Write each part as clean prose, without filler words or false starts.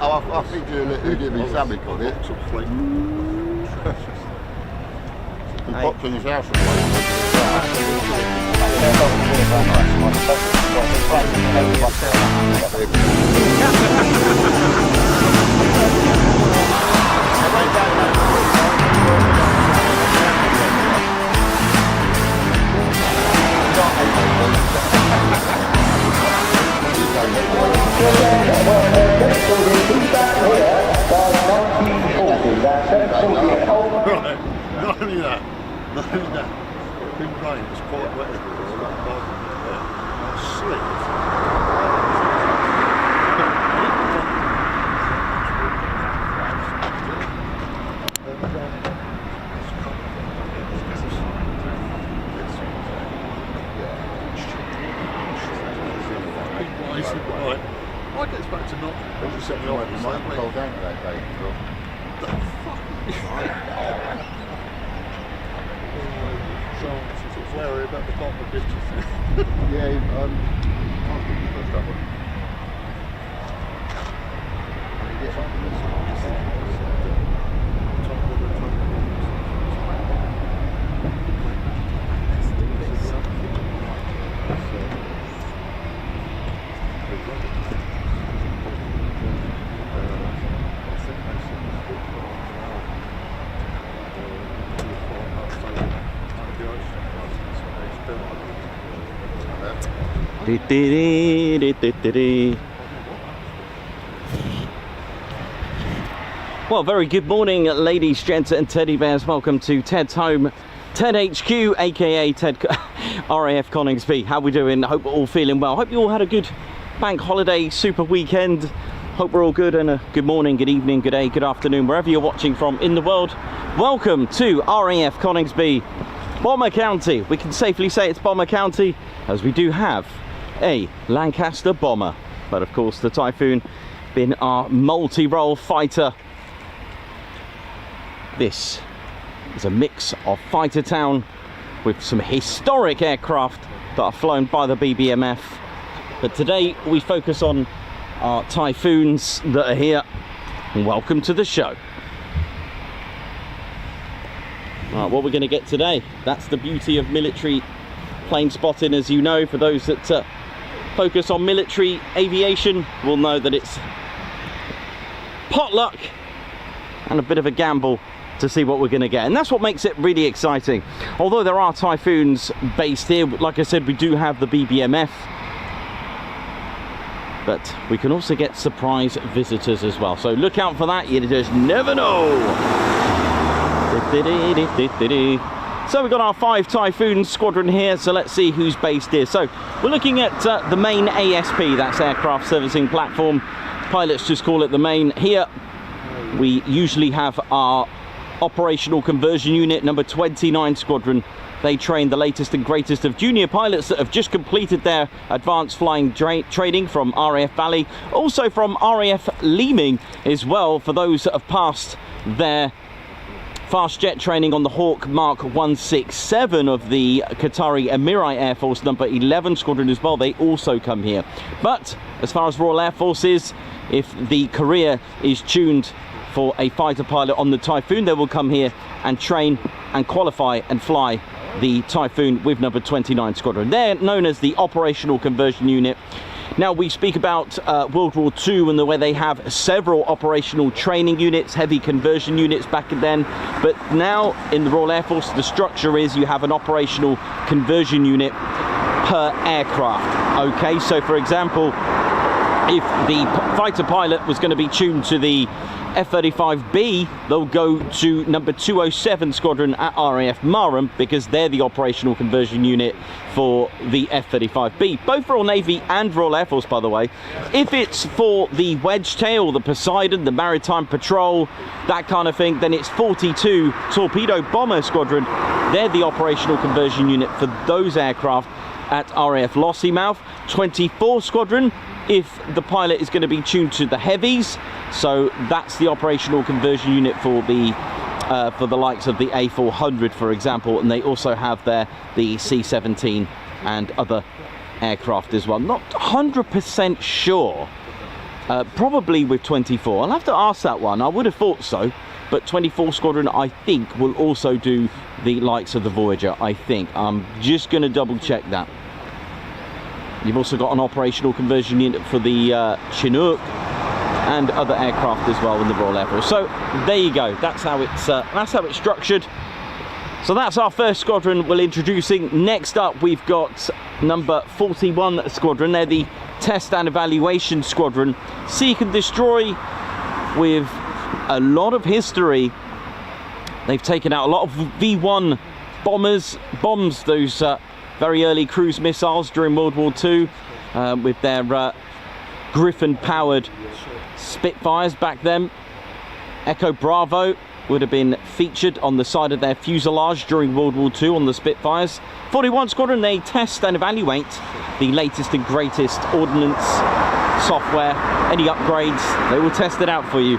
I think he'll give me something on it. He popped in his house and Not only that, been rain, it's quite wet everywhere, that garden there, it's slick. I get back to not set me off. You might hold down to that day. So it's wary about the bottom of ditches. Yeah, can't think you first that one. Well, very good morning, ladies, gents and teddy bears. Welcome to Ted's Home, Ted HQ, aka Ted RAF Coningsby. How we doing? Hope we're all feeling well. Hope you all had a good bank holiday, super weekend. Hope we're all good, and a good morning, good evening, good day, good afternoon, wherever you're watching from in the world. Welcome to RAF Coningsby, Bomber County. We can safely say it's Bomber County, as we do have a Lancaster bomber, but of course the Typhoon being our multi-role fighter. This is a mix of fighter town with some historic aircraft that are flown by the BBMF, but today we focus on our Typhoons that are here. Welcome to the show. Right, what we're going to get today, that's the beauty of military plane spotting, as you know. For those that focus on military aviation will know that it's potluck and a bit of a gamble to see what we're going to get, and that's what makes it really exciting. Although there are Typhoons based here, like I said, we do have the BBMF, but we can also get surprise visitors as well, so look out for that. You just never know. So we've got our 5 Typhoon squadron here, so let's see who's based here. So we're looking at the main ASP, that's Aircraft Servicing Platform. Pilots just call it the main. Here we usually have our Operational Conversion Unit, number 29 Squadron. They train the latest and greatest of junior pilots that have just completed their advanced flying training from RAF Valley, also from RAF Leeming as well, for those that have passed their fast jet training on the Hawk Mark 167 of the Qatari Emiri Air Force number 11 Squadron as well. They also come here. But as far as Royal Air Force is, if the career is tuned for a fighter pilot on the Typhoon, they will come here and train and qualify and fly the Typhoon with number 29 Squadron. They're known as the Operational Conversion Unit. Now, we speak about World War II and the way they have several operational training units, heavy conversion units back then, but now in the Royal Air Force the structure is you have an operational conversion unit per aircraft. Okay, so for example, if the fighter pilot was going to be tuned to the F-35B, they'll go to number 207 Squadron at RAF Marham, because they're the operational conversion unit for the F-35B. Both Royal Navy and Royal Air Force, by the way. If it's for the Wedgetail, the Poseidon, the Maritime Patrol, that kind of thing, then it's 42 Torpedo Bomber Squadron. They're the operational conversion unit for those aircraft at RAF Lossiemouth. 24 Squadron if the pilot is going to be tuned to the heavies, so that's the operational conversion unit for the likes of the A400, for example, and they also have there the C-17 and other aircraft as well. Not 100% sure Probably with 24. I'll have to ask that one. I would have thought so. But 24 Squadron, I think, will also do the likes of the Voyager, I think. I'm just going to double check that. You've also got an operational conversion unit for the Chinook and other aircraft as well in the Royal Air Force. So there you go. That's how it's structured. So that's our first squadron we're introducing. Next up, we've got number 41 Squadron. They're the Test and Evaluation Squadron. Seek and Destroy with a lot of history. They've taken out a lot of V1 bombs, those very early cruise missiles during World War II, with their Griffin-powered Spitfires back then. Echo Bravo would have been featured on the side of their fuselage during World War II on the Spitfires. 41 Squadron, they test and evaluate the latest and greatest ordnance, software, any upgrades, they will test it out for you.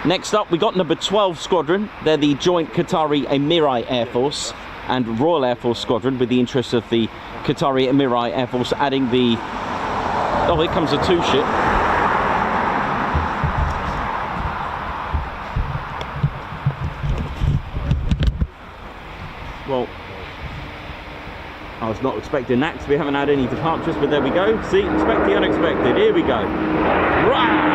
Next up, we got number 12 Squadron. They're the joint Qatari Emiri Air Force and Royal Air Force Squadron, with the interest of the Qatari Emiri Air Force adding the... Oh, here comes a two-ship. Well, I was not expecting that because we haven't had any departures, but there we go. See, expect the unexpected. Here we go. Rah!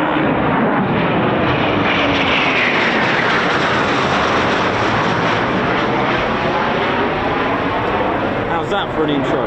How's that for an intro?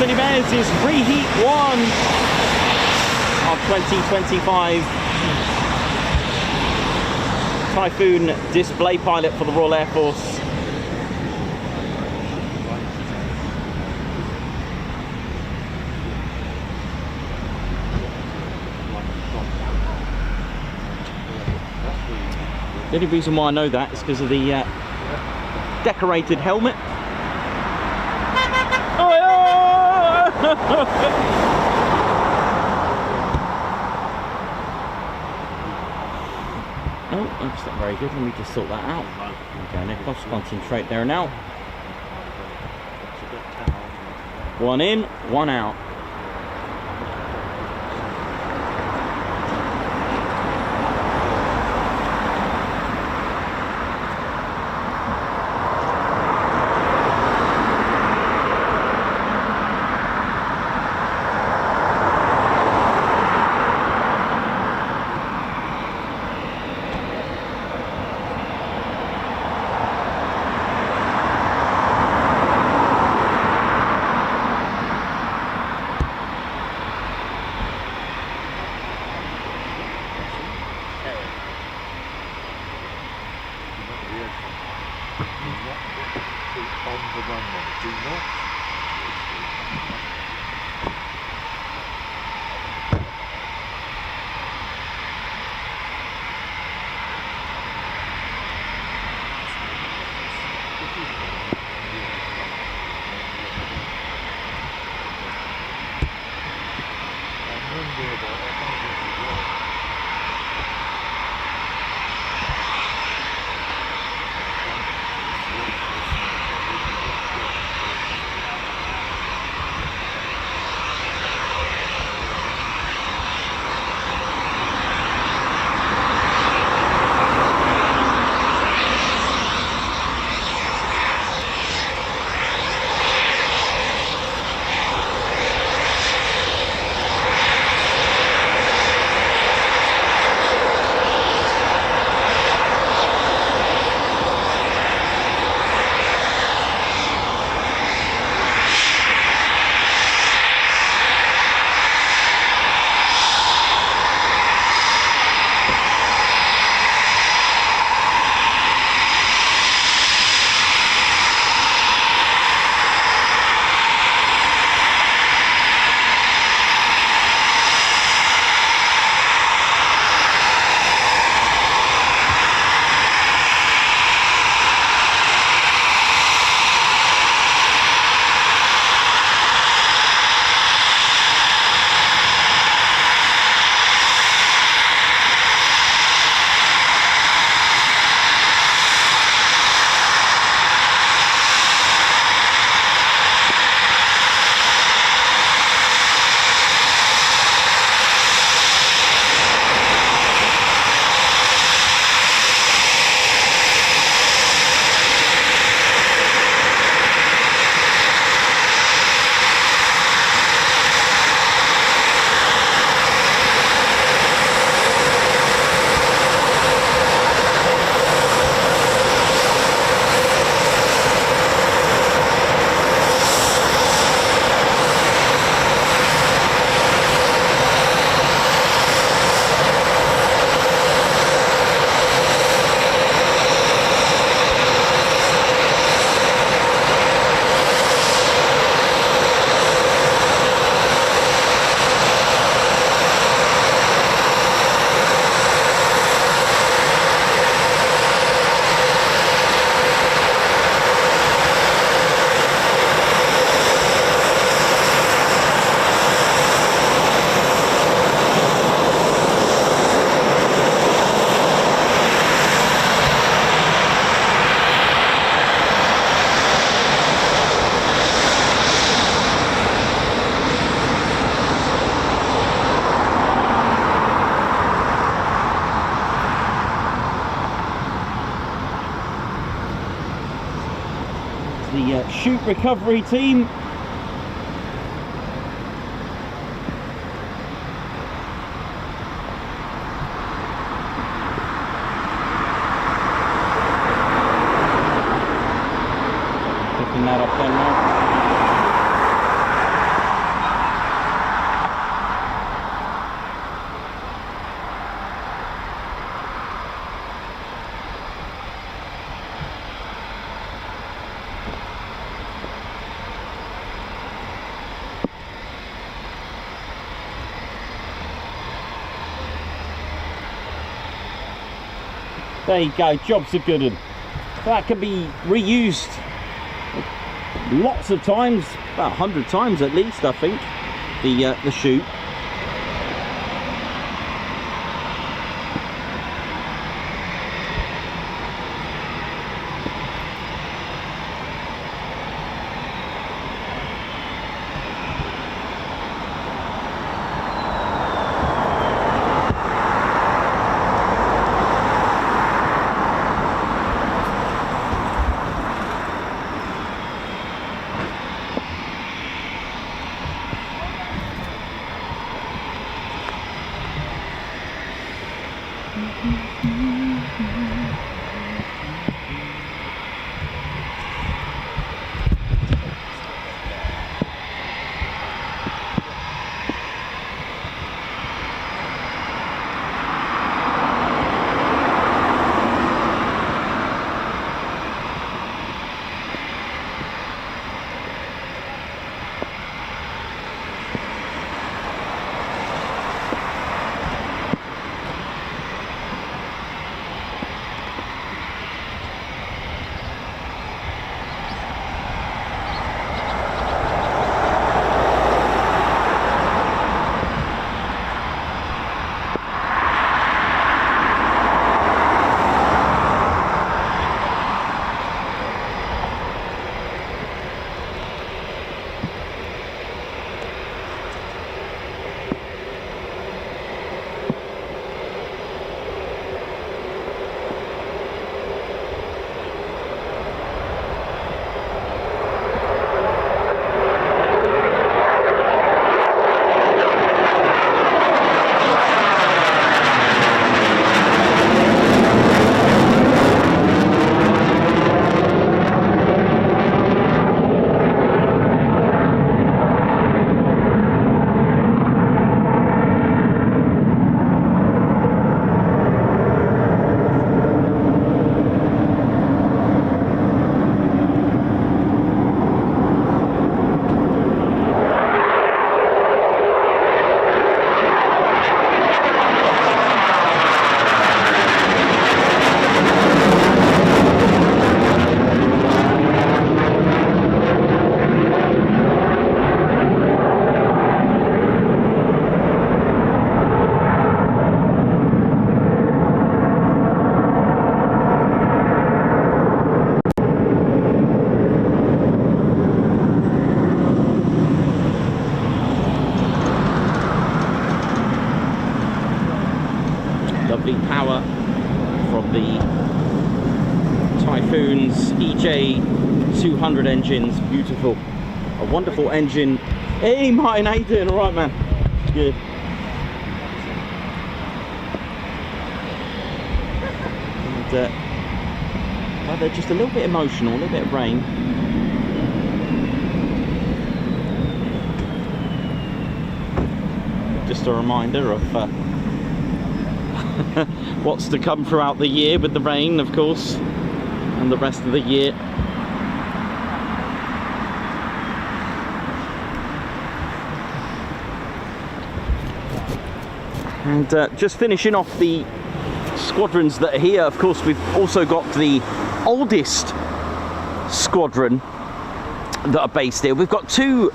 Tony Bears is reheat 1 of 2025 Typhoon display pilot for the Royal Air Force. The only reason why I know that is because of the decorated helmet. Oh, that's not very good. Let me just sort that out. Okay, Nicholas, concentrate there now. 1 in, 1 out. the chute recovery team. Picking that up then now. There you go, job's a good one. That can be reused lots of times, about 100 times at least, I think, the chute. Power from the Typhoon's EJ200 engines. Beautiful, a wonderful engine. Hey Martin, how you doing? All right, man? Good. And well, they're just a little bit emotional, a little bit of rain. Just a reminder of what's to come throughout the year with the rain, of course, and the rest of the year. And just finishing off the squadrons that are here, of course, we've also got the oldest squadron that are based here. We've got two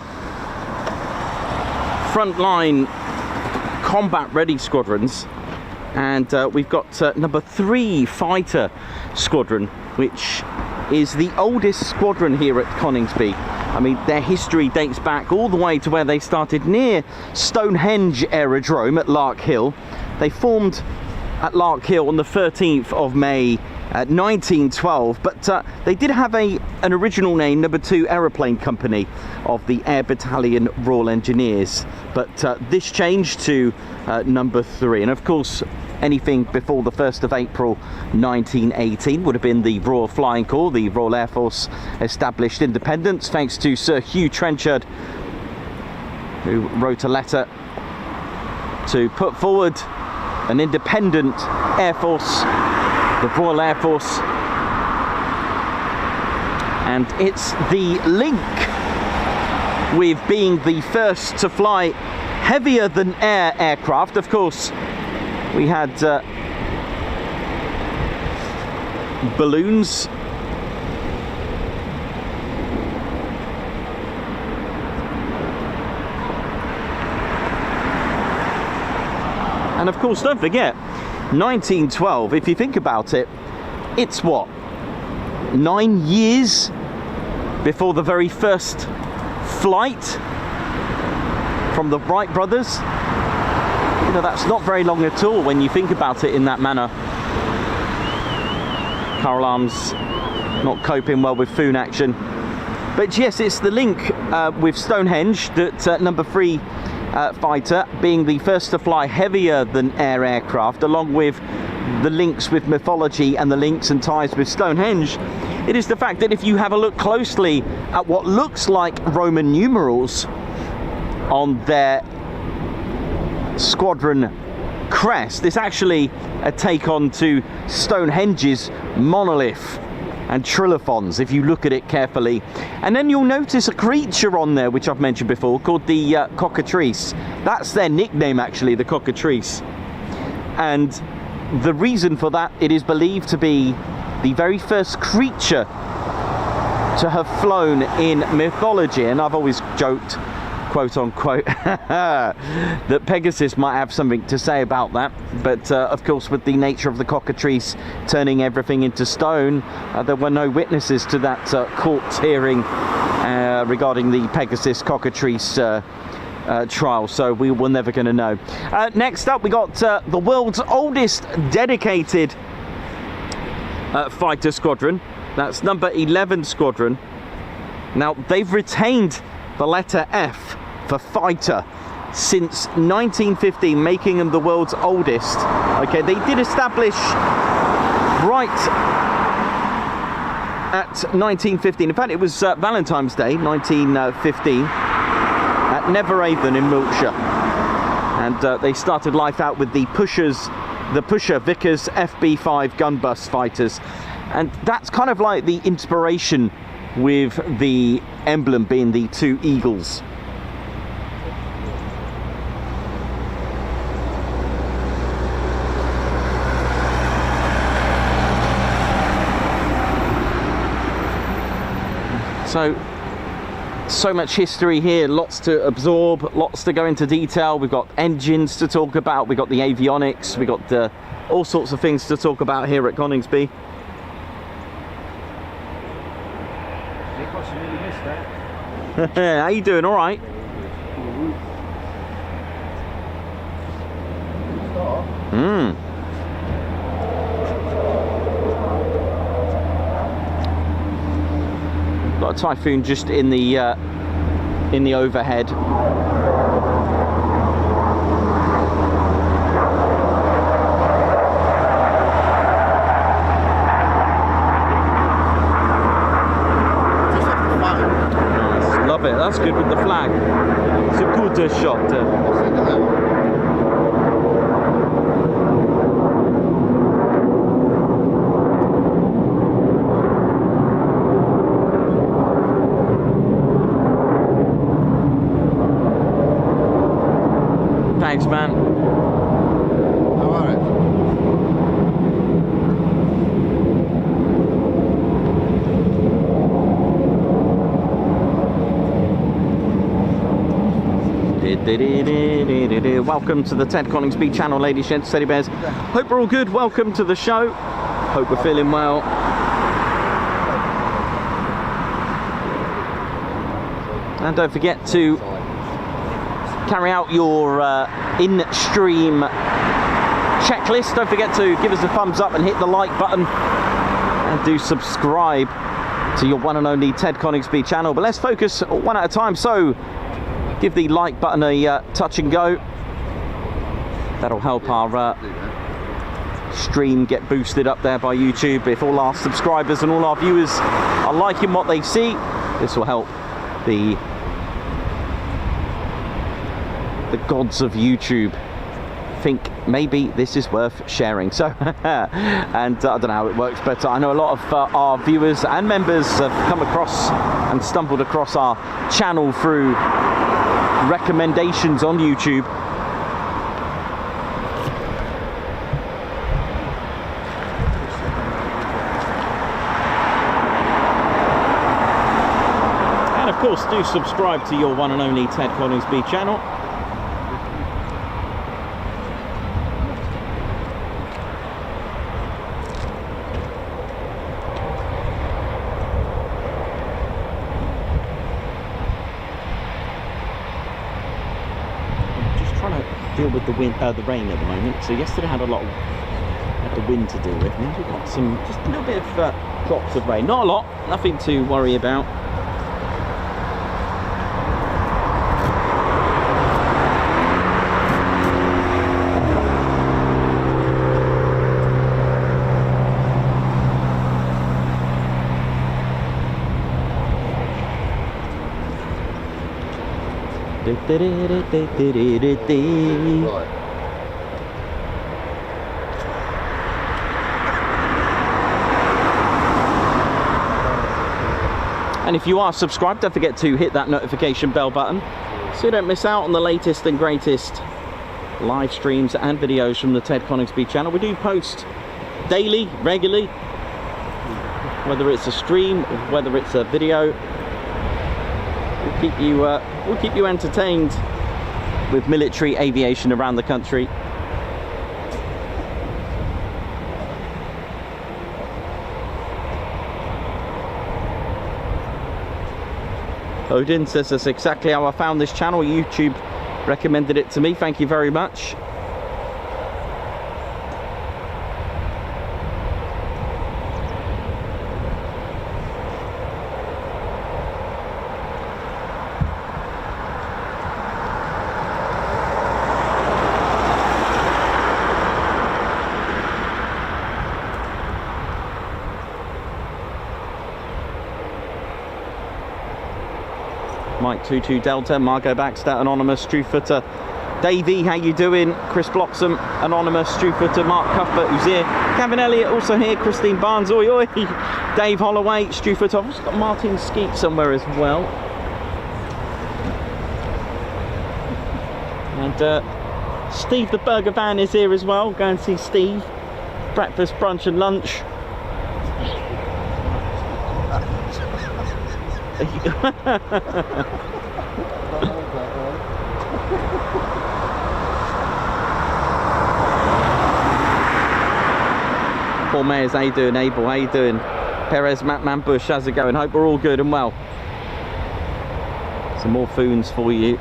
frontline combat ready squadrons, and we've got number 3 fighter squadron, which is the oldest squadron here at Coningsby. I mean, their history dates back all the way to where they started near Stonehenge Aerodrome at Lark Hill. They formed at Lark Hill on the 13th of May 1912, but they did have an original name, number 2 Aeroplane Company of the Air Battalion Royal Engineers, but this changed to number 3, and of course anything before the 1st of April 1918 would have been the Royal Flying Corps, the Royal Air Force established independence thanks to Sir Hugh Trenchard, who wrote a letter to put forward an independent Air Force, the Royal Air Force. And it's the link with being the first to fly heavier than air aircraft. Of course, we had balloons. And of course, don't forget, 1912, if you think about it, it's what, 9 years before the very first flight from the Wright brothers. You know, that's not very long at all when you think about it in that manner. Coral Arms not coping well with Foon action. But yes, it's the link with Stonehenge that number 3 fighter, being the first to fly heavier than air aircraft, along with the links with mythology and the links and ties with Stonehenge, it is the fact that if you have a look closely at what looks like Roman numerals on their squadron crest, it's actually a take on to Stonehenge's monolith and trilithons, if you look at it carefully. And then you'll notice a creature on there, which I've mentioned before, called the cockatrice. That's their nickname, actually, the cockatrice. And the reason for that, it is believed to be the very first creature to have flown in mythology. And I've always joked, quote unquote, that Pegasus might have something to say about that, but of course, with the nature of the cockatrice turning everything into stone, there were no witnesses to that court hearing regarding the Pegasus cockatrice trial, so we were never going to know. Next up, we got the world's oldest dedicated fighter squadron. That's number 11 squadron. Now, they've retained the letter F for fighter since 1915, making them the world's oldest. Okay, they did establish right at 1915. In fact, it was Valentine's Day 1915 at Neverhaven in Wiltshire, and they started life out with the Pusher Vickers FB5 gun bus fighters, and that's kind of like the inspiration, with the emblem being the 2 eagles. So much history here, lots to absorb, lots to go into detail. We've got engines to talk about, we've got the avionics, we've got all sorts of things to talk about here at Coningsby. How you doing? All right. Got a Typhoon just in the overhead. That's good with the flag. It's a good shot. Thanks, man. How are it? Welcome to the Ted Coningsby channel, ladies, gents, teddy bears. Hope we're all good. Welcome to the show. Hope we're feeling well. And don't forget to carry out your in-stream checklist. Don't forget to give us a thumbs up and hit the like button, and do subscribe to your one and only Ted Coningsby channel. But let's focus one at a time. So give the like button a touch and go. That'll help our stream get boosted up there by YouTube. If all our subscribers and all our viewers are liking what they see, this will help the gods of YouTube think maybe this is worth sharing. So and I don't know how it works, but I know a lot of our viewers and members have come across and stumbled across our channel through recommendations on YouTube. course, do subscribe to your one and only Ted Coningsby channel. I'm just trying to deal with the wind, the rain at the moment. So yesterday had a lot of the wind to deal with. Now we've got some, just a little bit of drops of rain. Not a lot, nothing to worry about. Right. And if you are subscribed, don't forget to hit that notification bell button so you don't miss out on the latest and greatest live streams and videos from the Ted Coningsby channel. We do post daily, regularly, whether it's a stream or whether it's a video. We'll keep you entertained with military aviation around the country. Odin says that's exactly how I found this channel. YouTube recommended it to me. Thank you very much. Mike 22 Delta, Margot Baxter, Anonymous, Strewfooter, Davey, how you doing? Chris Bloxham, Anonymous, Strewfooter, Mark Cuthbert, who's here, Kevin Elliott also here, Christine Barnes, oi oi, Dave Holloway, Strewfooter. I've also got Martin Skeet somewhere as well. And Steve the Burger Van is here as well. Go and see Steve. Breakfast, brunch and lunch. Paul Mayers, how you doing? Abel, how you doing? Perez, Matt Manbush, how's it going? Hope we're all good and well. Some more foons for you.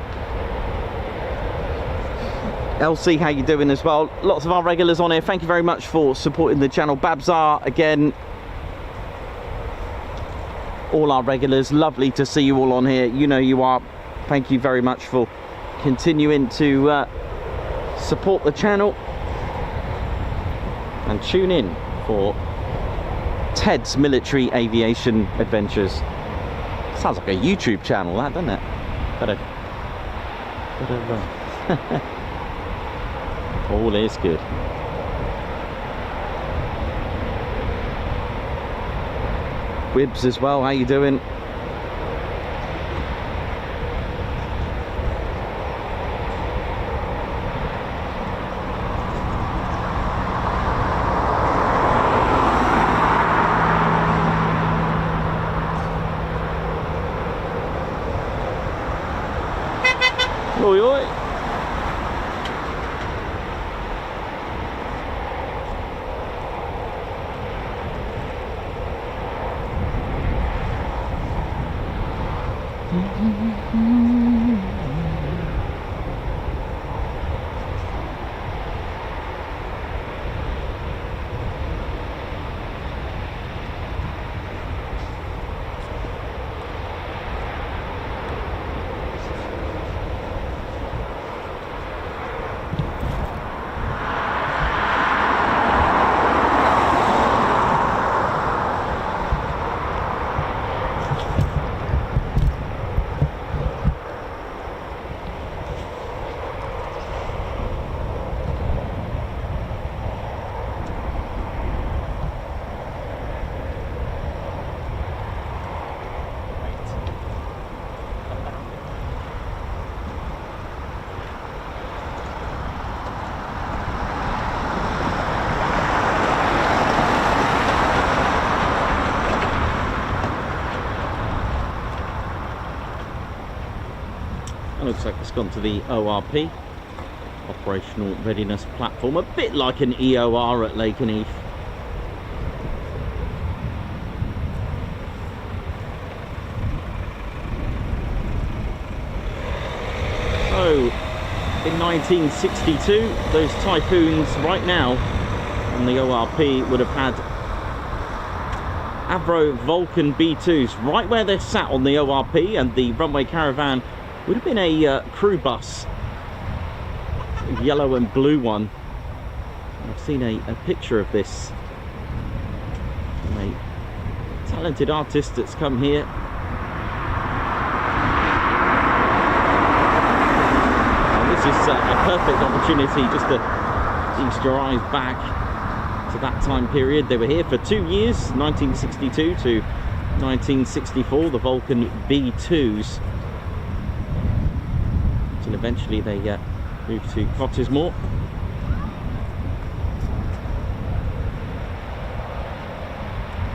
LC, how you doing as well? Lots of our regulars on here. Thank you very much for supporting the channel. Babzar, again. All our regulars, lovely to see you all on here. You know you are. Thank you very much for continuing to support the channel and tune in for Ted's Military Aviation Adventures. Sounds like a YouTube channel, that, doesn't it? All is good. Wibbs as well, how you doing? Oi oi. It looks like it's gone to the ORP, Operational Readiness Platform, a bit like an EOR at Lakenheath. So, in 1962, those Typhoons right now on the ORP would have had Avro Vulcan B2s right where they're sat on the ORP, and the runway caravan would have been a crew bus, a yellow and blue one. I've seen a picture of this from a talented artist that's come here. This is a perfect opportunity just to feast your eyes back to that time period. They were here for 2 years, 1962 to 1964, the Vulcan B2s, and eventually they moved to Cottesmore.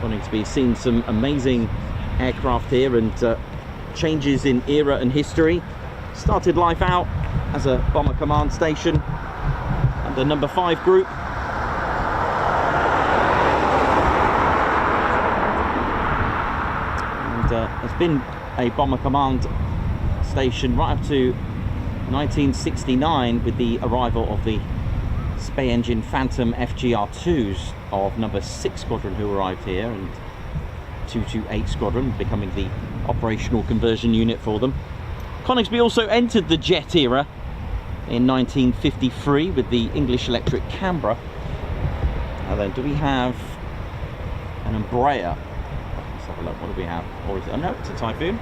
Coningsby's seen some amazing aircraft here and changes in era and history. Started life out as a bomber command station under number 5 group. And has been a bomber command station right up to 1969 with the arrival of the Spey engine Phantom FGR2s of number 6 Squadron, who arrived here, and 228 Squadron becoming the operational conversion unit for them. Coningsby also entered the jet era in 1953 with the English Electric Canberra. And then do we have an Embraer? Let's have a look. What do we have? Or is it? Oh no, it's a Typhoon.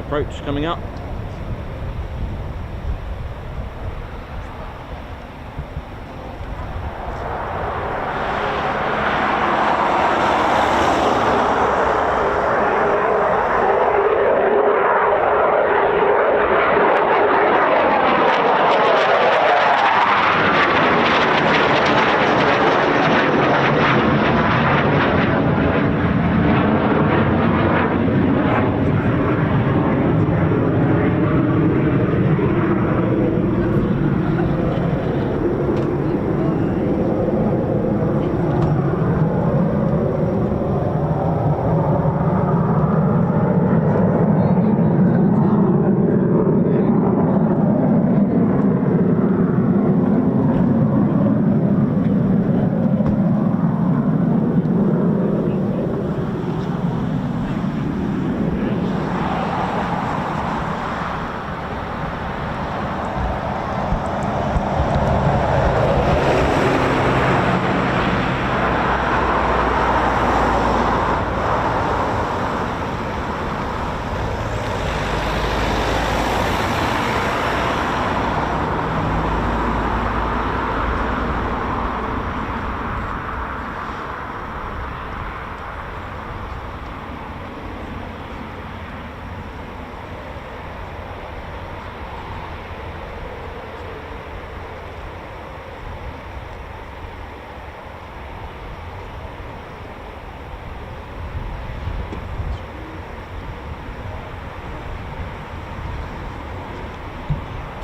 Approach coming up.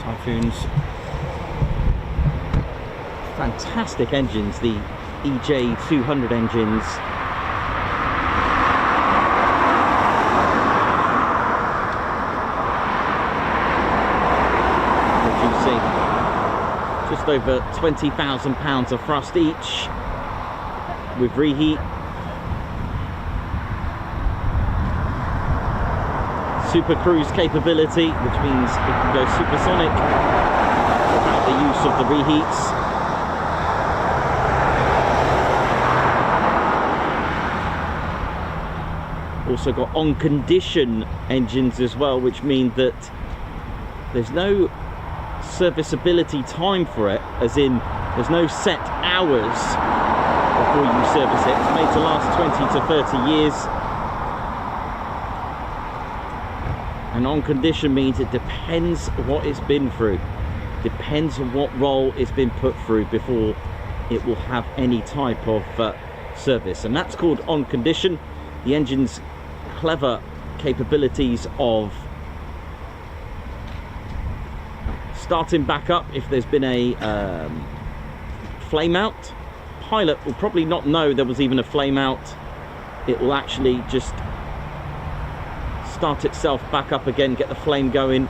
Typhoons, fantastic engines, the EJ200 engines. Producing just over 20,000 pounds of thrust each with reheat. Super cruise capability, which means it can go supersonic without the use of the reheats. Also got on condition engines as well, which mean that there's no serviceability time for it, as in there's no set hours before you service it. It's made to last 20 to 30 years. And on condition means it depends what it's been through. Depends on what role it's been put through before it will have any type of service. And that's called on condition. The engine's clever capabilities of starting back up if there's been a flame out. Pilot will probably not know there was even a flame out. It will actually just start itself back up again, get the flame going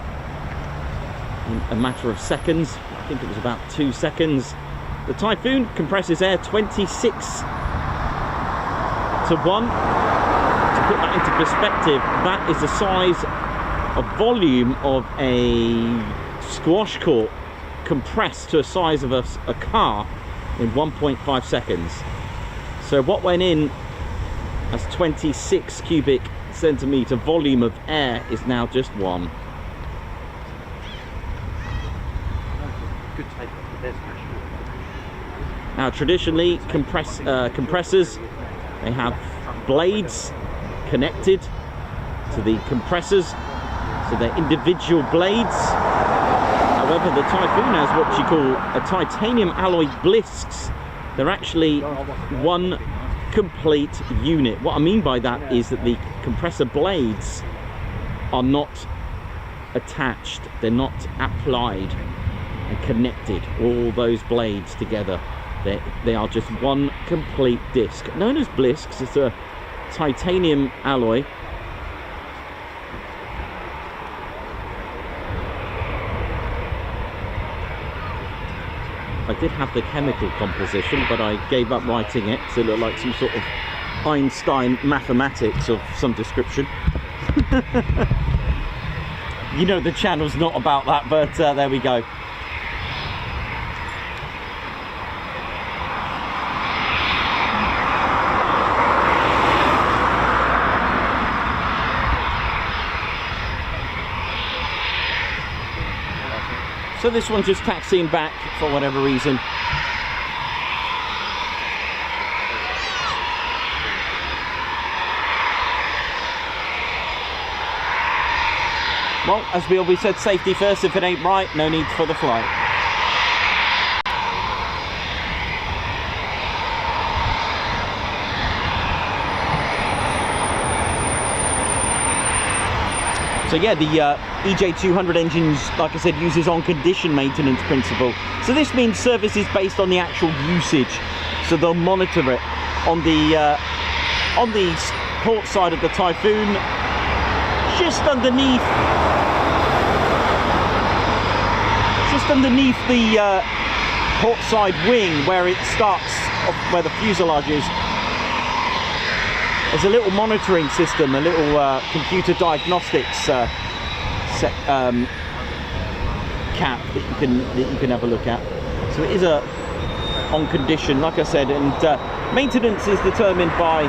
in a matter of seconds. I think it was about 2 seconds. The Typhoon compresses air 26 to 1. To put that into perspective, that is the size of volume of a squash court compressed to a size of a car in 1.5 seconds. So what went in as 26 cubic centimetre volume of air is now just 1. Now traditionally compressors, they have blades connected to the compressors, so they're individual blades. However, the Typhoon has what you call a titanium alloy blisks. They're actually one complete unit. What I mean by that is that the compressor blades are not attached, they're not applied and connected, all those blades together. They are just one complete disc known as blisks. It's a titanium alloy. I did have the chemical composition, but I gave up writing it, so it looked like some sort of Einstein mathematics of some description. You know the channel's not about that, but there we go. So this one's just taxiing back for whatever reason. Well, as we always said, safety first. If it ain't right, no need for the flight. So yeah, the EJ200 engines, like I said, uses on-condition maintenance principle. So this means service is based on the actual usage. So they'll monitor it on the port side of the Typhoon, just underneath the port side wing, where it starts off, where the fuselage is. There's a little monitoring system, a little computer diagnostics cap that you can have a look at. So it is a on condition, like I said, and maintenance is determined by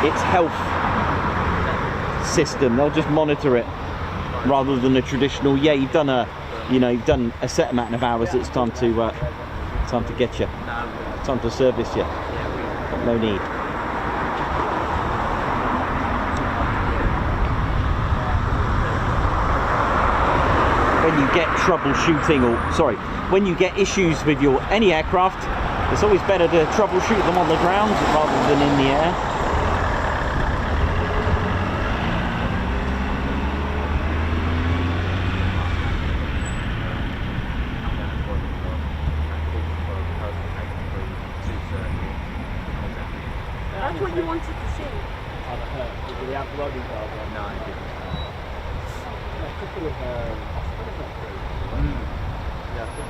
its health system. They'll just monitor it rather than a traditional. Yeah, you've done a set amount of hours. It's time to get you, time to service you. But no need. When you get troubleshooting, when you get issues with any aircraft, it's always better to troubleshoot them on the ground rather than in the air. That's what you wanted to see. Did we have loading cars on? No, I didn't. A couple of yeah, I think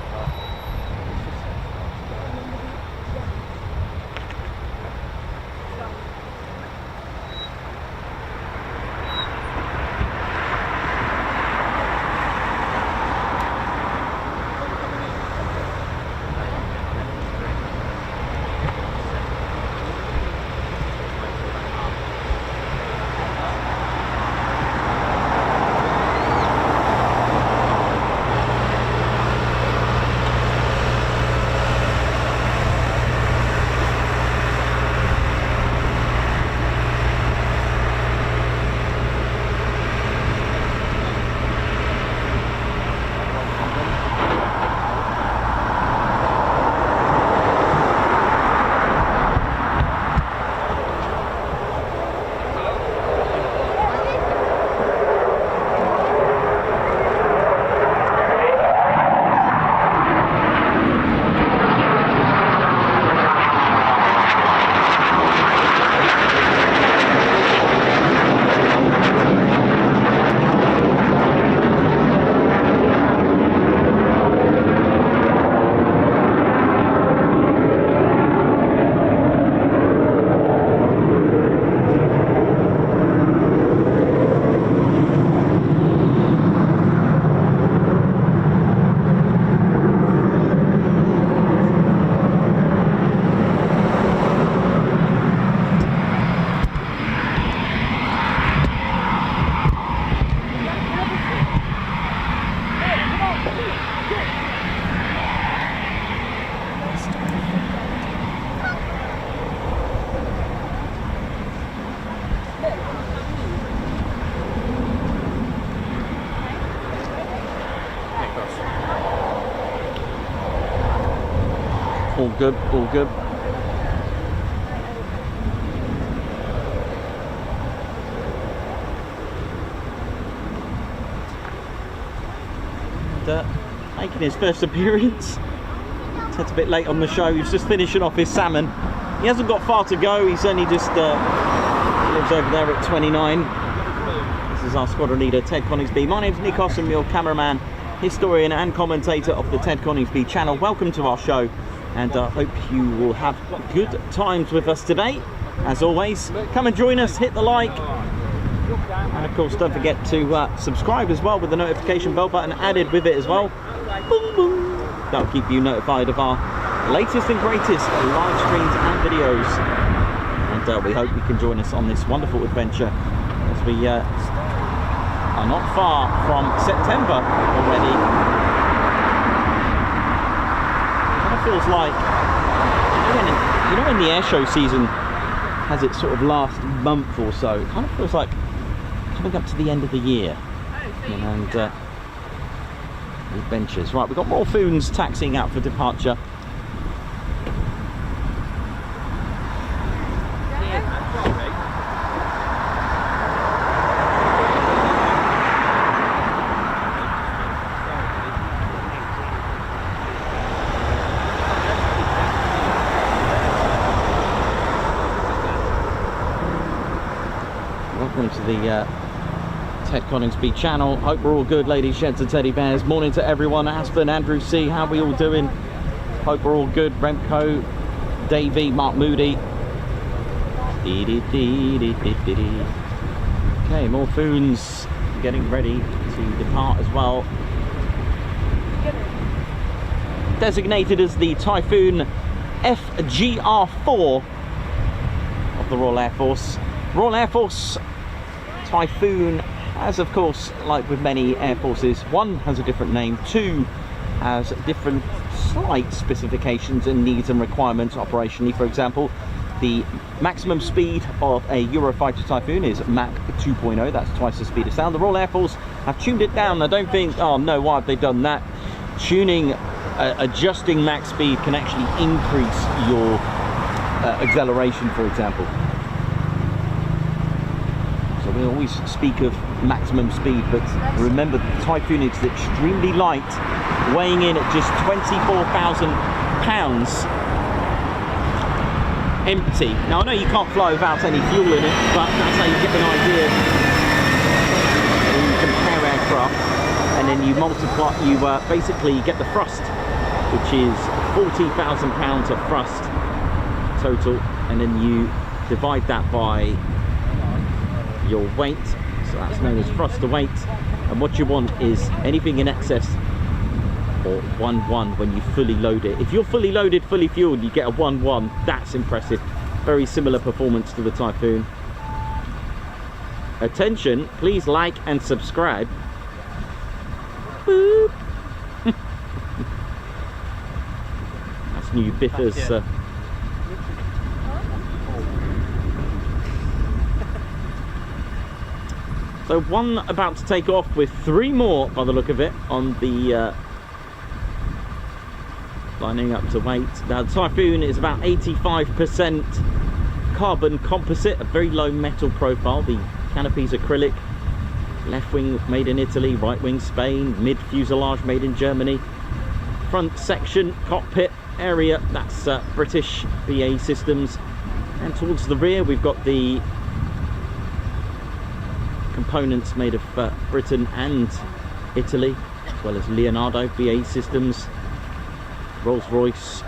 All good, all good. Making his first appearance. It's a bit late on the show. He's just finishing off his salmon. He hasn't got far to go. He's only just lives over there at 29. This is our squadron leader, Ted Coningsby. My name's Nick Ossum, your cameraman, historian and commentator of the Ted Coningsby channel. Welcome to our show, and I hope you will have good times with us today. As always, come and join us, hit the like, and of course don't forget to subscribe as well, with the notification bell button added with it as well. Boom, boom. That'll keep you notified of our latest and greatest live streams and videos. And we hope you can join us on this wonderful adventure as we are not far from September already. It kind of feels like, you know when the air show season has its sort of last month or so, it kind of feels like coming up to the end of the year. And adventures. Right, we've got more Foons taxiing out for departure. Welcome to the Ted Coningsby channel. Hope we're all good, ladies, gents and teddy bears. Morning to everyone. Aspen, Andrew C, how are we all doing? Hope we're all good. Remco, Davey, Mark Moody. Okay, more Foons getting ready to depart as well. Designated as the Typhoon FGR4 of the Royal Air Force. Royal Air Force Typhoon, as of course, like with many air forces, one has a different name, two has different slight specifications and needs and requirements operationally. For example, the maximum speed of a Eurofighter Typhoon is Mach 2.0, that's twice the speed of sound. The Royal Air Force have tuned it down. I don't think, oh no, why have they done that? Tuning, adjusting max speed can actually increase your acceleration, for example. We always speak of maximum speed, but remember the Typhoon is extremely light, weighing in at just 24,000 pounds empty. Now I know you can't fly without any fuel in it, but that's how you get an idea. When you compare aircraft and then you multiply, you basically get the thrust, which is 40,000 pounds of thrust total, and then you divide that by your weight, so that's known as thrust to weight, and what you want is anything in excess or 1-1 when you fully load it. If you're fully loaded, fully fueled, you get a 1-1. That's impressive. Very similar performance to the Typhoon. Attention, please like and subscribe. Boop. That's new Biffers. So one about to take off with three more, by the look of it, on the lining up to wait. Now the Typhoon is about 85% carbon composite, a very low metal profile. The canopy's acrylic, left wing made in Italy, right wing Spain, mid fuselage made in Germany. Front section, cockpit area, that's British BAE Systems. And towards the rear we've got the components made of Britain and Italy, as well as Leonardo, BAE Systems, Rolls-Royce.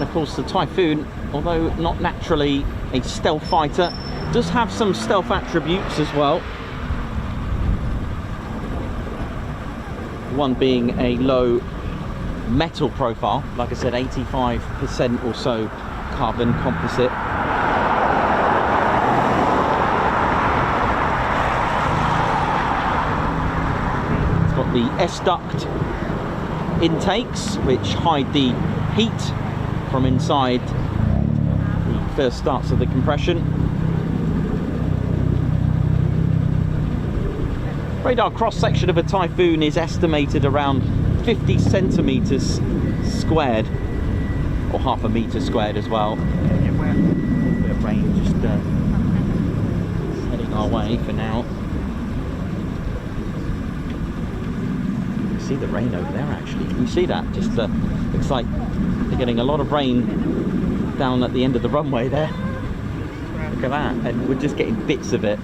And of course the Typhoon, although not naturally a stealth fighter, does have some stealth attributes as well. One being a low metal profile, like I said, 85% or so carbon composite. It's got the S-duct intakes which hide the heat from inside the first starts of the compression. Radar cross-section of a Typhoon is estimated around 50 centimeters squared, or half a meter squared as well. Yeah, we're a bit of rain just heading our way for now. You can see the rain over there actually. Can you see that? Just looks like they're getting a lot of rain down at the end of the runway there. Look at that, and we're just getting bits of it.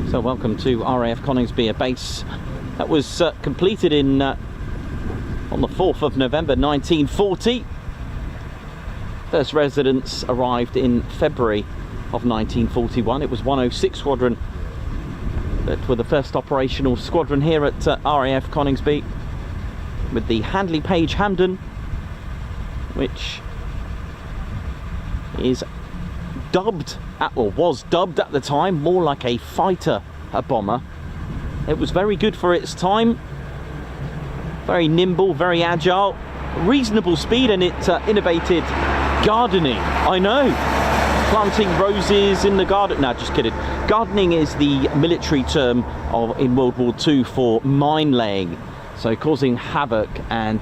So welcome to RAF Coningsby, a base that was completed in on the 4th of November 1940. First residents arrived in February of 1941. It was 106 Squadron that were the first operational squadron here at RAF Coningsby, with the Handley Page Hampden, which is dubbed, was dubbed at the time more like a fighter, a bomber. It was very good for its time, very nimble, very agile, reasonable speed, and it innovated gardening. I know, planting roses in the garden. No, just kidding. Gardening is the military term in World War II for mine laying, so causing havoc and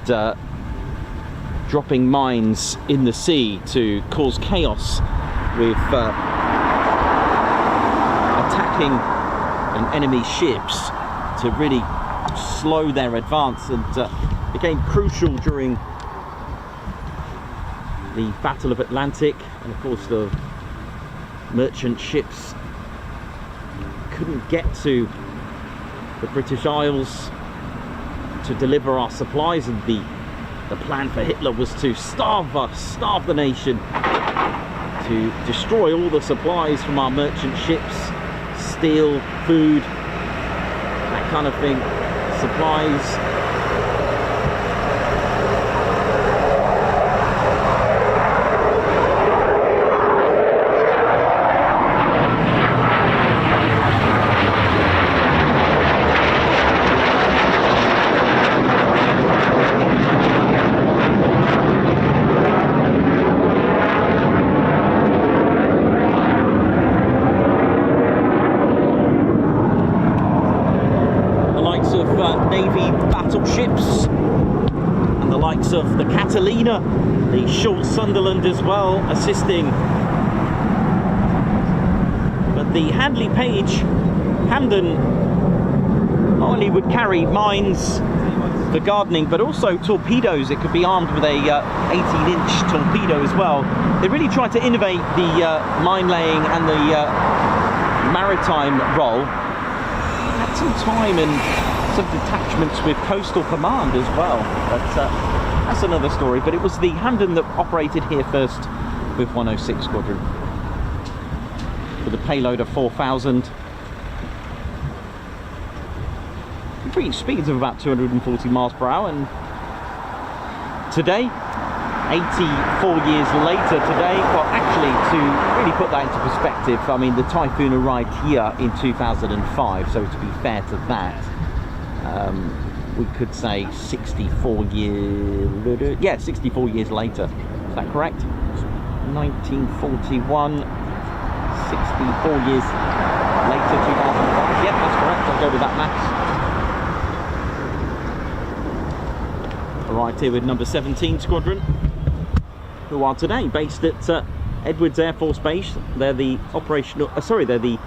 dropping mines in the sea to cause chaos with attacking an enemy ships to really slow their advance, and became crucial during the Battle of Atlantic. And of course the merchant ships couldn't get to the British Isles to deliver our supplies, and the plan for Hitler was to starve us, starve the nation, to destroy all the supplies from our merchant ships, steel, food, that kind of thing, supplies. Battleships and the likes of the Catalina, the short Sunderland as well, assisting. But the Handley Page Hampden not only would carry mines for gardening, but also torpedoes. It could be armed with a 18-inch torpedo as well. They really tried to innovate the mine laying and the maritime role. Had some time and some detachments with Coastal Command as well, but that's another story. But it was the Hampden that operated here first with 106 Squadron with a payload of 4,000. Reach speeds of about 240 miles per hour, and today, 84 years later today, well actually, to really put that into perspective, I mean the Typhoon arrived here in 2005, so to be fair to that, we could say 64 years, yeah, 64 years later. Is that correct? 1941, 64 years later, 2005. Yeah, that's correct. I'll go with that maths. Arrived here with number 17 Squadron, who are today based at Edwards Air Force Base. They're the operational, they're the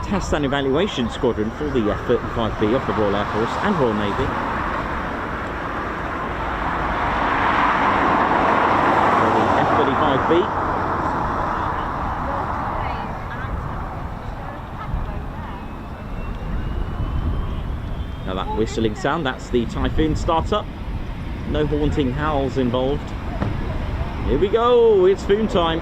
test and evaluation squadron for the F-35B of the Royal Air Force and Royal Navy. For the F-35B. Now that whistling sound, that's the Typhoon startup. No haunting howls involved. Here we go, it's Foon time.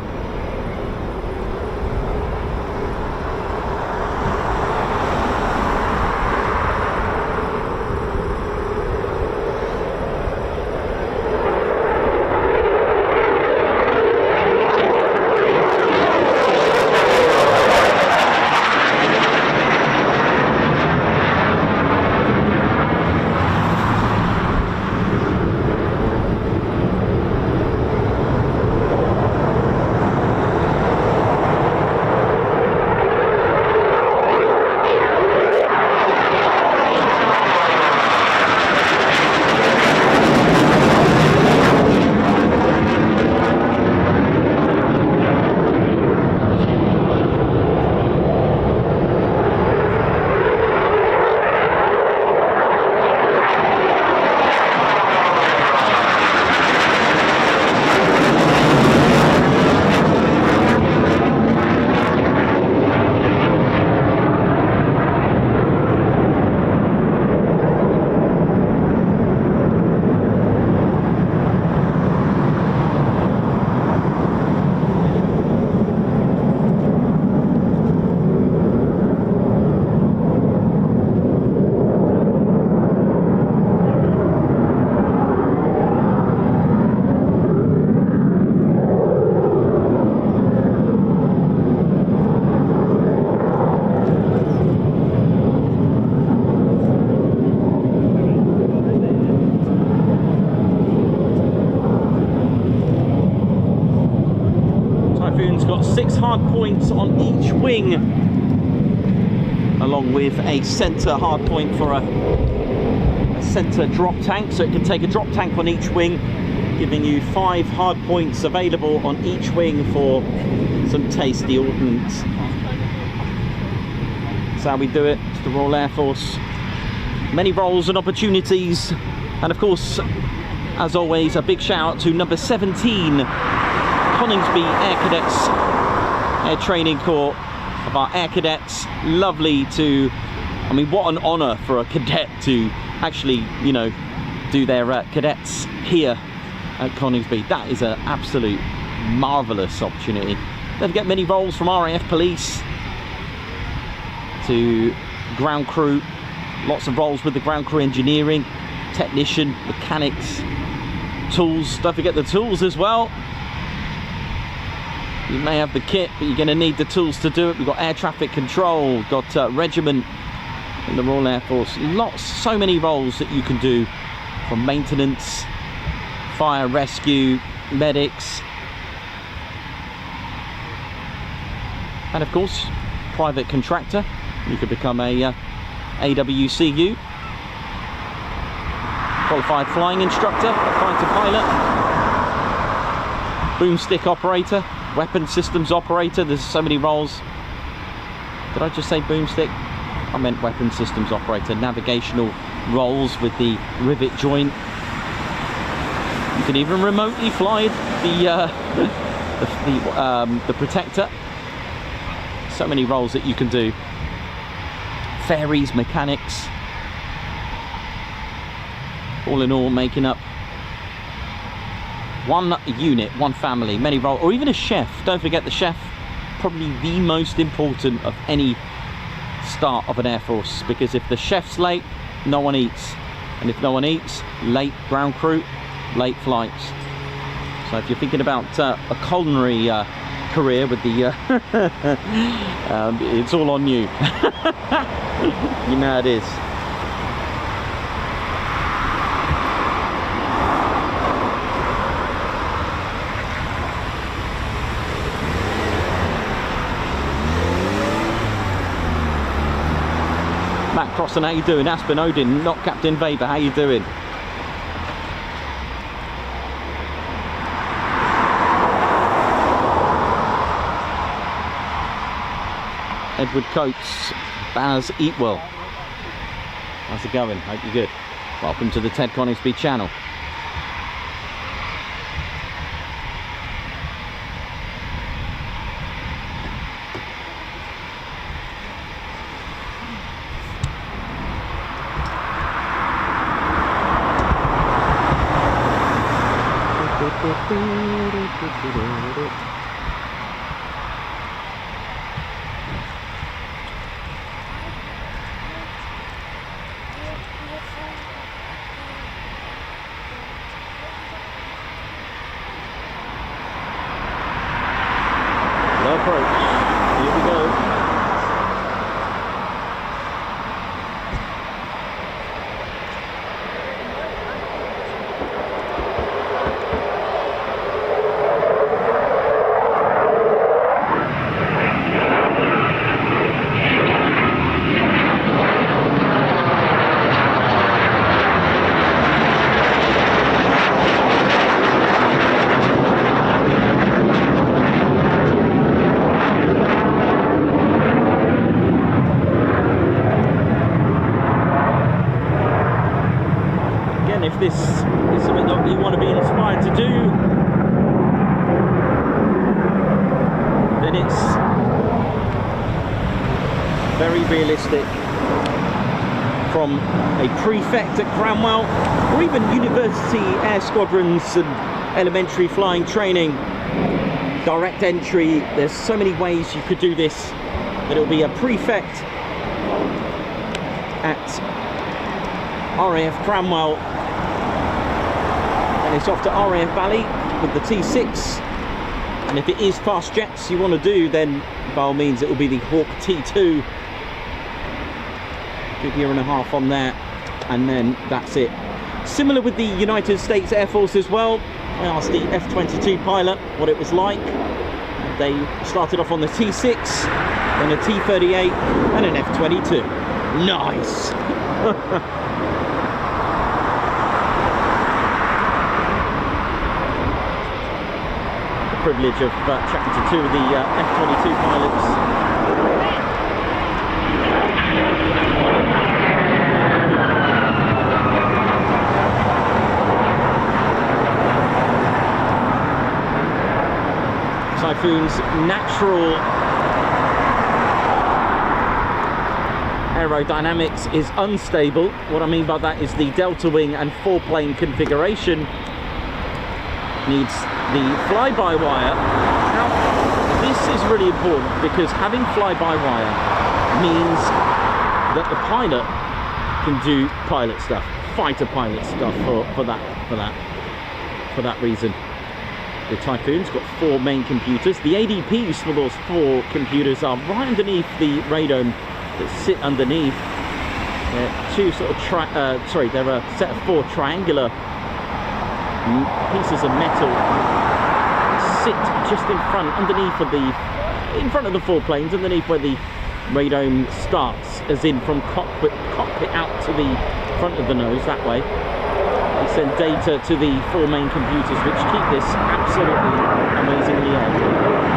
Got 6 hard points on each wing, along with a centre hard point for a centre drop tank, so it can take a drop tank on each wing, giving you 5 hard points available on each wing for some tasty ordnance. That's how we do it. It's the Royal Air Force. Many roles and opportunities, and of course, as always, a big shout out to number 17 Coningsby Air Cadets Air Training Corps of our Air Cadets. Lovely to, I mean, what an honour for a cadet to actually, you know, do their cadets here at Coningsby. That is an absolute marvellous opportunity. Don't get many roles from RAF Police to ground crew. Lots of roles with the ground crew, engineering, technician, mechanics, tools. Don't forget the tools as well. You may have the kit, but you're going to need the tools to do it. We've got air traffic control, we've got regiment in the Royal Air Force. So many roles that you can do, from maintenance, fire, rescue, medics, and of course, private contractor. You could become a AWCU, qualified flying instructor, a fighter pilot, boomstick operator, weapon systems operator. There's so many roles. Did I just say boomstick? I meant weapon systems operator. Navigational roles with the rivet joint. You can even remotely fly the protector. So many roles that you can do. Ferries, mechanics. All in all, making up one unit, one family, many roles, or even a chef. Don't forget the chef, probably the most important of any start of an Air Force, because if the chef's late, no one eats, and if no one eats, late ground crew, late flights. So if you're thinking about a culinary career with the it's all on you. You know how it is. Matt Crossan, how you doing? Aspen Odin, not Captain Weber, how you doing? Edward Coates, Baz Eatwell. How's it going? Hope you're good. Welcome to the Ted Coningsby channel. Low approach. Here we go. If this is something that you want to be inspired to do, then it's very realistic. From a prefect at Cranwell, or even university air squadrons and elementary flying training, direct entry, there's so many ways you could do this. That it'll be a prefect at RAF Cranwell, and it's off to RAF Valley with the T6. And if it is fast jets you want to do, then by all means it will be the Hawk T2. Good year and a half on there, and then that's it. Similar with the United States Air Force as well. I asked the F-22 pilot what it was like. They started off on the T6, then a T-38 and an F-22. Nice! Privilege of chatting to two of the F-22 pilots. Typhoon's natural aerodynamics is unstable. What I mean by that is the delta wing and four-plane configuration needs the fly-by-wire. Now, this is really important because having fly-by-wire means that the pilot can do pilot stuff, fighter pilot stuff for that reason. The Typhoon's got four main computers. The ADPs for those four computers are right underneath the radome that sit underneath. They're two sort of they're a set of four triangular pieces of metal sit just in front, in front of the four planes, underneath where the radome starts, as in from cockpit out to the front of the nose that way. They send data to the four main computers, which keep this absolutely amazingly on.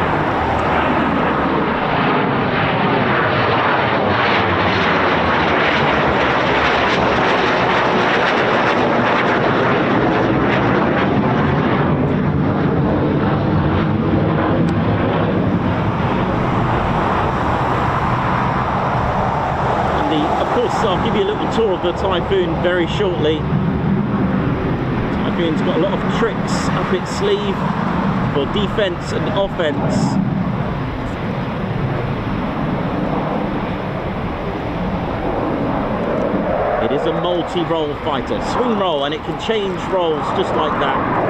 I'll give you a little tour of the Typhoon very shortly. Typhoon's got a lot of tricks up its sleeve for defense and offense. It is a multi-role fighter, swing role, and it can change roles just like that.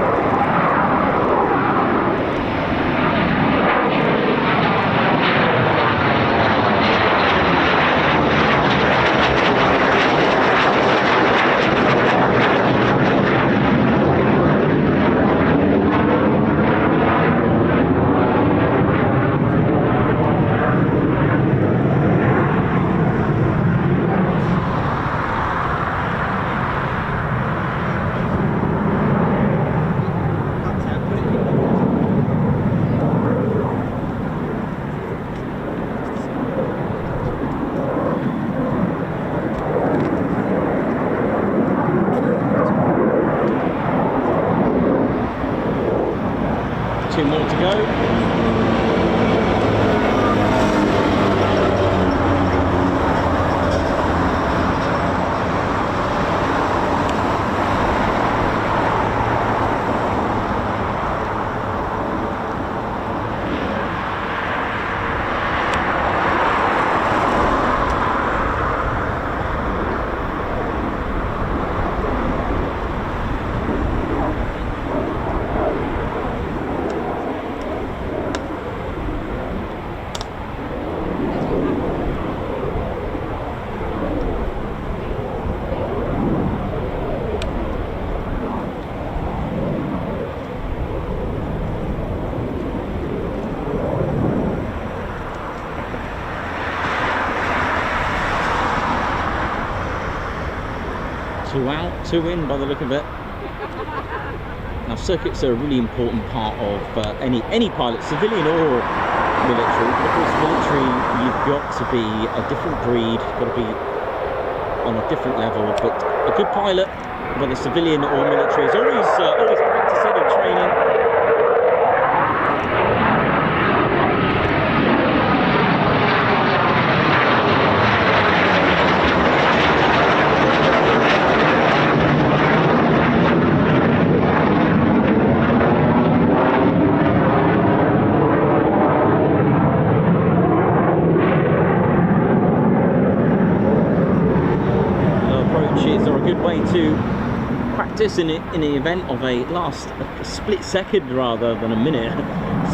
2 more to go. Two out, 2 in by the look of it. Now circuits are a really important part of any pilot, civilian or military. But of course military, you've got to be a different breed, you've got to be on a different level. But a good pilot, whether civilian or military, is always practicing and training. To practice in the event of a split second rather than a minute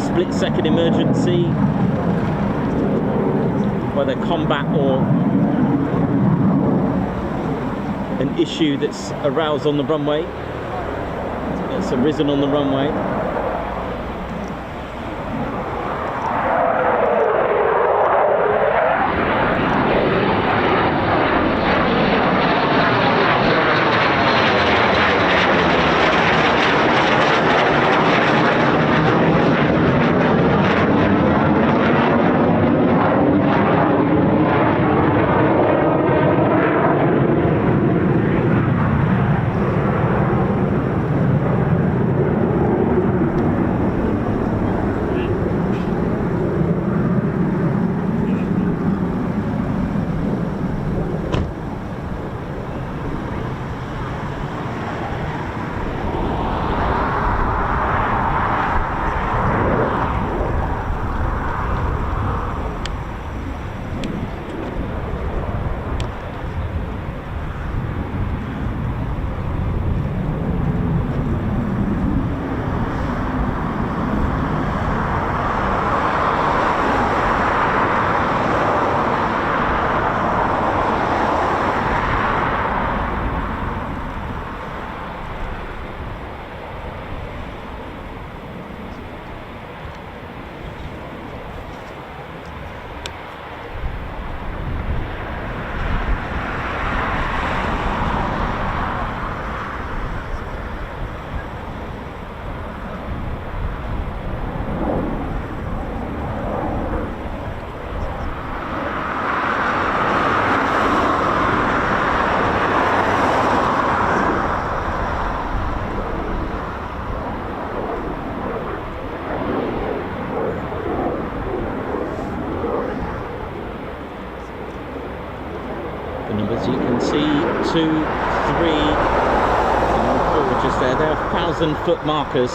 split second emergency, whether combat or an issue that's aroused on the runway, that's arisen on the runway. As you can see, 2, 3, and 4 just there. They're 1,000-foot markers.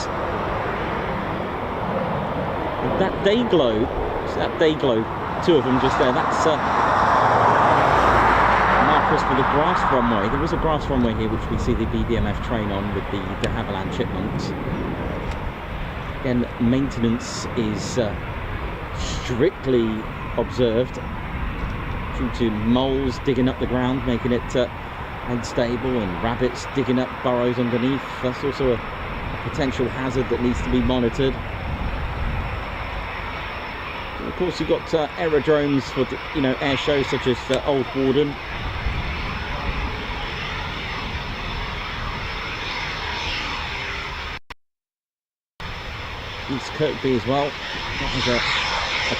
And that day glow, that day glow, 2 of them just there, that's markers for the grass runway. There is a grass runway here which we see the BBMF train on with the de Havilland chipmunks. Again, maintenance is strictly observed due to moles digging up the ground, making it unstable, and rabbits digging up burrows underneath. That's also a potential hazard that needs to be monitored. And of course, you've got aerodromes for air shows such as Old Warden. East Kirkby as well. That was a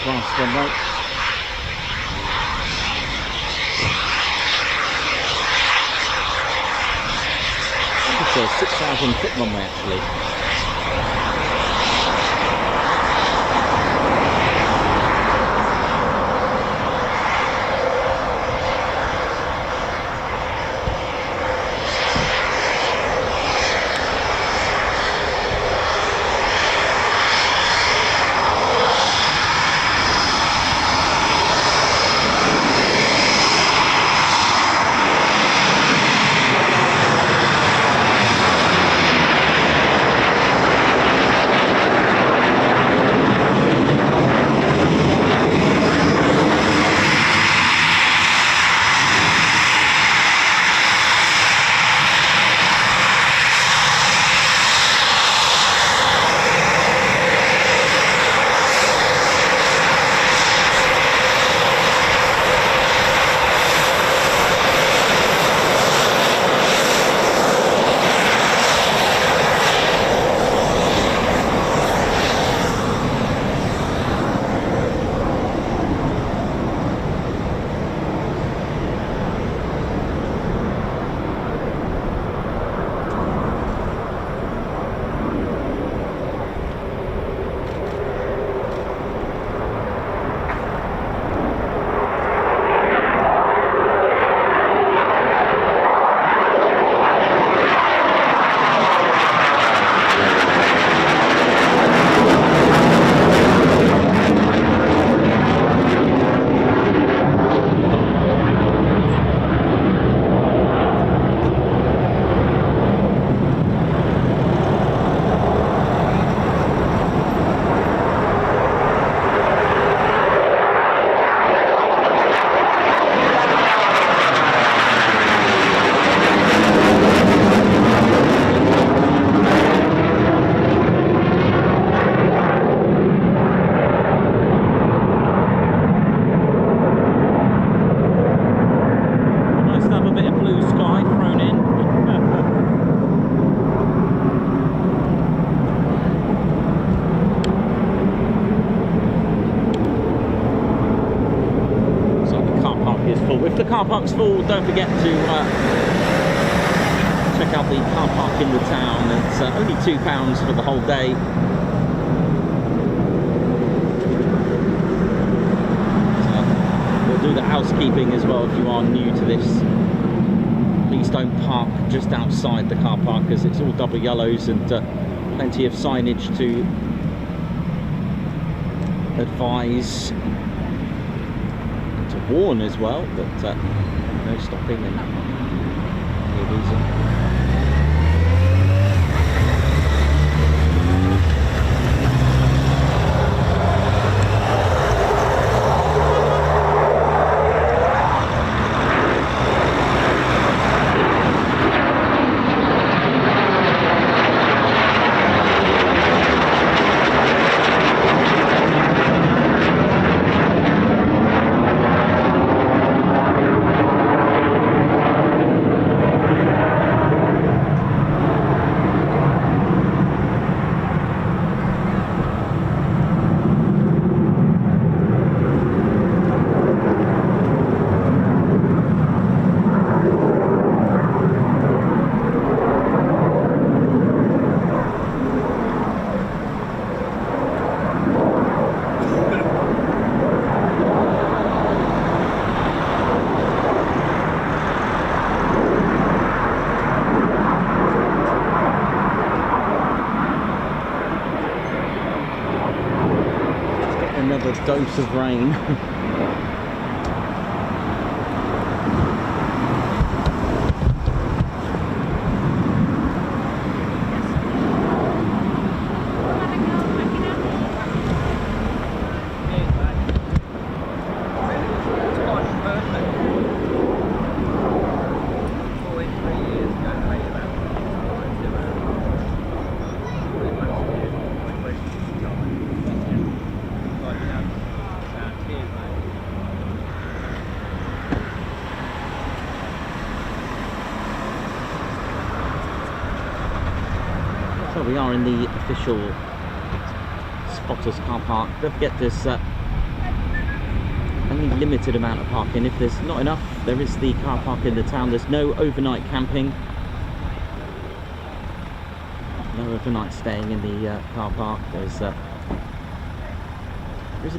class runway. It's a 6,000-foot runway actually. car park's full, don't forget to check out the car park in the town. It's only £2 for the whole day. We'll do the housekeeping as well if you are new to this. Please don't park just outside the car park, because it's all double yellows and plenty of signage to advise, to warn as well, but no stopping and any reason. Dose of rain. We are in the official spotters car park. Don't forget there's only limited amount of parking. If there's not enough, there is the car park in the town. There's no overnight camping, no overnight staying in the car park. There's a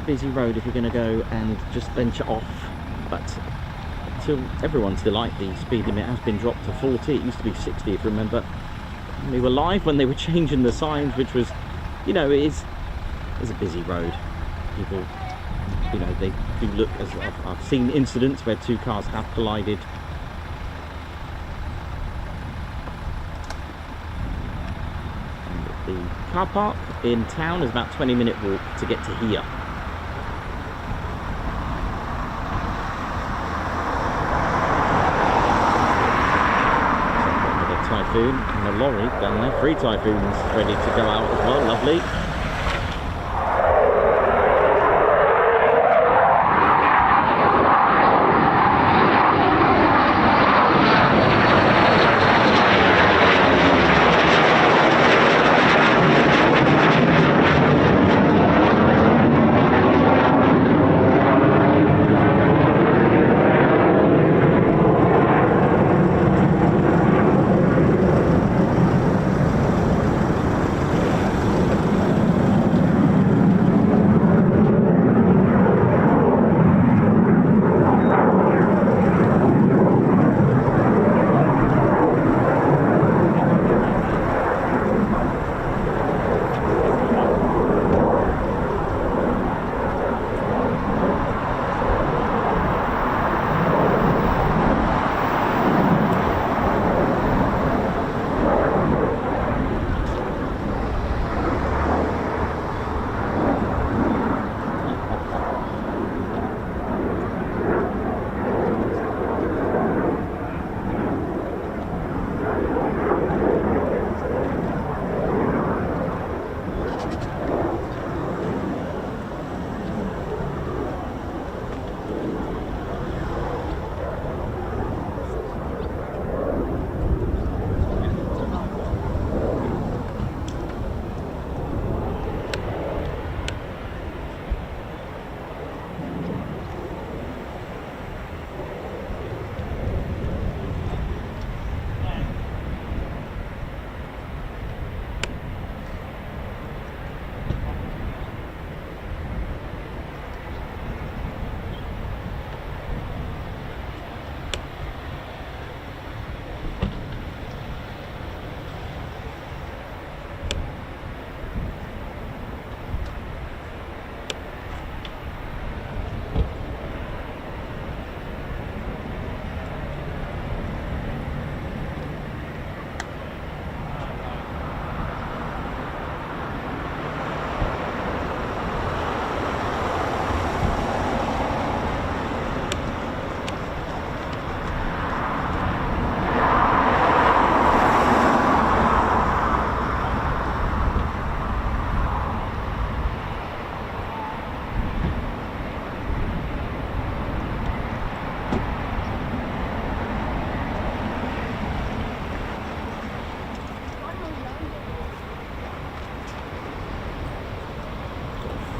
busy road if you're going to go and just venture off, but to everyone's delight, the speed limit has been dropped to 40. It used to be 60 if you remember. We were live when they were changing the signs, which was, you know, it's a busy road. People, you know, they do look, as I've seen incidents where two cars have collided. And the car park in town is about a 20-minute walk to get to here. Typhoon and a lorry down there, 3 Typhoons ready to go out as well, lovely.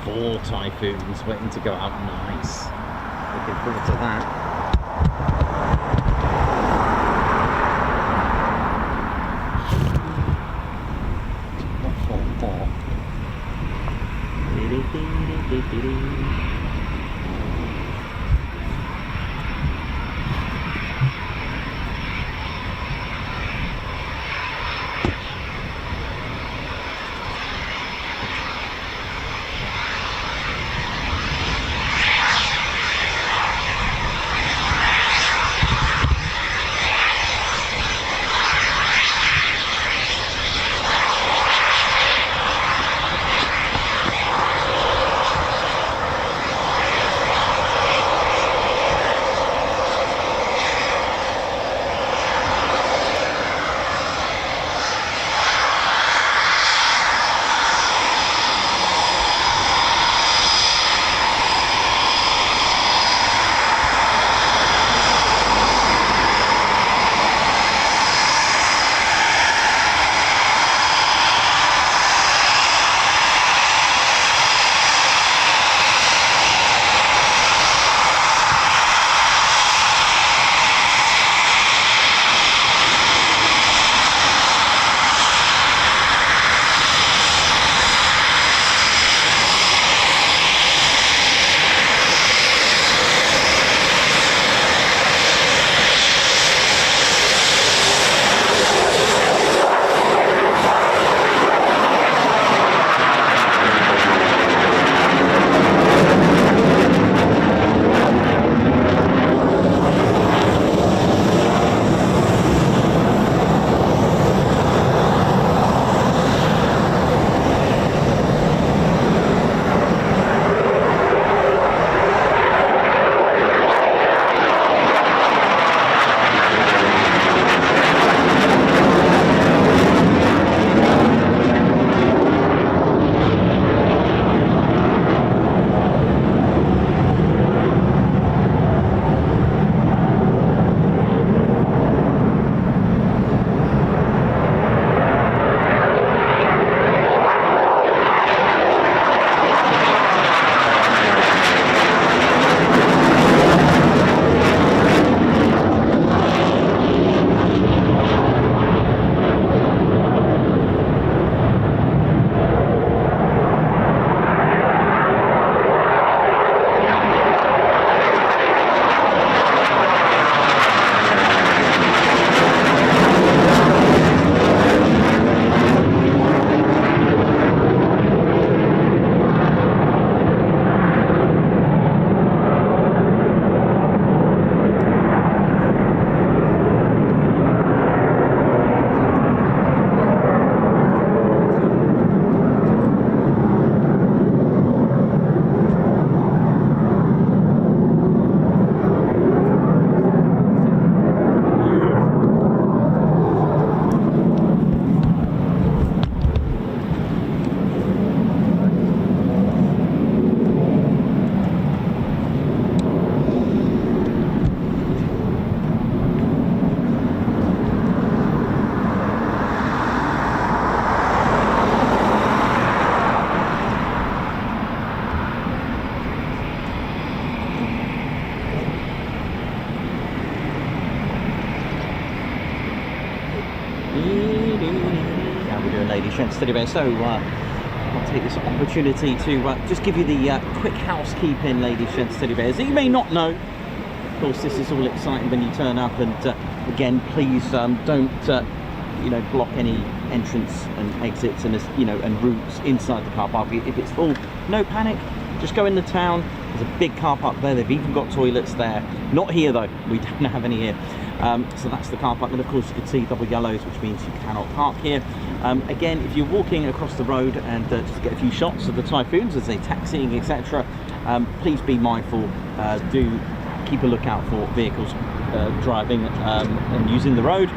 4 Typhoons waiting to go out. Nice. Looking forward to that. How we doing, ladies, gents, teddy bear? So I'll take this opportunity to just give you the quick housekeeping, ladies, gents, teddy bears. You may not know, of course, this is all exciting when you turn up, and again, please don't you know, block any entrance and exits and and routes inside the car park. If it's full, no panic, just go in the town. There's a big car park there. They've even got toilets there. Not here though, we don't have any here. So that's the car park, and of course you can see double yellows, which means you cannot park here. Again, if you're walking across the road and just get a few shots of the Typhoons as they're taxiing, etc., please be mindful. Do keep a lookout for vehicles driving and using the road.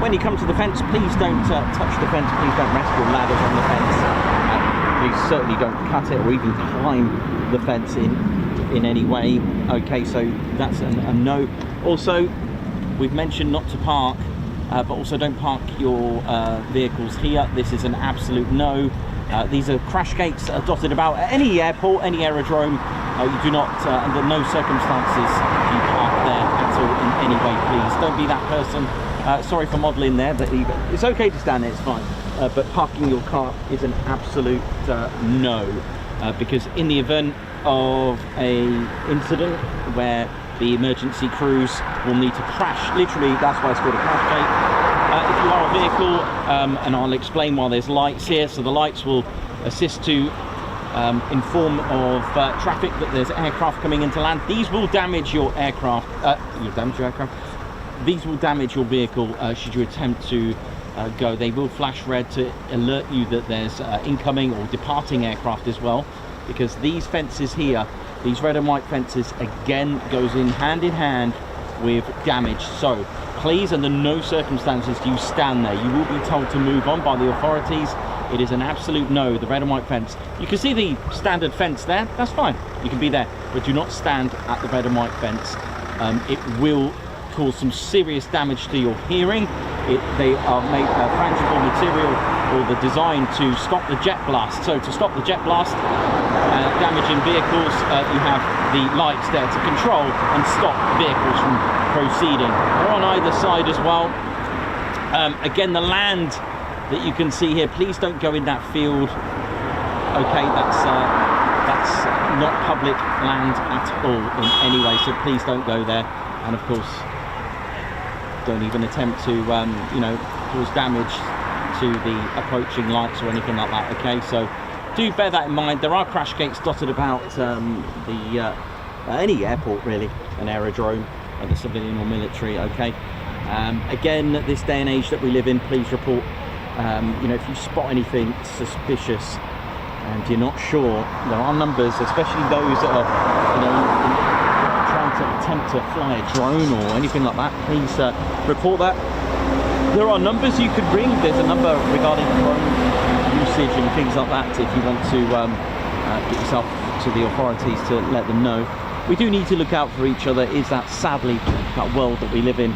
When you come to the fence, please don't touch the fence. Please don't rest your ladders on the fence. Please certainly don't cut it or even climb the fence in any way. Okay, so that's a no. Also, we've mentioned not to park, but also don't park your vehicles here. This is an absolute no. These are crash gates dotted about at any airport, any aerodrome. You do not, under no circumstances, do you park there at all in any way, please. Don't be that person. Sorry for modelling there, but it's okay to stand there, it's fine. But parking your car is an absolute no, because in the event of a incident where the emergency crews will need to crash, literally that's why it's called a crash gate. If you are a vehicle, and I'll explain why there's lights here, so the lights will assist to inform of traffic that there's aircraft coming into land. These will damage your aircraft, these will damage your vehicle should you attempt to go. They will flash red to alert you that there's incoming or departing aircraft as well, because these fences here, these red and white fences, again goes in hand with damage. So please, under no circumstances do you stand there. You will be told to move on by the authorities. It is an absolute no, the red and white fence. You can see the standard fence there, that's fine, you can be there, but do not stand at the red and white fence. It will cause some serious damage to your hearing. They are made of frangible material, or the design to stop the jet blast. So to stop the jet blast damaging vehicles, you have the lights there to control and stop vehicles from proceeding. They're on either side as well. Again, the land that you can see here, please don't go in that field. Okay, that's not public land at all in any way, so please don't go there. And of course, don't even attempt to you know, cause damage to the approaching lights or anything like that. Okay, so do bear that in mind. There are crash gates dotted about any airport really, an aerodrome, whether civilian or military. Okay, again, this day and age that we live in, please report. You know, if you spot anything suspicious and you're not sure, there are numbers, especially those that are, you know, trying to attempt to fly a drone or anything like that. Please report that. There are numbers you could ring. There's a number regarding drone usage and things like that if you want to get yourself to the authorities to let them know. We do need to look out for each other. Is that sadly that world that we live in?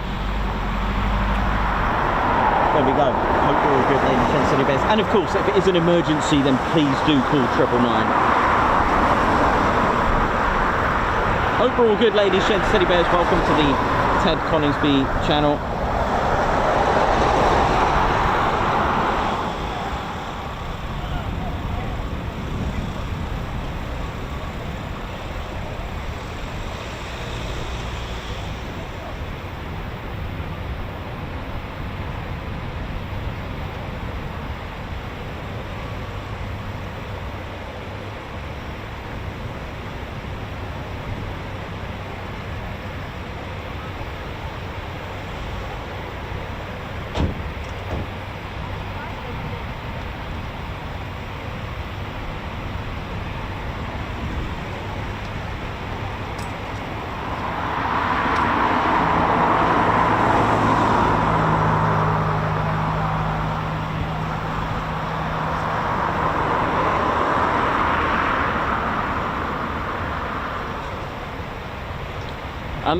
There we go. Hope you're all good, ladies and gentlemen. And of course, if it is an emergency, then please do call 999. Hope we're all good, ladies and gentlemen. Bears, welcome to the Ted Coningsby channel.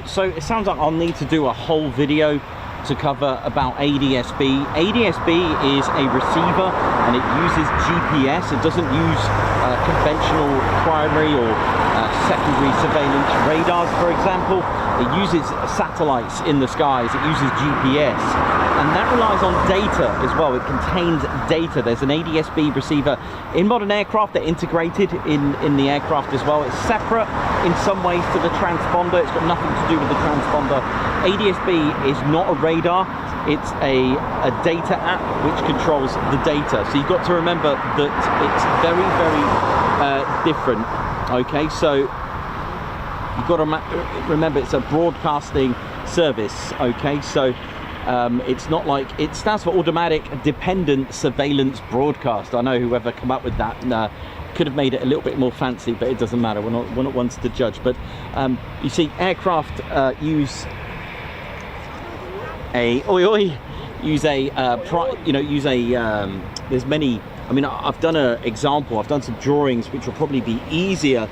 So it sounds like I'll need to do a whole video to cover about ADSB. ADSB is a receiver and it uses GPS. It doesn't use conventional primary or secondary surveillance radars, for example. It uses satellites in the skies. It uses GPS, and that relies on data as well. It contains data. There's an ADSB receiver in modern aircraft. They're integrated in the aircraft as well. It's separate in some ways to the transponder. It's got nothing to do with the transponder. ADSB is not a radar. It's a data app which controls the data. So you've got to remember that it's very, very different. Okay, so you've got to remember it's a broadcasting service. Okay, so it's not like, it stands for automatic dependent surveillance broadcast. I know whoever come up with that could have made it a little bit more fancy, but it doesn't matter. We're not ones to judge. But you see, aircraft use a there's many. I mean, I've done an example. I've done some drawings which will probably be easier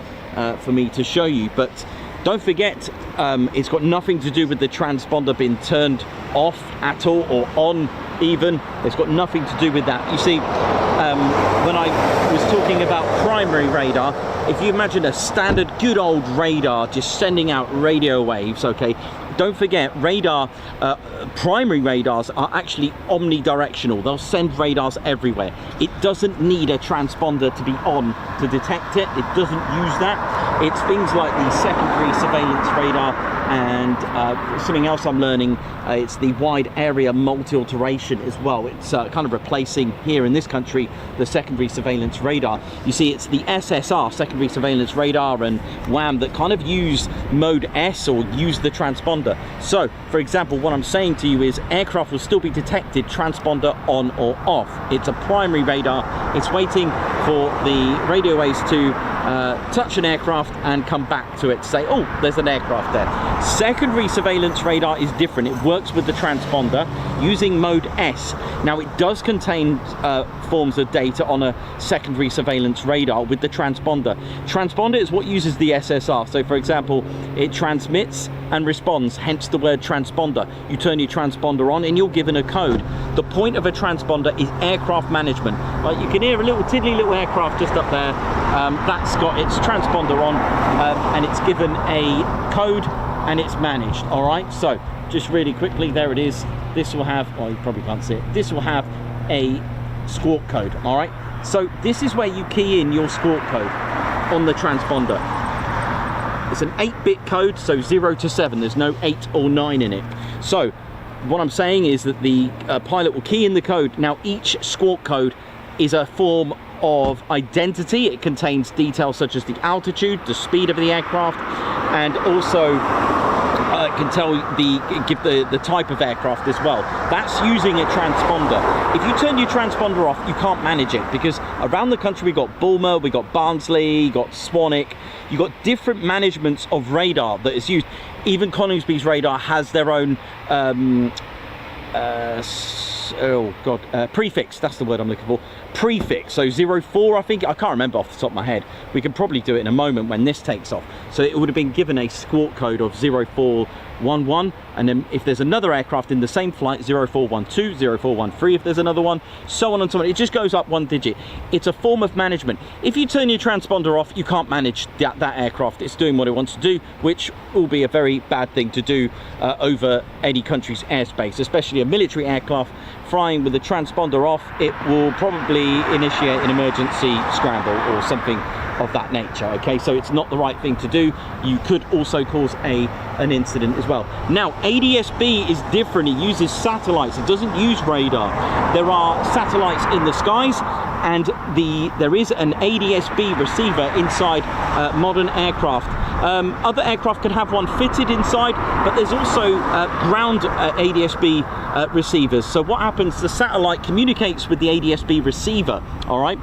for me to show you, but don't forget, it's got nothing to do with the transponder being turned off at all or on even. It's got nothing to do with that. You see, when I talking about primary radar, if you imagine a standard good old radar just sending out radio waves, okay, don't forget radar, primary radars are actually omnidirectional. They'll send radars everywhere. It doesn't need a transponder to be on to detect it. It doesn't use that. It's things like the secondary surveillance radar and something else I'm learning, it's the wide area multi-alteration as well. It's kind of replacing here in this country the secondary surveillance radar. You see, it's the SSR, secondary surveillance radar, and WAM that kind of use mode S or use the transponder. So for example, what I'm saying to you is aircraft will still be detected transponder on or off. It's a primary radar. It's waiting for the radio waves to touch an aircraft and come back to it to say, oh, there's an aircraft there. Secondary surveillance radar is different. It works with the transponder using mode S. Now it does contain forms of data on a secondary surveillance radar with the transponder. Transponder is what uses the SSR. So for example, it transmits and responds, hence the word transponder. You turn your transponder on and you're given a code. The point of a transponder is aircraft management. Like you can hear a little tiddly little aircraft just up there. That's got its transponder on and it's given a code and it's managed. All right, so just really quickly, there it is. This will have, oh, you probably can't see it. This will have a squawk code. All right, so this is where you key in your squawk code on the transponder. It's an 8-bit code, so 0 to 7. There's no 8 or 9 in it. So what I'm saying is that the pilot will key in the code. Now each squawk code is a form of identity. It contains details such as the altitude, the speed of the aircraft, and also can give the type of aircraft as well. That's using a transponder. If you turn your transponder off, you can't manage it, because around the country we've got Bulmer, we've got Barnsley, got Swanwick, you've got different managements of radar that is used. Even Coningsby's radar has their own prefix, that's the word I'm looking for. Prefix, so 04, I think, I can't remember off the top of my head. We can probably do it in a moment when this takes off. So it would have been given a squawk code of 0411, and then if there's another aircraft in the same flight, 0412, 0413 if there's another one, so on and so on. It just goes up one digit. It's a form of management. If you turn your transponder off, you can't manage that aircraft. It's doing what it wants to do, which will be a very bad thing to do over any country's airspace, especially a military aircraft flying with the transponder off. It will probably initiate an emergency scramble or something of that nature. Okay, so it's not the right thing to do. You could also cause an incident as well. Now ADSB is different. It uses satellites. It doesn't use radar. There are satellites in the skies, and there is an ADSB receiver inside modern aircraft. Other aircraft can have one fitted inside, but there's also ground ADSB receivers. So what happens, the satellite communicates with the ADSB receiver, all right?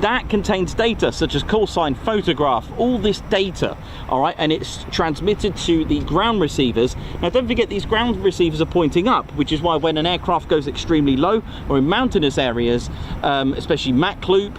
That contains data such as call sign, photograph, all this data, all right? And it's transmitted to the ground receivers. Now don't forget, these ground receivers are pointing up, which is why when an aircraft goes extremely low or in mountainous areas, especially Mach Loop,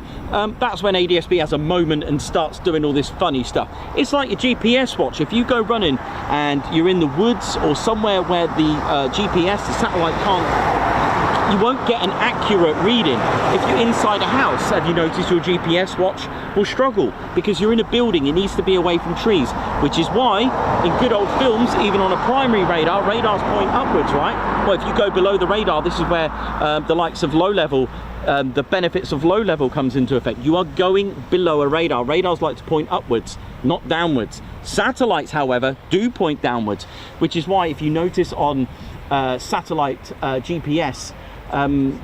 that's when ADSB has a moment and starts doing all this funny stuff. It's like your GPS watch. If you go running and you're in the woods or somewhere where the GPS, the satellite you won't get an accurate reading. If you're inside a house, have you noticed your GPS watch will struggle because you're in a building, it needs to be away from trees, which is why in good old films, even on a primary radar, radars point upwards, right? Well, if you go below the radar, this is where the likes of low level, the benefits of low level comes into effect. You are going below a radar. Radars like to point upwards, not downwards. Satellites, however, do point downwards, which is why if you notice on satellite GPS,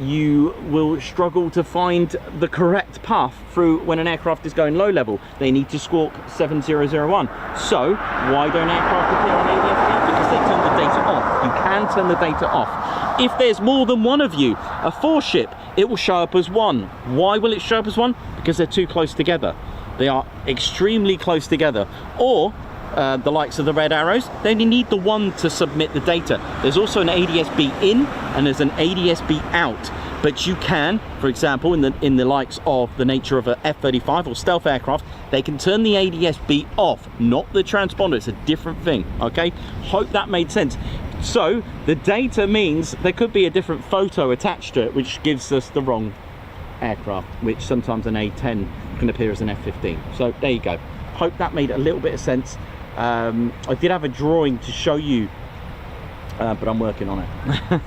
you will struggle to find the correct path through when an aircraft is going low level. They need to squawk 7001. So why don't aircraft appear on ADSB? Because they turn the data off. You can turn the data off. If there's more than one of you, a 4-ship, it will show up as 1. Why will it show up as 1? Because they're too close together. They are extremely close together. Or the likes of the red arrows, they only need the one to submit the data. There's also an ADSB in and there's an ADSB out, but you can, for example, in the likes of the nature of a F-35 or stealth aircraft, they can turn the ADSB off, not the transponder. It's a different thing. Okay, hope that made sense. So the data means there could be a different photo attached to it, which gives us the wrong aircraft, which sometimes an A10 can appear as an F-15. So there you go. Hope that made a little bit of sense. I did have a drawing to show you, but I'm working on it.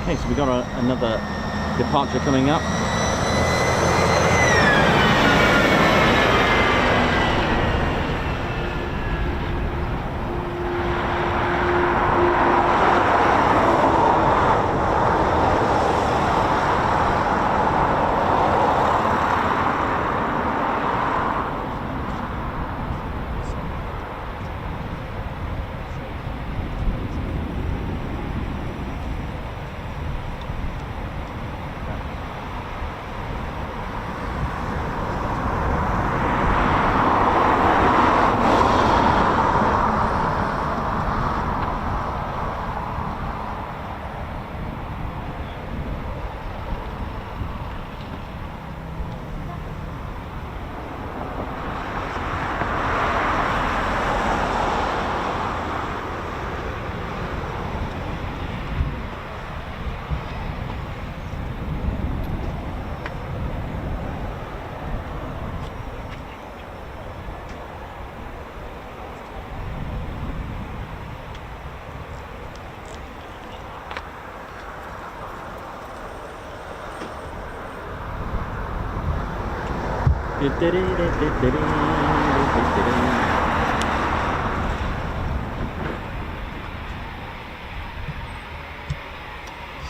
Okay, so we've got another departure coming up.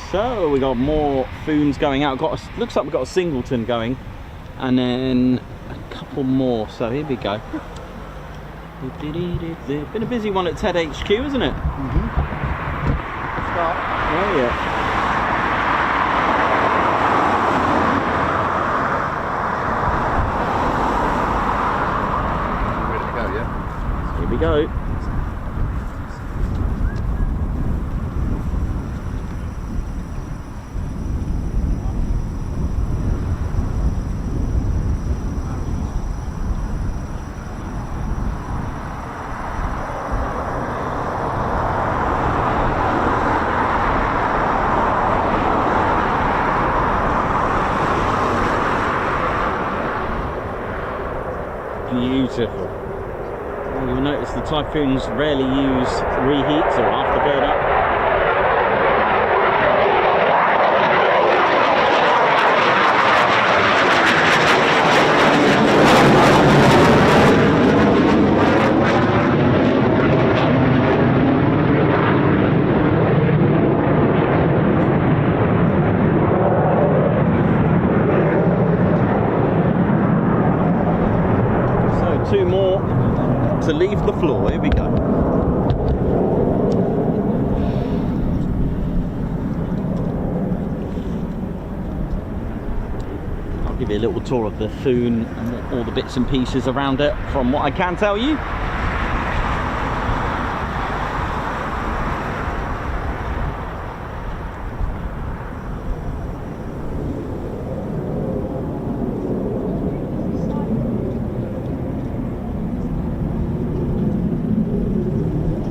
So we got more Foons going out. Looks like we've got a Singleton going, and then a couple more. So here we go. Been a busy one at TED HQ, isn't it? Mm-hmm. Start. Oh yeah. Here we go. Beautiful. You'll notice the Typhoons rarely use reheats or afterburn up. So 2 more to leave the floor. Here we give you a little tour of the Typhoon and all the bits and pieces around it from what I can tell you.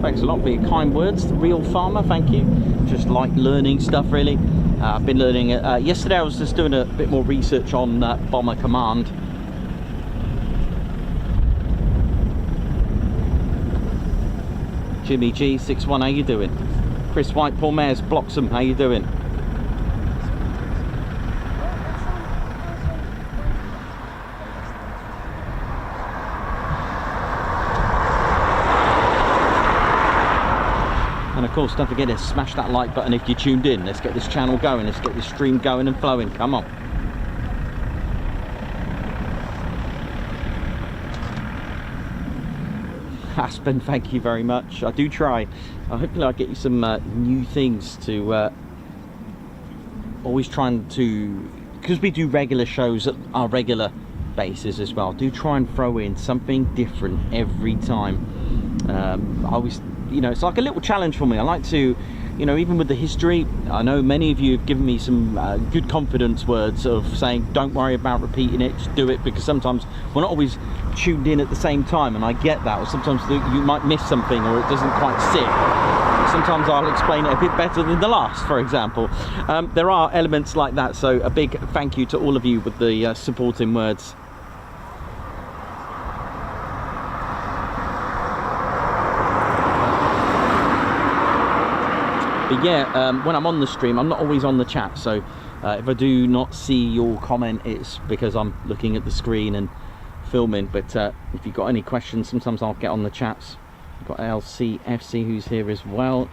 Thanks a lot for your kind words, the real farmer, thank you. Just like learning stuff really. I've been learning, yesterday I was just doing a bit more research on Bomber Command. Jimmy G61, how you doing? Chris White, Paul Mayers, Bloxham, how you doing? And of course, don't forget to smash that like button if you're tuned in. Let's get this channel going, let's get this stream going and flowing, come on. Aspen, thank you very much. I do try. Hopefully I'll get you some new things to always trying to, because we do regular shows at our regular basis as well, do try and throw in something different every time. I always, you know, it's like a little challenge for me. I like to, you know, even with the history, I know many of you have given me some good confidence words of saying don't worry about repeating it, just do it, because sometimes we're not always tuned in at the same time, and I get that, or sometimes you might miss something or it doesn't quite sit. Sometimes I'll explain it a bit better than the last, for example. There are elements like that, so a big thank you to all of you with the supporting words. But yeah, when I'm on the stream, I'm not always on the chat, so if I do not see your comment, it's because I'm looking at the screen and filming. But if you've got any questions, sometimes I'll get on the chats. We've got LCFC who's here as well.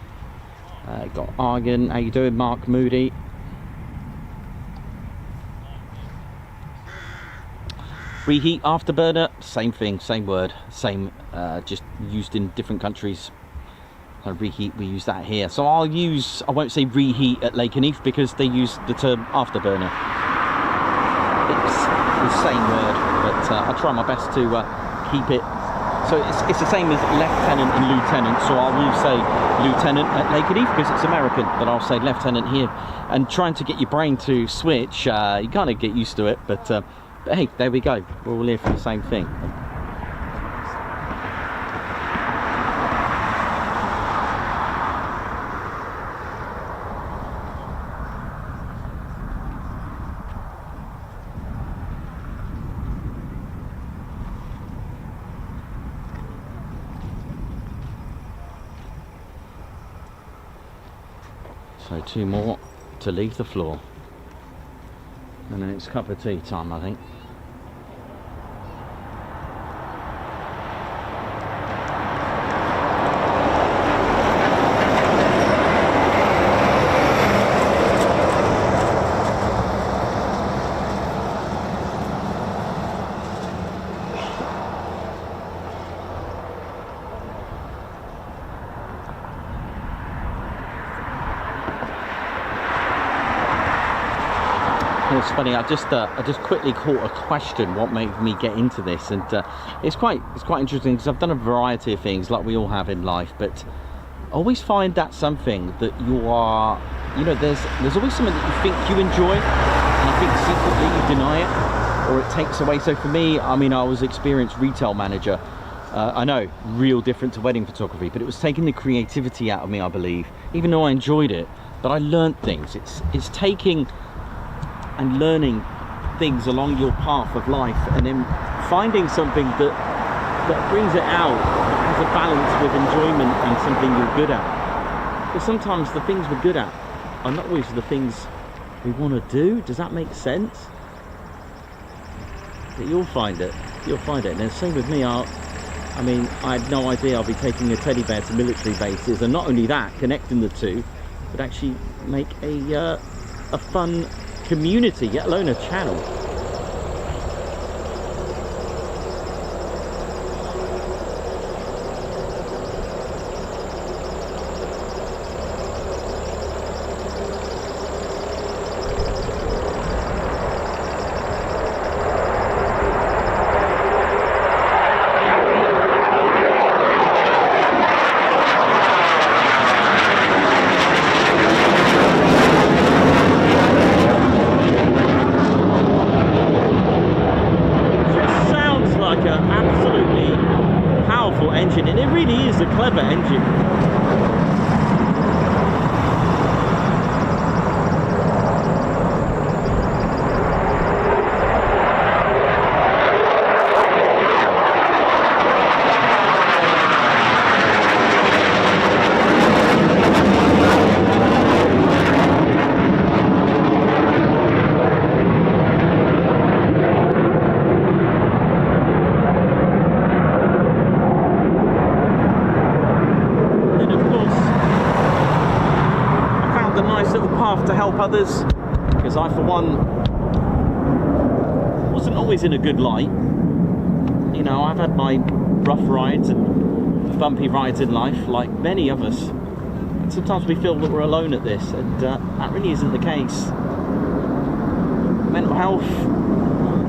Got Argan, how you doing? Mark Moody. Reheat afterburner, same thing, same word, same, just used in different countries. Reheat, we use that here. So I won't say reheat at Lancasters because they use the term afterburner. It's the same word, but I try my best to keep it. So it's the same as lieutenant and lieutenant. So I will say lieutenant at Lancasters because it's American, but I'll say lieutenant here. And trying to get your brain to switch, you kind of get used to it. But hey, there we go. We're all here for the same thing. So 2 more to leave the floor, and then it's cup of tea time, I think. It's funny, I just quickly caught a question what made me get into this, and it's quite interesting because I've done a variety of things like we all have in life, but I always find that something that you are, you know, there's always something that you think you enjoy, and I think secretly you deny it or it takes away. So for me, I mean, I was an experienced retail manager. I know, real different to wedding photography, but it was taking the creativity out of me, I believe, even though I enjoyed it. But I learned things. It's taking and learning things along your path of life, and then finding something that brings it out, that has a balance with enjoyment and something you're good at. Because sometimes the things we're good at are not always the things we want to do. Does that make sense? But you'll find it. And the same with me. I mean, I had no idea I'll be taking a teddy bear to military bases, and not only that, connecting the two, but actually make a fun community, let alone a channel. nice little path to help others, because I, for one, wasn't always in a good light. You know, I've had my rough rides and bumpy rides in life, like many of us. And sometimes we feel that we're alone at this, and that really isn't the case. Mental health,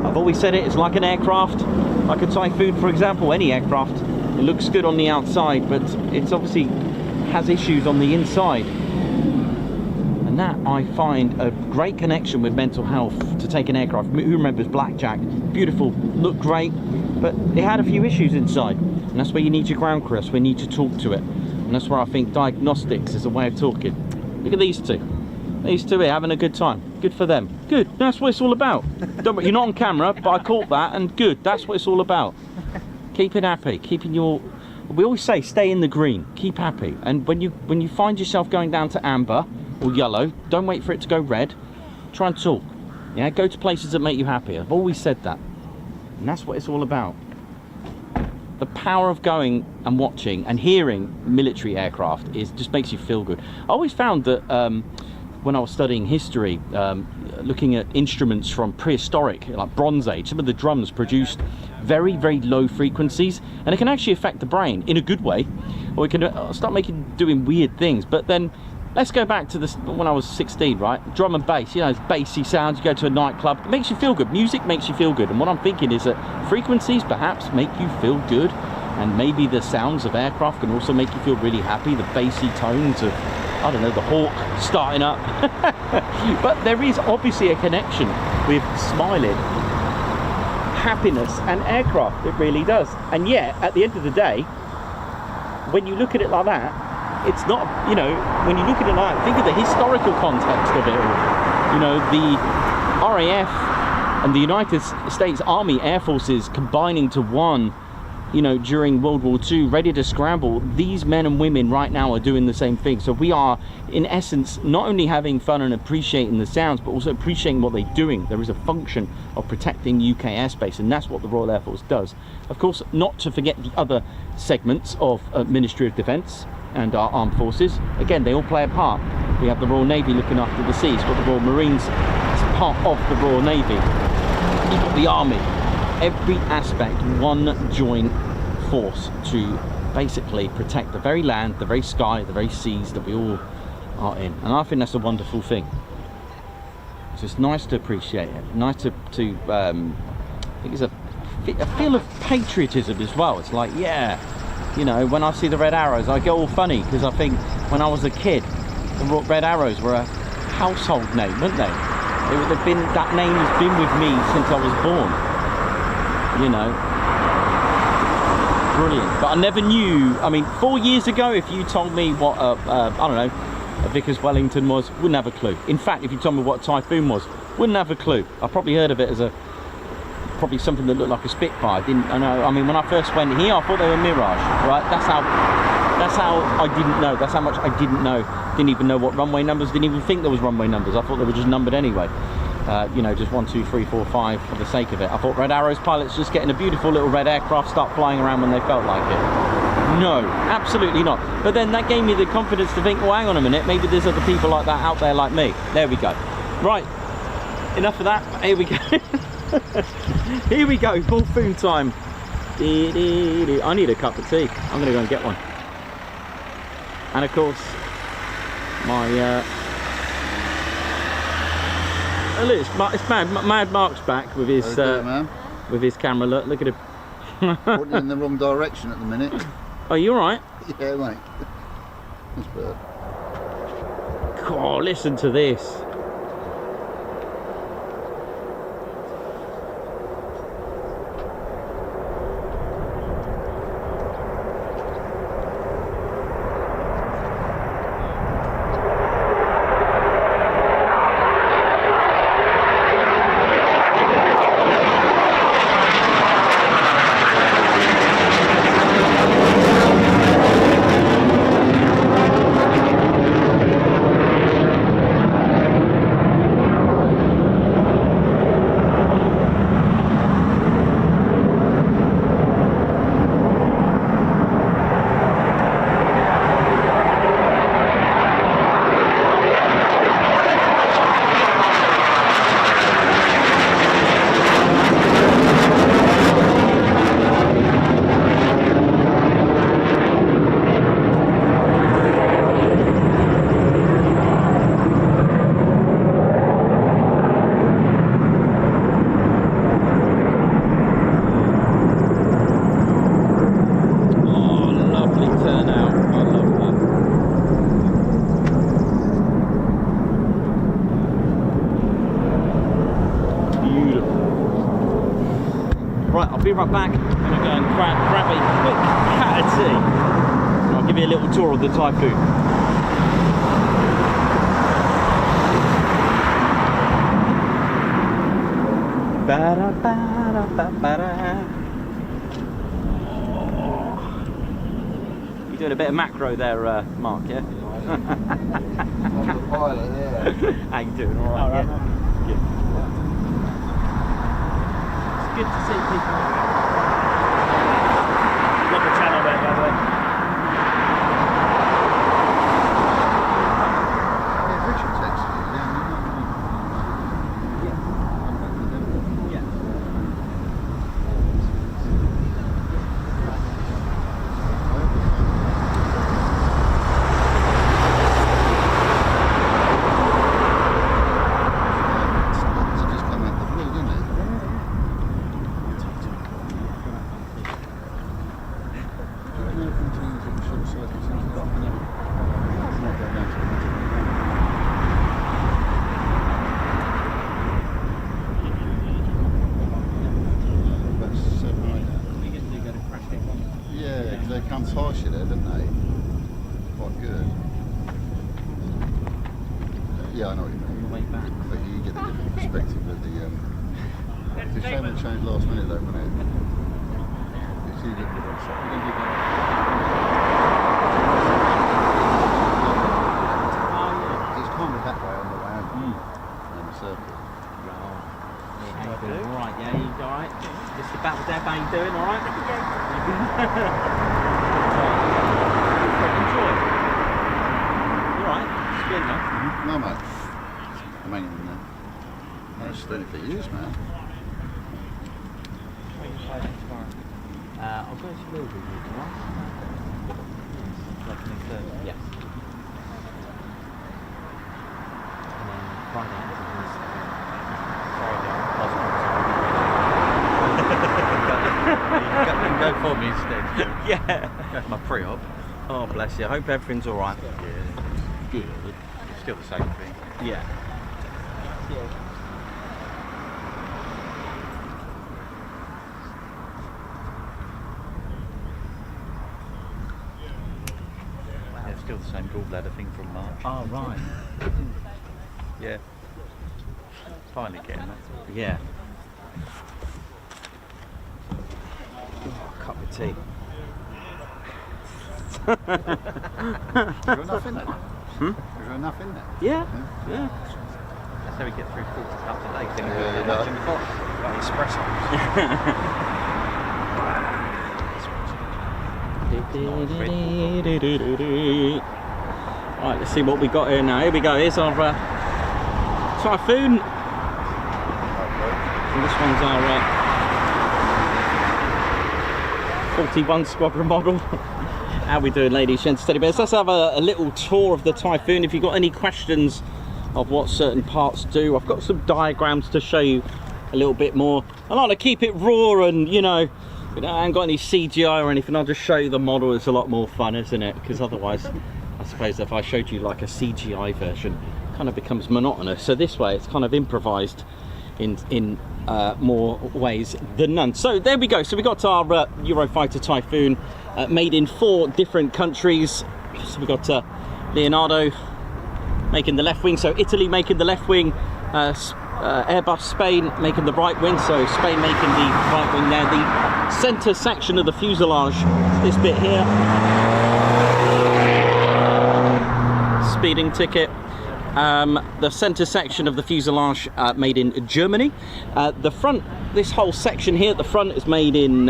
I've always said it, it's like an aircraft, like a Typhoon, for example, any aircraft. It looks good on the outside, but it's obviously has issues on the inside. And that, I find, a great connection with mental health to take an aircraft. Who remembers Blackjack? Beautiful, looked great, but it had a few issues inside. And that's where you need your ground crew, that's where you need to talk to it. And that's where I think diagnostics is a way of talking. Look at these two. These two here having a good time. Good for them. Good, that's what it's all about. Don't worry, you're not on camera, but I caught that, and good, that's what it's all about. Keep it happy, keeping your... We always say, stay in the green, keep happy. And when you find yourself going down to amber or yellow, don't wait for it to go red. Try and talk. Yeah, go to places that make you happy. I've always said that. And that's what it's all about. The power of going and watching and hearing military aircraft just makes you feel good. I always found that when I was studying history, looking at instruments from prehistoric, like Bronze Age, some of the drums produced very, very low frequencies, and it can actually affect the brain in a good way, or it can start doing weird things. But then let's go back to this when I was 16, right? Drum and bass, you know, bassy sounds. You go to a nightclub, it makes you feel good. Music makes you feel good. And what I'm thinking is that frequencies perhaps make you feel good, and maybe the sounds of aircraft can also make you feel really happy. The bassy tones of, I don't know, the Hawk starting up. But there is obviously a connection with smiling, happiness and aircraft. It really does. And yet, at the end of the day, when you look at it like that, it's not, you know, when you look at it like that, think of the historical context of it all. You know, the RAF and the United States Army Air Forces combining to one, you know, during World War II, ready to scramble. These men and women right now are doing the same thing. So we are, in essence, not only having fun and appreciating the sounds, but also appreciating what they're doing. There is a function of protecting UK airspace, and that's what the Royal Air Force does. Of course, not to forget the other segments of Ministry of Defence and our armed forces. Again, they all play a part. We have the Royal Navy looking after the seas, got the Royal Marines as part of the Royal Navy. You've got the Army. Every aspect, one joint force to basically protect the very land, the very sky, the very seas that we all are in. And I think that's a wonderful thing. So it's nice to appreciate it. Nice to I think it's a feel of patriotism as well. It's like, yeah, you know, when I see the Red Arrows, I get all funny, because I think when I was a kid, the Red Arrows were a household name, weren't they? That name has been with me since I was born. You know, brilliant. But I never knew. I mean, 4 years ago, if you told me what I don't know, a Vickers Wellington was, wouldn't have a clue. In fact, if you told me what a Typhoon was, wouldn't have a clue. I probably heard of it as probably something that looked like a Spitfire. I know. I mean, when I first went here, I thought they were Mirage. Right? That's how I didn't know. That's how much I didn't know. Didn't even know what runway numbers. Didn't even think there was runway numbers. I thought they were just numbered anyway. You know, just 1, 2, 3, 4, 5 for the sake of it. I thought Red Arrows pilots just getting a beautiful little red aircraft start flying around when they felt like it. No, absolutely not. But then that gave me the confidence to think, well, hang on a minute, maybe there's other people like that out there like me. There we go. Right, enough of that. Here we go. Here we go, Typhoon time. I need a cup of tea. I'm going to go and get one. And of course, my... look, it's Mad Mark's back with his with his camera. Look at him. Pointing in the wrong direction at the minute. Oh, you alright? Yeah, mate. That's bad. God, listen to this. be right back. I'm going to go and grab a quick cat of tea. And I'll give you a little tour of the Typhoon. You're doing a bit of macro there, Mark, yeah? I'm the pilot, yeah. How you doing? All right, yeah. Good. It's good to see people. Love the channel there, by the way. Yeah, Richard's actually, yeah. They come past you there, don't they? Quite good. Yeah, I know what you mean. Way back. But you get the different perspective of the. The shame it changed last minute though, wasn't it? It's you get the It's kind of that way on the way home. In the circle. Alright, yeah, you alright? Just the battle deb, how you doing, alright? Enjoy. You alright? It's good, man. No, mate. I'm hanging in there. I've stood it for years, man. I'll go to Liverpool tomorrow. Yes. And then Friday Go for me instead. yeah. That's my pre-op. Oh, bless you. I hope everything's alright. Yeah. Good. Still the same thing. Yeah. Yeah, still the same gallbladder thing from March. Oh, right. Yeah. Finally getting that. Yeah. Cup of tea. Is there enough in there? Is there enough in there? Yeah. Yeah. That's how we get through 40 cups a day. Thing Yeah, no. like espresso. Right, let's see what we got here now. Here we go. Here's our Typhoon. And this one's our 41 Squadron model. How we doing, ladies, gents, teddy bears? Let's have a little tour of the Typhoon. If you've got any questions of what certain parts do, I've got some diagrams to show you a little bit more. I like to keep it raw and, you know, I haven't got any CGI or anything. I'll just show you the model. It's a lot more fun, isn't it? Because otherwise, I suppose if I showed you like a CGI version, it kind of becomes monotonous. So this way, it's kind of improvised in more ways than none. So there we go. So we got our Eurofighter Typhoon made in 4 different countries. So we got Leonardo making the left wing, so Italy making the left wing, Airbus Spain making the right wing, so Spain making the right wing there. The centre section of the fuselage, this bit here, speeding ticket. The centre section of the fuselage made in Germany. The front, this whole section here at the front is made in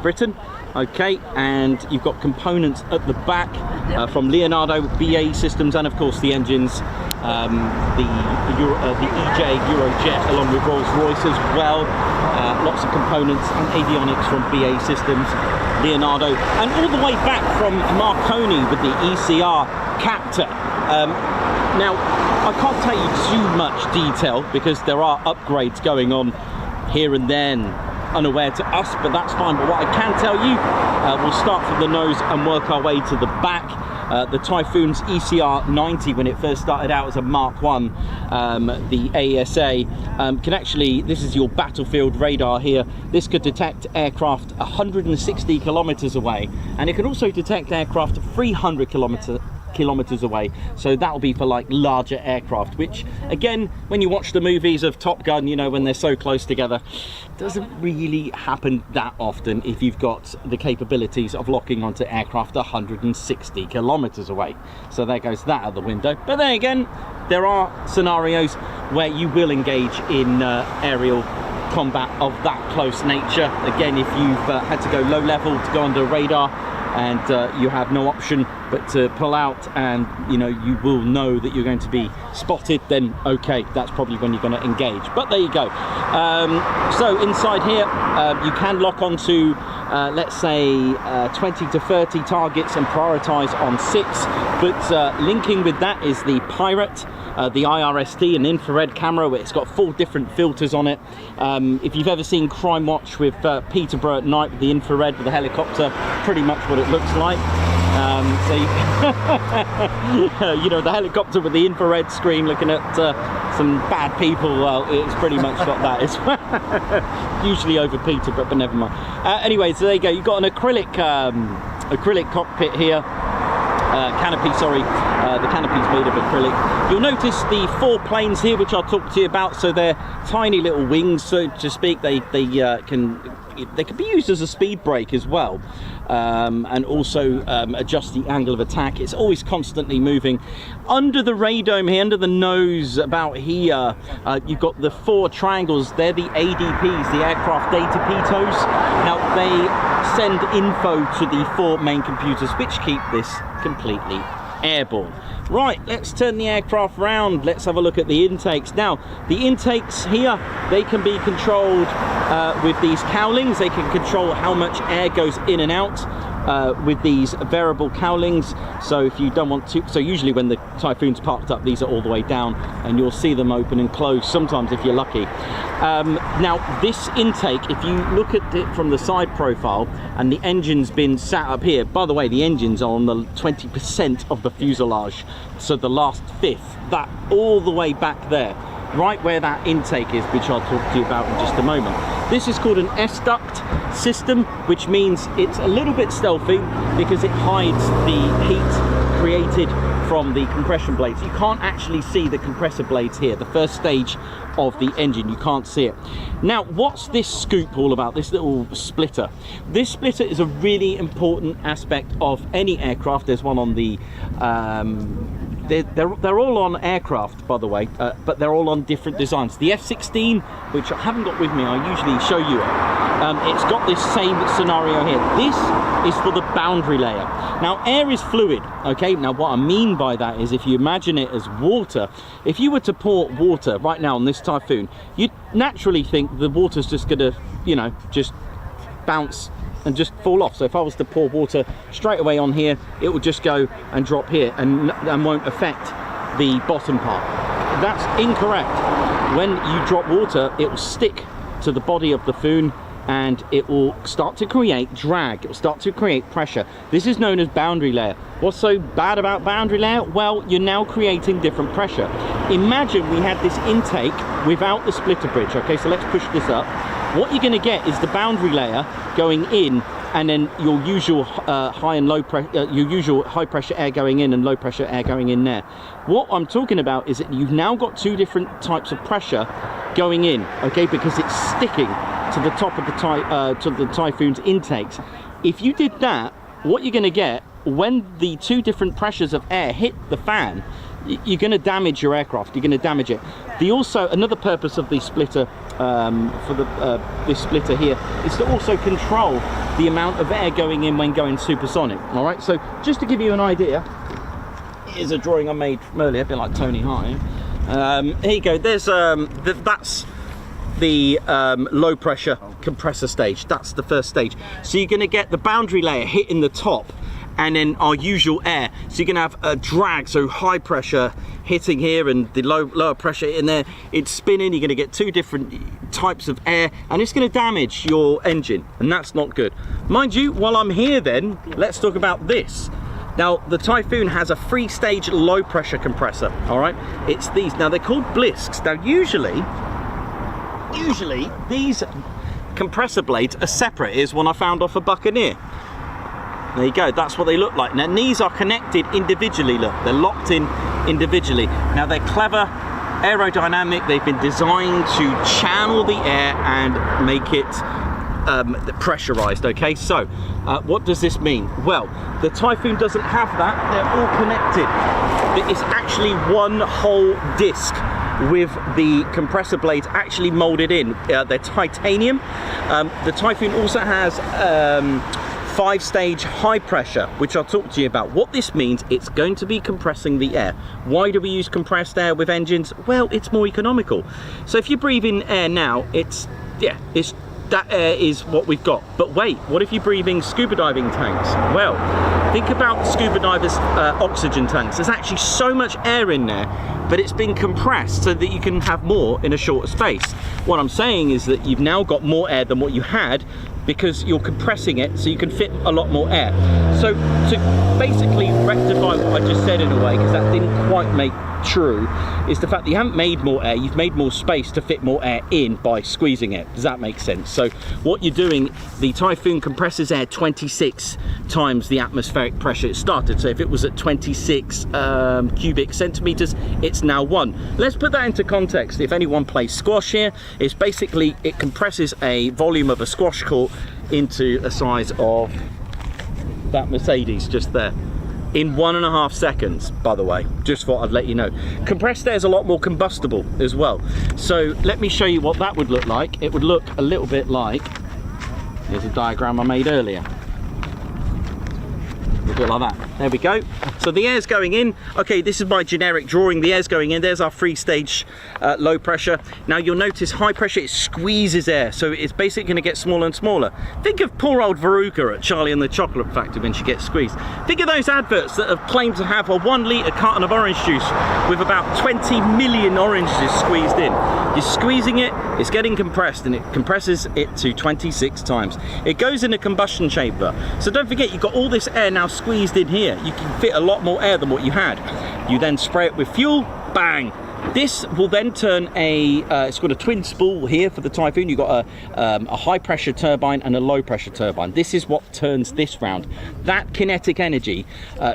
Britain. Okay, and you've got components at the back from Leonardo, BAE Systems, and of course the engines, the EJ Eurojet, along with Rolls-Royce as well. Lots of components and avionics from BAE Systems, Leonardo, and all the way back from Marconi with the ECR Captor. Now, I can't tell you too much detail because there are upgrades going on here and then, unaware to us, but that's fine. But what I can tell you, we'll start from the nose and work our way to the back. The Typhoon's ECR90, when it first started out as a Mark 1, the AESA, can actually, this is your battlefield radar here, this could detect aircraft 160 kilometers away, and it can also detect aircraft 300 kilometers away, so that'll be for like larger aircraft, which again, when you watch the movies of Top Gun, you know, when they're so close together, doesn't really happen that often if you've got the capabilities of locking onto aircraft 160 kilometers away. So there goes that out the window. But then again, there are scenarios where you will engage in aerial combat of that close nature. Again, if you've had to go low level to go under radar and you have no option but to pull out, and you know you will know that you're going to be spotted, then okay, that's probably when you're going to engage. But there you go. So inside here you can lock onto let's say 20 to 30 targets and prioritize on 6, but linking with that is the Pirate, the IRST, an infrared camera where it's got 4 different filters on it. If you've ever seen Crime Watch with Peterborough at night with the infrared with the helicopter, pretty much what it looks like. So you know, the helicopter with the infrared screen looking at some bad people, well, it's pretty much got that. It's usually over Peterborough, but never mind. Anyway, so there you go, you've got an acrylic cockpit here. Canopy, sorry, the canopy's made of acrylic. You'll notice the 4 planes here, which I'll talk to you about. So they're tiny little wings, so to speak. They can be used as a speed brake as well, and also adjust the angle of attack. It's always constantly moving. Under the radome here, under the nose about here, you've got the 4 triangles. They're the ADPs, the aircraft data pitos. Now they send info to the 4 main computers, which keep this completely airborne. Right, let's turn the aircraft round. Let's have a look at the intakes. Now, the intakes here, they can be controlled with these cowlings. They can control how much air goes in and out with these variable cowlings. So if you don't want to, so usually when the Typhoon's parked up, these are all the way down, and you'll see them open and close sometimes if you're lucky. Now this intake, if you look at it from the side profile, and the engine's been sat up here, by the way, the engines are on the 20% of the fuselage, so the last 1/5, that all the way back there, right where that intake is, which I'll talk to you about in just a moment. This is called an S-duct system, which means it's a little bit stealthy because it hides the heat created from the compression blades. You can't actually see the compressor blades here, the first stage of the engine, you can't see it. Now, what's this scoop all about, this little splitter? This splitter is a really important aspect of any aircraft. There's one on the they're all on aircraft, by the way, but they're all on different designs. The F-16, which I haven't got with me, I usually show you it. It's got this same scenario here. This is for the boundary layer. Now, air is fluid, okay? Now, what I mean by that is, if you imagine it as water, if you were to pour water right now on this Typhoon, you'd naturally think the water's just gonna, you know, just bounce and just fall off. So if I was to pour water straight away on here, it will just go and drop here and won't affect the bottom part. That's incorrect. When you drop water, it will stick to the body of the Foon and it will start to create drag. It will start to create pressure. This is known as boundary layer. What's so bad about boundary layer? Well, you're now creating different pressure. Imagine we had this intake without the splitter bridge. Okay, so let's push this up. What you're going to get is the boundary layer going in, and then your usual high and low pressure, your usual high pressure air going in and low pressure air going in there. What I'm talking about is that you've now got 2 different types of pressure going in, okay, because it's sticking to the top of the Typhoon's intakes. If you did that, what you're going to get when the 2 different pressures of air hit the fan, you're going to damage your aircraft. You're going to damage it. Another purpose of the splitter this splitter here is to also control the amount of air going in when going supersonic. All right. So just to give you an idea, here's a drawing I made from earlier, a bit like Tony Hart. Here you go. There's that's the low pressure compressor stage. That's the first stage. So you're going to get the boundary layer hitting the top, and then our usual air. So you're going to have a drag, so high pressure hitting here and the lower pressure in there. It's spinning. You're going to get 2 different types of air, and it's going to damage your engine, and that's not good. Mind you, while I'm here then, let's talk about this. Now, the Typhoon has a 3-stage low pressure compressor, all right? It's these, now they're called blisks. Now, usually these compressor blades are separate. Here's one I found off a Buccaneer. There you go, that's what they look like. Now, these are connected individually, look, they're locked in individually. Now, they're clever, aerodynamic, they've been designed to channel the air and make it pressurized, okay? So, what does this mean? Well, the Typhoon doesn't have that, they're all connected. It's actually one whole disc with the compressor blades actually molded in. They're titanium. The Typhoon also has 5-stage high pressure, which I'll talk to you about. What this means, it's going to be compressing the air. Why do we use compressed air with engines? Well, it's more economical. So if you breathe in air now, that air is what we've got. But wait, what if you're breathing scuba diving tanks? Well, think about scuba divers' oxygen tanks. There's actually so much air in there, but it's been compressed so that you can have more in a shorter space. What I'm saying is that you've now got more air than what you had because you're compressing it so you can fit a lot more air. So to basically rectify what I just said in a way, because that didn't quite make true, is the fact that you haven't made more air, you've made more space to fit more air in by squeezing it. Does that make sense? So what you're doing, the Typhoon compresses air 26 times the atmospheric pressure it started. So if it was at 26 cubic centimeters, it's now 1. Let's put that into context. If anyone plays squash here, it's basically, it compresses a volume of a squash court into a size of that Mercedes just there. In 1.5 seconds, by the way, just thought I'd let you know. Compressed air is a lot more combustible as well. So let me show you what that would look like. It would look a little bit like, here's a diagram I made earlier. A bit like that. There we go. So the air's going in. Okay, this is my generic drawing. The air's going in. There's our 3-stage low pressure. Now you'll notice high pressure, it squeezes air. So it's basically going to get smaller and smaller. Think of poor old Veruca at Charlie and the Chocolate Factory when she gets squeezed. Think of those adverts that have claimed to have a 1-litre carton of orange juice with about 20 million oranges squeezed in. You're squeezing it, it's getting compressed, and it compresses it to 26 times. It goes in a combustion chamber. So don't forget, you've got all this air now squeezed in here. You can fit a lot more air than what you had. You then spray it with fuel, bang. This will then turn it's got a twin spool here for the Typhoon. You've got a high pressure turbine and a low pressure turbine. This is what turns this round. That kinetic energy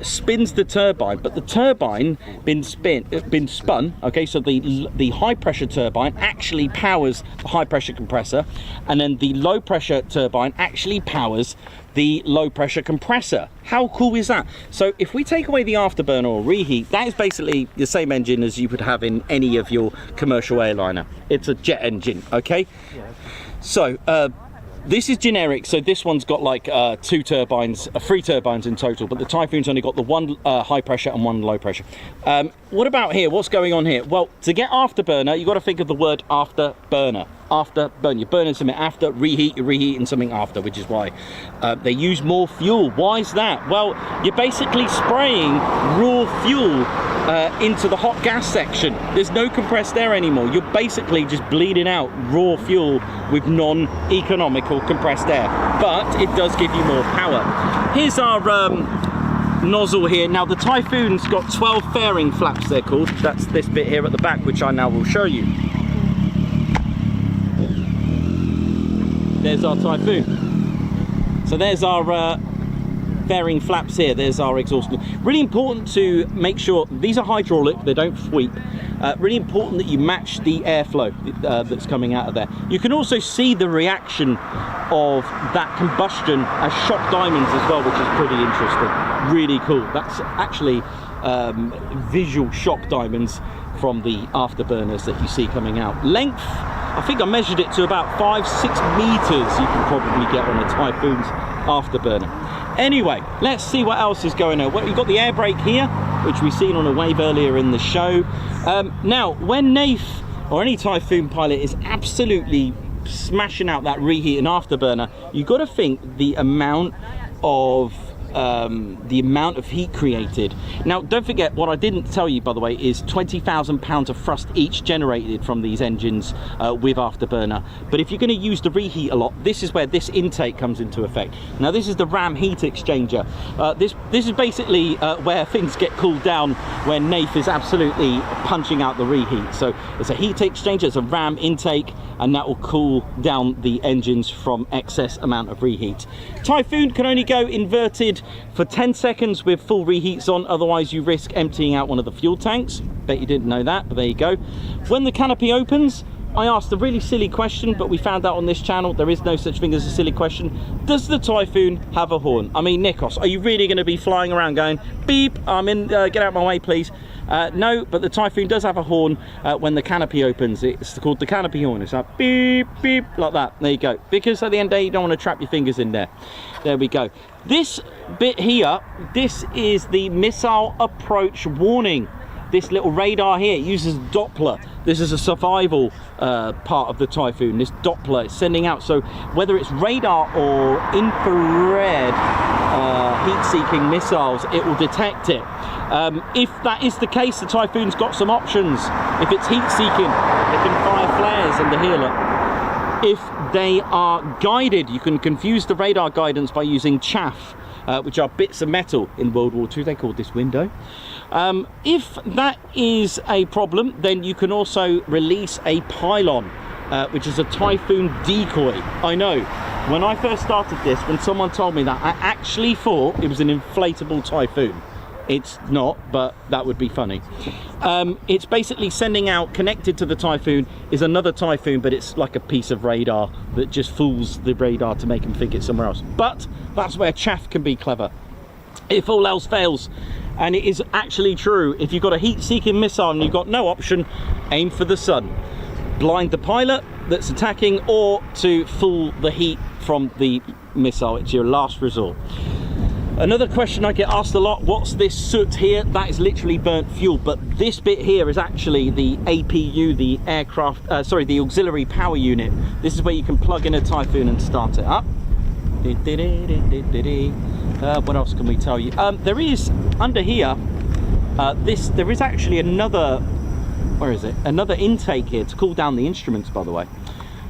spins the turbine, but the turbine been spun, okay, so the high pressure turbine actually powers the high pressure compressor, and then the low pressure turbine actually powers the low pressure compressor. How cool is that? So if we take away the afterburner or reheat, that is basically the same engine as you would have in any of your commercial airliner. It's a jet engine, okay? Yeah. So this is generic, so this one's got like 3 turbines in total, but the Typhoon's only got the 1 high pressure and 1 low pressure. What about here? What's going on here? Well, to get afterburner, you've got to think of the word afterburner. Afterburn, you're burning something after, reheat, you're reheating something after, which is why they use more fuel. Why is that? Well, you're basically spraying raw fuel into the hot gas section. There's no compressed air anymore. You're basically just bleeding out raw fuel with non-economical compressed air, but it does give you more power. Here's our nozzle here. Now the Typhoon's got 12 fairing flaps, they're called. That's this bit here at the back, which I now will show you. There's our Typhoon. So there's our fairing flaps here. There's our exhaust. Really important to make sure these are hydraulic, they don't sweep. Really important that you match the airflow that's coming out of there. You can also see the reaction of that combustion as shock diamonds as well, which is pretty interesting. Really cool. That's actually visual shock diamonds from the afterburners that you see coming out. Length, I think I measured it to about 5-6 meters you can probably get on a Typhoon's afterburner. Anyway, let's see what else is going on. Well, you've got the air brake here, which we've seen on a wave earlier in the show. Now, when NAF or any Typhoon pilot is absolutely smashing out that reheat and afterburner, you've got to think the amount of the amount of heat created. Now, don't forget, what I didn't tell you, by the way, is 20,000 pounds of thrust each generated from these engines with afterburner. But if you're going to use the reheat a lot, this is where this intake comes into effect. Now, this is the RAM heat exchanger. This is basically where things get cooled down when NAF is absolutely punching out the reheat. So it's a heat exchanger, it's a RAM intake, and that will cool down the engines from excess amount of reheat. Typhoon can only go inverted for 10 seconds with full reheats on, otherwise you risk emptying out one of the fuel tanks. Bet you didn't know that, but there you go. When the canopy opens, I asked a really silly question, but we found out on this channel there is no such thing as a silly question. Does the Typhoon have a horn? I mean, Nikos, are you really going to be flying around going, beep, I'm in, get out of my way, please? No, but the Typhoon does have a horn when the canopy opens. It's called the canopy horn. It's like beep, beep, like that. There you go. Because at the end of the day, you don't want to trap your fingers in there. There we go. This bit here, this is the missile approach warning. This little radar here uses Doppler. This is a survival part of the Typhoon. This Doppler is sending out, so whether it's radar or infrared heat-seeking missiles, it will detect it. If that is the case, the Typhoon's got some options. If it's heat-seeking, it can fire flares and the healer. If they are guided, you can confuse the radar guidance by using chaff, which are bits of metal. In World War II, they called this window. If that is a problem, then you can also release a pylon, which is a Typhoon decoy. I know, when I first started this, when someone told me that, I actually thought it was an inflatable Typhoon. It's not, but that would be funny. It's basically sending out, connected to the Typhoon is another Typhoon, but it's like a piece of radar that just fools the radar to make them think it's somewhere else. But that's where chaff can be clever. If all else fails, and it is actually true, if you've got a heat-seeking missile and you've got no option, aim for the sun. Blind the pilot that's attacking, or to fool the heat from the missile. It's your last resort. Another question I get asked a lot, what's this soot here? That is literally burnt fuel, but this bit here is actually the APU, the the auxiliary power unit. This is where you can plug in a Typhoon and start it up. What else can we tell you? There is, under here, there is actually another, where is it? Another intake here to cool down the instruments, by the way.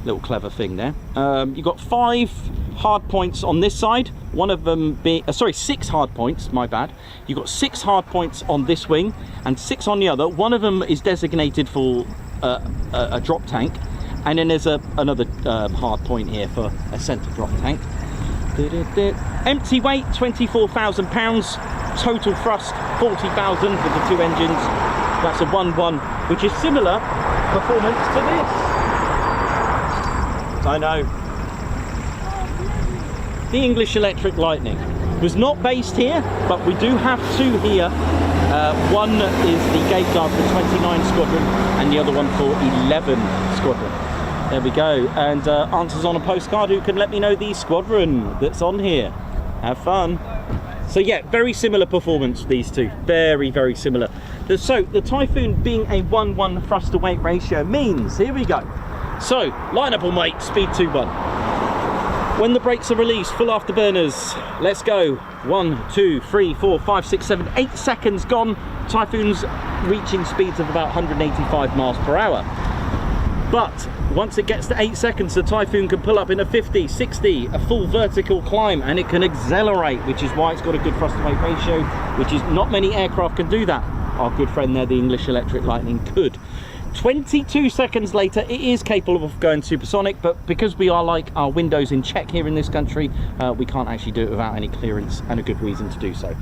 Little clever thing there. You've got 5 hard points on this side, one of them being, 6 hard points, my bad. You've got 6 hard points on this wing and 6 on the other. One of them is designated for a drop tank, and then there's another hard point here for a centre drop tank. Empty weight 24,000 pounds, total thrust 40,000 with the 2 engines. That's a 1-1, which is similar performance to this. I know. The English Electric Lightning was not based here, but we do have 2 here. One is the gate guard for 29 Squadron and the other one for 11 Squadron. There we go, and answers on a postcard who can let me know the squadron that's on here. Have fun. So yeah, very similar performance, these two. Very, very similar. So the Typhoon being a 1-1 thrust to weight ratio means, here we go. So, line up on weight, speed 2-1. When the brakes are released, full afterburners. Let's go. 1, 2, 3, 4, 5, 6, 7, 8 seconds gone. Typhoon's reaching speeds of about 185 miles per hour. But once it gets to 8 seconds, the Typhoon can pull up in a 50, 60, a full vertical climb, and it can accelerate, which is why it's got a good thrust to weight ratio, which is not many aircraft can do that. Our good friend there, the English Electric Lightning, could. 22 seconds later, it is capable of going supersonic, but because we are like our windows in check here in this country, we can't actually do it without any clearance and a good reason to do so.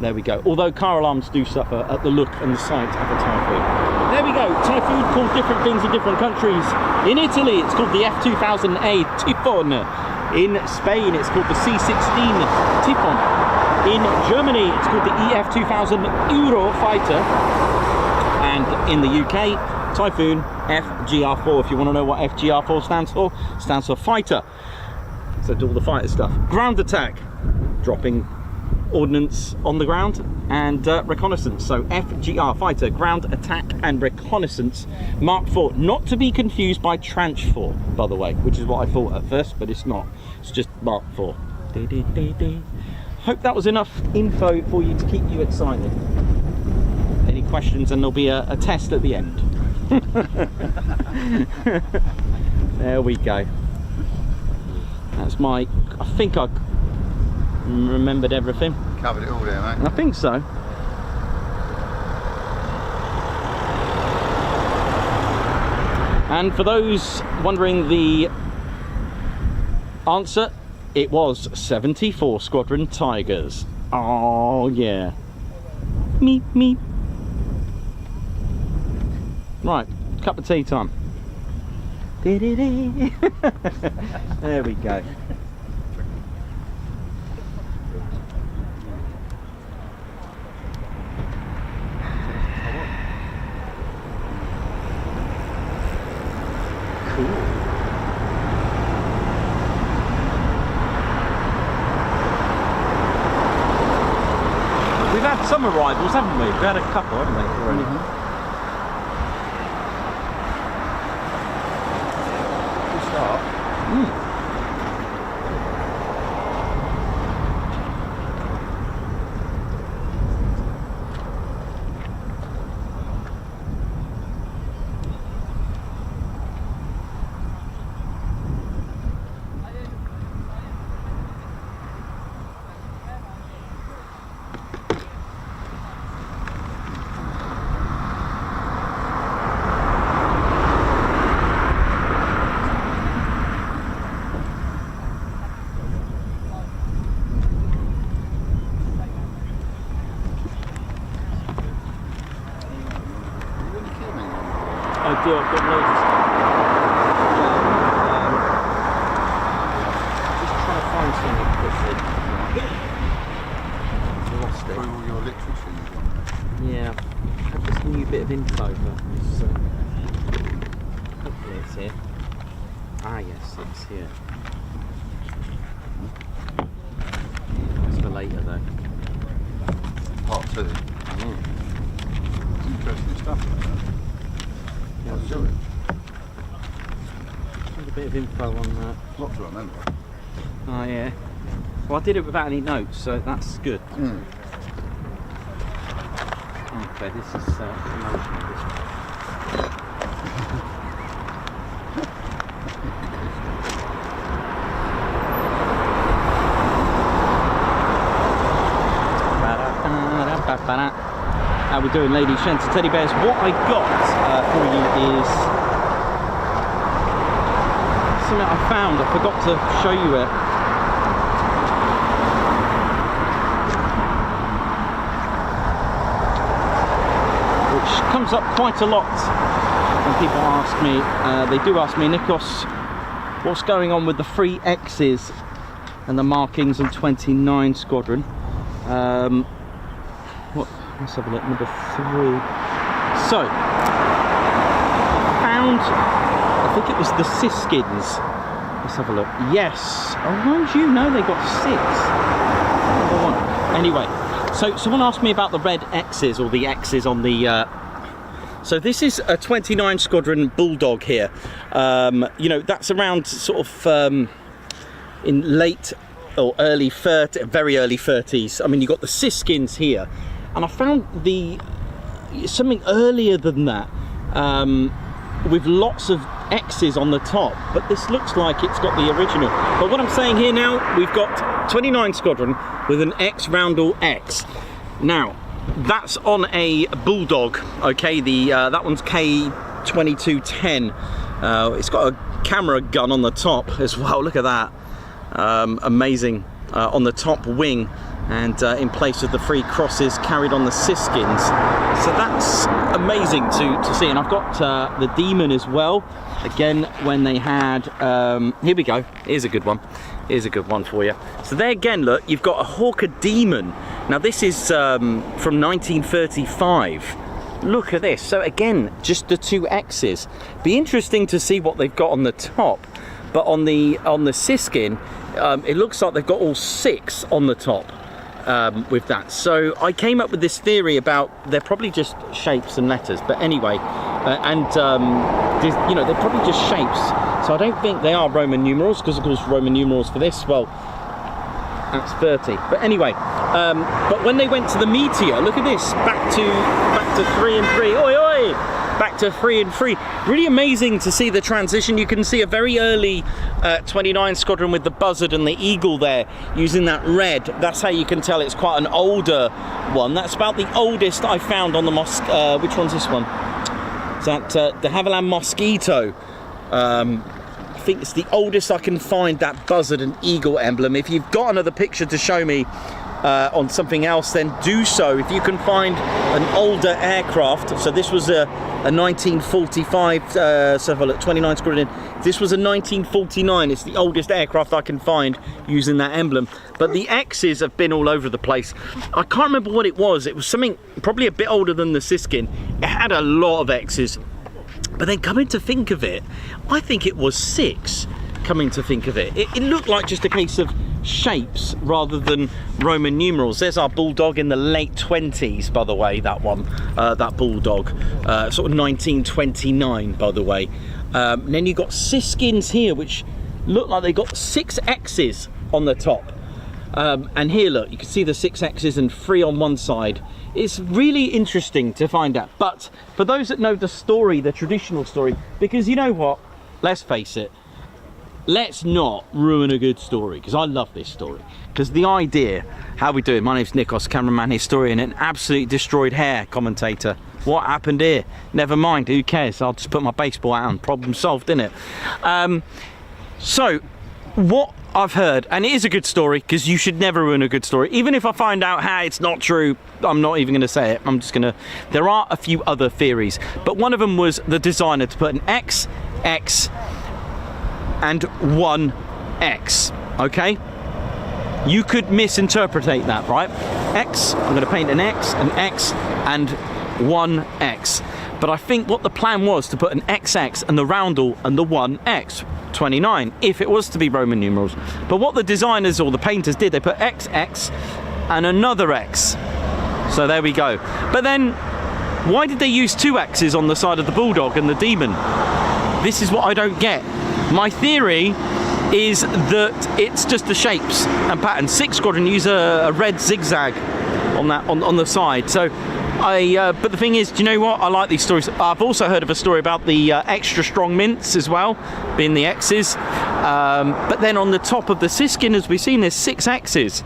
There we go. Although car alarms do suffer at the look and the sight of a Typhoon. There we go. Typhoon called different things in different countries. In Italy, it's called the F2000A Typhoon. In Spain, it's called the C16 Typhoon. In Germany, it's called the EF2000 Eurofighter. And in the UK, Typhoon FGR4. If you want to know what FGR4 stands for, it stands for fighter. So do all the fighter stuff. Ground attack, dropping ordnance on the ground, and reconnaissance. So FGR, fighter, ground attack and reconnaissance. Mark 4, not to be confused by Tranche 4, by the way, which is what I thought at first, but it's not. It's just Mark 4. hope that was enough info for you to keep you excited. Any questions, and there'll be a test at the end. There we go. That's my, I think I remembered everything. Covered it all there, mate. I think so. And for those wondering the answer, it was 74 Squadron Tigers. Oh yeah. Meep meep. Right, cup of tea time. There we go. We've had some arrivals, haven't we? We've had a couple, haven't we, already? Good start. I do, I've got loads of stuff. Just trying to find something quickly. Lost it. Through all your literature you've got. Yeah, I have this new bit of info, but it's, hopefully it's here. Ah yes, it's here. That's for later though. Part 2. Yeah. It's interesting stuff. Yeah, I'll show it. a bit of info on that. Lot to remember. Oh yeah. Well, I did it without any notes, so that's good. Okay, this is promotional. How we doing, ladies, gents, and teddy bears? What I got for you is something I found. I forgot to show you it. Which comes up quite a lot when people ask me. They do ask me, Nikos, what's going on with the 3 X's and the markings on 29 Squadron? Let's have a look, number 3. So, found, I think it was the Siskins. Let's have a look. Yes. Oh, mind you, no, they got 6. Number 1. Anyway, so someone asked me about the red X's, or the X's on the... So this is a 29 Squadron Bulldog here. You know, that's around sort of in late or early 30s, very early 30s. I mean, you've got the Siskins here. And I found something earlier than that, with lots of X's on the top, but this looks like it's got the original. But what I'm saying here now, we've got 29 Squadron with an X roundel X. Now, that's on a Bulldog, okay, that one's K2210. It's got a camera gun on the top as well, look at that. Amazing, on the top wing. And in place of the 3 crosses carried on the Siskins. So that's amazing to see. And I've got the Demon as well. Again, when they had, here we go, here's a good one. Here's a good one for you. So there again, look, you've got a Hawker Demon. Now this is from 1935. Look at this. So again, just the 2 X's. Be interesting to see what they've got on the top. But on the Siskin, it looks like they've got all 6 on the top. With that, so I came up with this theory about they're probably just shapes and letters, but anyway, you know, they're probably just shapes, so I don't think they are Roman numerals, because of course Roman numerals for this, well, That's 30. But anyway, but when they went to the Meteor, look at this, back to 3 and 3. Oi, oi! Back to 3 and 3. Really amazing to see the transition. You can see a very early 29 Squadron with the buzzard and the eagle there, using that red. That's how you can tell it's quite an older one. That's about the oldest I found on the which one's this one? Is that the Havilland Mosquito? I think it's the oldest I can find, that buzzard and eagle emblem. If you've got another picture to show me on something else, then do so. If you can find an older aircraft, so this was a 1945, so have a look, 29 Squadron. This was a 1949. It's the oldest aircraft I can find using that emblem. But the X's have been all over the place. I can't remember what it was. It was something probably a bit older than the Siskin. It had a lot of X's. But then coming to think of it, I think it was 6, coming to think of it. It looked like just a case of shapes rather than Roman numerals. There's our Bulldog in the late 20s, by the way, that one, that Bulldog, sort of 1929, by the way. And then you've got Siskins here, which look like they got 6 X's on the top. And here, look, you can see the 6 X's and 3 on one side. It's really interesting to find out. But for those that know the story, the traditional story, because you know what, let's face it, let's not ruin a good story, because I love this story. Because the idea, how we do it, my name's Nikos, cameraman, historian, and absolutely destroyed hair commentator. What happened here? Never mind, who cares? I'll just put my baseball out and problem solved, innit? So, what I've heard, and it is a good story, because you should never ruin a good story. Even if I find out how it's not true, I'm not even going to say it. I'm just going to... There are a few other theories, but one of them was the designer to put an X, X, and 1X, okay? You could misinterpret that, right? X, I'm going to paint an X, and 1X. But I think what the plan was to put an XX and the roundel and the 1X, 29, if it was to be Roman numerals. But what the designers or the painters did, they put XX and another X. So there we go. But then, why did they use 2 X's on the side of the Bulldog and the Demon? This is what I don't get. My theory is that it's just the shapes and patterns. 6 Squadron use a red zigzag on that on the side. So but the thing is, do you know what? I like these stories. I've also heard of a story about the extra strong mints as well, being the X's. But then on the top of the Siskin, as we've seen, there's 6 X's.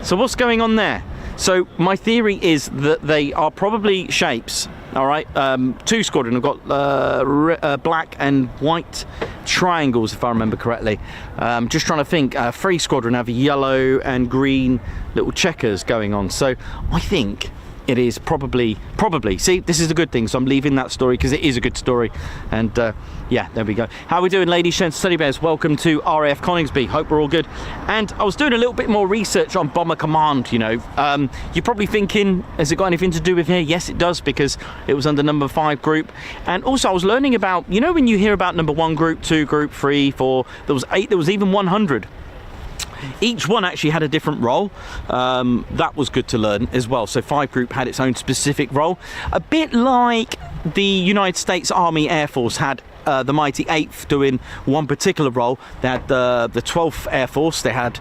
So what's going on there? So my theory is that they are probably shapes. All right, 2 Squadron have got black and white triangles, if I remember correctly. Just trying to think. 3 Squadron have yellow and green little checkers going on. So I think it is probably, see, this is a good thing, so I'm leaving that story because it is a good story. And yeah, there we go. How are we doing, ladies, gents, study bears? Welcome to RAF Coningsby. Hope we're all good. And I was doing a little bit more research on Bomber Command, you know. You're probably thinking, has it got anything to do with here? Yes, it does, because it was under number 5 group. And also I was learning about, you know, when you hear about number 1 group, 2 group, 3, 4, there was 8, there was even 100. Each one actually had a different role. That was good to learn as well. So 5 group had its own specific role, a bit like the United States Army Air Force had the mighty 8th doing one particular role. They had the 12th Air Force, they had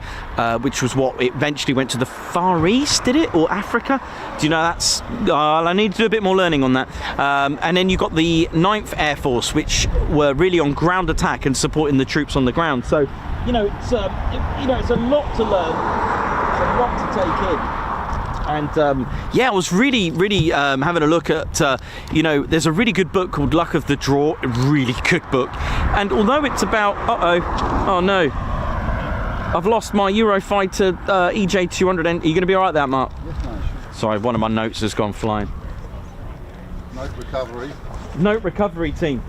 which was what eventually went to the Far East, did it, or Africa? Do you know, that's I need to do a bit more learning on that. And then you got the 9th Air Force, which were really on ground attack and supporting the troops on the ground. So you know, it's you know, it's a lot to learn, it's a lot to take in. And yeah, I was really having a look at, you know, there's a really good book called Luck of the Draw, a really good book. And although it's about, oh no, I've lost my Eurofighter EJ200. Are you going to be all right there, Mark? Yes, mate. Sorry, one of my notes has gone flying. Note recovery. Note recovery team.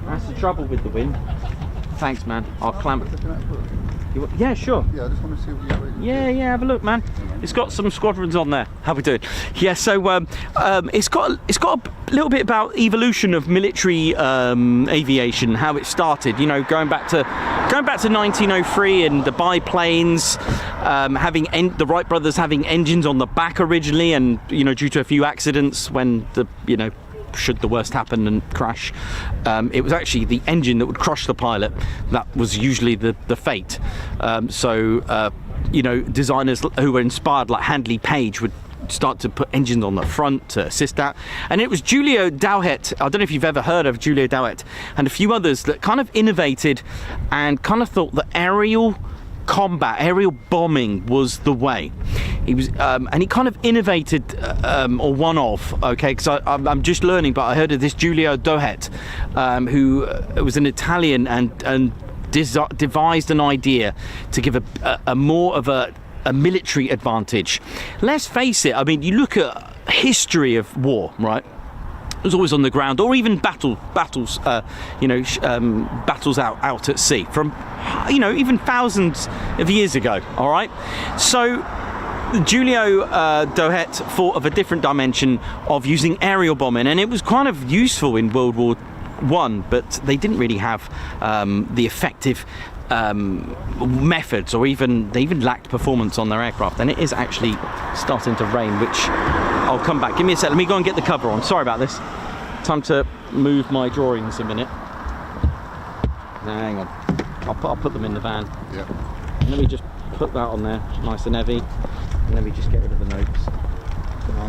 That's the trouble with the wind. Thanks, man. I'll clamp. Yeah, sure. Yeah, I just want to see what you're reading. Yeah, have a look, man. It's got some Squadrons on there. How we doing? Yeah, so it's got a little bit about evolution of military aviation, how it started. You know, going back to 1903 and the biplanes, having the Wright brothers having engines on the back originally, and you know, due to a few accidents when the should the worst happen and crash, it was actually the engine that would crush the pilot. That was usually the fate. So you know, designers who were inspired, like Handley Page, would start to put engines on the front to assist that. And it was Julio Dowhet, I don't know if you've ever heard of Julio Dowhet, and a few others that kind of innovated and kind of thought that aerial combat, aerial bombing was the way. He was, and he kind of innovated, or one of, okay, because I'm just learning, but I heard of this Julio Dowhet, who was an Italian and devised an idea to give a more of a military advantage. Let's face it, I mean, you look at history of war, right? It was always on the ground, or even battles, you know, battles out at sea from, you know, even thousands of years ago. All right, so Julio Dowhet thought of a different dimension of using aerial bombing, and it was kind of useful in World War I, but they didn't really have the effective methods, or they even lacked performance on their aircraft. And it is actually starting to rain, which I'll come back. Give me a sec, let me go and get the cover on. Sorry about this. Time to move my drawings a minute. Now, hang on, I'll put them in the van. Yeah. Let me just put that on there, nice and heavy, and let me just get rid of the notes.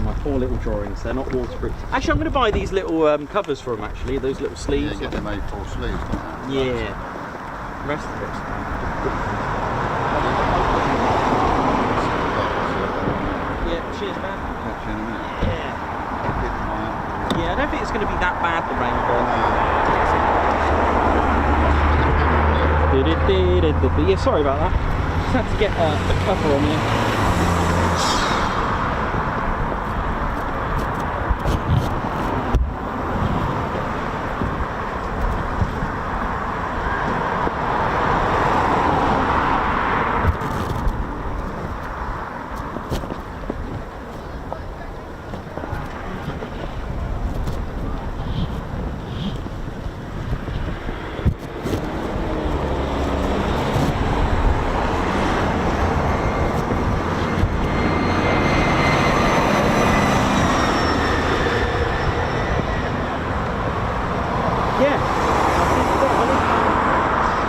My 4 little drawings, they're not waterproof. Actually, I'm going to buy these little covers for them, actually, those little sleeves. Yeah, get them A4 sleeves. Yeah. Rest of it. Yeah, cheers, man. Catch you in a minute. Yeah. Yeah, I don't think it's going to be that bad, the rain. But yeah, sorry about that. Just had to get a cover on here.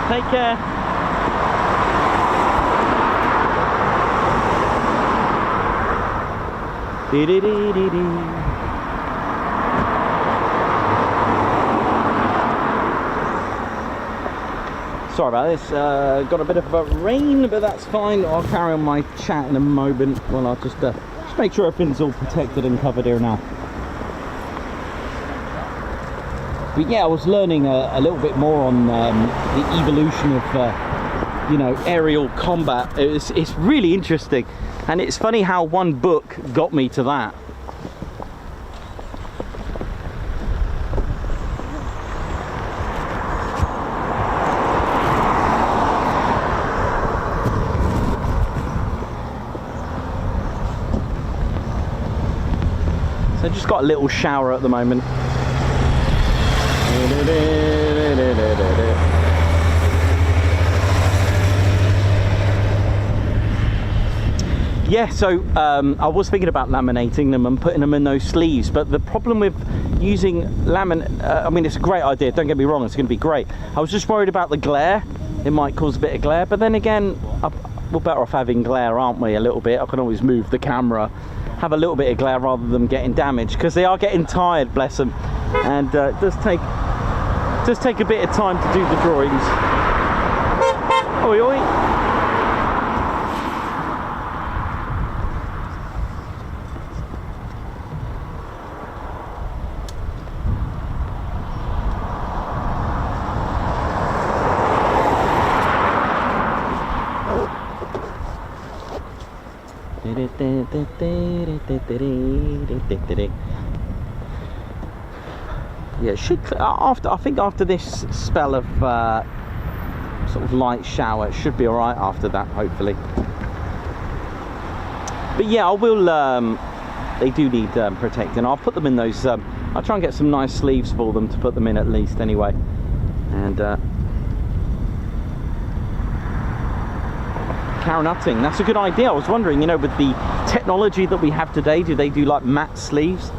Take care. Sorry about this, got a bit of a rain, but that's fine. I'll carry on my chat in a moment. Well, I'll just make sure everything's all protected and covered here now. But yeah, I was learning a little bit more on the evolution of, you know, aerial combat. It's really interesting, and it's funny how one book got me to that. So I just got a little shower at the moment. Yeah, so I was thinking about laminating them and putting them in those sleeves, but the problem with using I mean, it's a great idea, don't get me wrong, it's going to be great. I was just worried about the glare. It might cause a bit of glare, but then again, we're better off having glare, aren't we, a little bit. I can always move the camera, have a little bit of glare rather than getting damaged, because they are getting tired, bless them, and it does take a bit of time to do the drawings. Oi, oi. Yeah, it should, I think after this spell of sort of light shower, it should be all right after that, hopefully. But yeah, I will, they do need protecting. I'll put them in those, I'll try and get some nice sleeves for them to put them in at least anyway. And Carronutting, that's a good idea. I was wondering, you know, with the technology that we have today, do they do like matte sleeves?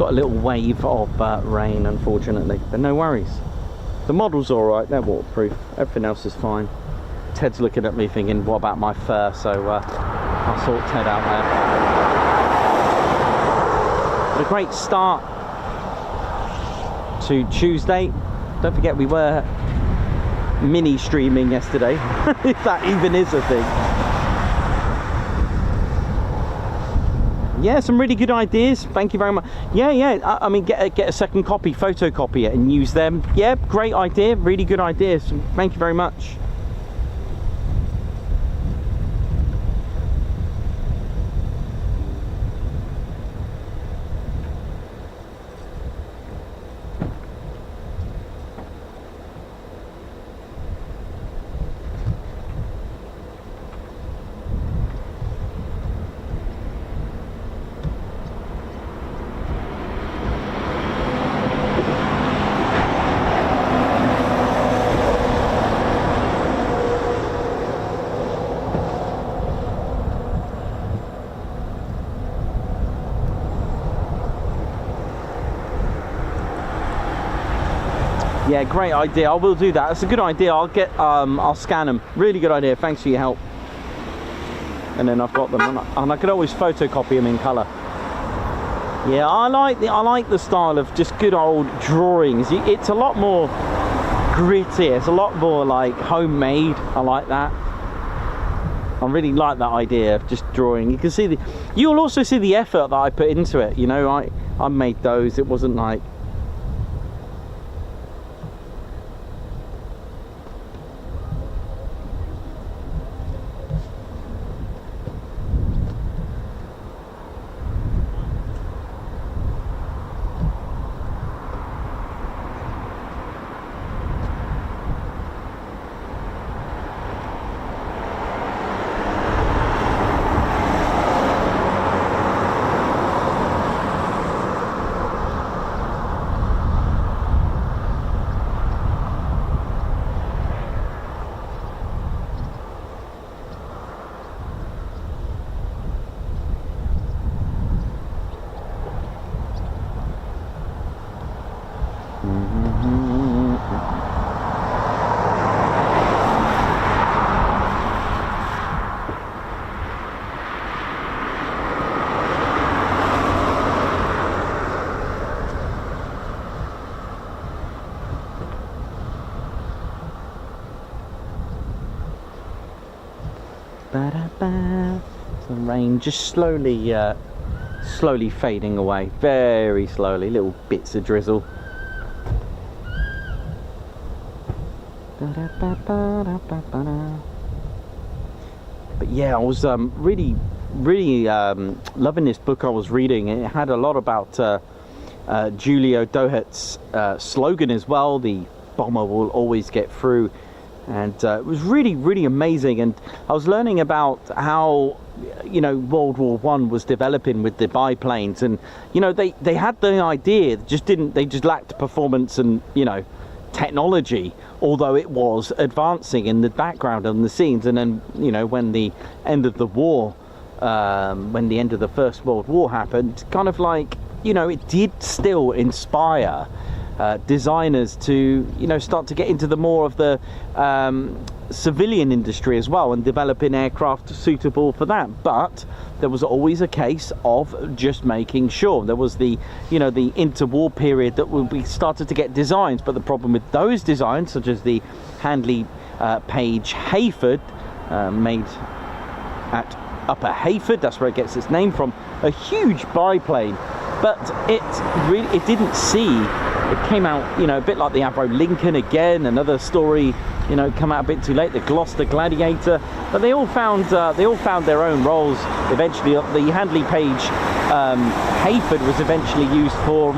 got a little wave of rain, unfortunately, but no worries. The model's all right, they're waterproof, everything else is fine. Ted's looking at me thinking, what about my fur? So I'll sort Ted out there. But a great start to Tuesday. Don't forget we were mini streaming yesterday, if that even is a thing. Yeah, some really good ideas. Thank you very much. Yeah. I mean, get a second copy, photocopy it, and use them. Yeah, great idea. Really good ideas. Thank you very much. Yeah, great idea. I will do that. That's a good idea. I'll scan them. Really good idea. Thanks for your help. And then I've got them, and I could always photocopy them in colour. Yeah, I like the style of just good old drawings. It's a lot more gritty. It's a lot more like homemade. I like that. I really like that idea of just drawing. You can see you'll also see the effort that I put into it. You know, I made those. It wasn't like. Some rain just slowly fading away, very slowly, little bits of drizzle. But yeah, I was really loving this book I was reading. It had a lot about Julio Dohet's slogan as well, the bomber will always get through. And it was really amazing, and I was learning about how, you know, World War I was developing with the biplanes, and you know, they had the idea, they just lacked performance and, you know, technology, although it was advancing in the background and the scenes. And then, you know, when the end of the war, when the end of the First World War happened, kind of like, you know, it did still inspire designers to, you know, start to get into the more of the civilian industry as well, and developing aircraft suitable for that. But there was always a case of just making sure. There was the, you know, the interwar period that we started to get designs, but the problem with those designs, such as the Handley Page Hayford, made at Upper Hayford, that's where it gets its name from, a huge biplane, but it didn't see. It came out, you know, a bit like the Avro Lincoln again, another story, you know, come out a bit too late, the Gloucester Gladiator, but they all found their own roles. Eventually, the Handley Page Hayford was eventually used for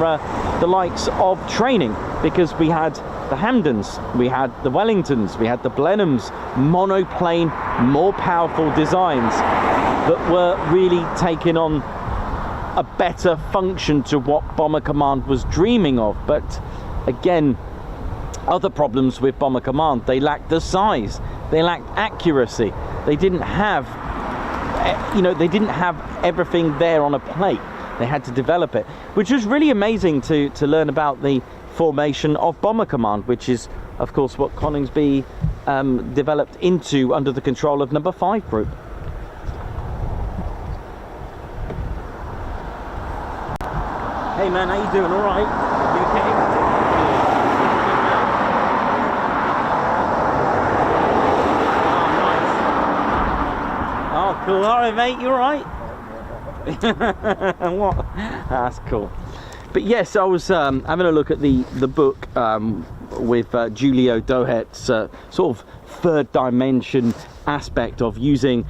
the likes of training, because we had the Hampdens, we had the Wellingtons, we had the Blenheims, monoplane, more powerful designs that were really taking on a better function to what Bomber Command was dreaming of. But again, other problems with Bomber Command: they lacked the size, they lacked accuracy, they didn't have, you know, they didn't have everything there on a plate. they had to develop it, which was really amazing to learn about the formation of Bomber Command, which is of course what Coningsby developed into under the control of number 5 group. Hey man, how you doing? All right? You okay? Oh, nice. Oh, cool. All right, mate. You all right? What? That's cool. But yes, I was having a look at the book with Julio Dohet's sort of third dimension aspect of using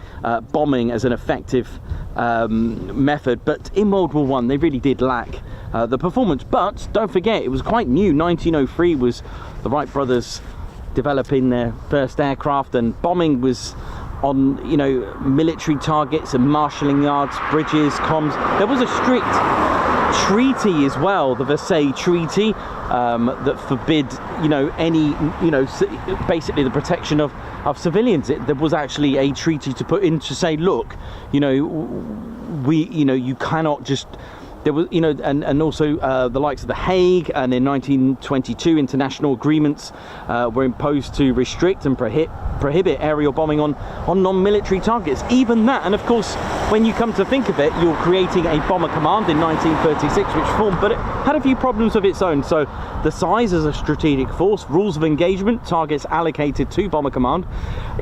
bombing as an effective method, but in World War I they really did lack the performance. But don't forget, it was quite new. 1903 was the Wright brothers developing their first aircraft, and bombing was on, you know, military targets and marshalling yards, bridges, comms. There was a strict treaty as well, the Versailles Treaty, that forbid, you know, any, you know, basically the protection of civilians. There was actually a treaty to put in to say, look, you know, you cannot just, there was, you know, and also the likes of the Hague, and in 1922 international agreements were imposed to restrict and prohibit aerial bombing on non-military targets. Even that, and of course when you come to think of it, you're creating a Bomber Command in 1936 which formed, but it had a few problems of its own. So the size as a strategic force, rules of engagement, targets allocated to Bomber Command.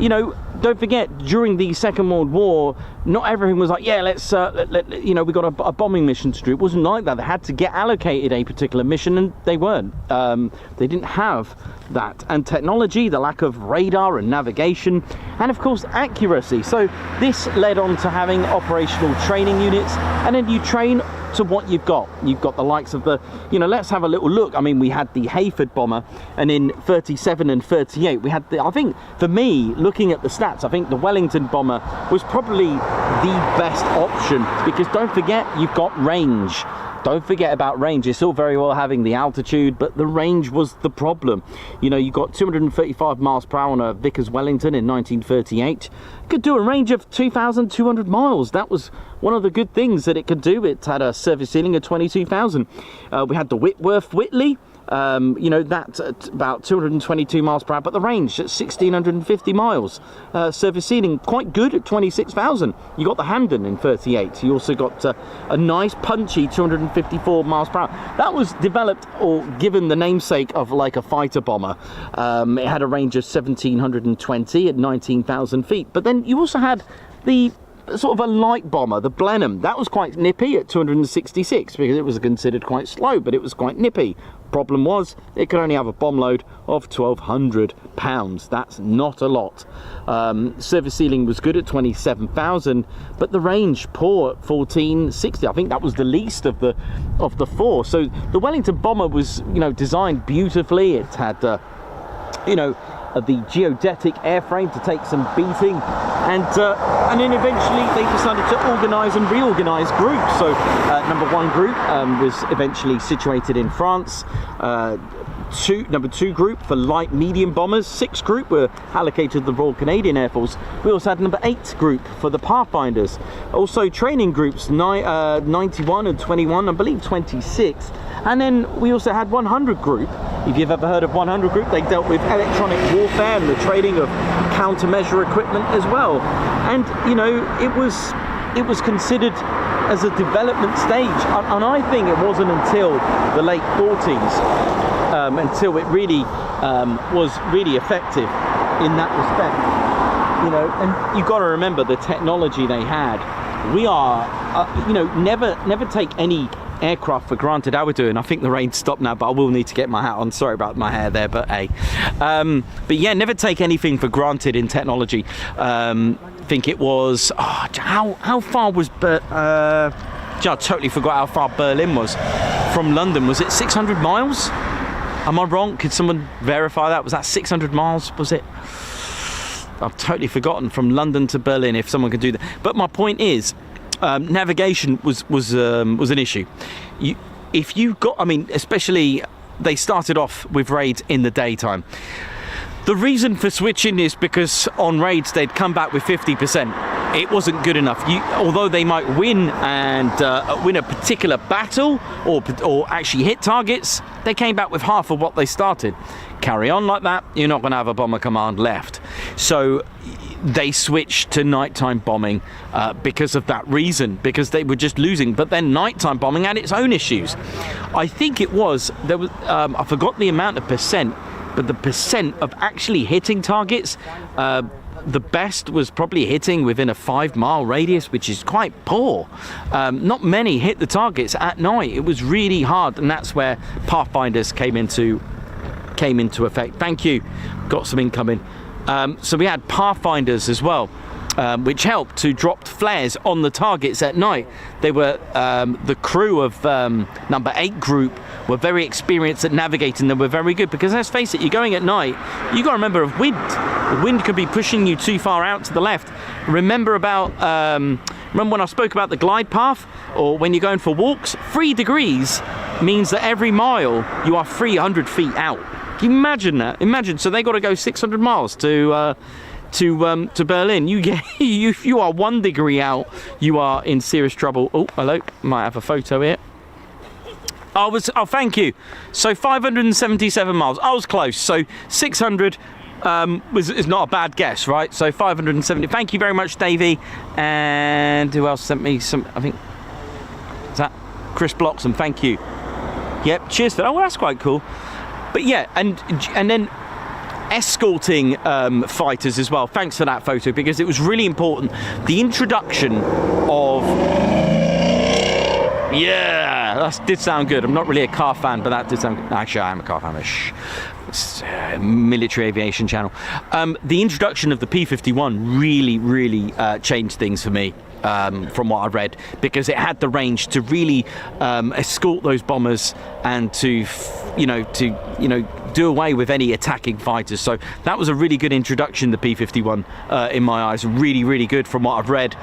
You know, don't forget, during the Second World War, not everything was like, yeah, let's you know, we got a bombing mission to do. It wasn't like that. They had to get allocated a particular mission, and they weren't. They didn't have that. And technology, the lack of radar and navigation, and of course accuracy. So this led on to having operational training units, and then you train to what you've got. You've got the likes of the, you know, let's have a little look. I mean, we had the Hayford bomber, and in 37 and 38 we had the, I think for me, looking at the stats, I think the Wellington bomber was probably the best option, because don't forget, you've got range. Don't forget about range. It's all very well having the altitude, but the range was the problem. You know, you got 235 miles per hour on a Vickers Wellington in 1938. It could do a range of 2,200 miles. That was one of the good things that it could do. It had a service ceiling of 22,000. We had the Whitworth Whitley. You know, that's at about 222 miles per hour, but the range at 1,650 miles. Service ceiling quite good at 26,000. You got the Hampden in 38. You also got a nice punchy 254 miles per hour. That was developed or given the namesake of like a fighter bomber. It had a range of 1,720 at 19,000 feet. But then you also had the sort of a light bomber, the Blenheim. That was quite nippy at 266, because it was considered quite slow, but it was quite nippy. Problem was, it could only have a bomb load of 1,200 pounds. That's not a lot. Service ceiling was good at 27,000, but the range poor at 1,460. I think that was the least of the four. So the Wellington bomber was, you know, designed beautifully. It had you know, the geodetic airframe to take some beating, and then eventually they decided to organise and reorganise groups. So number 1 group was eventually situated in France. Number 2 group for light medium bombers. 6 group were allocated to the Royal Canadian Air Force. We also had number 8 group for the Pathfinders. Also training groups 91 and 21, I believe 26. And then we also had 100 group. If you've ever heard of 100 group, they dealt with electronic warfare and the training of countermeasure equipment as well. And you know, it was considered as a development stage, and I think it wasn't until the late 40s until it really was really effective in that respect. You know, and you've got to remember the technology they had. We are, you know, never take any aircraft for granted. How we're doing? I think the rain stopped now, but I will need to get my hat on. Sorry about my hair there, but hey. But yeah, never take anything for granted in technology. I think it was, how far was I totally forgot how far Berlin was from London. Was it 600 miles? Am I wrong? Could someone verify that? Was that 600 miles? Was it? I've totally forgotten, from London to Berlin, if someone could do that. But my point is, navigation was an issue. If you got, I mean, especially they started off with raids in the daytime. The reason for switching is because on raids they'd come back with 50%. it wasn't good enough. Although they might win and win a particular battle or actually hit targets, they came back with half of what they started. Carry on like that, you're not going to have a bomber command left. So they switched to nighttime bombing because of that reason, because they were just losing. But then nighttime bombing had its own issues. I think it was, I forgot the amount of percent, but the percent of actually hitting targets, the best was probably hitting within a 5-mile radius, which is quite poor. Not many hit the targets at night. It was really hard, and that's where Pathfinders came into effect. Thank you. Got some incoming. So we had Pathfinders as well, which helped to drop flares on the targets at night. They were the crew of number 8 group were very experienced at navigating. They were very good, because let's face it, you're going at night, you got to remember of wind. The wind could be pushing you too far out to the left. Remember when I spoke about the glide path, or when you're going for walks? 3 degrees means that every mile you are 300 feet out. Can you imagine that? Imagine, so they got to go 600 miles to Berlin. If you are 1 degree out, you are in serious trouble. Oh, hello, might have a photo here. Oh, thank you. So 577 miles. I was close. So 600 is not a bad guess, right? So 570. Thank you very much, Davey. And who else sent me some? I think is that Chris Bloxham. Thank you. Yep. Cheers for that. Oh, well, that's quite cool. But yeah, and then escorting fighters as well. Thanks for that photo, because it was really important. The introduction of... Yeah, that did sound good. I'm not really a car fan, but that did sound good. Actually, I am a car fan. It's a military aviation channel. The introduction of the P-51 really changed things for me. From what I read, because it had the range to really escort those bombers and to do away with any attacking fighters. So that was a really good introduction, the P-51, in my eyes. Really good from what I've read,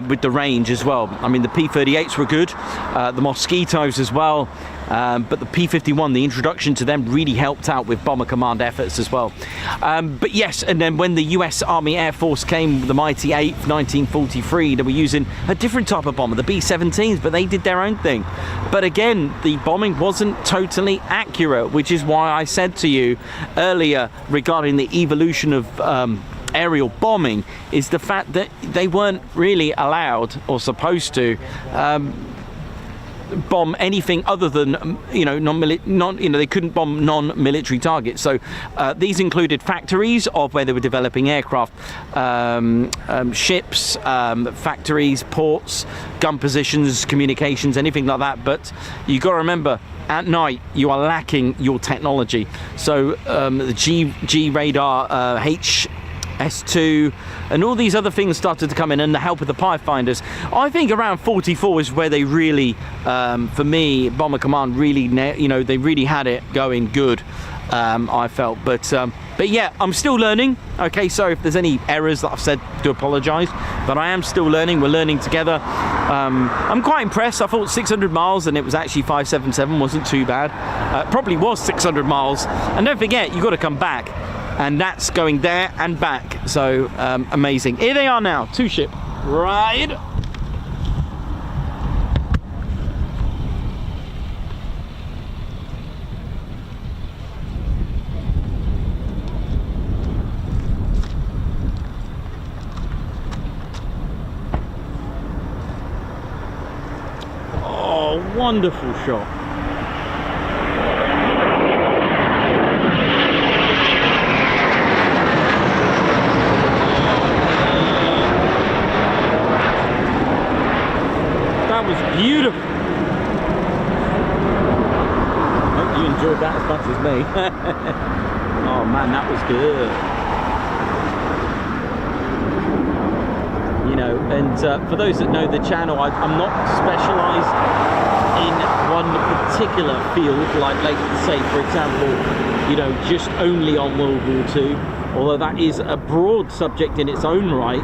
with the range as well. I mean, the P-38s were good, the Mosquitos as well, but the P-51, the introduction to them really helped out with bomber command efforts as well. But yes, and then when the US Army Air Force came, the mighty 8th, 1943, they were using a different type of bomber, the B-17s, but they did their own thing. But again, the bombing wasn't totally accurate, which is why I said to you earlier regarding the evolution of aerial bombing, is the fact that they weren't really allowed or supposed to bomb anything other than they couldn't bomb non-military targets. So these included factories of where they were developing aircraft, ships, factories, ports, gun positions, communications, anything like that. But you got to remember, at night you are lacking your technology. So the G radar, HS2 and all these other things started to come in, and the help of the Pathfinders. I think around 44 is where they really, for me, Bomber Command really, they really had it going good. I felt, but yeah, I'm still learning. Okay, so if there's any errors that I've said, do apologise, but I am still learning. We're learning together. I'm quite impressed. I thought 600 miles and it was actually 577 wasn't too bad. Probably was 600 miles, and don't forget, you've got to come back, and that's going there and back. So amazing. Here they are now, 2-ship ride. Wonderful shot. That was beautiful. Hope you enjoyed that as much as me. Oh man, that was good. And for those that know the channel, I'm not specialised in one particular field, like say for example, just only on World War II, although that is a broad subject in its own right,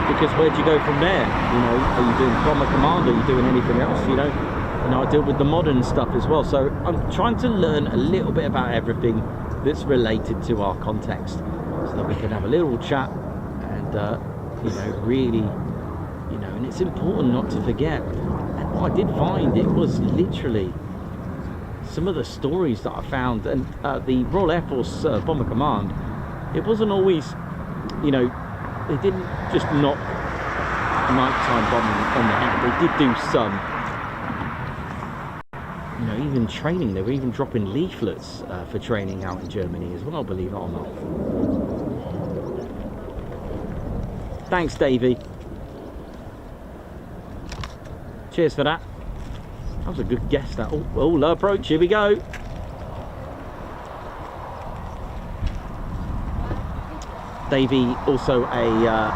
because where do you go from there? Are you doing bomber command, are you doing anything else? I deal with the modern stuff as well, so I'm trying to learn a little bit about everything that's related to our context, so that we can have a little chat and really and it's important not to forget. And what I did find, it was literally some of the stories that I found, and the Royal Air Force Bomber Command, it wasn't always, you know, they didn't just knock nighttime bombing on the head. They did do some, you know, even training. They were even dropping leaflets for training out in Germany as well, believe it or not. Thanks, Davey. Cheers for that. That was a good guess, that. Oh, low approach, here we go. Davey, also a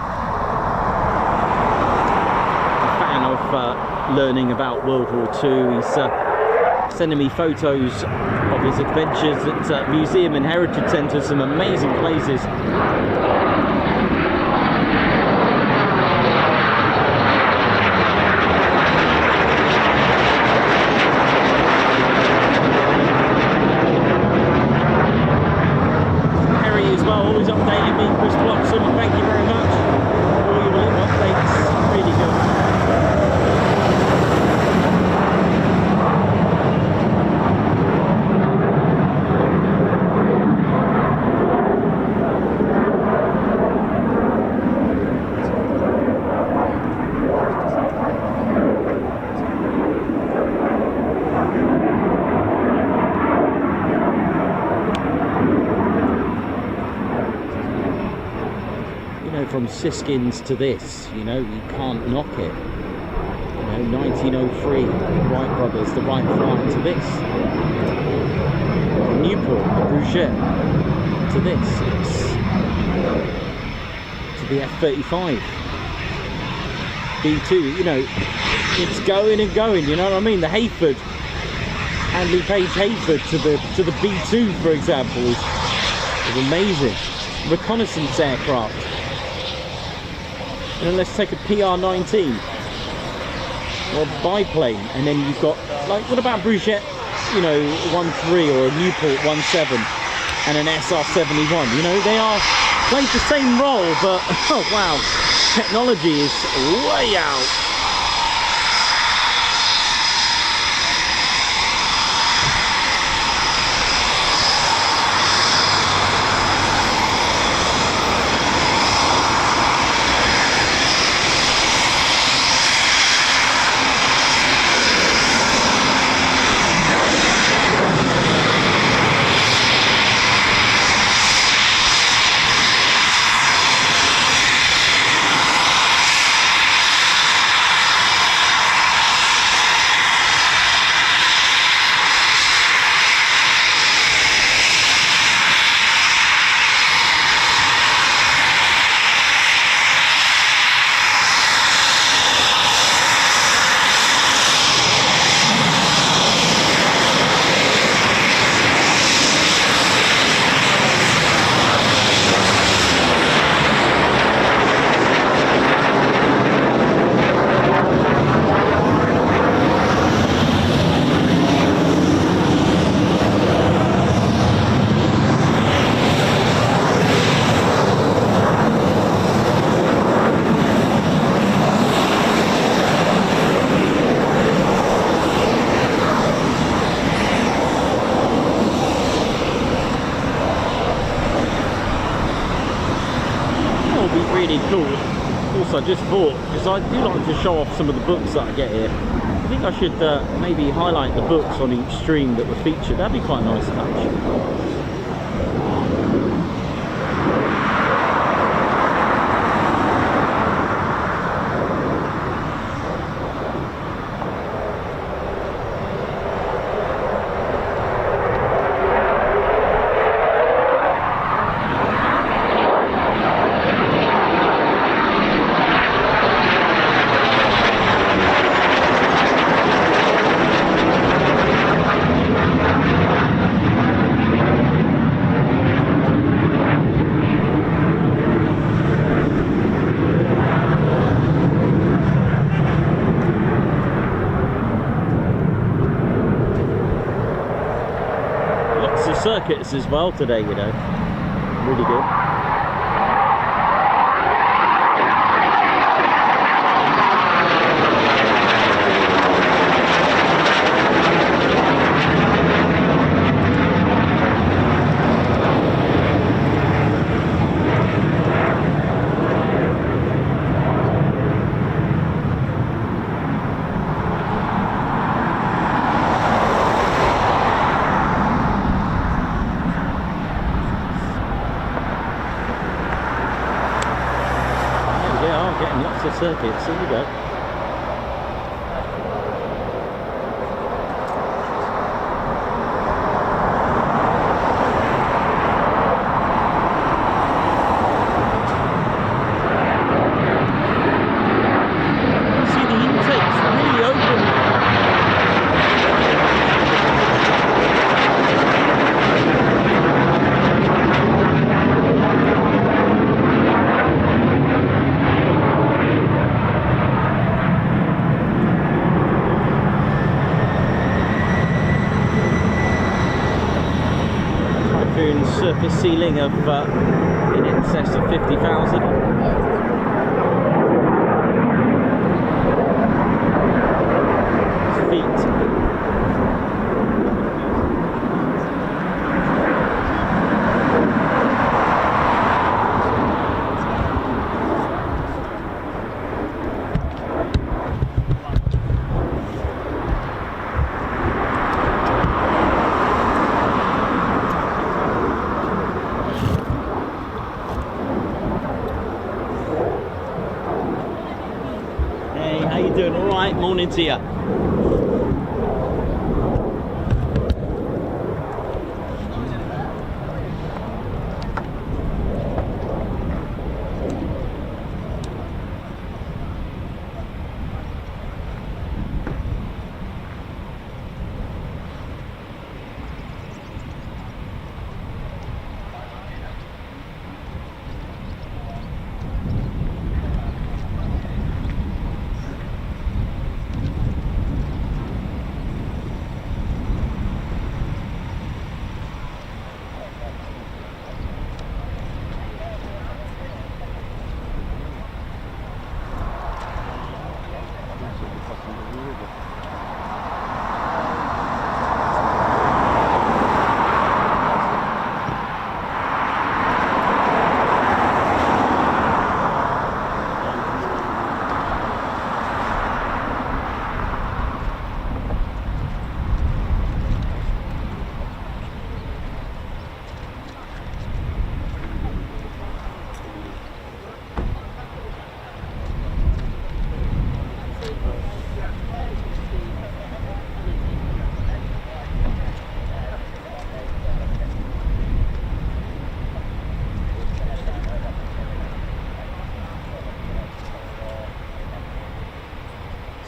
fan of learning about World War II. He's sending me photos of his adventures at Museum and Heritage Centre, some amazing places. From Siskins to this, you know, you can't knock it. You know, 1903, Wright brothers, the Wright Flyer to this. Newport, the Bruget to this. It's to the F-35. B2, you know, it's going and going, you know what I mean? The Hayford, Handley Page Hayford to the B2, for example, is amazing. Reconnaissance aircraft. And then let's take a PR-19 or a biplane, and then you've got, like, what about Bruget, you know, 1-3 or a Newport 1-7 and an SR-71, you know, they are played the same role, but oh wow, technology is way out. I just thought, because I do like to show off some of the books that I get here, I think I should maybe highlight the books on each stream that were featured. That'd be quite a nice touch. Circuits as well today, you know, really good. lots of circuits. Here we go. See, the intake's really open. Surface ceiling of in excess of 50,000. Feet. Doing all right, morning to you.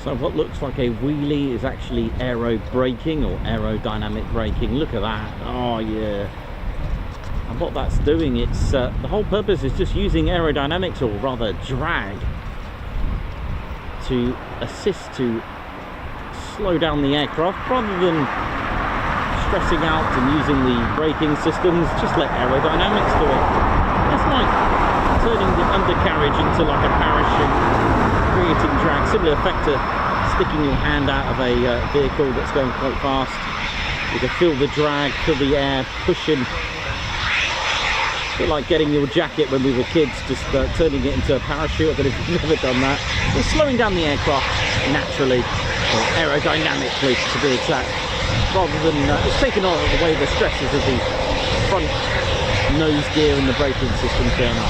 So what looks like a wheelie is actually aero braking or aerodynamic braking. Look at that. Oh yeah. And what that's doing, it's the whole purpose is just using aerodynamics, or rather drag, to assist to slow down the aircraft rather than stressing out and using the braking systems. Just let aerodynamics do it. It's like turning the undercarriage into like a parachute, creating drag. Similar effect to sticking your hand out of a vehicle that's going quite fast. You can feel the drag, feel the air pushing. A bit like getting your jacket when we were kids, just turning it into a parachute. I don't know if you've ever done that. It's slowing down the aircraft naturally, or aerodynamically to be exact, rather than it's taking away the stresses of the front nose gear and the braking systems going on.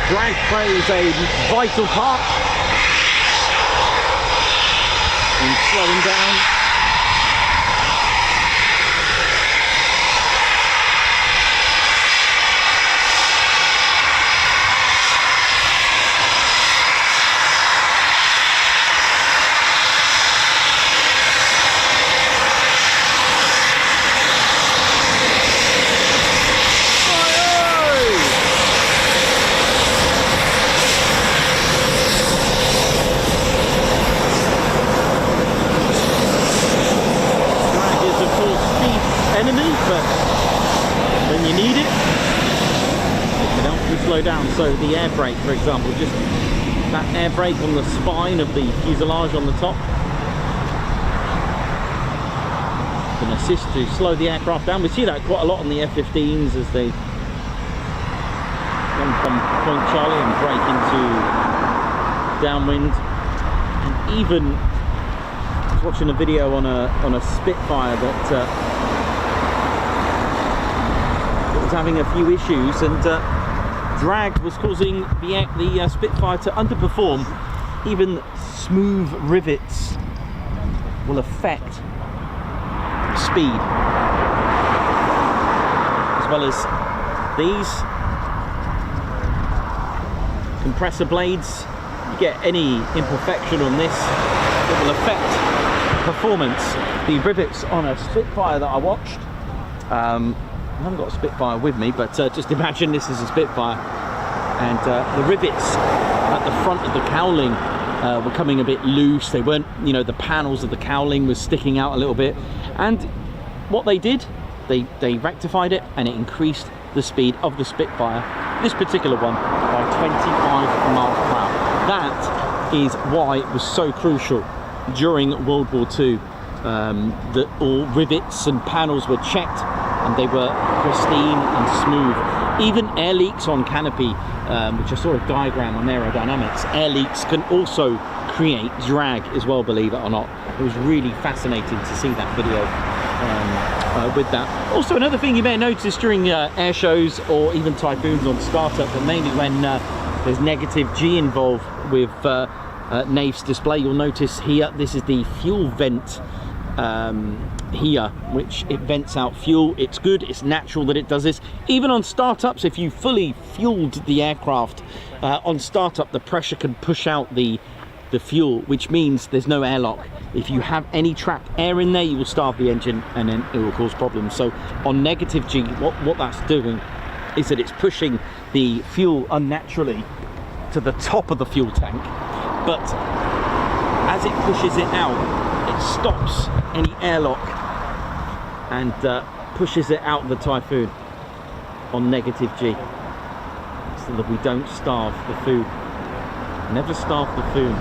Drag plays a vital part in slowing down. Down. So the air brake, for example, just that air brake on the spine of the fuselage on the top can assist to slow the aircraft down. We see that quite a lot on the F-15s as they come from Point Charlie and brake into downwind. And even I was watching a video on a Spitfire that having a few issues, and drag was causing the Spitfire to underperform. Even smooth rivets will affect speed, as well as these compressor blades. You get any imperfection on this, it will affect performance. The rivets on a Spitfire that I watched, I haven't got a Spitfire with me, but just imagine this is a Spitfire, and the rivets at the front of the cowling were coming a bit loose. They weren't, you know, the panels of the cowling was sticking out a little bit, and what they did, they rectified it, and it increased the speed of the Spitfire, this particular one, by 25 miles per hour. That is why it was so crucial during World War II that all rivets and panels were checked and they were pristine and smooth. Even air leaks on canopy, which I saw a diagram on Aerodynamics, air leaks can also create drag as well, believe it or not. It was really fascinating to see that video with that. Also, another thing you may have noticed during air shows or even Typhoons on startup, but mainly when there's negative G involved with Nave's display, you'll notice here, this is the fuel vent here, which it vents out fuel. It's good, it's natural that it does this. Even on startups, if you fully fueled the aircraft on startup, the pressure can push out the fuel, which means there's no airlock. If you have any trapped air in there, you will starve the engine and then it will cause problems. So on negative G, what that's doing is that it's pushing the fuel unnaturally to the top of the fuel tank, but as it pushes it out, it stops any airlock and pushes it out of the Typhoon on negative G, so that we don't starve the food. Never starve the food.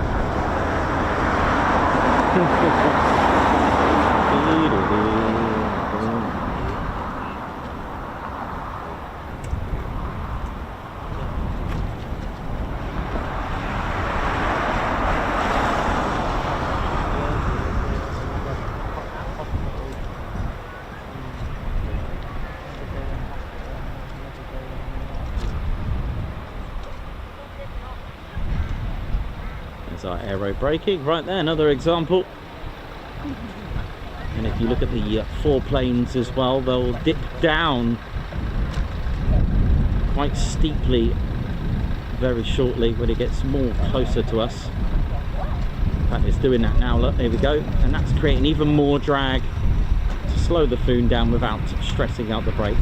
Our aero braking right there, another example. And if you look at the foreplanes as well, they'll dip down quite steeply very shortly when it gets more closer to us. In fact, it's doing that now, look, there we go, and that's creating even more drag to slow the Foon down without stressing out the brakes.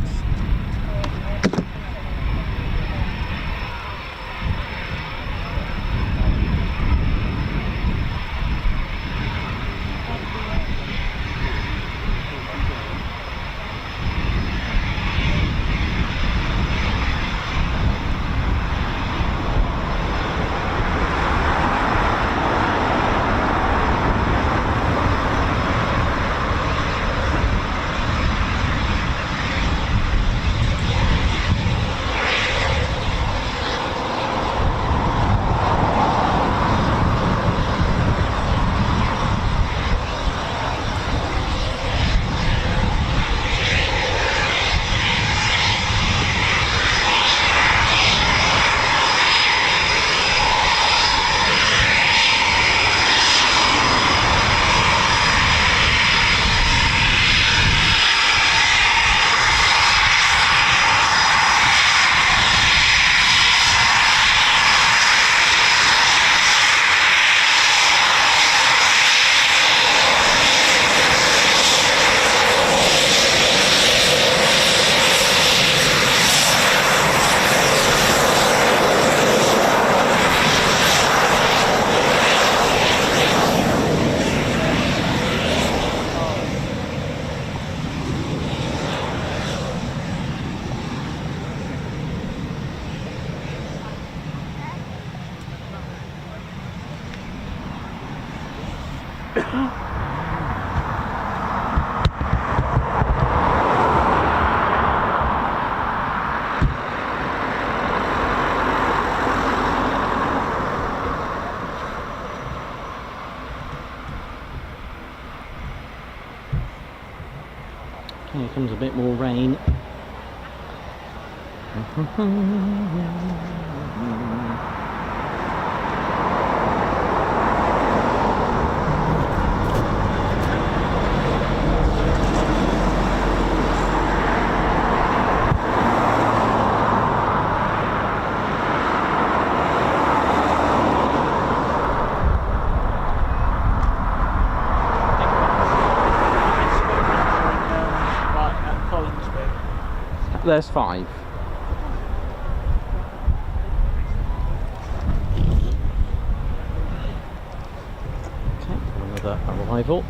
Here comes a bit more rain. There's 5. Okay, another arrival.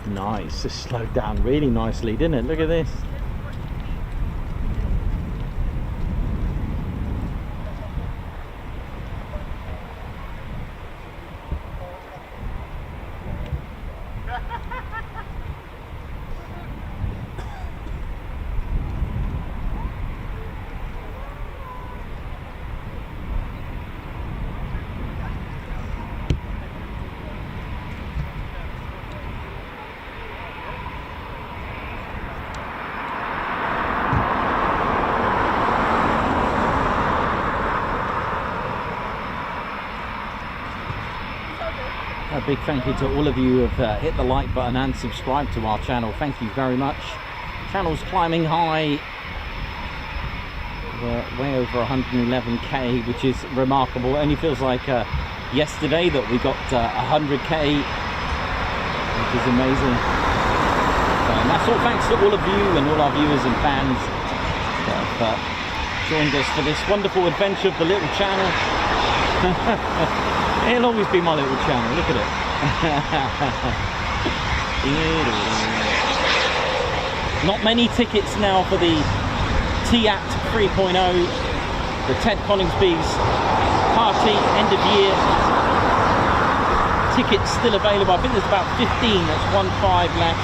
Nice, just slowed down really nicely, didn't it? Look at this. A big thank you to all of you who have hit the like button and subscribed to our channel. Thank you very much. Channel's climbing high. We're way over 111k, which is remarkable. It only feels like yesterday that we got 100k, which is amazing. And that's all thanks to all of you and all our viewers and fans that have joined us for this wonderful adventure of the little channel. It'll always be my little channel, look at it. Not many tickets now for the TAT 3.0, the Ted Coningsby's party end of year. Tickets still available. I think there's about 15, that's 15 left.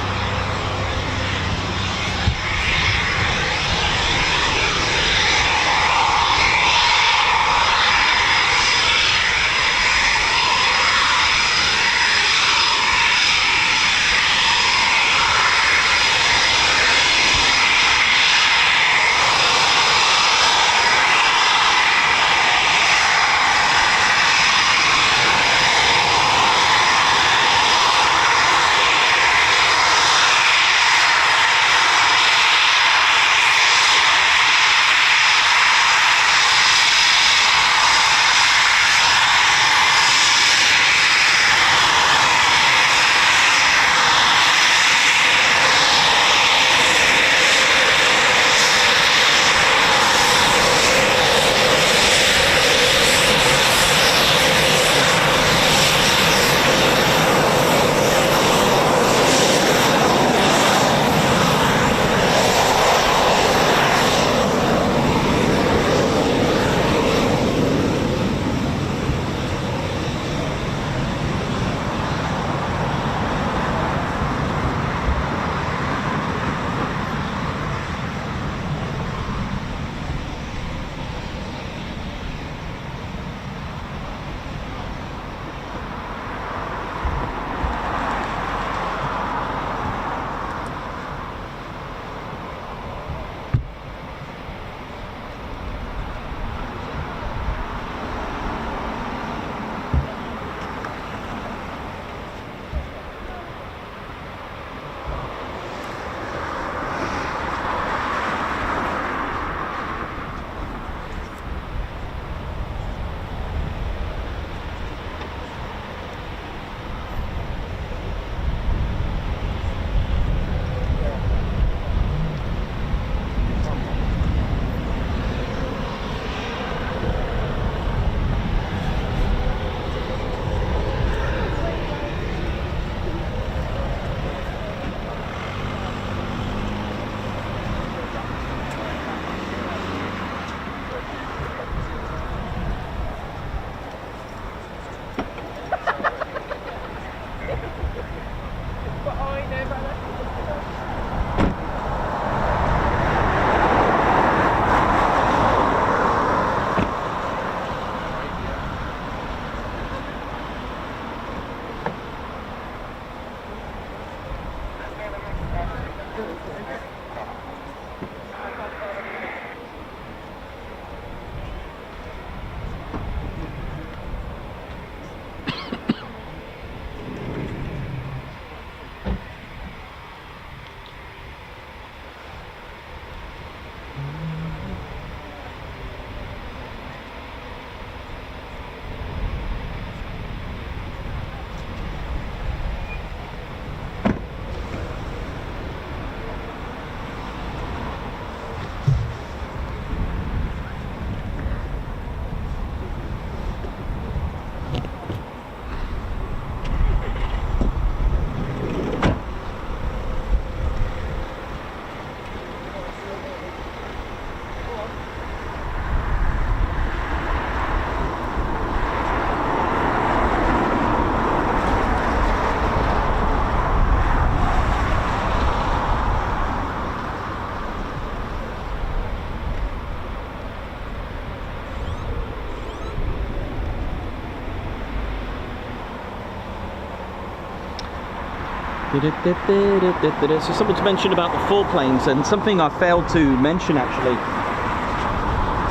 So someone's mentioned about the foreplanes, and something I failed to mention actually,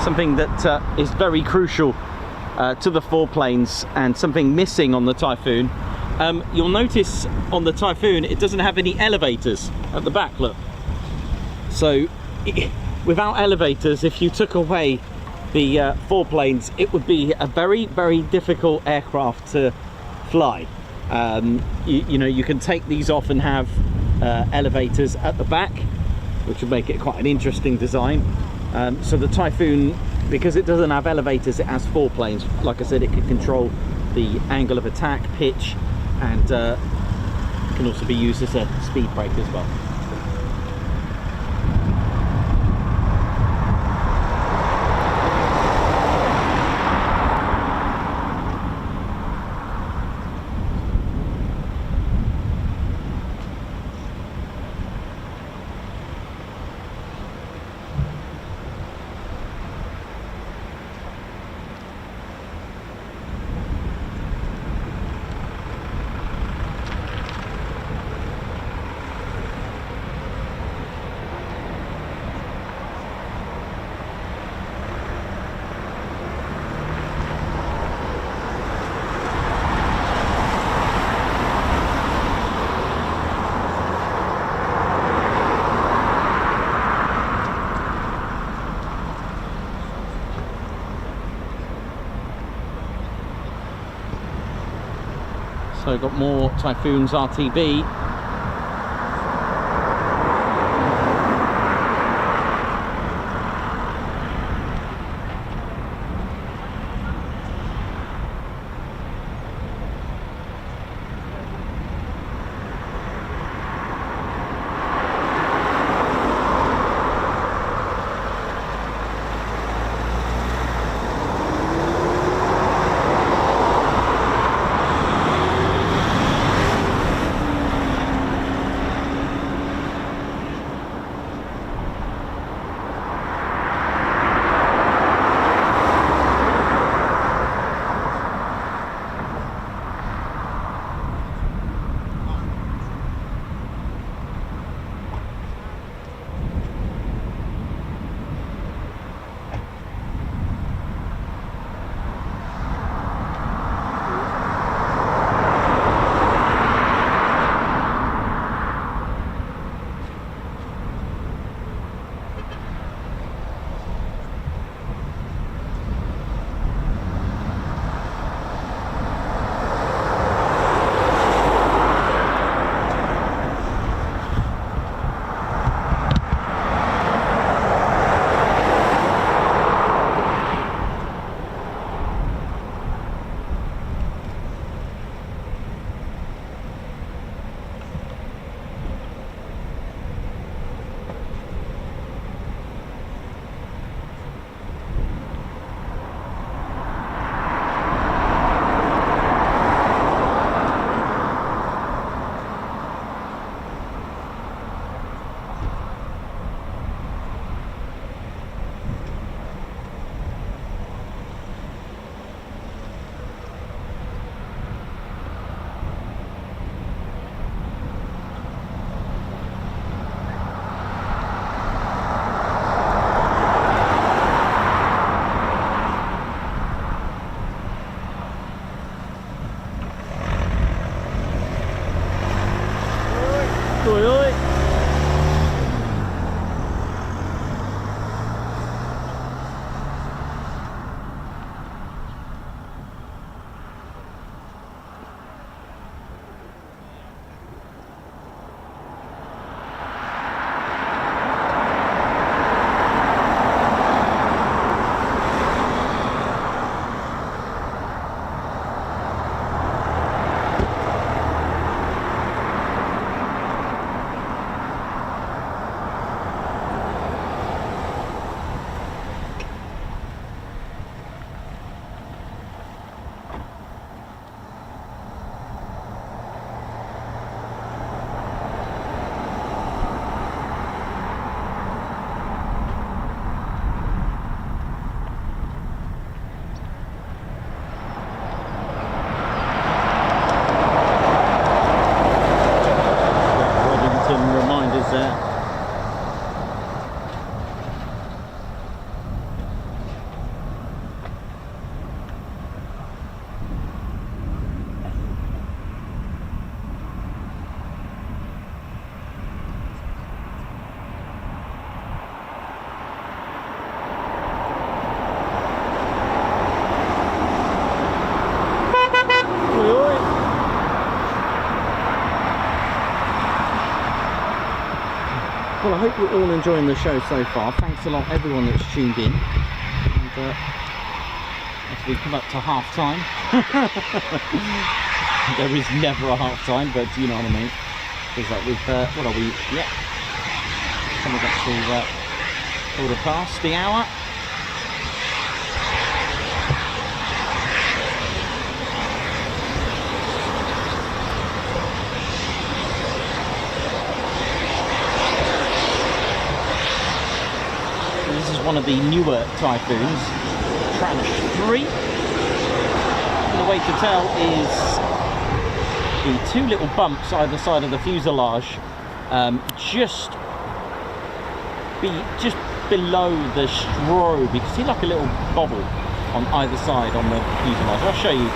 something that is very crucial to the foreplanes and something missing on the Typhoon. You'll notice on the Typhoon it doesn't have any elevators at the back, look. So without elevators, if you took away the foreplanes, it would be a very, very difficult aircraft to fly. You know, you can take these off and have elevators at the back, which would make it quite an interesting design. So the Typhoon, because it doesn't have elevators, it has foreplanes. Like I said, it can control the angle of attack, pitch, and can also be used as a speed brake as well. So got more Typhoons RTB. Well, I hope you're all enjoying the show so far. Thanks a lot everyone that's tuned in. And as we come up to half time, there is never a half time, but you know what I mean. Because like with what are we? Yeah, coming up to quarter past the hour. This is one of the newer Typhoons, Tranche 3. And the way to tell is the two little bumps either side of the fuselage, just below the strobe. You can see like a little bobble on either side on the fuselage. I'll show you.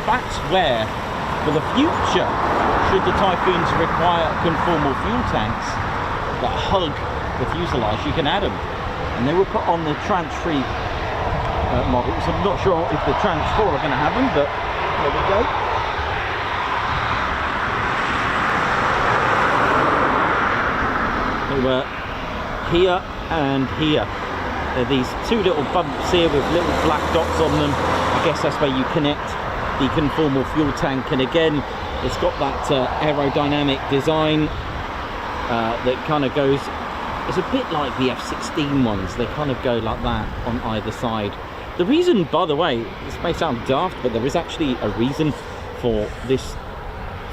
That's where, for the future, should the Typhoons require conformal fuel tanks that hug the fuselage, you can add them. And they were put on the Tranche 3 models. I'm not sure if the Tranche 4 are going to have them, but there we go. They were here and here. There are these two little bumps here with little black dots on them. I guess that's where you connect the conformal fuel tank. And again, it's got that aerodynamic design that kind of goes. It's a bit like the F-16 ones. They kind of go like that on either side. The reason, by the way, this may sound daft, but there is actually a reason for this,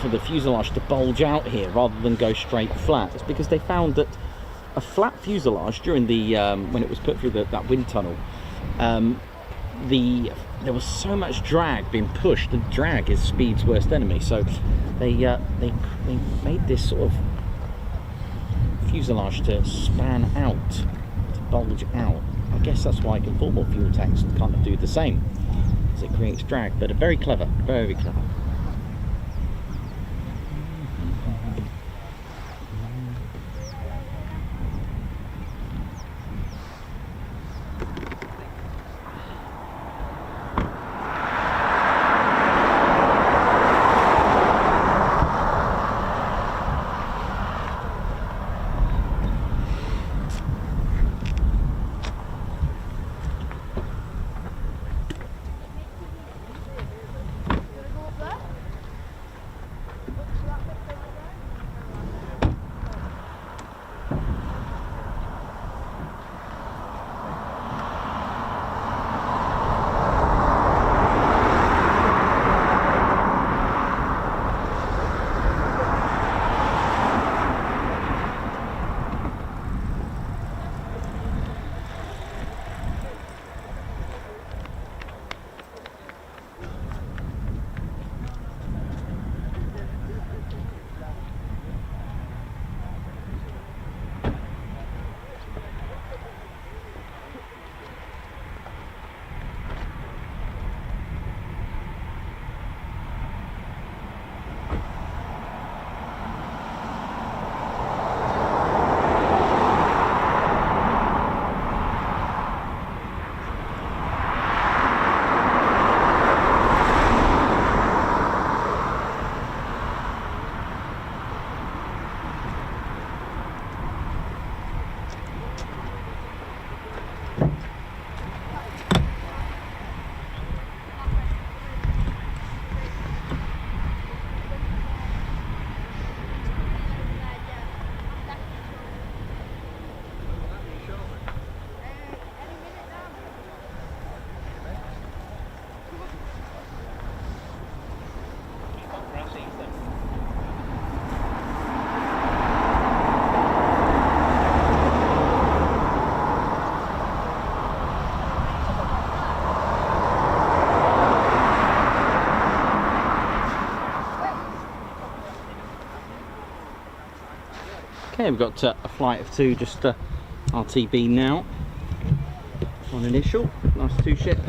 for the fuselage to bulge out here rather than go straight flat. It's because they found that a flat fuselage during the when it was put through that wind tunnel, there was so much drag being pushed, and drag is speed's worst enemy. So they made this sort of fuselage to span out, to bulge out. I guess that's why conformal fuel tanks kind of do the same, because it creates drag. But very clever, very clever. Okay, we've got a flight of two, just RTB now on initial. Nice two ship.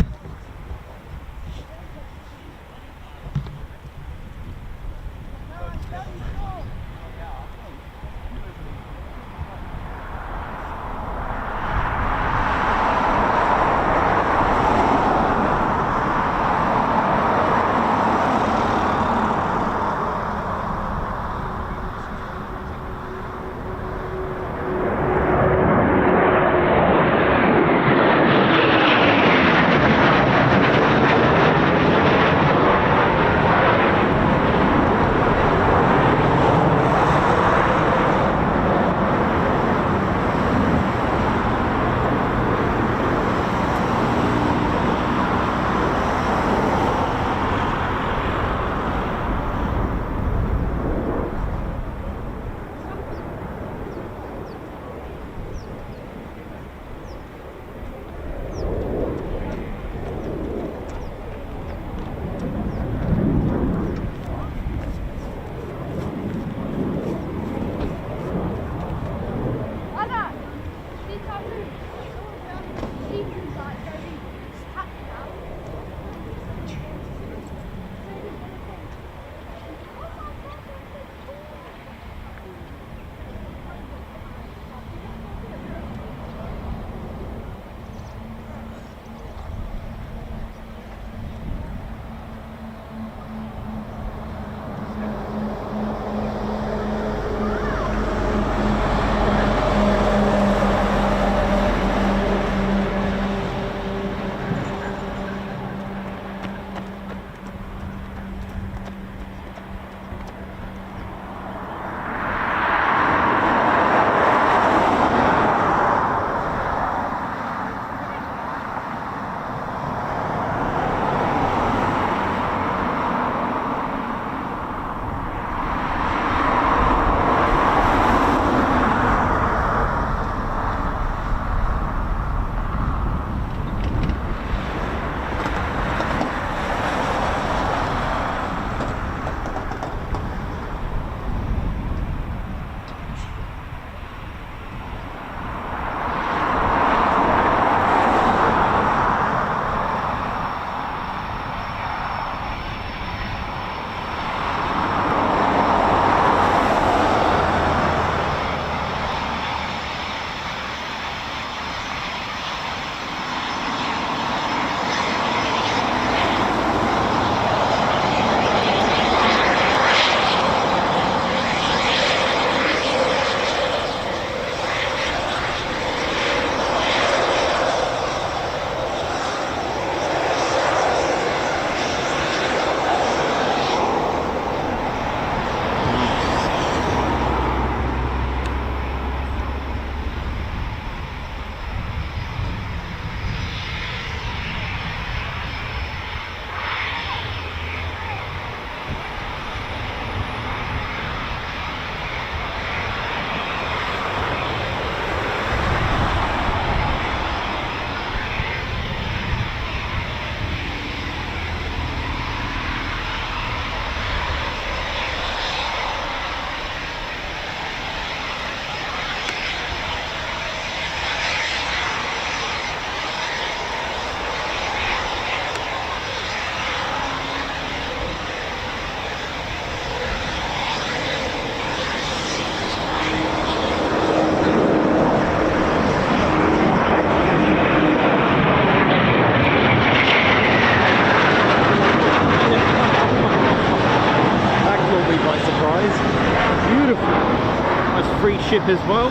ship as well.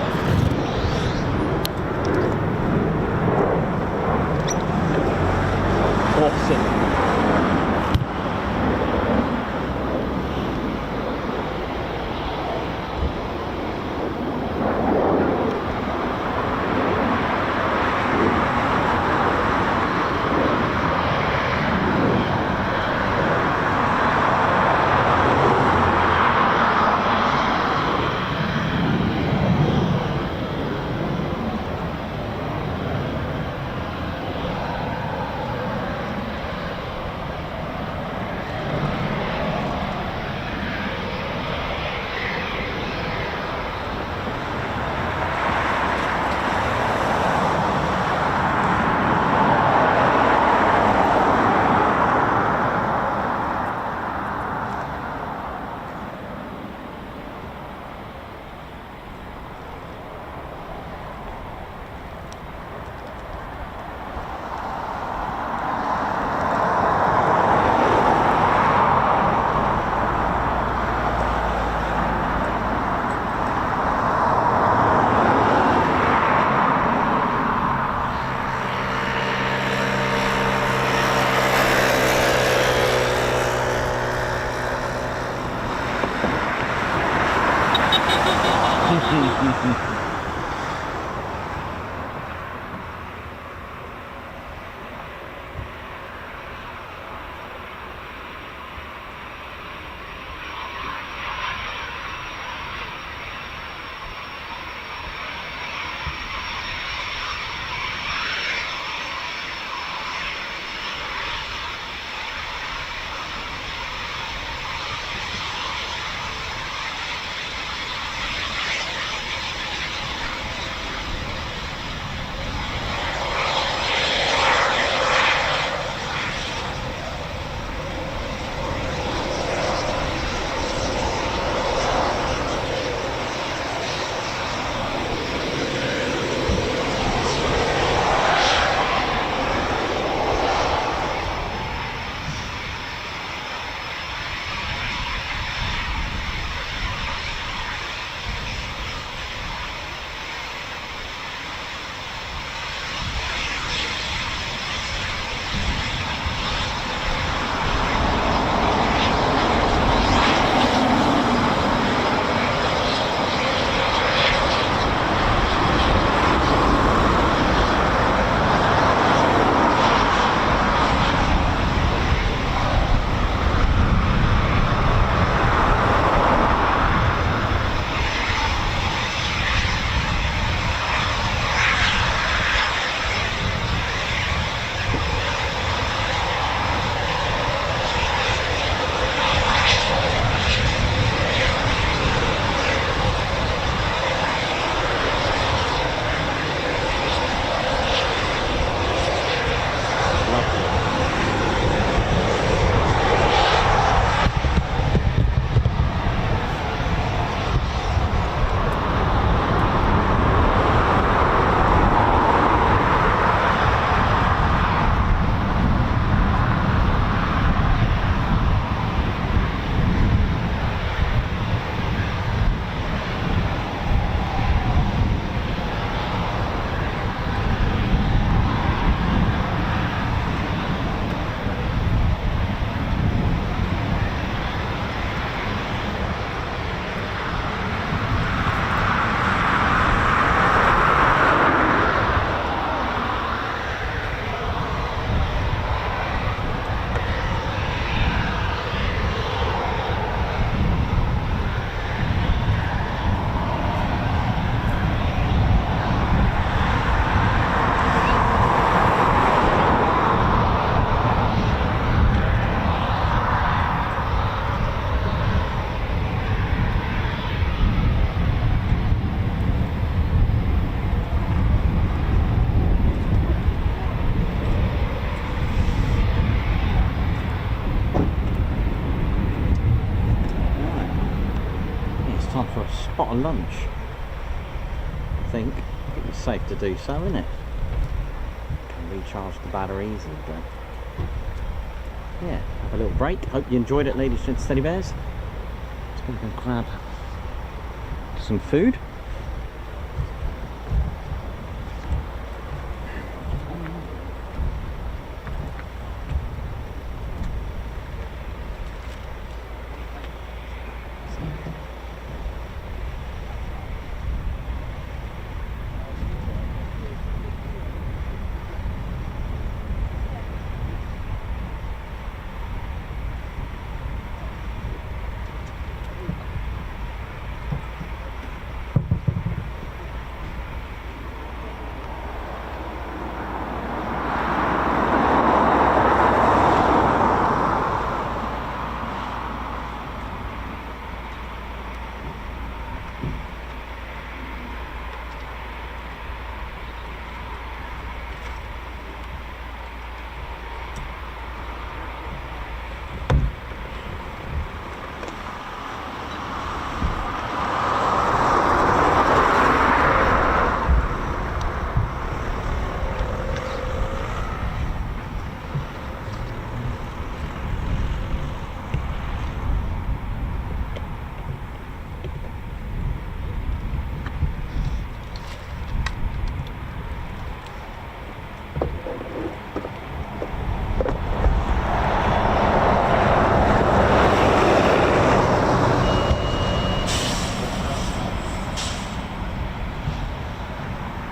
Awesome. hot a lunch. I think it's safe to do so, isn't it? Can recharge the batteries and yeah, have a little break. Hope you enjoyed it, ladies and teddy bears. Let's go and grab some food.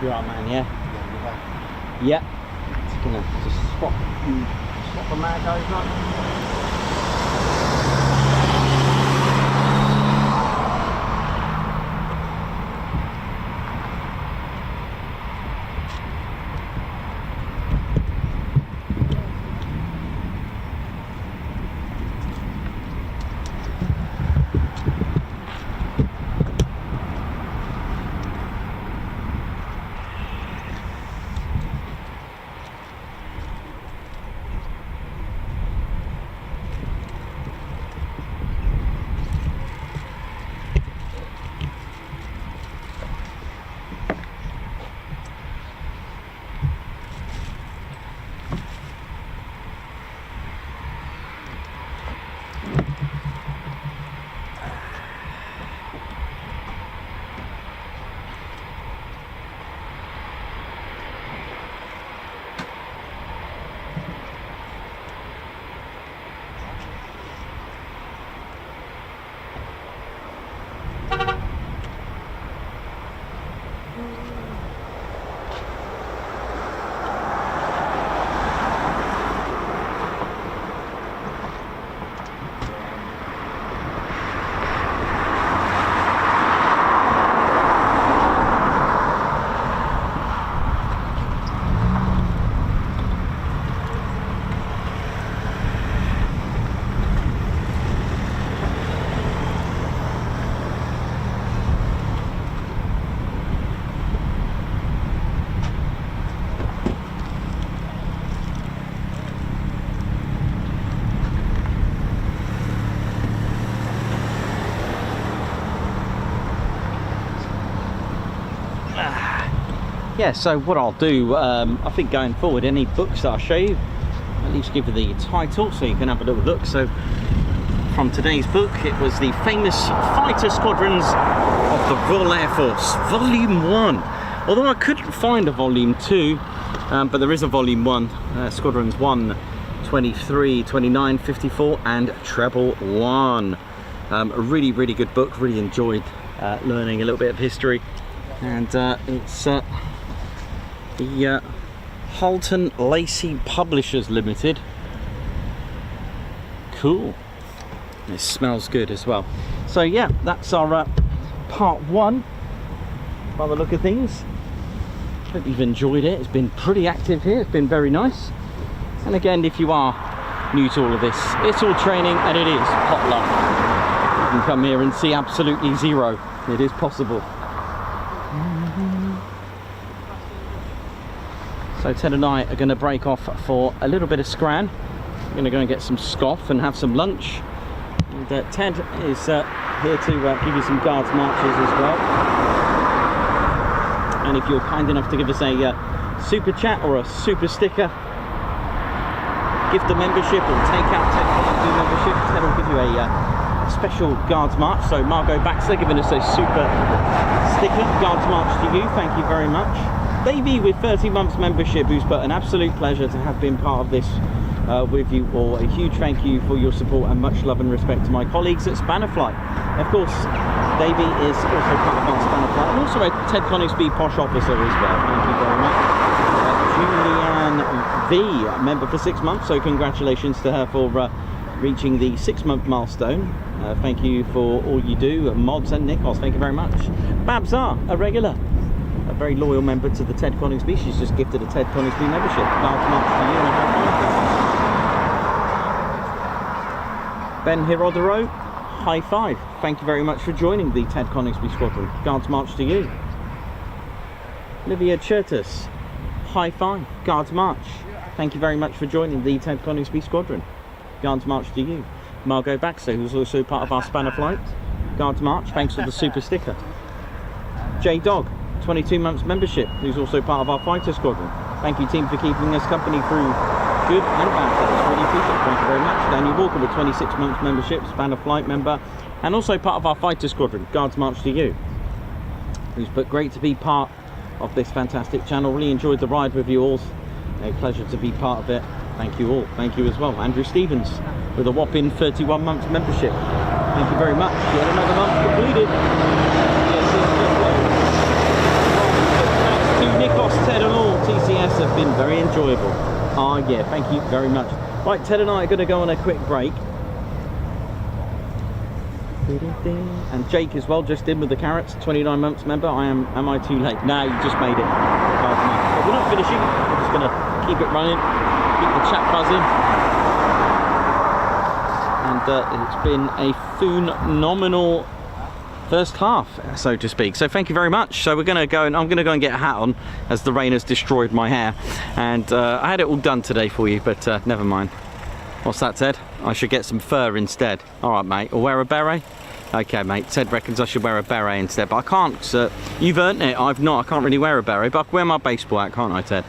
You're right, man, yeah? Yeah. Just gonna just swap the mag over. Yeah, so what I'll do, I think going forward, any books that I show you, at least give you the title so you can have a little look. So from today's book, it was the famous fighter squadrons of the Royal Air Force, Volume 1. Although I couldn't find a Volume 2, but there is a Volume 1, Squadrons 1, 23, 29, 54 and Treble 1. A really, really good book, really enjoyed learning a little bit of history. And it's the Halton Lacey Publishers Limited. Cool. It smells good as well. So yeah, that's our part 1 by the look of things. Hope you've enjoyed it. It's been pretty active here. It's been very nice. And again, if you are new to all of this, it's all training and it is pot luck. You can come here and see absolutely zero. It is possible. So Ted and I are going to break off for a little bit of scran. We're going to go and get some scoff and have some lunch. And Ted is here to give you some guards marches as well. And if you're kind enough to give us a super chat or a super sticker, gift a membership or take out Ted Coningsby membership, Ted will give you a special guards march. So Margot Baxter giving us a super sticker, guards march to you, thank you very much. Davey with 30 months membership, who's put an absolute pleasure to have been part of this with you all. A huge thank you for your support and much love and respect to my colleagues at Spannerflight. Of course, Davey is also part of our Spannerflight and also a Ted Coningsby posh officer as well. Thank you very much. Julianne V, member for 6 months, so congratulations to her for reaching the 6-month milestone. Thank you for all you do, Mods and Nikos, thank you very much. Babs R, a regular, a very loyal member to the Ted Coningsby. She's just gifted a Ted Coningsby membership. Guards march to you and a high five. Ben Hirodero, high five. Thank you very much for joining the Ted Coningsby Squadron. Guards march to you. Olivia Chertus, high five. Guards march. Thank you very much for joining the Ted Coningsby Squadron. Guards march to you. Margot Baxter, who's also part of our Spannerflight. Guards march. Thanks for the super sticker. J Dog, 22 months membership, who's also part of our fighter squadron. Thank you, team, for keeping us company through good and bad days. Really appreciate it. Thank you very much. Daniel Walker with 26 months membership, Spannerflight member, and also part of our fighter squadron. Guards march to you. Who's put great to be part of this fantastic channel. Really enjoyed the ride with you all. A pleasure to be part of it. Thank you all. Thank you as well. Andrew Stevens with a whopping 31 months membership. Thank you very much. Yet another month completed. Nikos, Ted and all, TCS have been very enjoyable. Ah, yeah, thank you very much. Right, Ted and I are going to go on a quick break. And Jake as well, just in with the carrots, 29 months member. Am I too late? No, you just made it. But we're not finishing, we're just going to keep it running, keep the chat buzzing. And it's been a phenomenal first half, so to speak. So thank you very much. So we're going to go, and I'm going to go and get a hat on as the rain has destroyed my hair. And I had it all done today for you, but never mind. What's that, Ted? I should get some fur instead. All right, mate. Or wear a beret? Okay, mate. Ted reckons I should wear a beret instead, but I can't. You've earned it. I've not. I can't really wear a beret, but I can wear my baseball hat, can't I, Ted?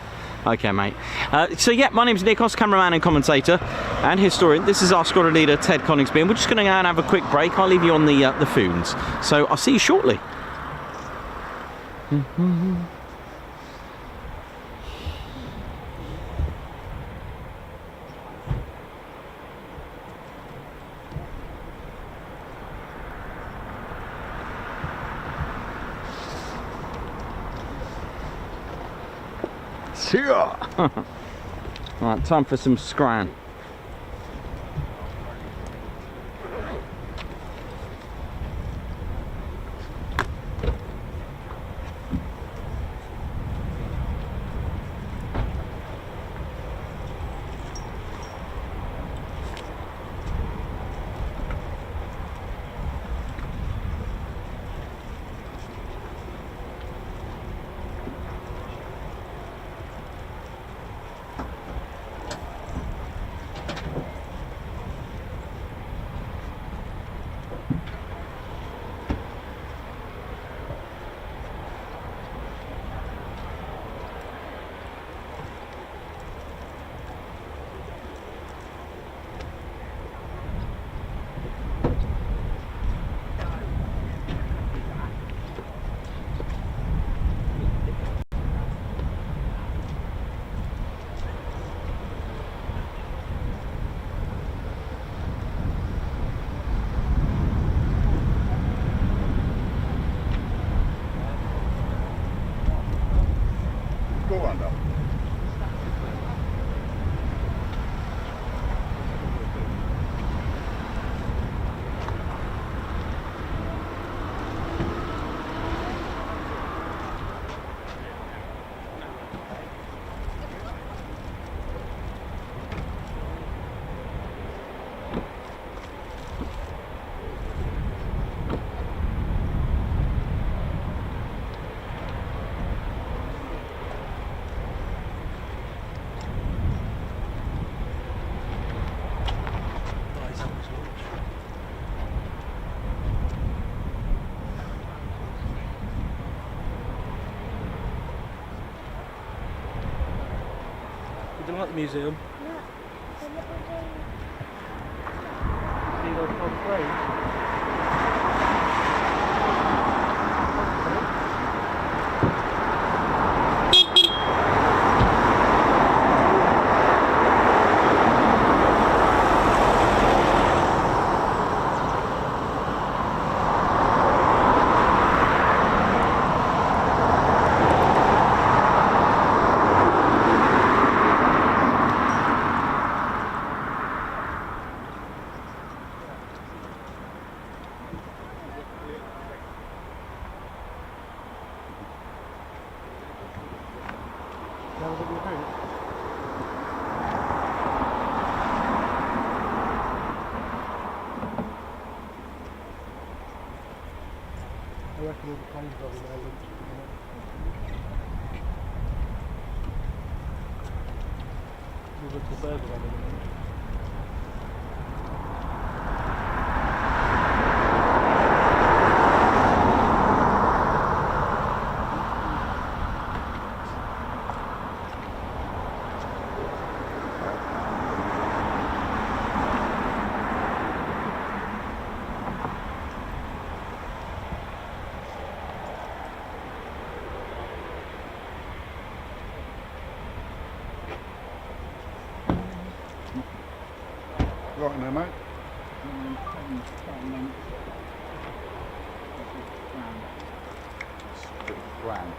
Okay, mate. So yeah, my name's Nikos, cameraman and commentator and historian. This is our squadron leader, Ted Coningsby, and we're just going to go and have a quick break. I'll leave you on the foons. So I'll see you shortly. Right, time for some scran. Do you like the museum? Yeah. The little thing. See those old frames? I reckon all the planes are in there. There's a little bird around in there. Right in there, mate. Grand.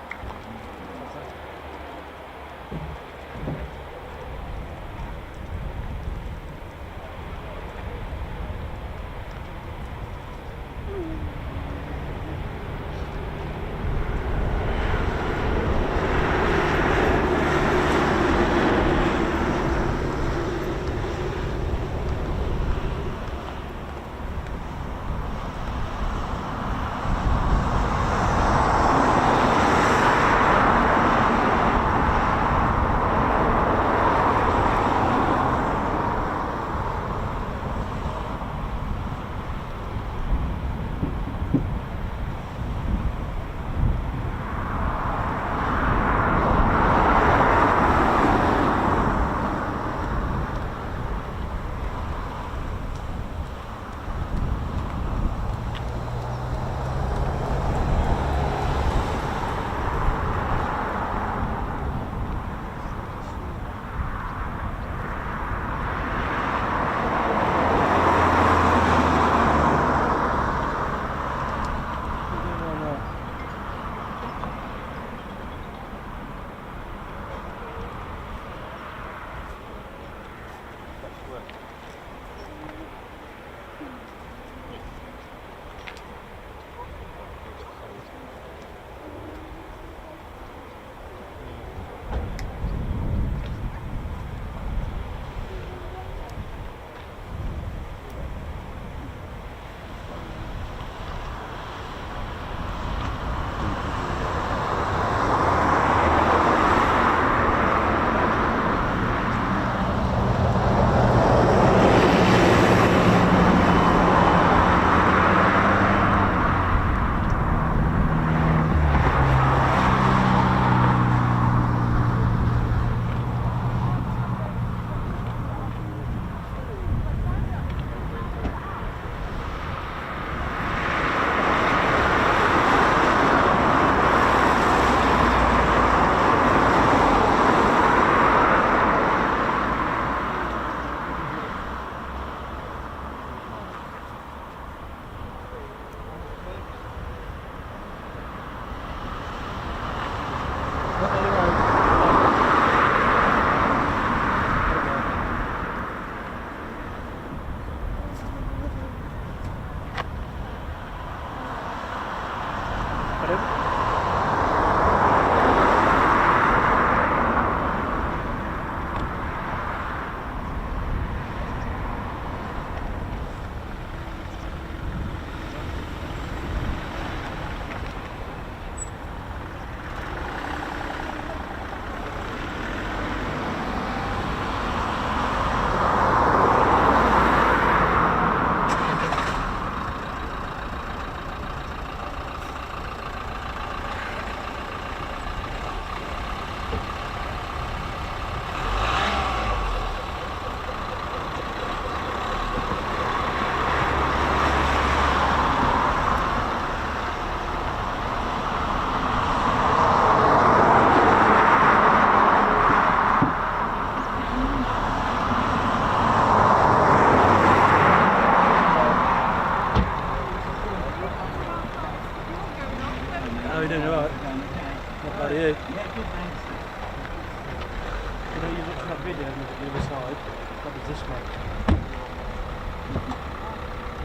side. That was this one.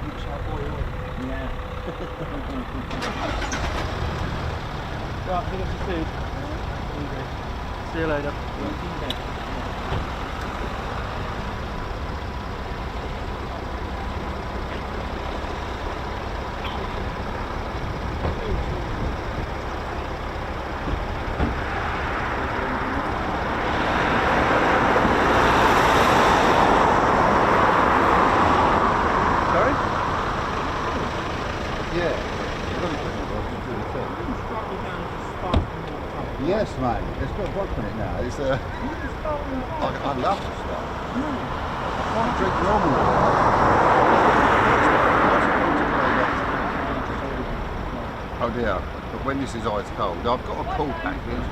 Looks like oil. Yeah. Right, pick up some food. See you later. Yes, mate. It's got a block on it now. It's I love the stuff. I can't drink normal water. Oh dear. But when this is ice cold, I've got a cool package.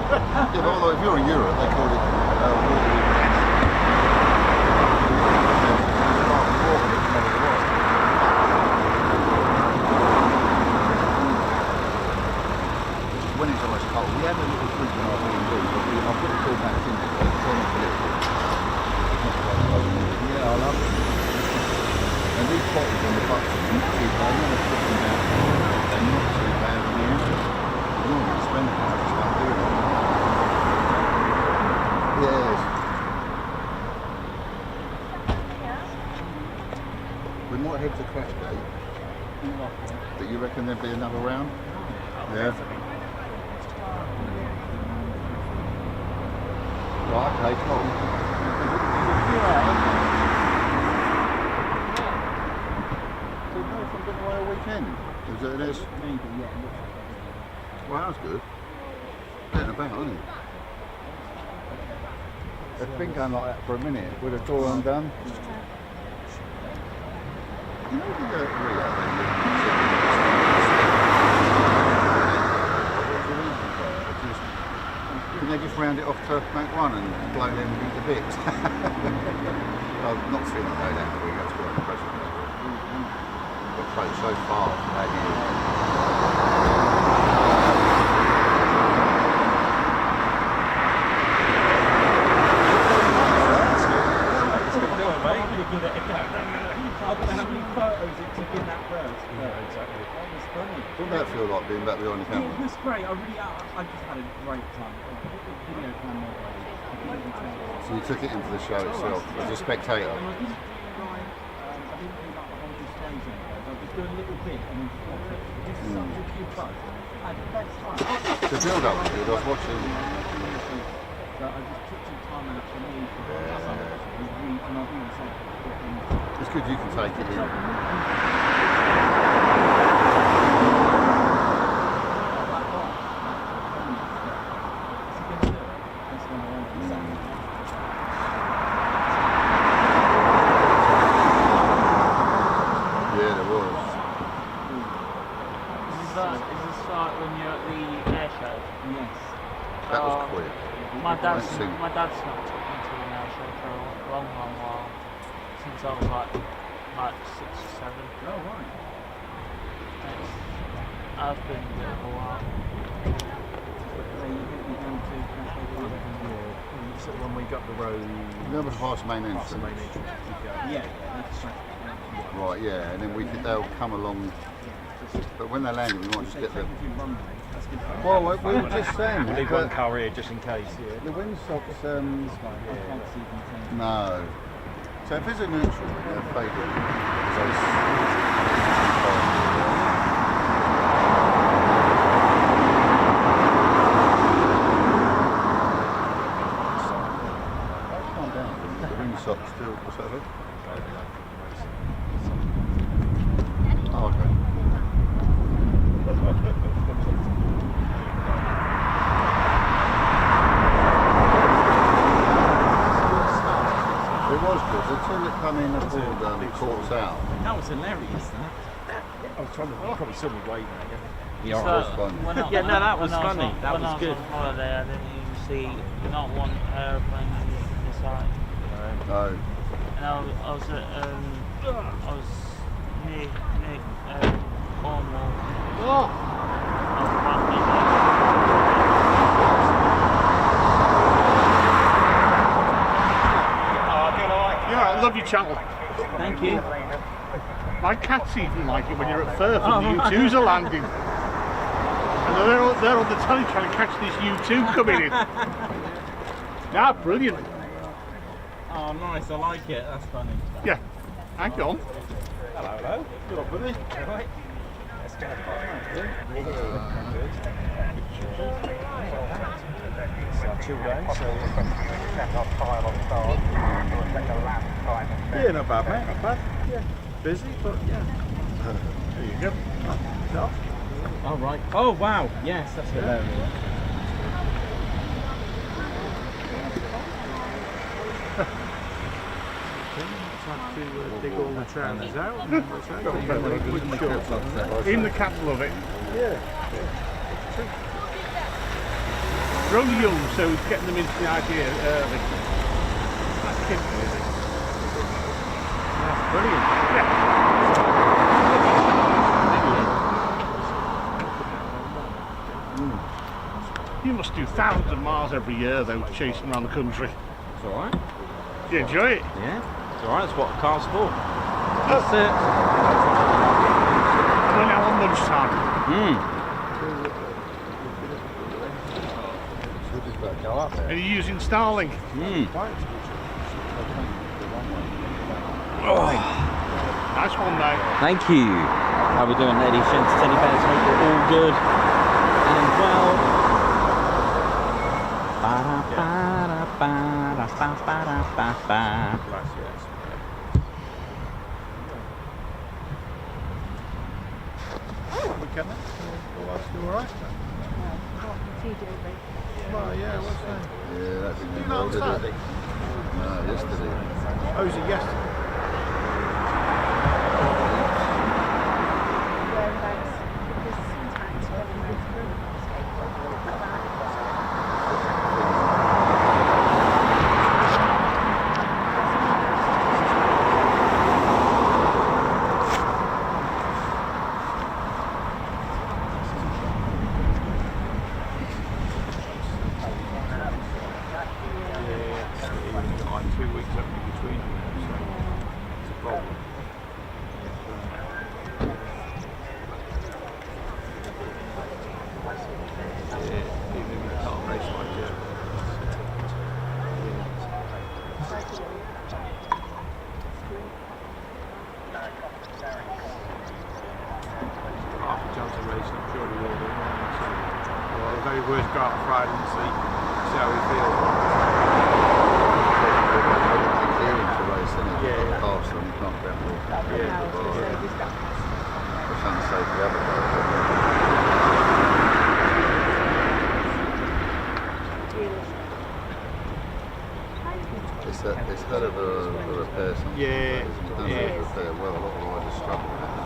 Yeah, but although if you're in Europe, they call it water with gas. When it's ice cold, we had a little fridge in our B&B, but I put the cool packs in there, so it's on a little. Yeah, I love it. And these bottles on the butts are not too bad. I'm going to put them down. They're not too bad on the engine. I normally spend it, I just don't do it. Yes. We might head to Crash Gate. But you reckon there'd be another round? Yeah. Right, okay, cool. So you know if I'm going away a weekend? Is it this? Maybe, yeah. Well, that's good. Getting about, isn't it? It's been going like that for a minute, with the door undone. You know the can they just round it off to Mach 1 and blow them into bits? I've not seen it go down the wing, that's quite impressive. But it's so far from that I don't know how many photos it took in that burst. Yeah, exactly. That was funny. What did that feel like being back behind the Yeah, camera? it was great. I just had a great time. Video camera. So you took it into the show itself as a spectator? And I didn't try, I didn't do like the whole displays and things. I was doing a little bit and then just such a cute buzz. I had the best time. The build up was good, I was watching. So I just took some time out for me for and I really said It's good you can take it in. Yeah, there was. Is this like when you're at the air show? yes. That was quick. My dad's Let's see. not took me to an air show for a long while. Since I was like 6 or 7. Oh right. I've been there for a while. So you get me down to So when we got the road, Remember past main past the main entrance? entrance, you go. yeah, that's right. Right, yeah, and then they'll come along. But when they land, we might just get them. Well, we were just saying We'll that, leave one but car here just in case, yeah. the windsocks, I can't see them. no. So if it's a neutral, they're favourite. Calm down. The windsocks still. What's that? Oh, okay. It was good. The two that come in aboard caught out. That was hilarious, that. I was trying to, you probably saw me waving at you. Yeah, So, it was fun. Yeah, no, that was funny. That when was I was good. on holiday, I didn't even see not one aeroplane in the sight. No. And I was near Cornwall. I was love your channel. Thank you. My cats even like it when you're at Firth and the U2s are landing. And they're on the telly trying to catch this U2 coming in. Yeah, brilliant. Oh, nice. I like it. That's funny. Yeah. Hang on. Hello, hello. Good up, buddy. All right. Let's go. Yeah, not bad, mate. Not bad. Yeah. Busy, but yeah. There you go. Oh, All right. Oh, wow. Yes, that's hilarious. dig all the trousers out. In the capital of it. Yeah. They're only young, so it's getting them into the idea early. That's kids music. That's brilliant. Yeah. You must do thousands of miles every year though, chasing around the country. It's all right. Do you enjoy it? Yeah. It's all right. It's what a car's for. That's it. We're now on lunchtime. Are you using Starlink? Oh. Nice one, mate. Thank you. How we doing, ladies, gents, teddy bears? Hope you're all good and well. Weekend then? All right? Well, yeah, what's that? Yeah, that's been No, did it? No, yesterday. Oh, was it yesterday? Worst go out on Friday and see how we feel. Clearing to race, isn't it? Yeah, yeah. Past them, you can't get them. Yeah. It's unsafe the other way. It's hell of a repair sometimes. Yeah. It's done a repair well, a lot of riders struggle with that.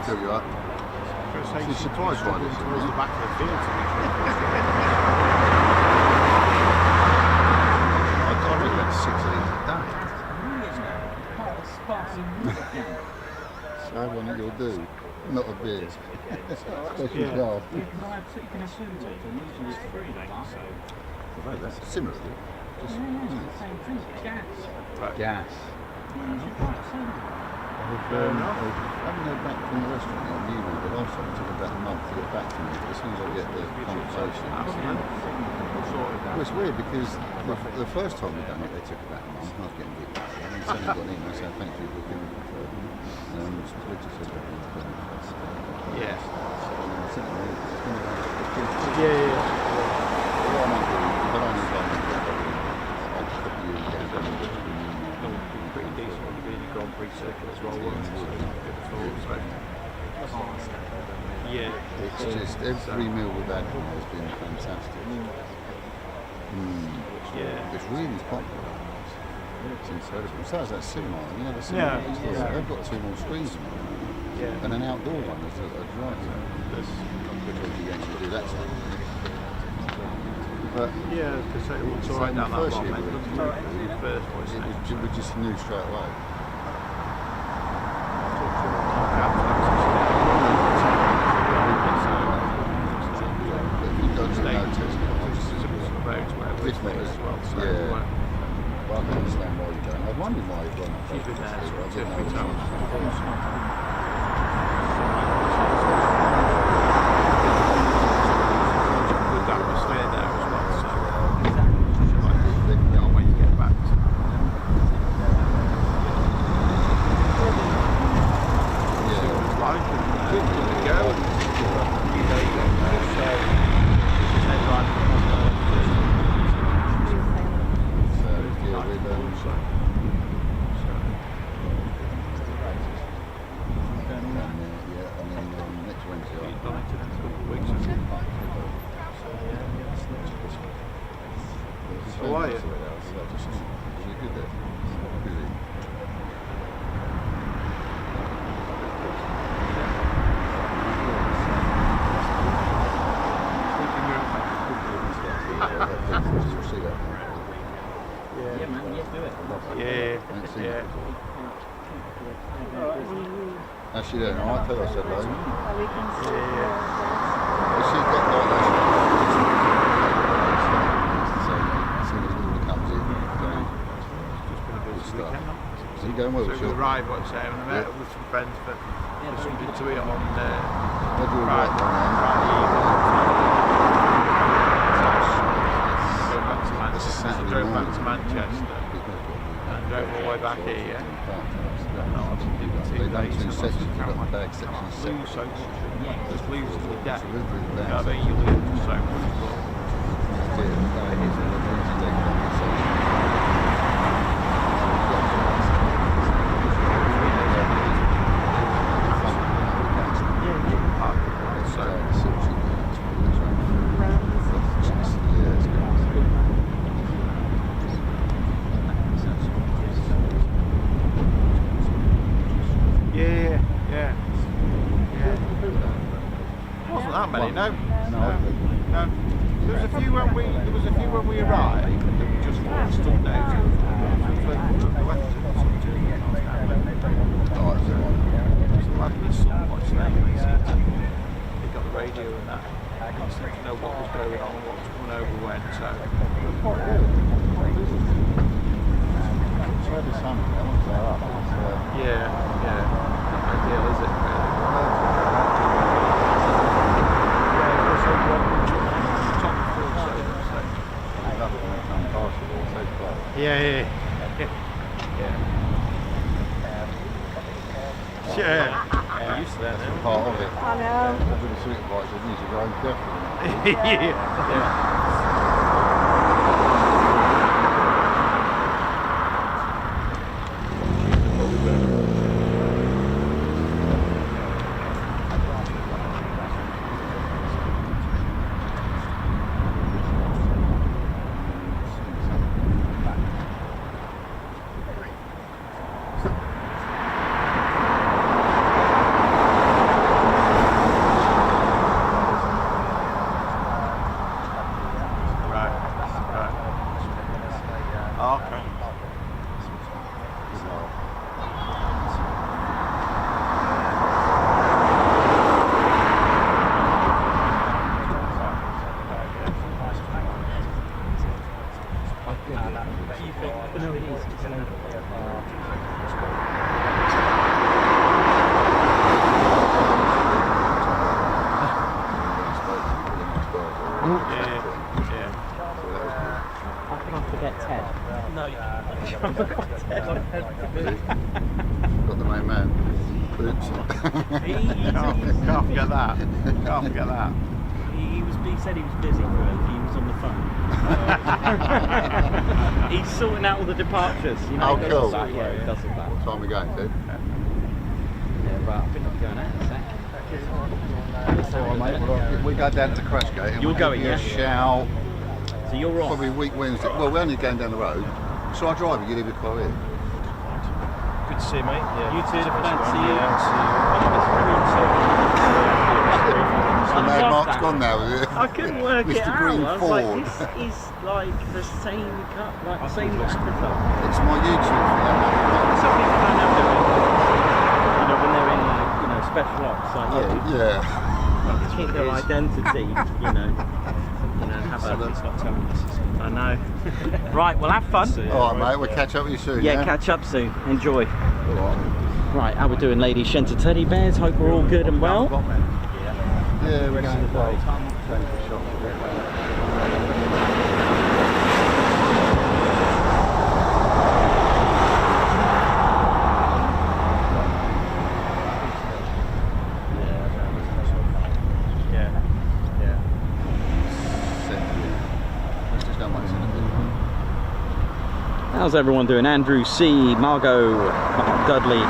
Fill you up. She's surprised by this. Towards the back of the field. I probably went 6 of these a day. So what you'll do, not a beer. Special glass. Well, that's similar. Just, gas. I haven't heard back from the restaurant yet, neither, but last time it took about a month to get back to me, but as soon as I get the conversation, well, it's weird because the first time we done it, they took about a month, I was getting a bit worried, and then suddenly got an email saying thank you for giving me Richard said that was good. Yeah. Yeah. What I might do, if I don't need one, I'll copy you again, Pretty decent when you're doing your Grand Prix circuit as well. yeah. It's just every meal we've had has been fantastic. Yeah. It's really popular. It's incredible. Besides that cinema, you know the Yeah, cinema, yeah. they've got 2 more screens in it. Yeah. And an outdoor one as a drive. That's Which you actually do that stuff. But yeah, because it was so alright in the down that first bottom year, end. we The first voice we just knew straight away. But if you go to no test, This way as well. So yeah. Well, I don't understand why you don't. I wondered why you've gone. she's been there I sort of didn't 2 or 3 know. times. Good atmosphere there as well. So can't wait to get back. See what it's like and give it a go. There you go. So head right So, yeah, with and then next Wednesday. He's done it in a couple of weeks. How are you? You're good there. Busy. See that. Yeah, man, yeah, do it. Yeah, Thanks, yeah. Actually, then, I tell her I said hello. We can see. But she got like that. So, as soon as Luna comes in, Just been a busy stuff. weekend. So you going well So with we your arrived, what say, and I met up with some friends for something to eat on What do you Friday like on Drove back to Manchester, drove back to Manchester, and drove all the way back here. They done 2 sections, you've got the bag section Lose separate. so much, just lose to the death. You Absolutely, know what I mean? You lose so much. Wasn't that many, no. No. There was a few when we arrived that we just stood out to the west or something. They got the radio and that. They seemed to know what was going on and what was coming over when, so. Yeah. Not ideal, is it, Yeah. You're used to that now. Part of it. I know. With the supervisor, it needs to go definitely. Yeah. Got the main man. Oops. Can't forget that. Can't forget that. He said he was busy for it. He was on the phone. He's sorting out all the departures. You know, Oh, he does cool. all that. Yeah, he does all that. What time are we going, Ted? Yeah, right. I think I'm going out in a sec. All right, mate. Well, we go down to the crash gate. And You're we'll going, give you yeah? a shout. So So you're on. Probably week Wednesday. Well, we're only going down the road. So I drive it, you leave your car here. Good to see you, mate. Yeah. You too, if I don't see you. So now Mark's gone now, is it? I couldn't work it Mr. out. Green I was Ford. like, this is like the same cut, like the same avatar. It's my YouTube thing. Some people don't have their own, you know, when they're in like, you know, special ops, like Yeah. keep their identity, you know, have a. I know. Right, well, have fun. Alright, mate, we'll catch up with you soon. Yeah, catch up soon. Enjoy. Right, how we doing, ladies? Shenta Teddy Bears. Hope we're all good and well. Yeah, we're going to go. How's everyone doing? Andrew C, Margot, Mark Dudley,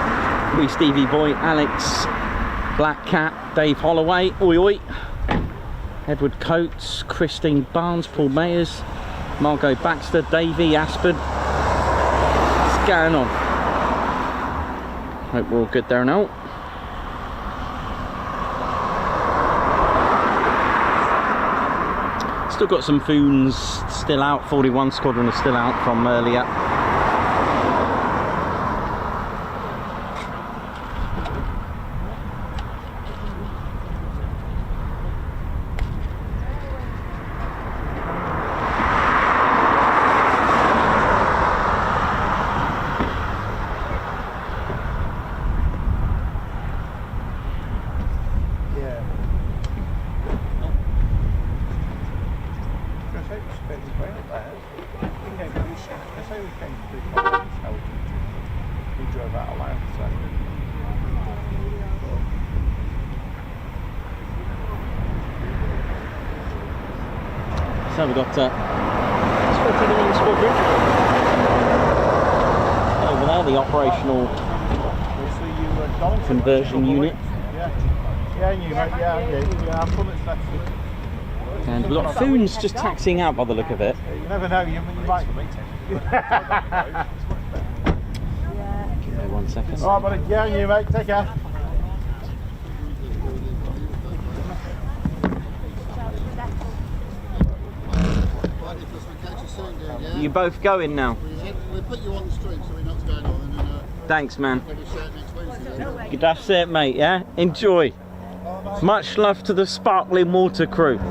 Wee Stevie Boy, Alex, Black Cat, Dave Holloway, Oi Oi, Edward Coates, Christine Barnes, Paul Mayers, Margot Baxter, Davey Aspen. What's going on? Hope we're all good there now. Still got some Foons still out, 41 Squadron is still out from earlier. So we've got Squadron. Over there, the operational conversion unit. And we've got Foons just taxiing out by the look of it. You never know, you might. Okay, 1 second. Alright, buddy, yeah, you mate, take care. You both going now? We'll put you on the stream so we know what's going on. And then, Thanks, man. maybe share it next Wednesday. That's it, mate, yeah? Enjoy. Much love to the sparkling water crew. Oh,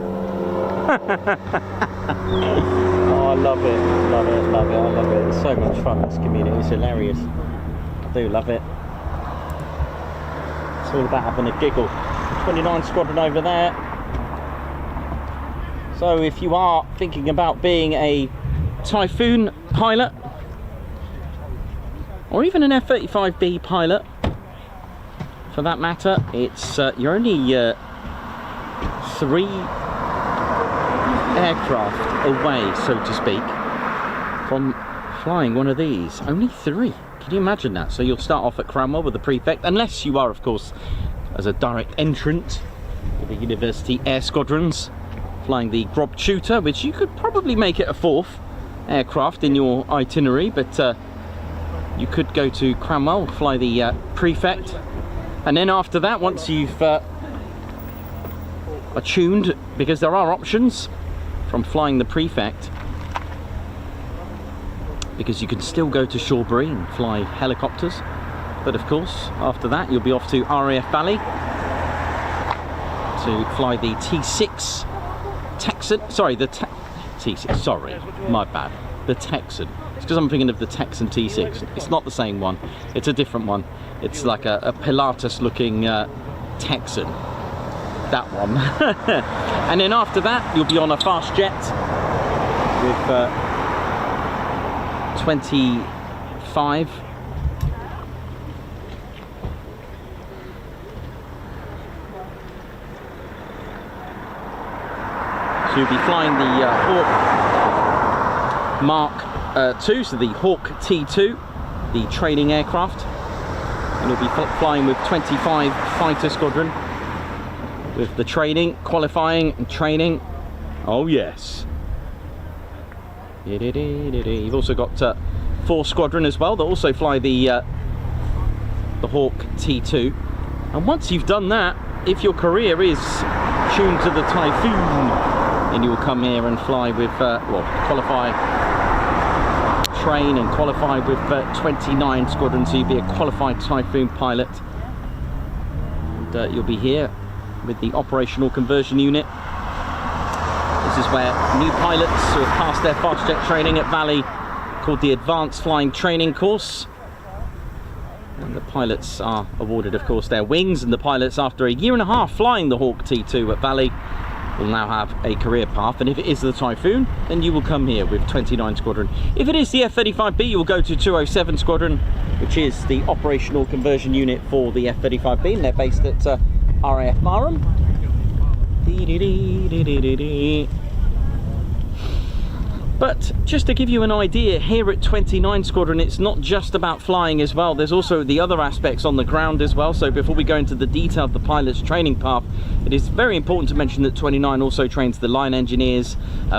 I love it, love it, love it, I love it. It's so much fun, this community, it's hilarious. I do love it. It's all about having a giggle. 29 Squadron over there. So if you are thinking about being a Typhoon pilot, or even an F-35B pilot, for that matter, it's you're only 3 aircraft away, so to speak, from flying one of these. Only 3. Can you imagine that? So you'll start off at Cranwell with the prefect, unless you are, of course, as a direct entrant to the University Air Squadrons, flying the Grob Tutor, which you could probably make it a 4th aircraft in your itinerary, but you could go to Cranwell, fly the prefect, and then after that, once you've attuned, because there are options from flying the prefect, because you can still go to Shawbury and fly helicopters, but of course after that you'll be off to RAF Valley to fly the T6 Texan, sorry, the T6, sorry, my bad, the Texan. It's because I'm thinking of the Texan T6. It's not the same one, it's a different one. It's like a Pilatus looking Texan, that one. And then after that you'll be on a fast jet with 25 So you'll be flying the Hawk Mark II, so the Hawk T2, the training aircraft, and you'll be flying with 25 Fighter Squadron with the training, qualifying and training. Oh yes. You've also got 4 Squadron as well that also fly the Hawk T2. And once you've done that, if your career is tuned to the Typhoon, then you will come here and fly with, well, qualify, train and qualify with 29 Squadrons, so you'll be a qualified Typhoon pilot. And you'll be here with the operational conversion unit. This is where new pilots who have passed their fast jet training at Valley, called the Advanced Flying Training Course. And the pilots are awarded, of course, their wings, and the pilots, after a year and a half flying the Hawk T2 at Valley, will now have a career path. And if it is the Typhoon, then you will come here with 29 Squadron. If it is the F-35B, you will go to 207 Squadron, which is the operational conversion unit for the F-35B, and they're based at RAF Metheringham. But just to give you an idea, here at 29 Squadron, it's not just about flying as well. There's also the other aspects on the ground as well. So before we go into the detail of the pilot's training path, it is very important to mention that 29 also trains the line engineers,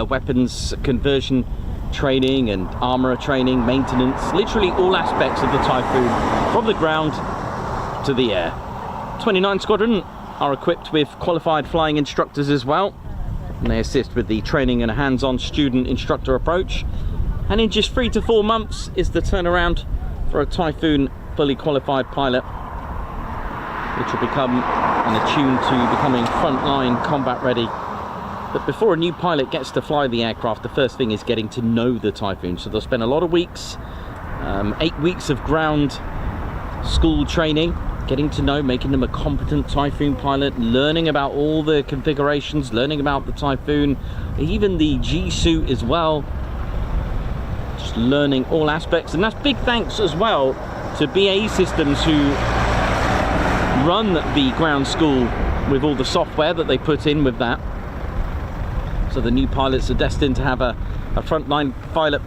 weapons conversion training and armourer training, maintenance, literally all aspects of the Typhoon, from the ground to the air. 29 Squadron are equipped with qualified flying instructors as well, and they assist with the training and a hands-on student instructor approach. And in just 3 to 4 months is the turnaround for a Typhoon fully qualified pilot, which will become and attuned to becoming frontline combat ready. But before a new pilot gets to fly the aircraft, the first thing is getting to know the Typhoon. So they'll spend a lot of weeks, 8 weeks of ground school training, getting to know, making them a competent Typhoon pilot, learning about all the configurations, learning about the Typhoon, even the G-suit as well, just learning all aspects. And that's big thanks as well to BAE Systems, who run the ground school with all the software that they put in with that. So the new pilots are destined to have a frontline fighter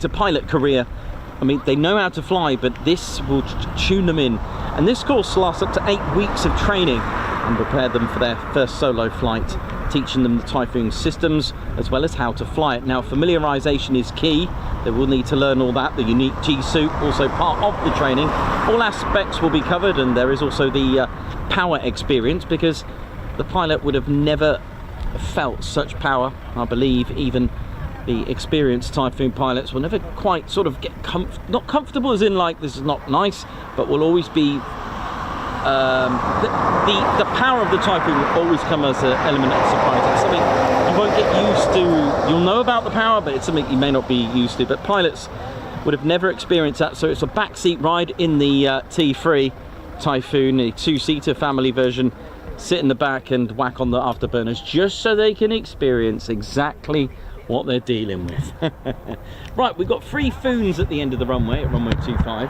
pilot career. I mean, they know how to fly, but this will tune them in. And this course lasts up to 8 weeks of training and prepare them for their first solo flight, teaching them the Typhoon systems as well as how to fly it. Now, familiarization is key. They will need to learn all that. The unique G-suit, also part of the training. All aspects will be covered, and there is also the power experience, because the pilot would have never felt such power. I believe even the experienced Typhoon pilots will never quite sort of get not comfortable as in like this is not nice, but will always be the power of the Typhoon will always come as an element of surprise. It's something you won't get used to. You'll know about the power, but it's something you may not be used to. But pilots would have never experienced that. So it's a backseat ride in the T3 Typhoon, a 2-seater family version. Sit in the back and whack on the afterburners, just so they can experience exactly what they're dealing with. Right, we've got 3 Foons at the end of the runway, at runway 25.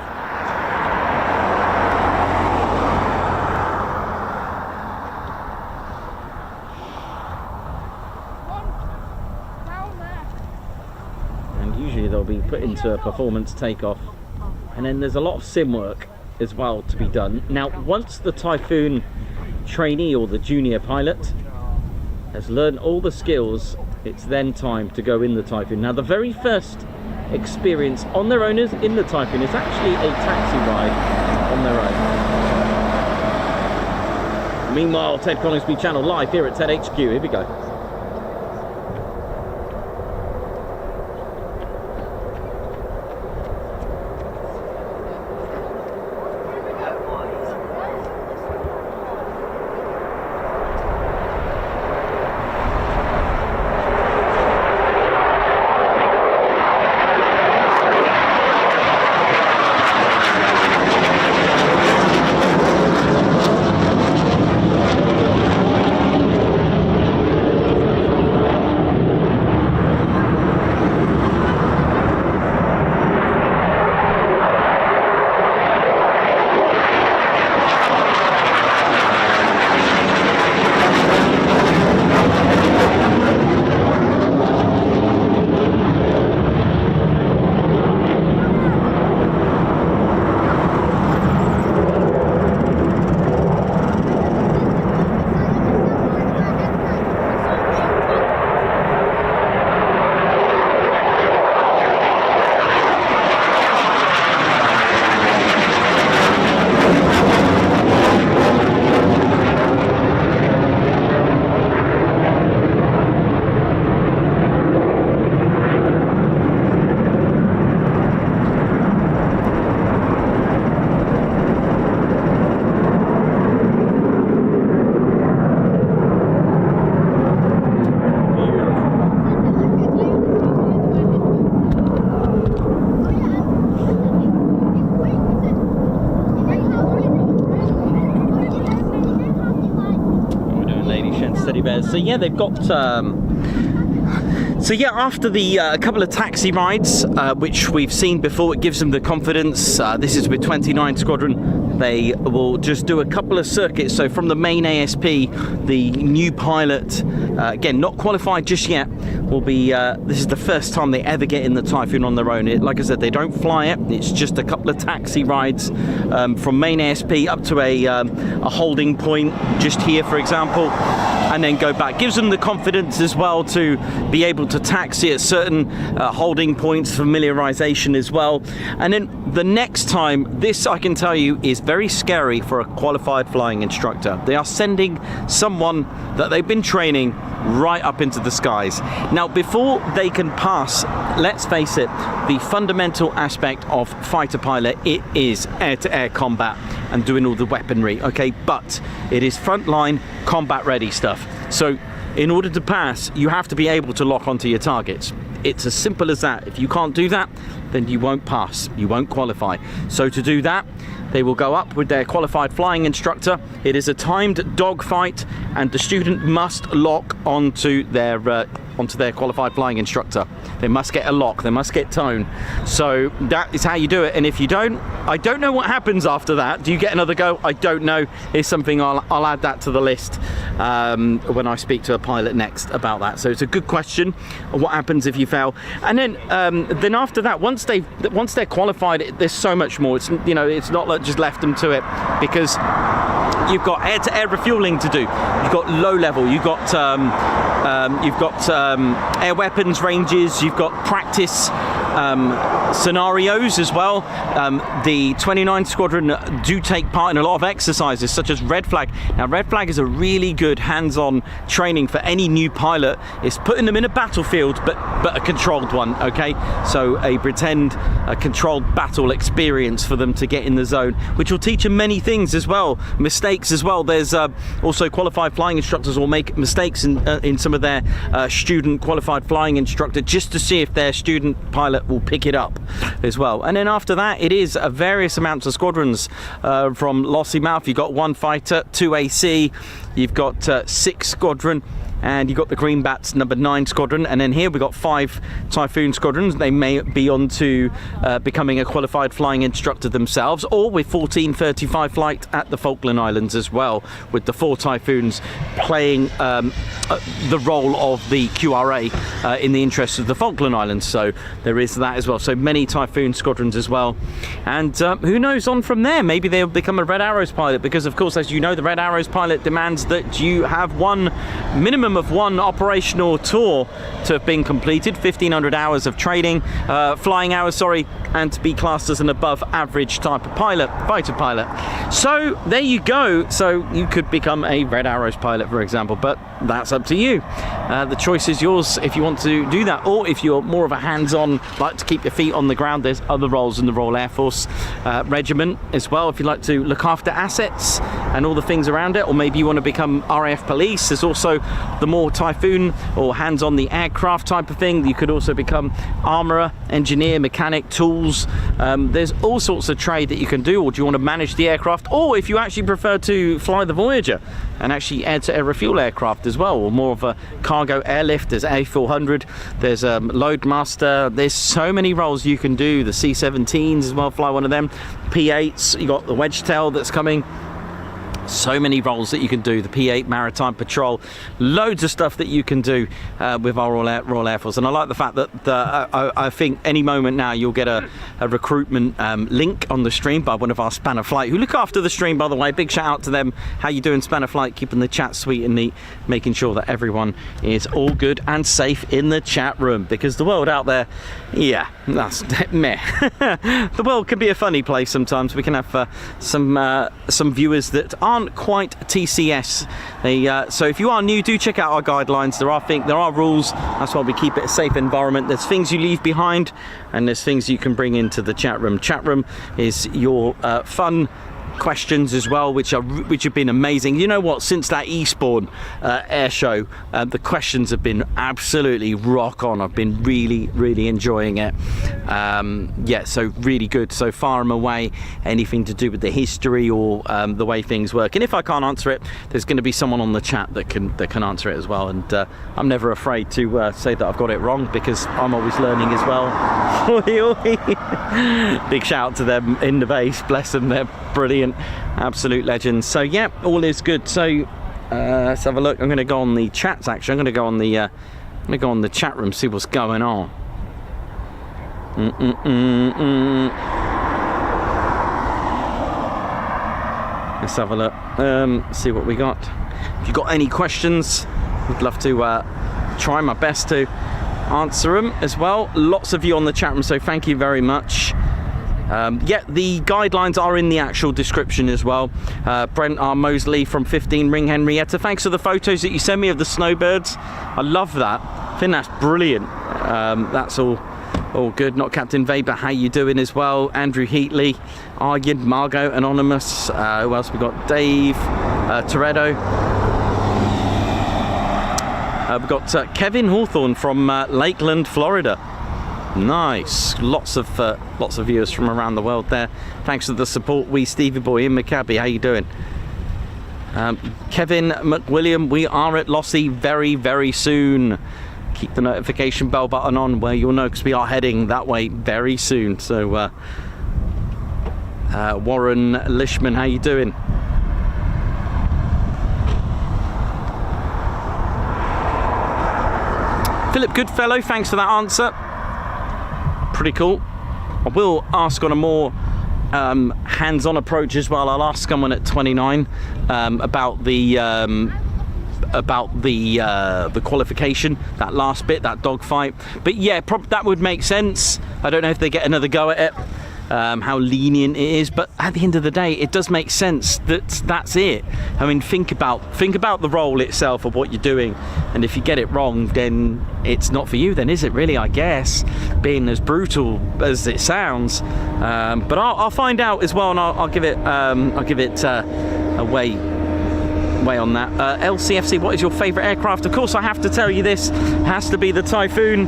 And usually they'll be put into a performance takeoff. And then there's a lot of sim work as well to be done. Now, once the Typhoon trainee or the junior pilot has learned all the skills, it's then time to go in the Typhoon. Now, the very first experience on their own in the Typhoon is actually a taxi ride on their own. Meanwhile, Ted Coningsby channel live here at TED HQ. Here we go. So yeah, they've got so yeah, after the couple of taxi rides, which we've seen before, it gives them the confidence. This is with 29 Squadron. They will just do a couple of circuits. So from the main ASP, the new pilot, again, not qualified just yet, will be, this is the first time they ever get in the Typhoon on their own. Like I said, they don't fly it. It's just a couple of taxi rides from main ASP up to a holding point, just here, for example, and then go back. Gives them the confidence as well to be able to taxi at certain holding points, familiarization as well. And then the next time, this I can tell you is very scary for a qualified flying instructor. They are sending someone that they've been training right up into the skies. Now, before they can pass, let's face it, the fundamental aspect of fighter pilot, it is air-to-air combat and doing all the weaponry, okay? But it is frontline combat ready stuff. So in order to pass, you have to be able to lock onto your targets. It's as simple as that. If you can't do that, then you won't pass, you won't qualify. So to do that, they will go up with their qualified flying instructor. It is a timed dogfight, and the student must lock onto their qualified flying instructor. They must get a lock, they must get tone. So that is how you do it. And if you don't, I don't know what happens after that. Do you get another go? I don't know. It's something I'll add that to the list when I speak to a pilot next about that. So it's a good question. What happens if you fail? And then after that, once they're qualified, there's so much more. It's, you know, it's not like just left them to it, because you've got air-to-air refueling to do. You've got low level. You've got air weapons ranges. You've got practice scenarios as well. The 29 Squadron do take part in a lot of exercises, such as Red Flag. Now, Red Flag is a really good hands-on training for any new pilot. It's putting them in a battlefield, but a controlled one, okay? So a controlled battle experience for them to get in the zone, which will teach them many things as well, mistakes as well. There's also qualified flying instructors will make mistakes in some of their student qualified flying instructor, just to see if their student pilot will pick it up as well. And then after that, it is various amounts of squadrons from Lossiemouth. You've got 1 fighter, 2 AC, you've got 6 squadron, and you've got the Greenbats number 9 Squadron, and then here we've got 5 Typhoon Squadrons. They may be on to becoming a qualified flying instructor themselves, or with 1435 flight at the Falkland Islands as well, with the 4 Typhoons playing the role of the QRA in the interests of the Falkland Islands. So there is that as well. So many Typhoon Squadrons as well. And who knows on from there? Maybe they'll become a Red Arrows pilot, because of course, as you know, the Red Arrows pilot demands that you have minimum of 1 operational tour to have been completed, 1,500 hours of training, flying hours, sorry, and to be classed as an above average type of fighter pilot. So there you go. So you could become a Red Arrows pilot, for example, but that's up to you. The choice is yours if you want to do that, or if you're more of a hands-on, like to keep your feet on the ground. There's other roles in the Royal Air Force Regiment as well, if you like to look after assets and all the things around it, or maybe you want to become RAF Police. There's also the more Typhoon or hands-on the aircraft type of thing. You could also become armourer, engineer, mechanic, tools. There's all sorts of trade that you can do. Or do you want to manage the aircraft, or if you actually prefer to fly the Voyager and actually air-to-air refuel aircraft as well, or more of a cargo airlift. There's A400, there's Loadmaster. There's so many roles you can do. The C-17s as well, fly one of them. P8s, you got the Wedgetail that's coming. So many roles that you can do. The P8 Maritime Patrol, loads of stuff that you can do with our Royal Air Force. And I like the fact that I think any moment now you'll get a recruitment link on the stream by one of our Spanner Flight, who look after the stream, by the way. Big shout out to them. How you doing, Spanner Flight? Keeping the chat sweet and neat, making sure that everyone is all good and safe in the chat room, because the world out there, yeah, that's meh. The world can be a funny place sometimes. We can have some viewers that aren't quite TCS. So if you are new, do check out our guidelines. There are rules. That's why we keep it a safe environment. There's things you leave behind, and there's things you can bring into the chat room. Chat room is your fun questions as well, which have been amazing. You know what? Since that Eastbourne air show, the questions have been absolutely rock on. I've been really enjoying it. Yeah, so really good. So far and away, anything to do with the history or the way things work. And if I can't answer it, there's going to be someone on the chat that can answer it as well. And I'm never afraid to say that I've got it wrong, because I'm always learning as well. Big shout out to them in the base, bless them, they're brilliant, absolute legends. So yeah, all is good. So let's have a look. I'm going to go on the chats. Actually, I'm going to go on the chat room, see what's going on. Let's have a look, see what we got. If you've got any questions, I'd love to try my best to answer them as well. Lots of you on the chat room, so thank you very much. Yeah, the guidelines are in the actual description as well. Brent R. Mosley from 15 Ring Henrietta, thanks for the photos that you sent me of the snowbirds. I love that. I think that's brilliant. That's all good. Not Captain Weber, how you doing as well? Andrew Heatley, Aryan, Margot, Anonymous. Who else we got? Dave, Toretto. We've got Kevin Hawthorne from Lakeland, Florida. Nice. Lots of viewers from around the world there. Thanks for the support. We Stevie Boy in Maccabi, how you doing? Kevin McWilliam, we are at Lossy very soon. Keep the notification bell button on where you'll know, because we are heading that way very soon. So Warren Lishman, how you doing? Philip Goodfellow, thanks for that answer. Pretty cool. I will ask on a more hands-on approach as well. I'll ask someone at 29 about the qualification, that last bit, that dogfight. But yeah, that would make sense. I don't know if they get another go at it, how lenient it is, but at the end of the day, it does make sense that that's it. I mean, think about the role itself of what you're doing, and if you get it wrong, then it's not for you, then, is it really? I guess, being as brutal as it sounds. But I'll find out as well, and I'll give it a way on that. LCFC, what is your favourite aircraft? Of course, I have to tell you this. It has to be the Typhoon,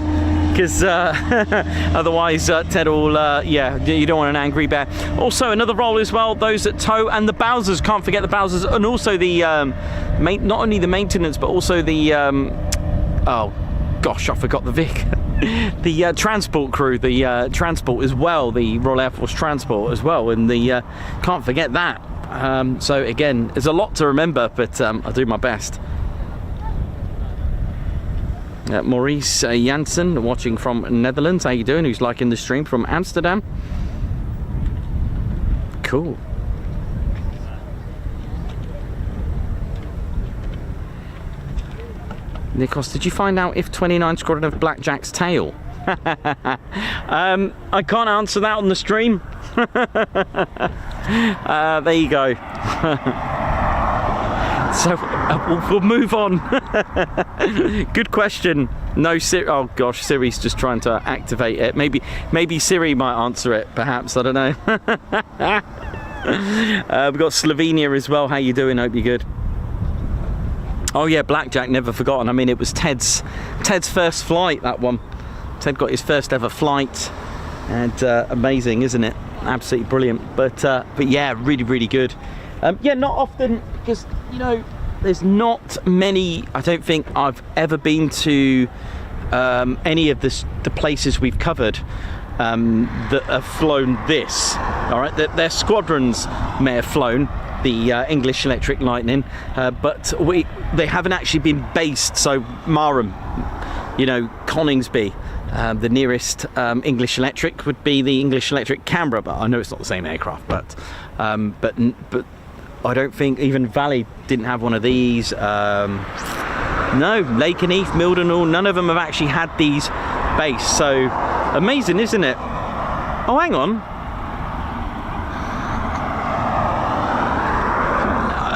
because otherwise Ted will, yeah, you don't want an angry bear. Also, another role as well, those at tow, and the Bowsers, can't forget the Bowsers, and also the, not only the maintenance, but also the, oh gosh, I forgot the Vic. The transport crew, the transport as well, the Royal Air Force transport as well, and the, can't forget that. So again, there's a lot to remember, but I'll do my best. Maurice Janssen, watching from Netherlands, how you doing? Who's liking the stream from Amsterdam? Cool. Nikos, did you find out if 29 Squadron have Blackjack's tail? I can't answer that on the stream. There you go. So we'll move on. Good question. No, Siri. Oh gosh, Siri's just trying to activate it. Maybe Siri might answer it. Perhaps, I don't know. We've got Slovenia as well. How you doing? Hope you're good. Oh yeah, Blackjack, never forgotten. I mean, it was Ted's first flight. That one. Ted got his first ever flight, and amazing, isn't it? Absolutely brilliant. But yeah, really good. Yeah, not often, because, you know, there's not many. I don't think I've ever been to any of the places we've covered that have flown this. All right, their squadrons may have flown the English Electric Lightning, but they haven't actually been based. So Marham, you know, Coningsby. The nearest English Electric would be the English Electric Canberra, but I know it's not the same aircraft. But I don't think even Valley didn't have one of these. No, Lakenheath, Mildenhall, none of them have actually had these based. So amazing, isn't it? Oh, hang on.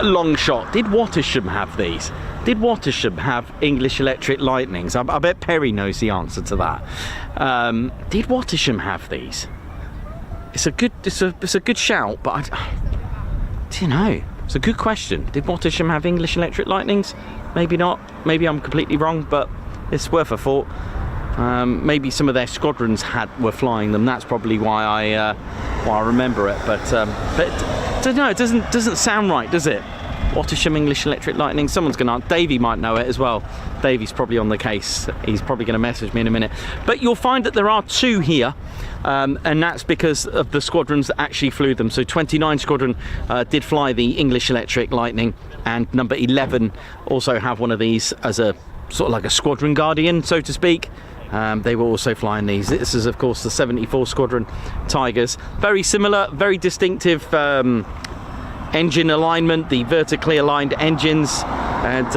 Long shot. Did Watersham have these? Did Watersham have English Electric Lightnings? I bet Perry knows the answer to that. Did Watersham have these? It's a good shout, but Do you know? It's a good question. Did Wattisham have English Electric Lightnings? Maybe not. Maybe I'm completely wrong, but it's worth a thought. Maybe some of their squadrons were flying them. That's probably why I remember it. But I don't know. It doesn't sound right, does it? Wattisham English Electric Lightning. Someone's gonna. Davey might know it as well. Davey's probably on the case. He's probably going to message me in a minute. But you'll find that there are 2 here, and that's because of the squadrons that actually flew them. So 29 Squadron did fly the English Electric Lightning, and number 11 also have one of these as a sort of like a squadron guardian, so to speak. They were also flying these. This is, of course, the 74 Squadron Tigers. Very similar, very distinctive engine alignment, the vertically aligned engines. And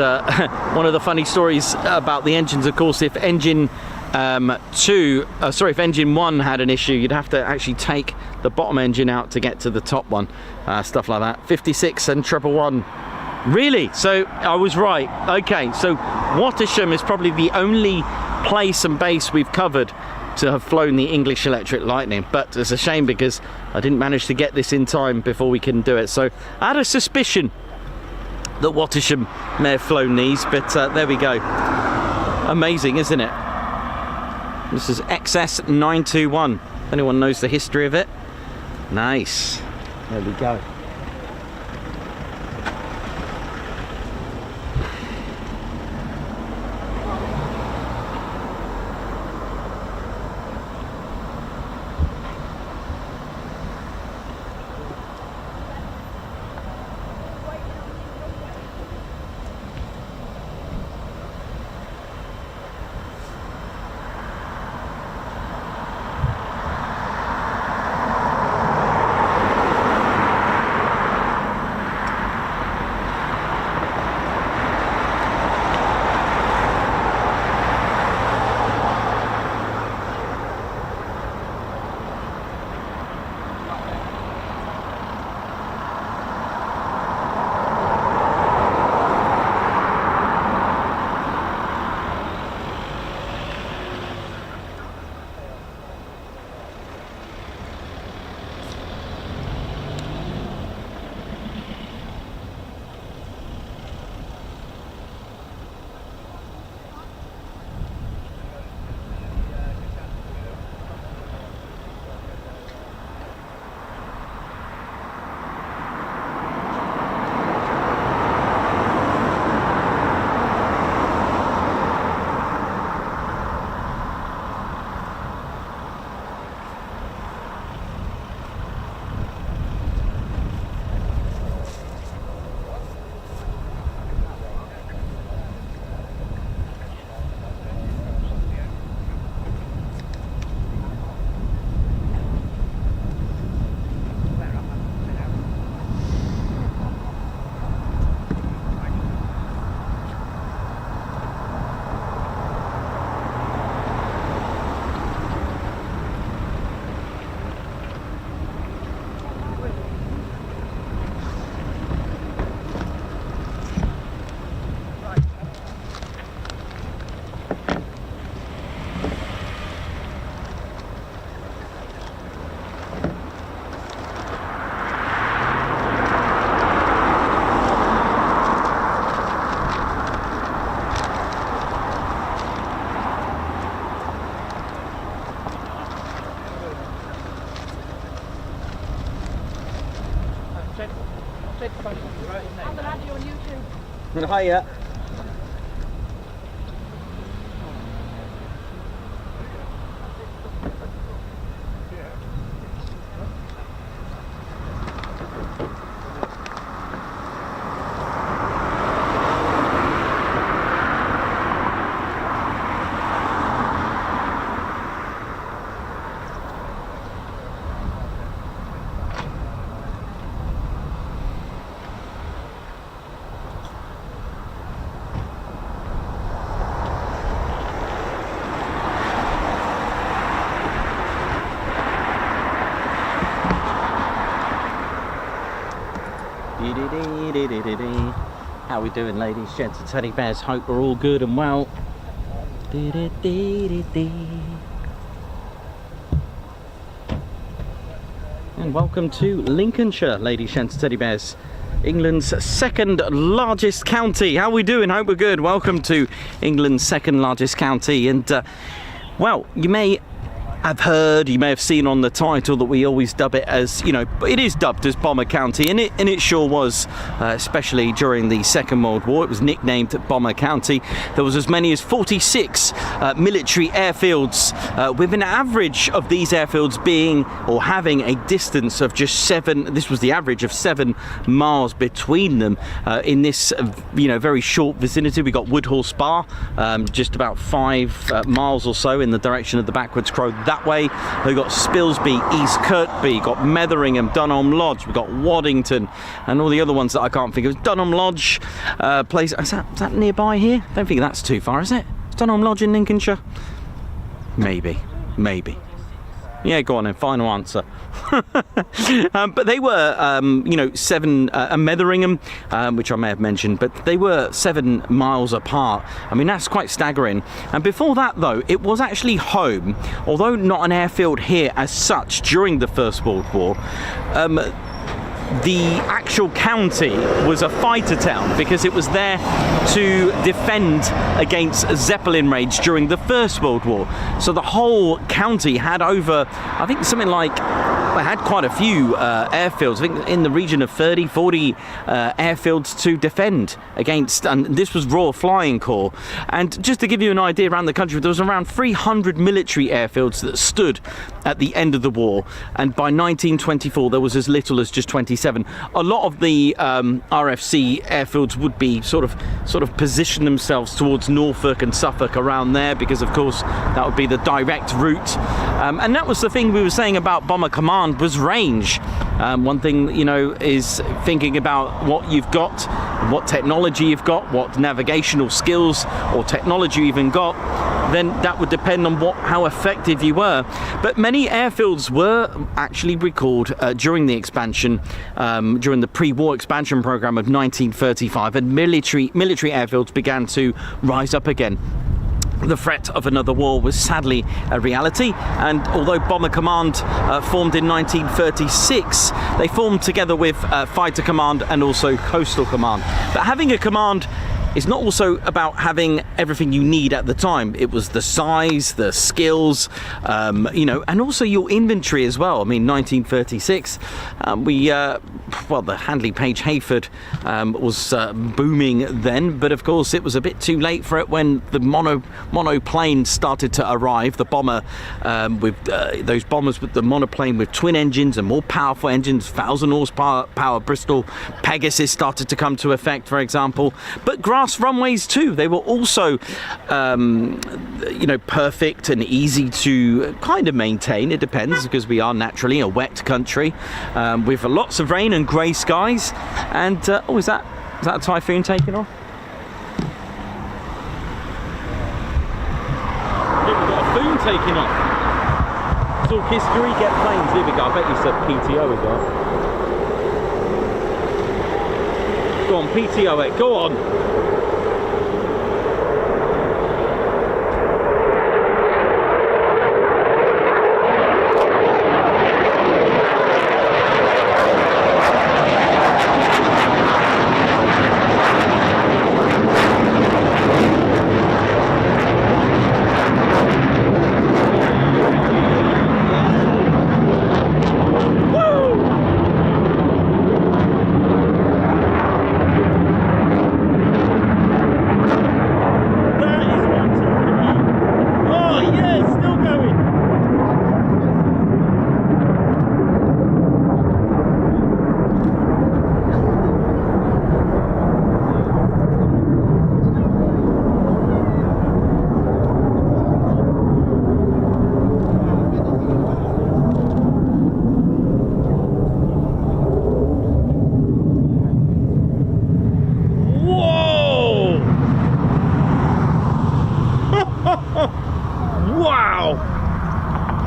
one of the funny stories about the engines, of course, if engine if engine 1 had an issue, you'd have to actually take the bottom engine out to get to the top one. Stuff like that. 56 and 111. Really? So I was right. Okay, so Wattisham is probably the only place and base we've covered to have flown the English Electric Lightning, but it's a shame because I didn't manage to get this in time before we can do it. So I had a suspicion that Wattisham may have flown these, but there we go. Amazing, isn't it? This is XS921. If anyone knows the history of it. Nice. There we go. I'm gonna add you on YouTube. Hiya. How we doing, ladies, gents and teddy bears? Hope we're all good and well. And welcome to Lincolnshire, ladies, gents, teddy bears. England's second largest county. How are we doing? Hope we're good. Welcome to England's second largest county. And, well, you may have heard, you may have seen on the title that we always dub it as, you know, it is dubbed as Bomber County, and it sure was, especially during the Second World War. It was nicknamed Bomber County. There was as many as 46 military airfields, with an average of these airfields being or having a distance of just 7, this was the average of 7 miles between them, in this, you know, very short vicinity. We got Woodhall Spa, just about 5 miles or so in the direction of the backwards crow that way. We've got Spilsby, East Kirkby, got Metheringham, Dunholm Lodge, we've got Waddington, and all the other ones that I can't think of. Dunholm Lodge, place, is that nearby here? Don't think that's too far, is it? Is Dunholm Lodge in Lincolnshire? Maybe. Yeah, go on then, final answer. But they were, you know, 7, Metheringham, which I may have mentioned, but they were 7 miles apart. I mean, that's quite staggering. And before that, though, it was actually home, although not an airfield here as such during the First World War. The actual county was a fighter town because it was there to defend against Zeppelin raids during the First World War. So the whole county had over, I think something like, they had quite a few airfields, I think in the region of 30, 40 airfields to defend against, and this was Royal Flying Corps. And just to give you an idea, around the country there was around 300 military airfields that stood at the end of the war, and by 1924 there was as little as just 27. A lot of the RFC airfields would be sort of position themselves towards Norfolk and Suffolk around there, because of course that would be the direct route, and that was the thing we were saying about Bomber Command was range. One thing, you know, is thinking about what you've got, what technology you've got, what navigational skills or technology you even got, then that would depend on how effective you were. But many airfields were actually recalled during the expansion, during the pre-war expansion program of 1935, and military airfields began to rise up again. The threat of another war was sadly a reality, and although Bomber Command formed in 1936, they formed together with Fighter Command and also Coastal Command. But having a command is not also about having everything you need at the time. It was the size, the skills, you know, and also your inventory as well. I mean, 1936, well, the Handley Page Hayford was booming then, but of course it was a bit too late for it when the monoplane started to arrive. The bomber with those bombers with the monoplane with twin engines and more powerful engines, 1,000 horsepower Bristol Pegasus started to come to effect, for example. But grass runways too, they were also you know, perfect and easy to kind of maintain. It depends, because we are naturally a wet country with lots of rain and grey skies. And oh, is that a Typhoon taking off? I think we've got a Foon taking off. Talk history, get planes. Here we go. I bet you said PTO as well. Go on, PTO it. Go on.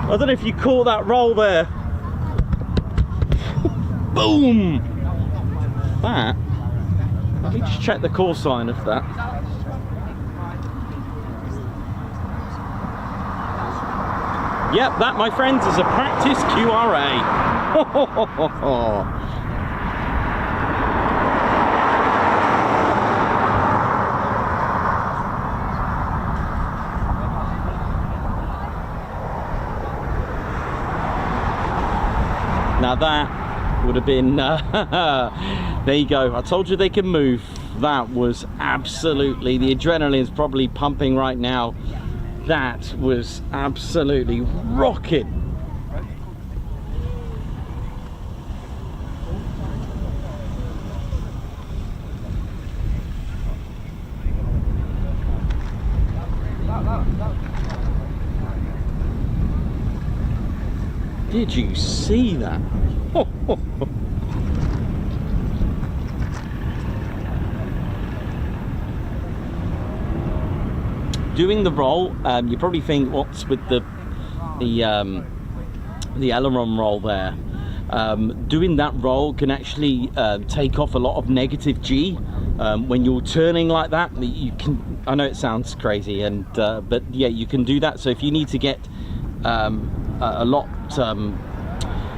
I don't know if you caught that roll there. Boom! That, let me just check the call sign of that. Yep, that, my friends, is a practice QRA. Now that would have been, there you go. I told you they can move. That was absolutely, the adrenaline's probably pumping right now. That was absolutely rocking. Did you see that? Doing the roll, you probably think, what's with the aileron roll there? Doing that roll can actually take off a lot of negative G when you're turning like that. You can, I know it sounds crazy, and but yeah, you can do that. So if you need to get a lot,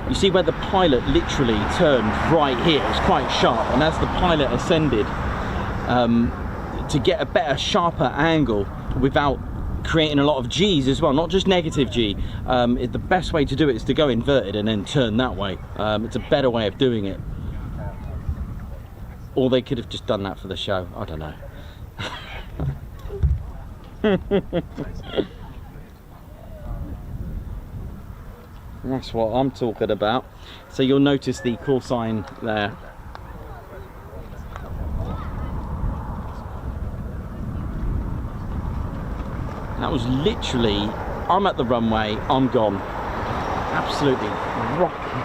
you see where the pilot literally turned right here, it's quite sharp, and as the pilot ascended, to get a better, sharper angle without creating a lot of G's as well, not just negative G, the best way to do it is to go inverted and then turn that way. It's a better way of doing it. Or they could have just done that for the show, I don't know. That's what I'm talking about. So you'll notice the call sign there. That was literally, I'm at the runway, I'm gone. Absolutely rocking.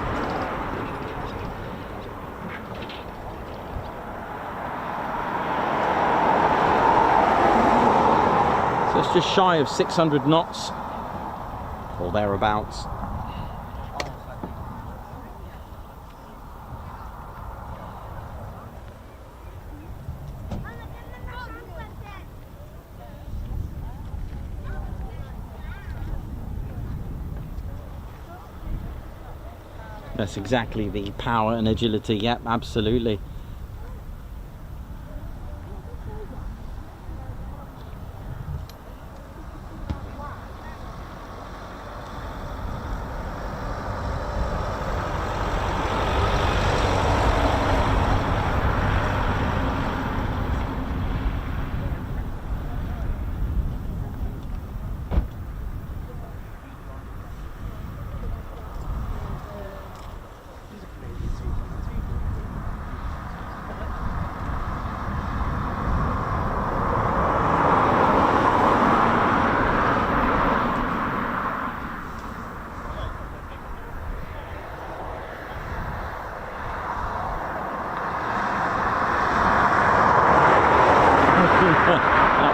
So it's just shy of 600 knots, or thereabouts. That's exactly the power and agility. Yep, absolutely.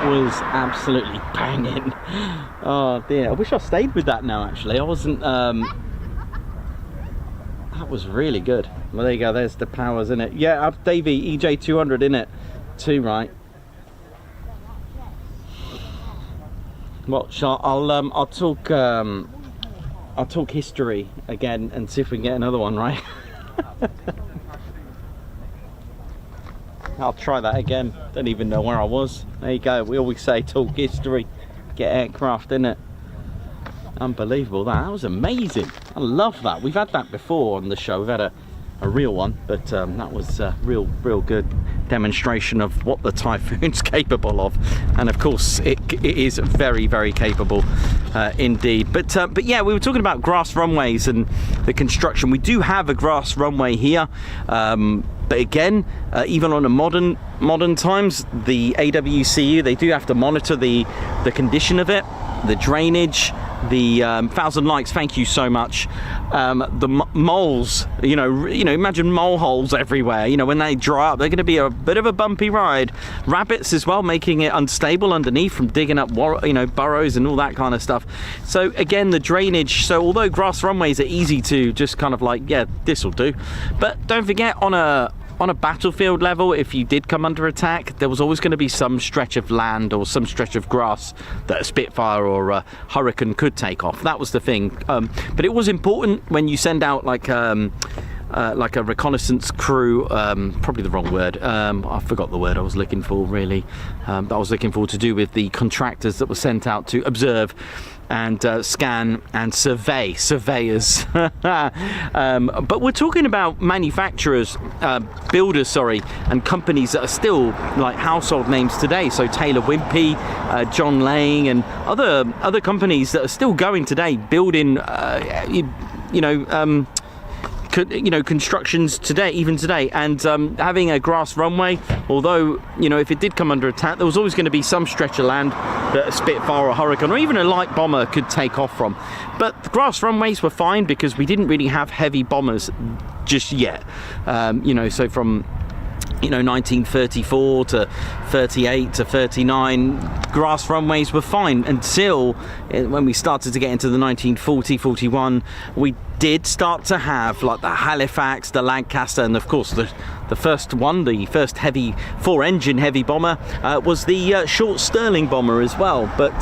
Was absolutely banging. Oh dear, I wish I stayed with that now actually. I wasn't that was really good. Well, there you go, there's the powers in it. Yeah, Davey, EJ200 in it too, right? Well, I'll talk history again and see if we can get another one, right? I'll try that again. Don't even know where I was. There you go. We always say talk history, get aircraft in it. Unbelievable. That was amazing. I love that. We've had that before on the show. We've had a real one, but that was a real good demonstration of what the Typhoon's capable of. And of course, it is very capable indeed. But yeah, we were talking about grass runways and the construction. We do have a grass runway here. But again, even on a modern times, the AWCU, they do have to monitor the condition of it, the drainage, the Thousand Likes, thank you so much. The moles, you know, imagine mole holes everywhere. You know, when they dry up, they're going to be a bit of a bumpy ride. Rabbits as well, making it unstable underneath from digging up, you know, burrows and all that kind of stuff. So again, the drainage. So although grass runways are easy to just kind of like, yeah, this will do, but don't forget on a on a battlefield level, if you did come under attack, there was always going to be some stretch of land or some stretch of grass that a Spitfire or a Hurricane could take off. That was the thing. But it was important when you send out like a reconnaissance crew, probably the wrong word, I forgot the word I was looking for really, that I was looking for to do with the contractors that were sent out to observe and scan and surveyors. But we're talking about manufacturers, builders, sorry, and companies that are still like household names today. So Taylor Wimpey, John Lang, and other companies that are still going today, building, constructions today, even today, and having a grass runway, although if it did come under attack, there was always going to be some stretch of land that a Spitfire or Hurricane or even a light bomber could take off from. But the grass runways were fine because we didn't really have heavy bombers just yet. So from 1934 to 38 to 39, grass runways were fine until when we started to get into the 1940-41, we did start to have like the Halifax, the Lancaster, and of course the first one, the first heavy 4-engine heavy bomber was the short Stirling bomber as well. But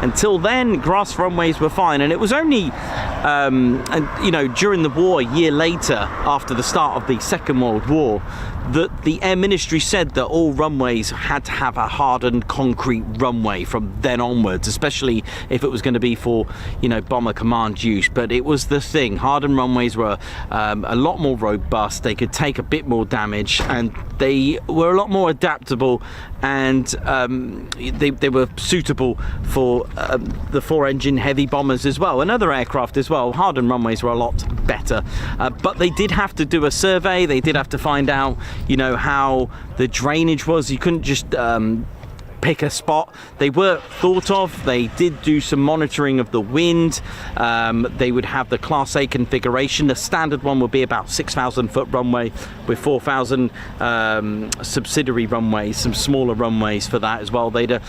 until then, grass runways were fine, and it was only during the war, a year later, after the start of the Second World War, that the Air Ministry said that all runways had to have a hardened concrete runway from then onwards, especially if it was going to be for bomber command use. But it was the thing. Hardened runways were a lot more robust, they could take a bit more damage, and they were a lot more adaptable, and they were suitable for the 4-engine heavy bombers as well, and other aircraft as well. Hardened runways were a lot better, but they did have to do a survey, they did have to find out how the drainage was. You couldn't just pick a spot. They were thought of. They did do some monitoring of the wind. They would have the Class A configuration. The standard one would be about 6,000 foot runway with 4,000 subsidiary runways, some smaller runways for that as well. They'd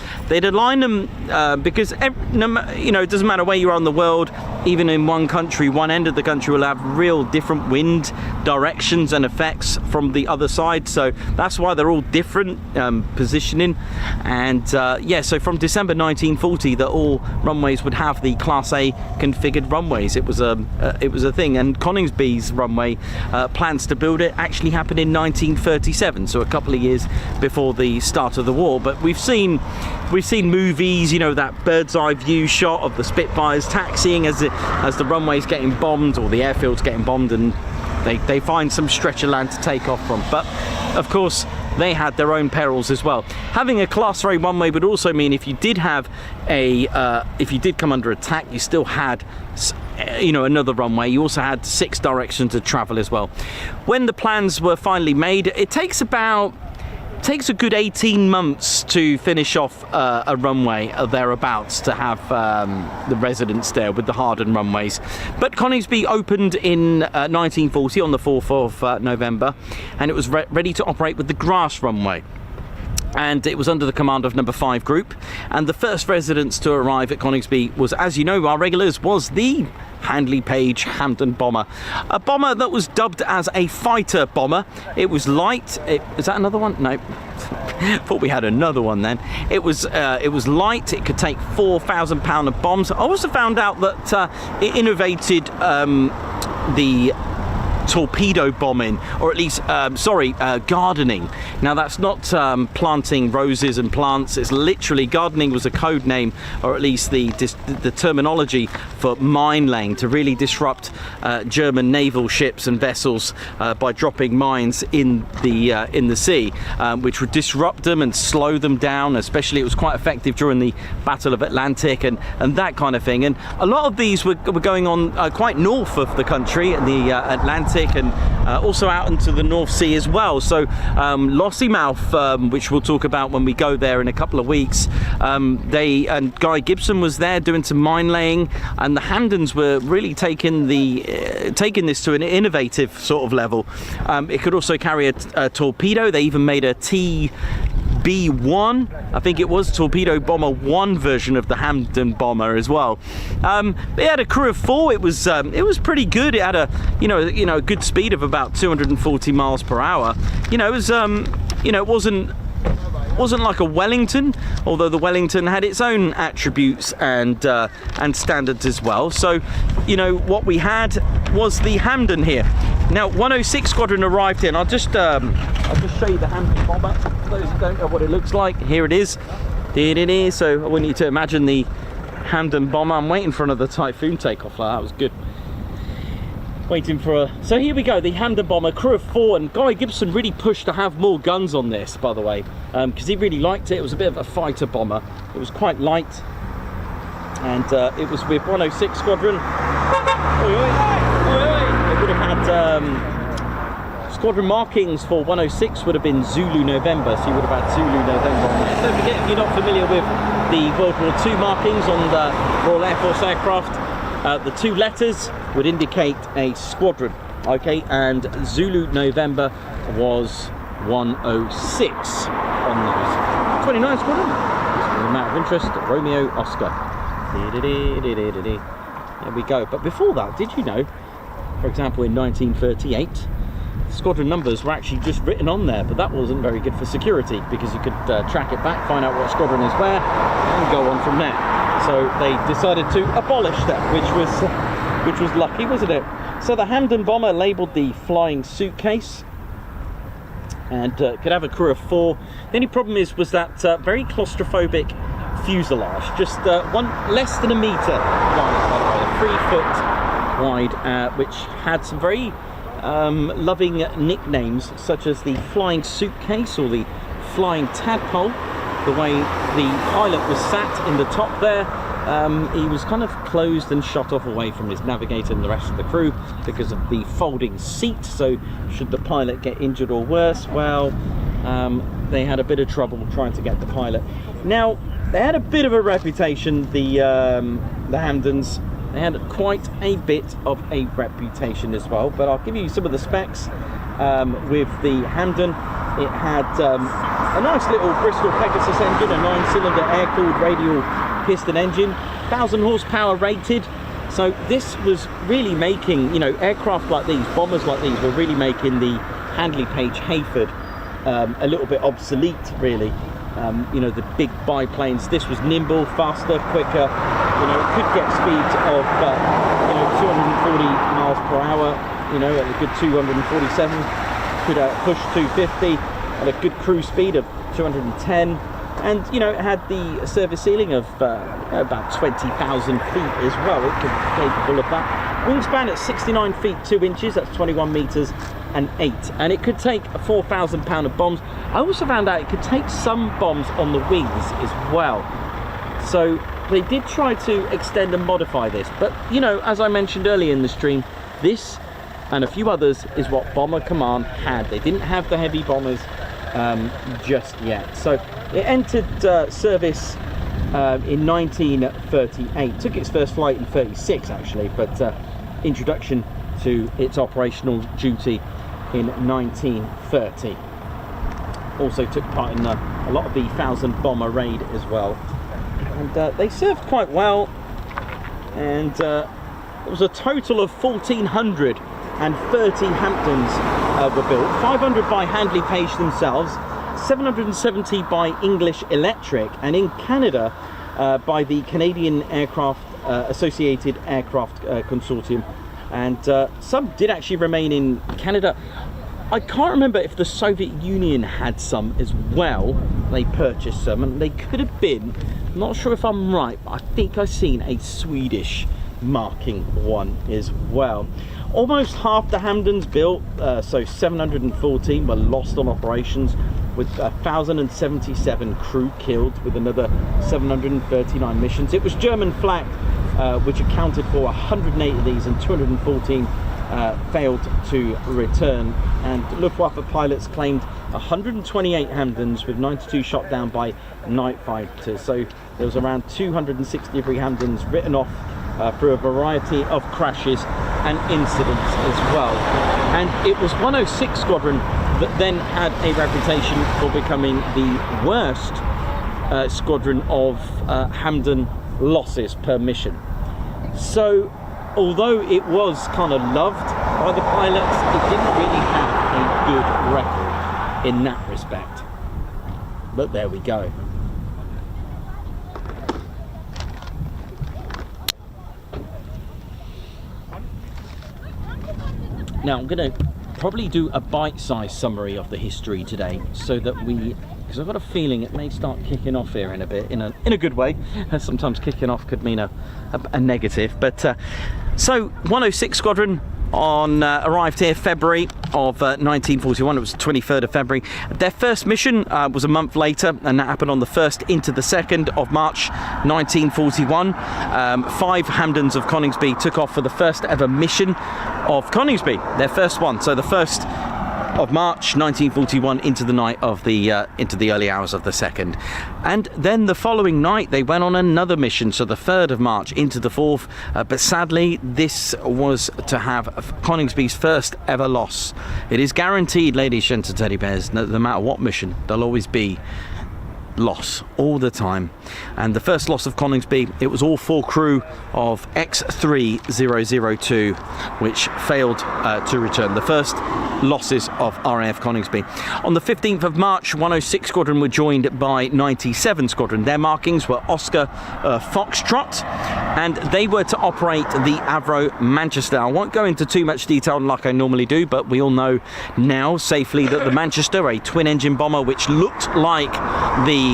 align them because it doesn't matter where you are in the world. Even in one country, one end of the country will have real different wind directions and effects from the other side. So that's why they're all different positioning. And so from December 1940, that all runways would have the Class A configured runways. It was a thing. And Coningsby's runway plans to build it actually happened in 1937, so a couple of years before the start of the war. But we've seen movies, that bird's eye view shot of the Spitfires taxiing as the runway's getting bombed or the airfield's getting bombed, and they find some stretch of land to take off from. But of course, they had their own perils as well. Having a Class A runway would also mean if you did have if you did come under attack, you still had another runway. You also had 6 directions to travel as well. When the plans were finally made, it takes a good 18 months to finish off a runway thereabouts to have the residents there with the hardened runways. But Coningsby opened in 1940 on the 4th of November, and it was ready to operate with the grass runway. And it was under the command of number 5 group, and the first residents to arrive at Coningsby was, as you know, our regulars, was the Handley Page Hampden bomber, a bomber that was dubbed as a fighter bomber. It was light. Is that another one? No. Thought we had another one then. It was light. It could take 4,000 pound of bombs. I also found out that it innovated the torpedo bombing, or at least gardening. Now that's not planting roses and plants, it's literally gardening was a code name, or at least the terminology for mine laying, to really disrupt German naval ships and vessels by dropping mines in the sea, which would disrupt them and slow them down. Especially it was quite effective during the Battle of Atlantic and that kind of thing. And a lot of these were going on quite north of the country, in the Atlantic, and also out into the North Sea as well. So Lossiemouth, which we'll talk about when we go there in a couple of weeks, Guy Gibson was there doing some mine laying, and the Hampdens were really taking this to an innovative sort of level. It could also carry a torpedo. They even made a TB B1, I think it was, Torpedo Bomber 1 version of the Hampden bomber as well. It had a crew of 4. It was pretty good. It had a a good speed of about 240 miles per hour. It was it wasn't like a Wellington, although the Wellington had its own attributes and standards as well. So, what we had was the Hampden here. Now, 106 Squadron arrived here, and I'll just show you the Hampden bomber for those who don't know what it looks like. Here it is. So I want you to imagine the Hampden bomber. I'm waiting for another Typhoon takeoff. That was good. Waiting for a... So here we go, the Hampden bomber, crew of 4, and Guy Gibson really pushed to have more guns on this, by the way, because he really liked it. It was a bit of a fighter bomber. It was quite light, and it was with 106 Squadron. It would have had squadron markings for 106 would have been Zulu November, so you would have had Zulu November on there. Don't forget, if you're not familiar with the World War II markings on the Royal Air Force aircraft, the 2 letters would indicate a squadron, okay, and Zulu November was 106 on those. 29 Squadron, this was a matter of interest, Romeo Oscar. There we go. But before that, did you know, for example, in 1938, squadron numbers were actually just written on there, but that wasn't very good for security, because you could track it back, find out what squadron is where, and go on from there. So they decided to abolish that, which was lucky, wasn't it? So the Hampden bomber, labelled the flying suitcase, and could have a crew of 4. The only problem was that very claustrophobic fuselage, just less than a metre wide, by the way, 3 foot wide, which had some very loving nicknames, such as the flying suitcase or the flying tadpole. The way the pilot was sat in the top there, he was kind of closed and shut off away from his navigator and the rest of the crew because of the folding seat. So should the pilot get injured or worse, well, they had a bit of trouble trying to get the pilot. Now, they had a bit of a reputation, the Hampdens. They had quite a bit of a reputation as well, but I'll give you some of the specs. With the Hampden, it had a nice little Bristol Pegasus engine, a 9-cylinder air-cooled radial piston engine, 1,000 horsepower rated. So this was really making, aircraft like these, bombers like these, were really making the Handley Page Hayford a little bit obsolete, really. The big biplanes. This was nimble, faster, quicker. Could get speeds of 240 miles per hour. At a good 247. Could push 250 at a good cruise speed of 210. And it had the service ceiling of about 20,000 feet as well. It could be capable of that. Wingspan at 69 feet 2 inches. That's 21 meters and 8. And it could take 4,000 pound of bombs. I also found out it could take some bombs on the wings as well. So they did try to extend and modify this, but as I mentioned earlier in the stream, this and a few others is what Bomber Command had. They didn't have the heavy bombers just yet. So it entered service in 1938. Took its first flight in 36 actually, but introduction to its operational duty in 1930. Also took part in a lot of the 1,000 bomber raid as well. And they served quite well, and it was a total of 1,430 Hampdens were built, 500 by Handley Page themselves, 770 by English Electric, and in Canada by the Canadian Aircraft Associated Aircraft Consortium, and some did actually remain in Canada. I can't remember if the Soviet Union had some as well. They purchased some, and they could have been, I'm not sure if I'm right, but I think I've seen a Swedish marking one as well. Almost half the Hampdens built, so 714 were lost on operations, with 1,077 crew killed, with another 739 missions. It was German flagged, which accounted for 108 of these, and 214 failed to return. And Luftwaffe pilots claimed 128 Hampdens, with 92 shot down by night fighters. So there was around 263 Hampdens written off through a variety of crashes and incidents as well. And it was 106 Squadron that then had a reputation for becoming the worst squadron of Hampden losses per mission. So although it was kind of loved by the pilots, it didn't really have a good record in that respect. But there we go. Now I'm going to probably do a bite-sized summary of the history today, so that because I've got a feeling it may start kicking off here in a bit, in a good way. Sometimes kicking off could mean a negative, but so 106 Squadron arrived here February of 1941. It was the 23rd of February. Their first mission was a month later, and that happened on the 1st into the 2nd of March 1941. 5 Hampdens of Coningsby took off for the first ever mission of Coningsby, their first one. So the 1st of March 1941 into the night of into the early hours of the 2nd, and then the following night they went on another mission, so the 3rd of March into the 4th, but sadly this was to have Coningsby's first ever loss. It is guaranteed, ladies and teddy bears, no matter what mission, there'll always be loss all the time. And the first loss of Coningsby, it was all 4 crew of X3002 which failed to return. The first losses of RAF Coningsby. On the 15th of March, 106 Squadron were joined by 97 Squadron. Their markings were Oscar Foxtrot, and they were to operate the Avro Manchester. I won't go into too much detail like I normally do, but we all know now safely that the Manchester, a twin-engine bomber which looked like the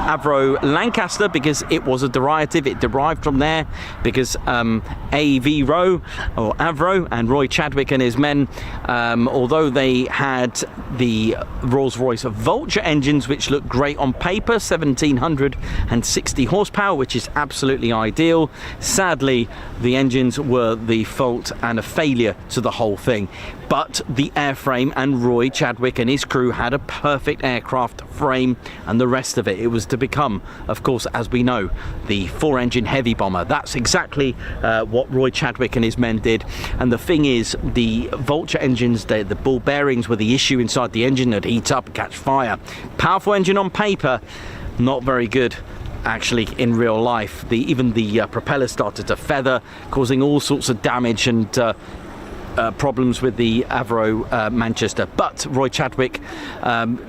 Avro Lancaster because it was a derivative, it derived from there because Avro or Avro and Roy Chadwick and his men, although they had the Rolls-Royce Vulture engines which looked great on paper, 1760 horsepower, which is absolutely ideal, sadly the engines were the fault and a failure to the whole thing. But the airframe, and Roy Chadwick and his crew had a perfect aircraft frame, and the rest of it, it was to become, of course, as we know, the 4-engine heavy bomber. That's exactly what Roy Chadwick and his men did. And the thing is, the Vulture engines, the ball bearings were the issue inside the engine that heat up and catch fire. Powerful engine on paper, not very good actually in real life. Even the propeller started to feather, causing all sorts of damage and problems with the Avro Manchester. But Roy Chadwick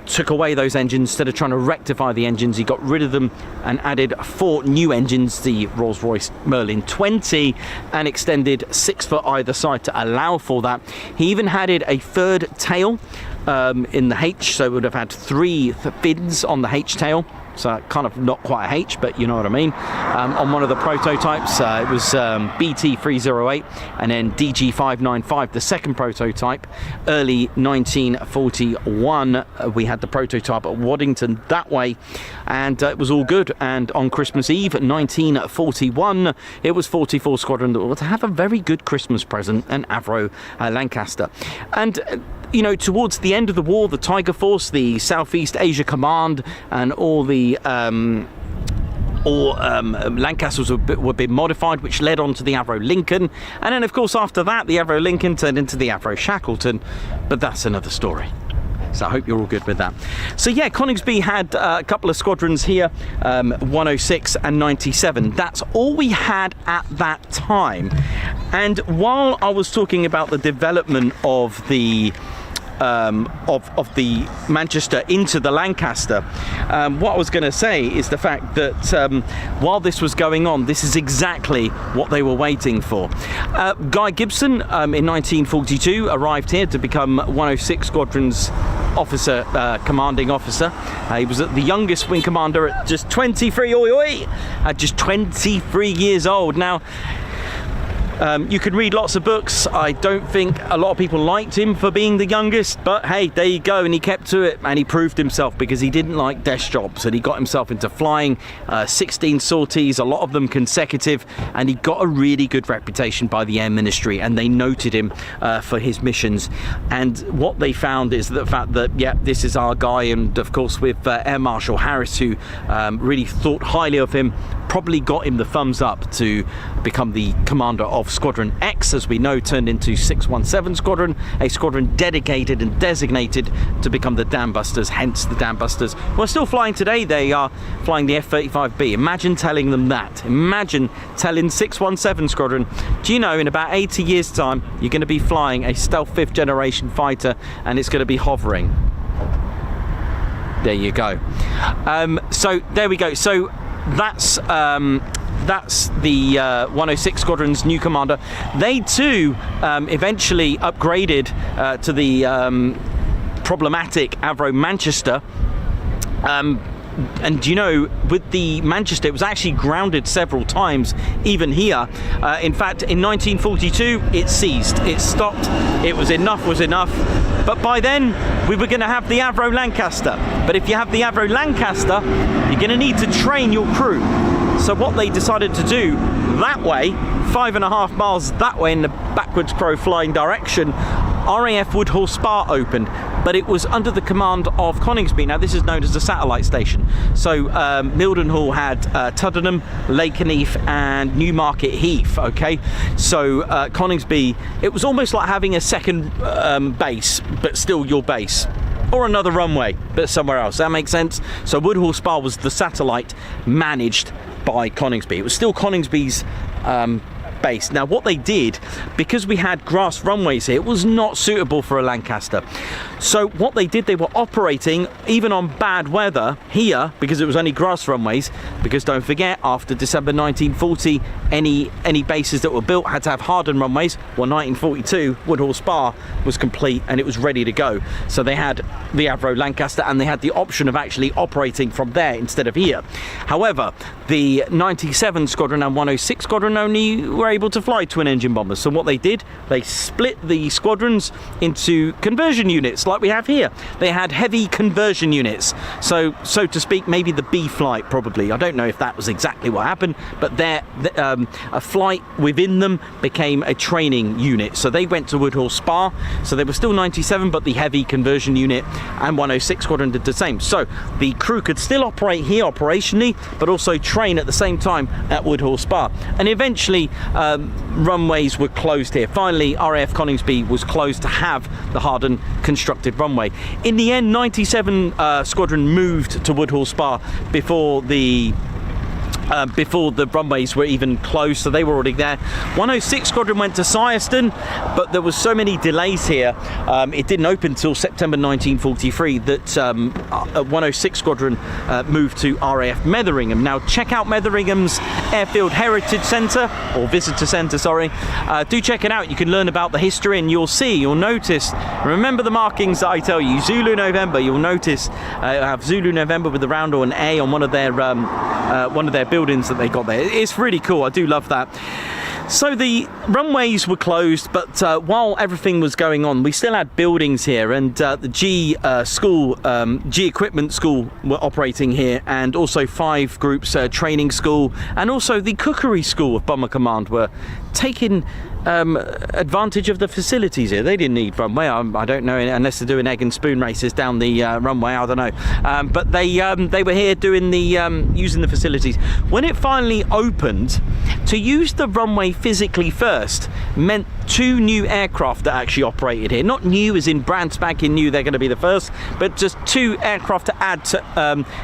took away those engines. Instead of trying to rectify the engines, he got rid of them and added 4 new engines, the Rolls-Royce Merlin 20, and extended 6 foot either side to allow for that. He even added a 3rd tail in the H, so it would have had 3 fins on the H tail. So kind of not quite a H, but you know what I mean. On one of the prototypes, it was BT308 and then DG595, the second prototype. Early 1941, we had the prototype at Waddington that way, and it was all good. And on Christmas Eve 1941, it was 44 Squadron that were to have a very good Christmas present, an Avro Lancaster. And you know, towards the end of the war, the Tiger Force, the Southeast Asia Command, and all the Lancasters were being modified, which led on to the Avro Lincoln. And then, of course, after that, the Avro Lincoln turned into the Avro Shackleton. But that's another story. So I hope you're all good with that. So yeah, Coningsby had a couple of squadrons here, 106 and 97. That's all we had at that time. And while I was talking about the development of the Manchester into the Lancaster, what I was going to say is the fact that while this was going on, this is exactly what they were waiting for. Guy Gibson in 1942 arrived here to become 106 Squadron's commanding officer. He was the youngest wing commander at just 23, at just 23 years old. Now, you could read lots of books. I don't think a lot of people liked him for being the youngest, but hey, there you go, and he kept to it, and he proved himself because he didn't like desk jobs, and he got himself into flying 16 sorties, a lot of them consecutive, and he got a really good reputation by the Air Ministry, and they noted him for his missions. And what they found is the fact that, yeah, this is our guy, and of course with Air Marshal Harris, who really thought highly of him, probably got him the thumbs up to become the commander of of Squadron X, as we know, turned into 617 Squadron, a squadron dedicated and designated to become the Dam Busters, hence the Dam Busters. We're still flying today. They are flying the F-35B. Imagine telling them that. Imagine telling 617 Squadron, do you know, in about 80 years' time, you're going to be flying a stealth 5th generation fighter and it's going to be hovering. There you go. So there we go. So that's the 106 Squadron's new commander. They too eventually upgraded to the problematic Avro Manchester. And you know, with the Manchester, it was actually grounded several times, even here. In fact, in 1942, it ceased. It stopped. It was enough. But by then, we were going to have the Avro Lancaster. But if you have the Avro Lancaster, you're going to need to train your crew. So what they decided to do that way, 5.5 miles that way in the backwards pro flying direction, RAF Woodhall Spa opened, but it was under the command of Coningsby. Now this is known as the satellite station. So Mildenhall had Tuddenham, Lakenheath and Newmarket Heath, okay? So Coningsby, it was almost like having a second base, but still your base. Or another runway, but somewhere else. That makes sense? So Woodhall Spa was the satellite managed by Coningsby. It was still Coningsby's base. Now what they did, because we had grass runways here, it was not suitable for a Lancaster. So what they did, they were operating even on bad weather here, because it was only grass runways, because don't forget, after December 1940, any bases that were built had to have hardened runways. Well, 1942, Woodhall Spa was complete and it was ready to go. So they had the Avro Lancaster and they had the option of actually operating from there instead of here. However, the 97 Squadron and 106 Squadron only were able to fly twin engine bombers. So what they did, they split the squadrons into conversion units like we have here. They had heavy conversion units. So to speak, maybe the B flight probably. I don't know if that was exactly what happened, but a flight within them became a training unit. So they went to Woodhall Spa. So they were still 97, but the heavy conversion unit and 106 Squadron did the same. So the crew could still operate here operationally, but also train at the same time at Woodhall Spa. And eventually runways were closed here. Finally, RAF Coningsby was closed to have the hardened constructed runway. In the end, 97 Squadron moved to Woodhall Spa before the runways were even closed, so they were already there. 106 Squadron went to Syerston, but there was so many delays here, it didn't open until September 1943 that 106 Squadron moved to RAF Metheringham. Now check out Metheringham's Airfield Heritage Centre, or Visitor Centre, sorry. Do check it out. You can learn about the history and you'll notice, remember the markings that I tell you, Zulu November, you'll notice have Zulu November with the round or an A on one of their buildings that they got there. It's really cool. I do love that. So the runways were closed, but while everything was going on, we still had buildings here, and the G Equipment School were operating here, and also 5 Groups Training School, and also the Cookery School of Bomber Command were taking advantage of the facilities here. They didn't need runway. I don't know, unless they're doing egg and spoon races down the runway. I don't know. But they were here doing the using the facilities. When it finally opened, to use the runway physically first meant 2 new aircraft that actually operated here. Not new as in brand spanking new, they're going to be the first, but just 2 aircraft to add to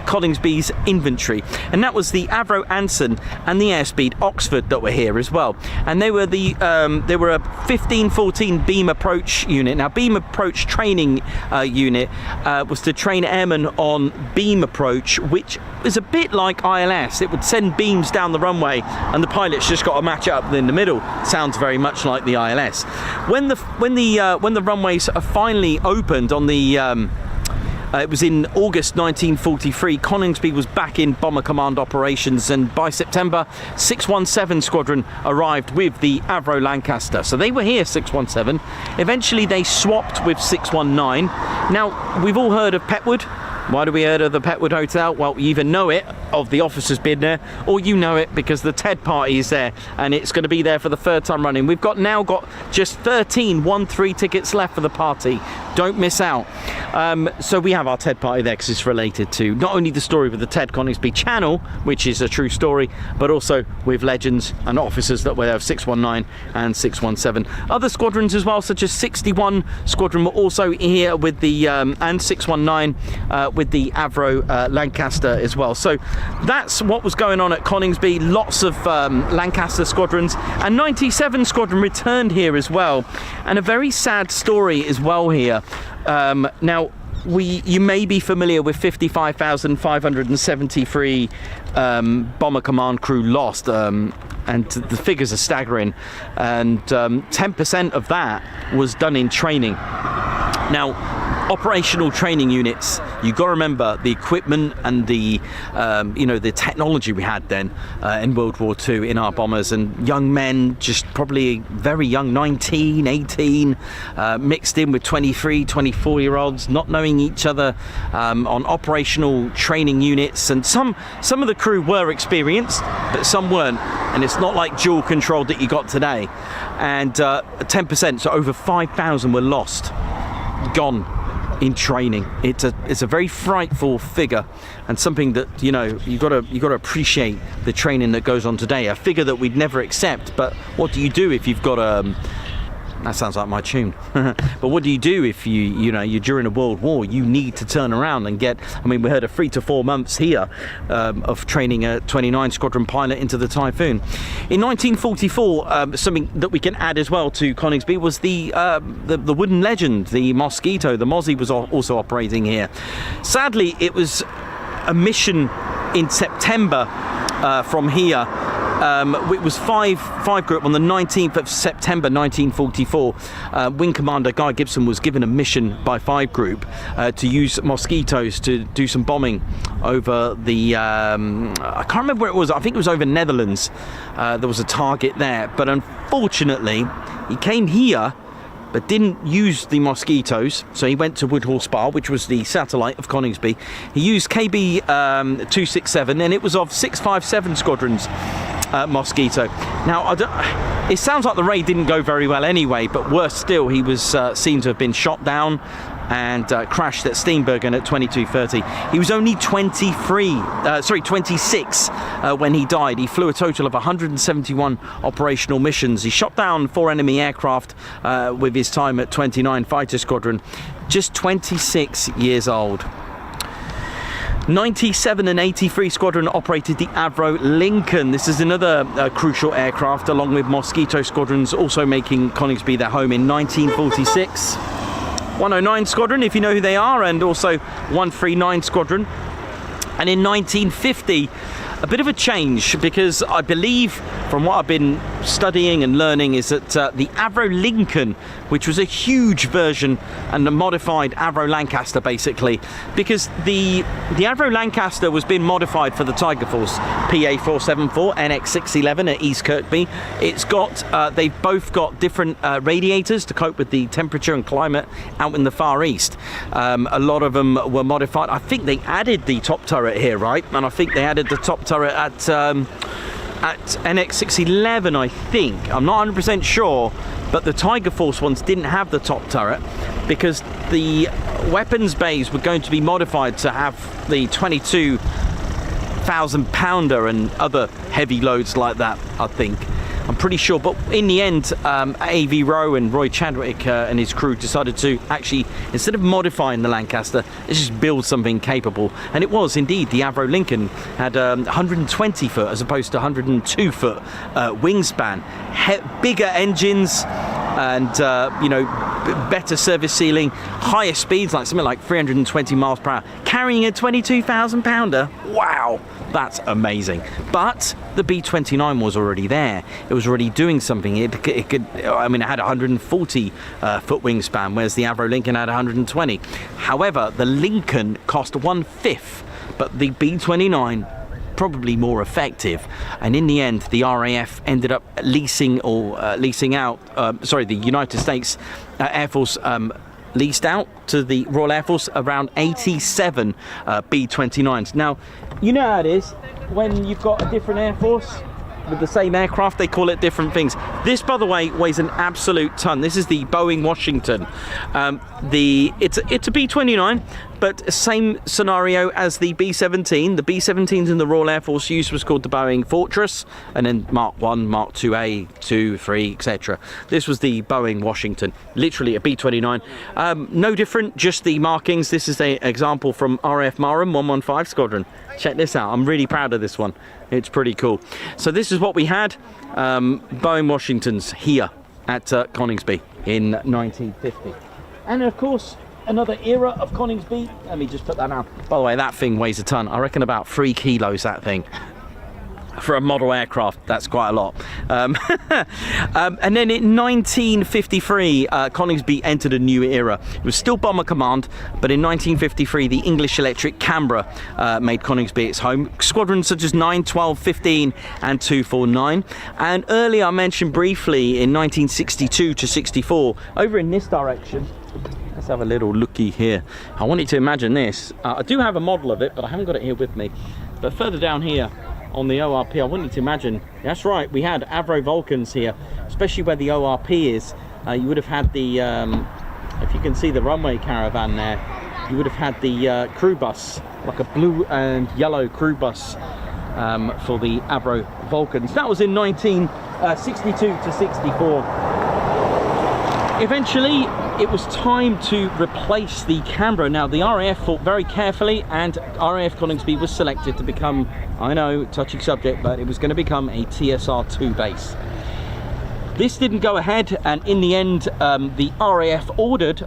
Coningsby's inventory. And that was the Avro Anson and the Airspeed Oxford that were here as well. And they were they were a 1514 beam approach unit. Now beam approach training unit was to train airmen on beam approach, which is a bit like ILS. It would send beams down the runway and the pilots just got to match it up in the middle. Sounds very much like the ILS. When the runways finally opened on the it was in August 1943, Coningsby was back in Bomber Command operations, and by September, 617 Squadron arrived with the Avro Lancaster. So they were here, 617. Eventually they swapped with 619. Now, we've all heard of Petwood. Why do we heard of the Petwood Hotel? Well, we even know it of the officers been there, or you know it because the TED party is there, and it's going to be there for the 3rd time running. We've now got just 13 1-3 tickets left for the party. Don't miss out. So we have our TED party there because it's related to not only the story with the Ted Coningsby channel, which is a true story, but also with legends and officers that were there of 619 and 617. Other squadrons as well, such as 61 Squadron, were also here with the and 619 with the Avro Lancaster as well. So that's what was going on at Coningsby. Lots of Lancaster squadrons, and 97 Squadron returned here as well, and a very sad story as well here. Now, you may be familiar with 55,573 bomber command crew lost, and the figures are staggering, and 10% of that was done in training. Now, operational training units, you've got to remember the equipment and the the technology we had then in World War II in our bombers, and young men, just probably very young, 19, 18, mixed in with 23, 24-year-olds, not knowing each other, on operational training units. And some of the crew were experienced, but some weren't, and it's not like dual control that you got today. And 10%, so over 5,000 were lost, gone in training. It's a very frightful figure, and something that you got to appreciate the training that goes on today. A figure that we'd never accept. But what do you do if you've got that sounds like my tune. But what do you do if you're during a world war? You need to turn around and get. I mean, we heard of 3 to 4 months here of training a 29 Squadron pilot into the Typhoon. In 1944, something that we can add as well to Coningsby was the wooden legend, the Mosquito. The Mozzie was also operating here. Sadly, it was a mission in September from here. It was five group on the 19th of September 1944. Wing Commander Guy Gibson was given a mission by 5 group to use Mosquitos to do some bombing over the I can't remember where it was. I think it was over Netherlands. There was a target there, but unfortunately he came here but didn't use the Mosquitos, so he went to Woodhall Spa, which was the satellite of Coningsby. He used KB 267, and it was of 657 Squadron's Mosquito. Now, it sounds like the raid didn't go very well anyway, but worse still, he was seen to have been shot down and crashed at Steenbergen at 22:30. He was only 26 when he died. He flew a total of 171 operational missions. He shot down 4 enemy aircraft with his time at 29 Fighter Squadron, just 26 years old. 97 and 83 Squadron operated the Avro Lincoln. This is another crucial aircraft, along with Mosquito Squadrons, also making Coningsby their home in 1946. 109 Squadron, if you know who they are, and also 139 Squadron. And in 1950, a bit of a change, because I believe, from what I've been studying and learning, is that the Avro Lincoln, which was a huge version and a modified Avro Lancaster, basically, because the Avro Lancaster was being modified for the Tiger Force PA474 NX611 at East Kirkby. It's got they've both got different radiators to cope with the temperature and climate out in the Far East. A lot of them were modified. I think they added the top turret here, right? And I think they added the top turret at NX611, I think. I'm not 100% sure, but the Tiger Force ones didn't have the top turret because the weapons bays were going to be modified to have the 22,000 pounder and other heavy loads like that, I think. I'm pretty sure, but in the end, A.V. Rowe and Roy Chadwick and his crew decided to actually, instead of modifying the Lancaster, let's just build something capable. And it was indeed, the Avro Lincoln had 120 foot as opposed to 102 foot wingspan, bigger engines, and better service ceiling, higher speeds, like something like 320 miles per hour, carrying a 22,000 pounder. Wow, that's amazing. But the B-29 was already there. It was already doing something. It had 140 foot wingspan, whereas the Avro Lincoln had 120. However, the Lincoln cost 1/5, but the B-29 probably more effective, and in the end the RAF ended up leasing out the United States Air Force leased out to the Royal Air Force around 87 B-29s. Now, you know how it is when you've got a different Air Force with the same aircraft, they call it different things. This, by the way, weighs an absolute ton. This is the Boeing Washington. It's a B-29, but same scenario as the B-17. The B-17s in the Royal Air Force use was called the Boeing Fortress, and then Mark 1, Mark 2A, 2, 3, etc. This was the Boeing Washington, literally a B-29. No different, just the markings. This is an example from RAF Metheringham 115 Squadron. Check this out. I'm really proud of this one. It's pretty cool. So this is what we had, Boeing Washingtons here at Coningsby in 1950. And of course, another era of Coningsby. Let me just put that down. By the way, that thing weighs a ton. I reckon about 3 kilos, that thing. For a model aircraft, that's quite a lot. And then in 1953, Coningsby entered a new era. It was still Bomber Command, but in 1953, the English Electric Canberra made Coningsby its home. Squadrons such as 9, 12, 15, and 249. And earlier, I mentioned briefly in 1962 to 64, over in this direction. Let's have a little looky here. I want you to imagine this. I do have a model of it, but I haven't got it here with me. But further down here, on the ORP, I want you to imagine, that's right, we had Avro Vulcans here, especially where the ORP is. You would have had the, if you can see the runway caravan there, you would have had the crew bus, like a blue and yellow crew bus for the Avro Vulcans. That was in 1962 to 64. Eventually, it was time to replace the Canberra. Now, the RAF thought very carefully, and RAF Coningsby was selected to become, I know, touchy subject, but it was going to become a TSR-2 base. This didn't go ahead, and in the end, the RAF ordered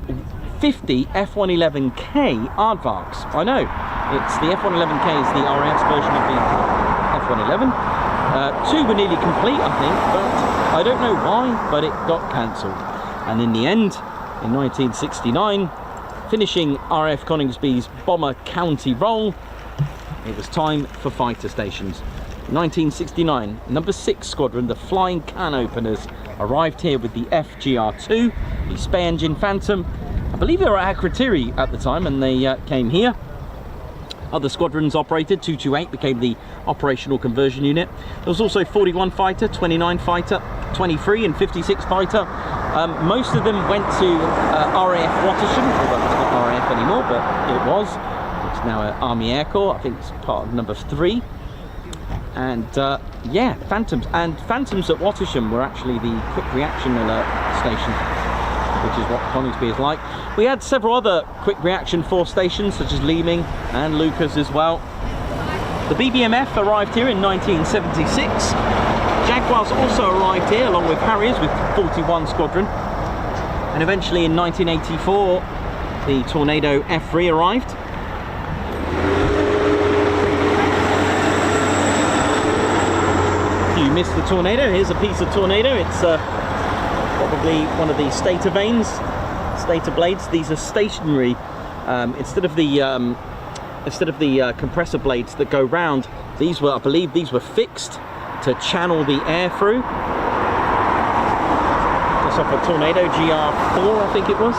50 F-111K aardvarks. I know, it's the F-111K is the RAF's version of the F-111. 2 were nearly complete, I think, but I don't know why, but it got cancelled. And in the end, in 1969, finishing RAF Coningsby's Bomber County role, it was time for fighter stations. 1969, number 6 Squadron, the Flying Can Openers, arrived here with the FGR2, the spare engine Phantom. I believe they were at Akrotiri at the time, and they came here. Other squadrons operated. 228 became the operational conversion unit. There was also 41 fighter, 29 fighter, 23 and 56 fighter. Most of them went to RAF Wattisham, although it's not RAF anymore, but it was. It's now an Army Air Corps. I think it's part of number 3. And yeah, Phantoms. And Phantoms at Wattisham were actually the quick reaction alert station, which is what Coningsby is like. We had several other quick reaction force stations, such as Leeming and Lucas as well. The BBMF arrived here in 1976. Jaguars also arrived here, along with Harriers, with 41 Squadron. And eventually in 1984, the Tornado F3 arrived. If you missed the Tornado, here's a piece of Tornado. It's probably one of the stator vanes, stator blades. These are stationary. Instead of the compressor blades that go round, these were, I believe, these were fixed to channel the air through. That's off a Tornado GR4, I think it was.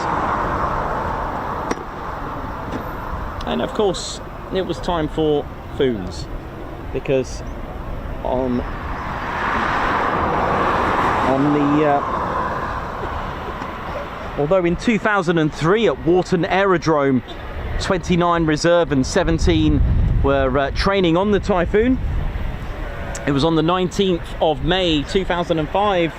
And of course, it was time for Foons, because on the although in 2003 at Warton Aerodrome, 29 reserve and 17 were training on the Typhoon. It was on the 19th of May 2005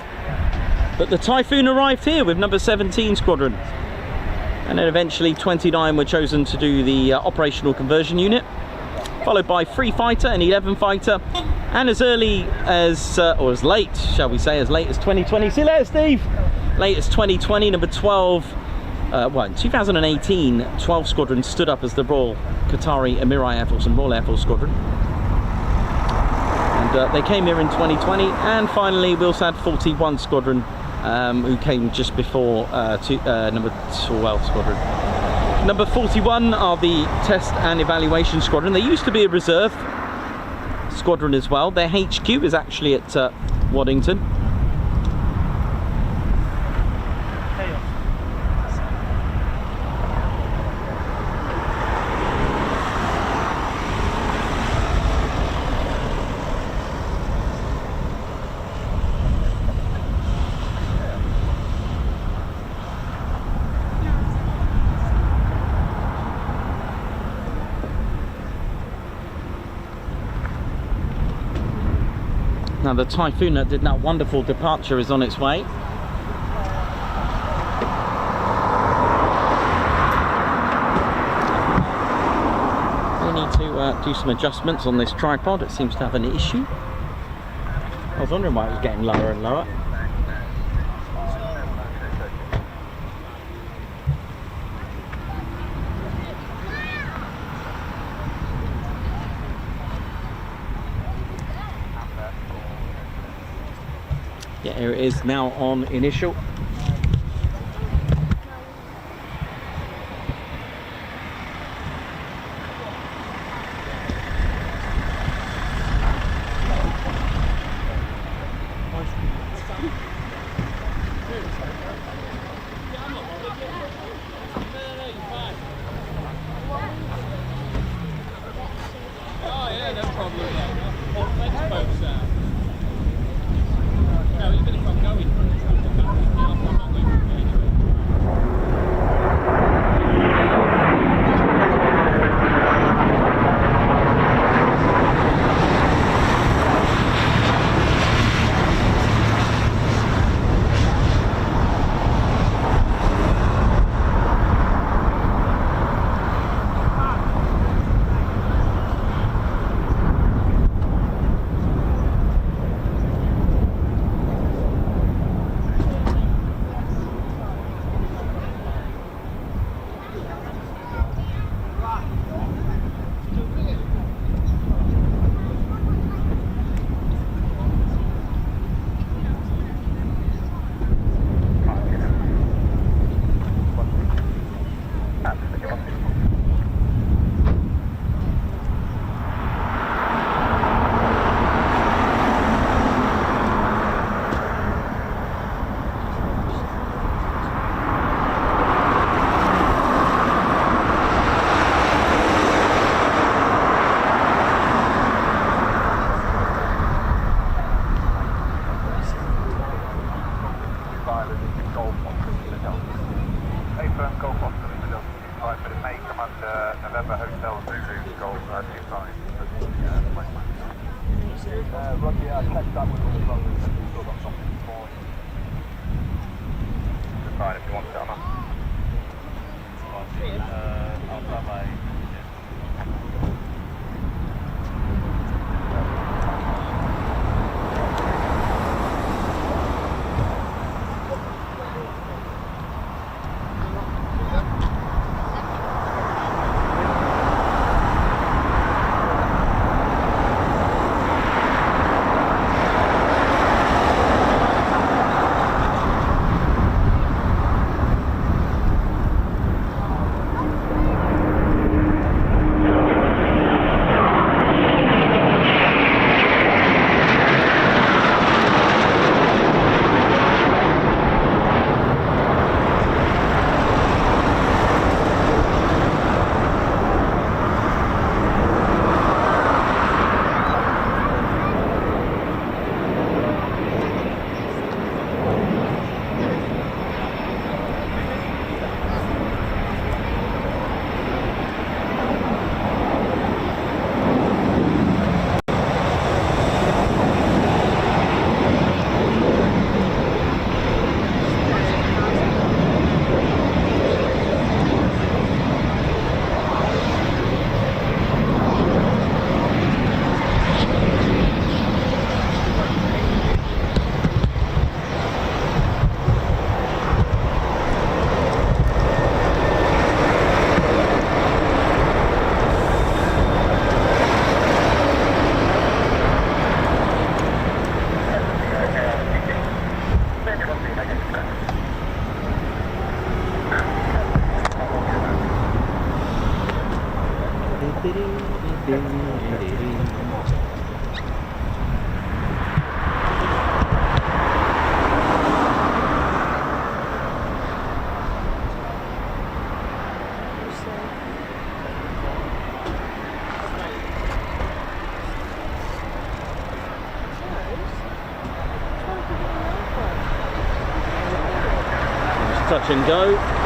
that the Typhoon arrived here with number 17 Squadron. And then eventually 29 were chosen to do the operational conversion unit, followed by 3 fighter and 11 fighter. And as early as, or as late, shall we say, as late as 2020. See you later, Steve! Late as 2020, number 12, well, in 2018, 12 Squadrons stood up as the Royal Qatari Emirai Air Force and Royal Air Force Squadron. And they came here in 2020, and finally we also had 41 Squadron, who came just before number 12 Squadron. Number 41 are the Test and Evaluation Squadron. They used to be a reserve squadron as well. Their HQ is actually at Waddington. Now the Typhoon that did that wonderful departure is on its way. We need to do some adjustments on this tripod. It seems to have an issue. I was wondering why it was getting lower and lower. Yeah, here it is now on initial. touch and go.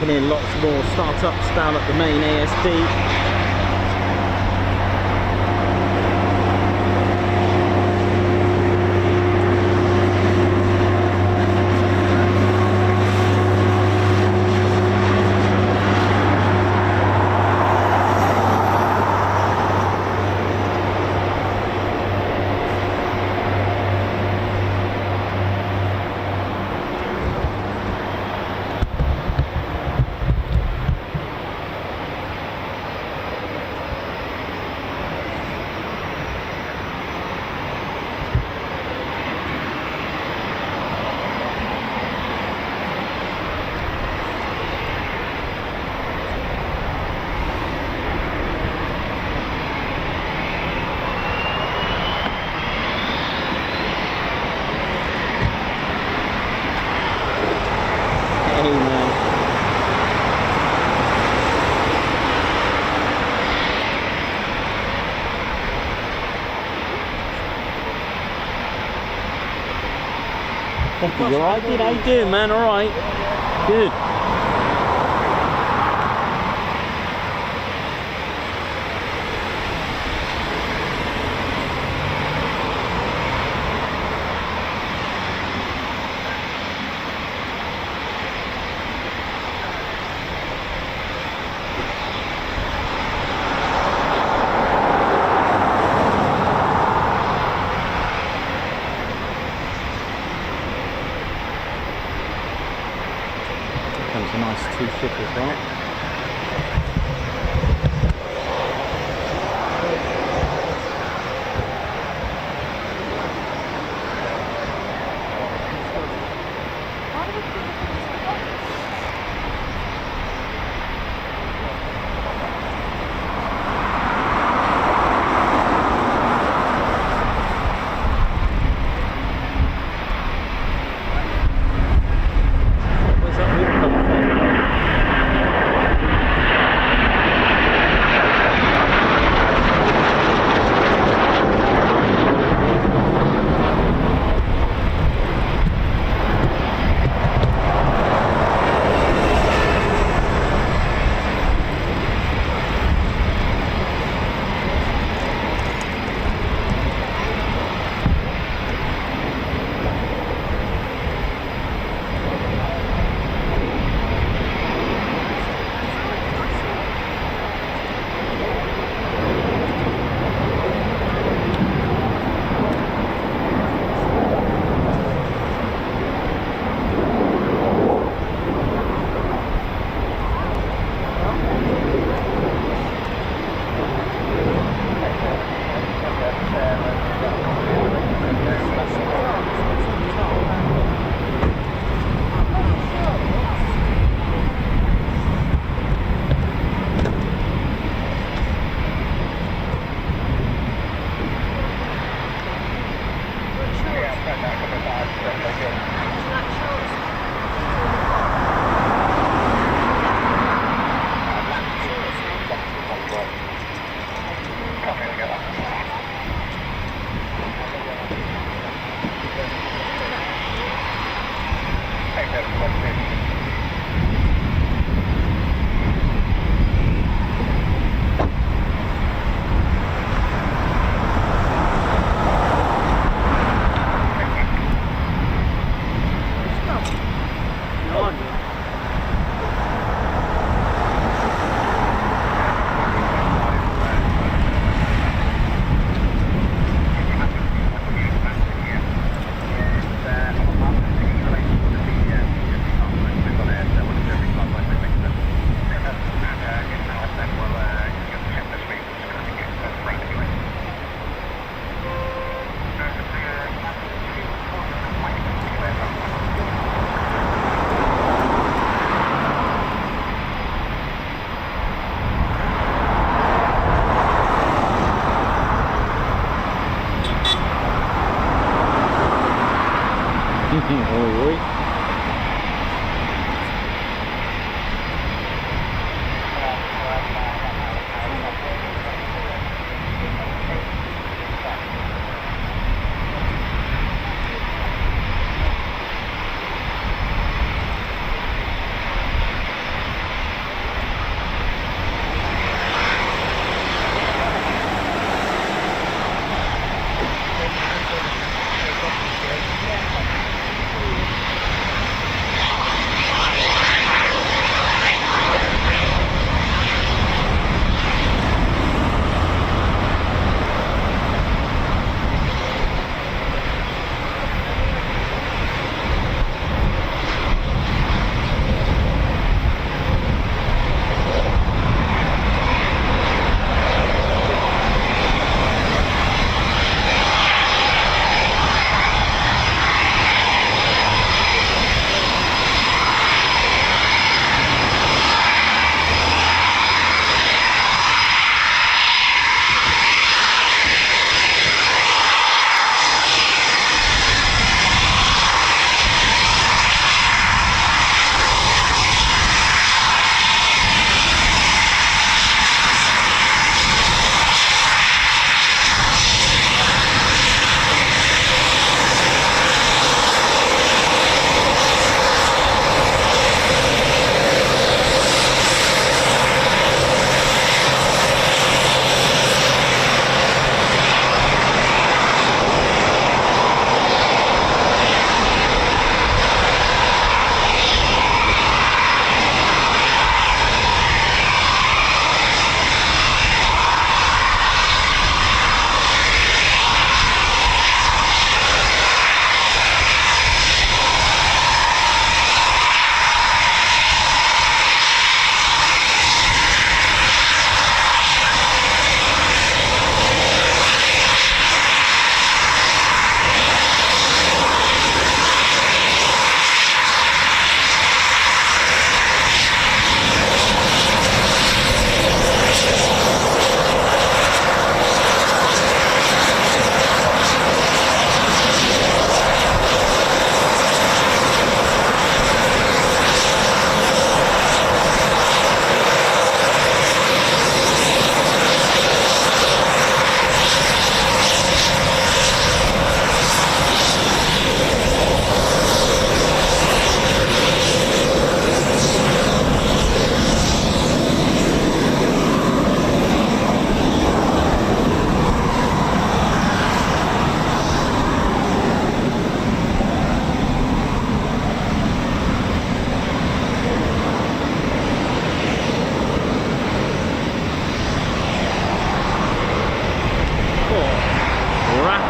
in lots more startups down at the main ASB. You alright, dude? How you doing, man? Alright? Good. Comes a nice 2-foot as well. Oi, oi.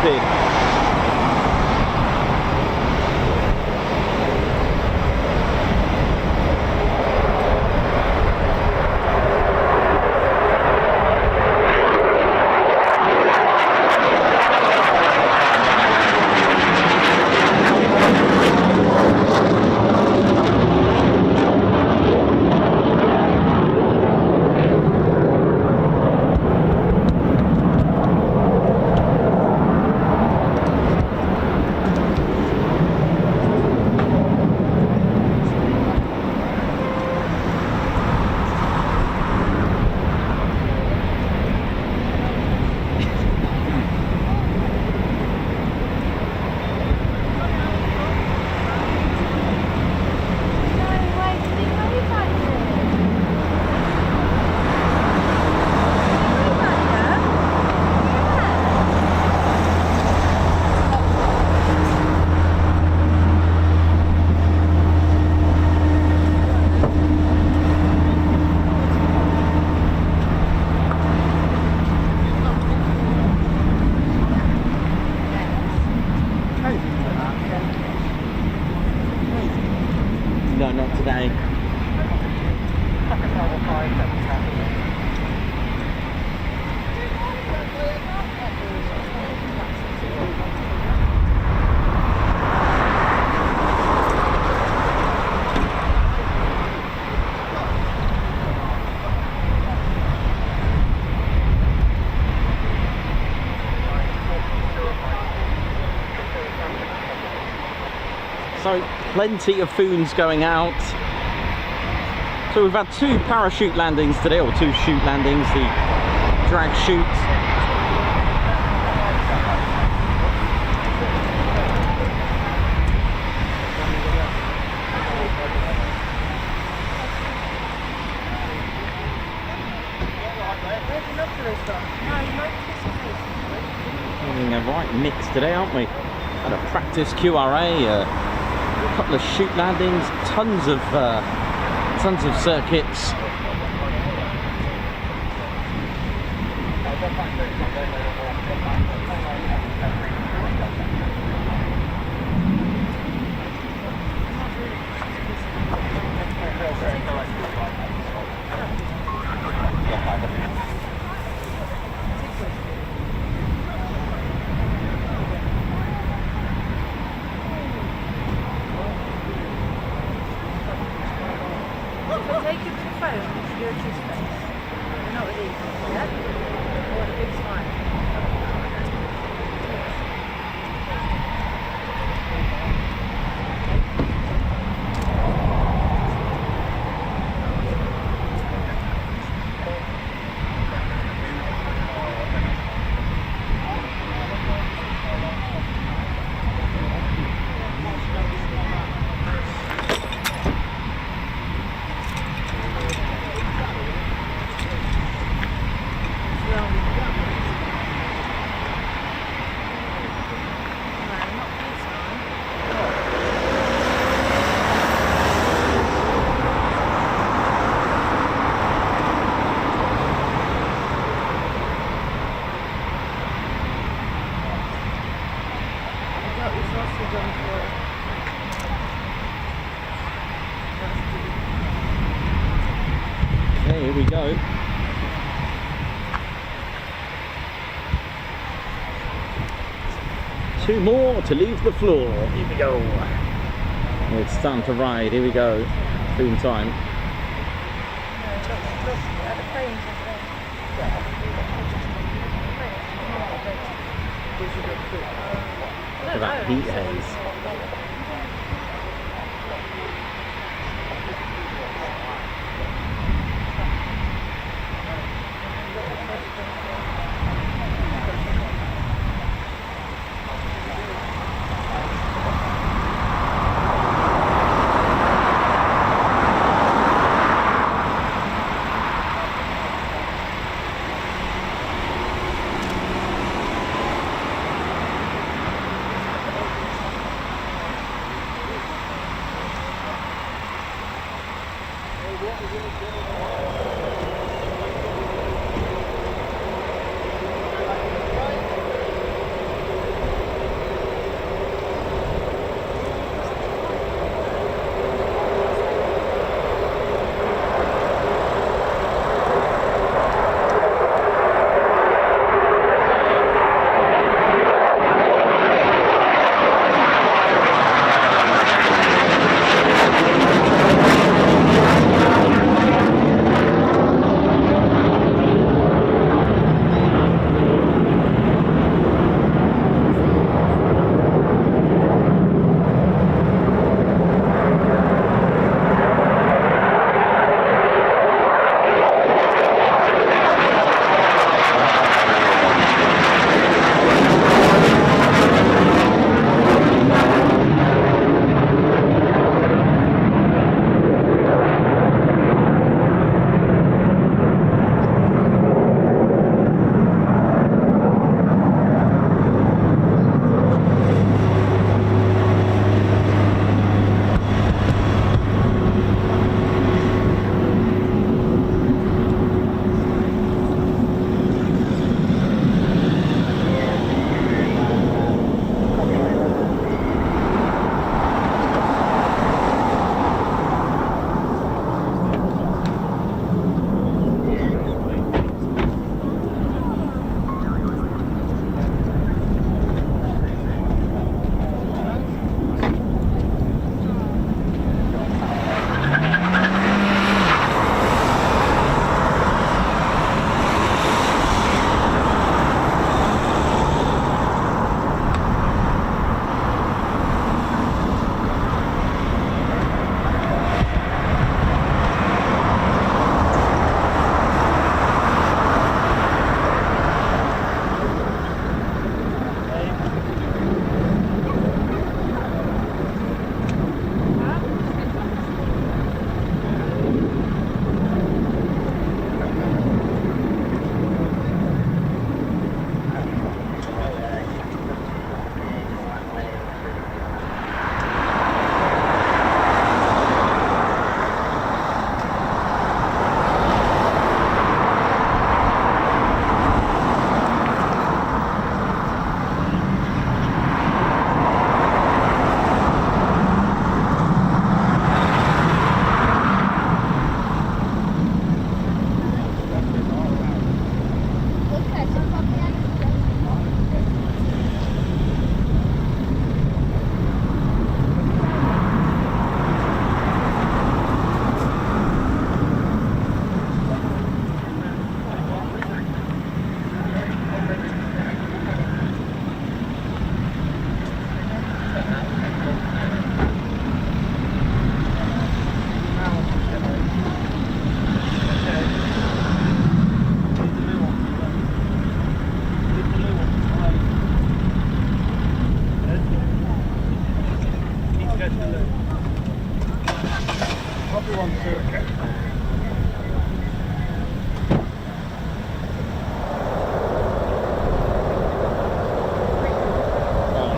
ASP. No, not today. So plenty of foons going out. So we've had 2 parachute landings today, or 2 chute landings, the drag chute. Having a right mix today, aren't we? Had a practice QRA, a couple of chute landings, tons of circuits. Okay, here we go. Two more to leave the floor. Here we go. It's time to ride. Here we go. Foon time. Look at that heat haze.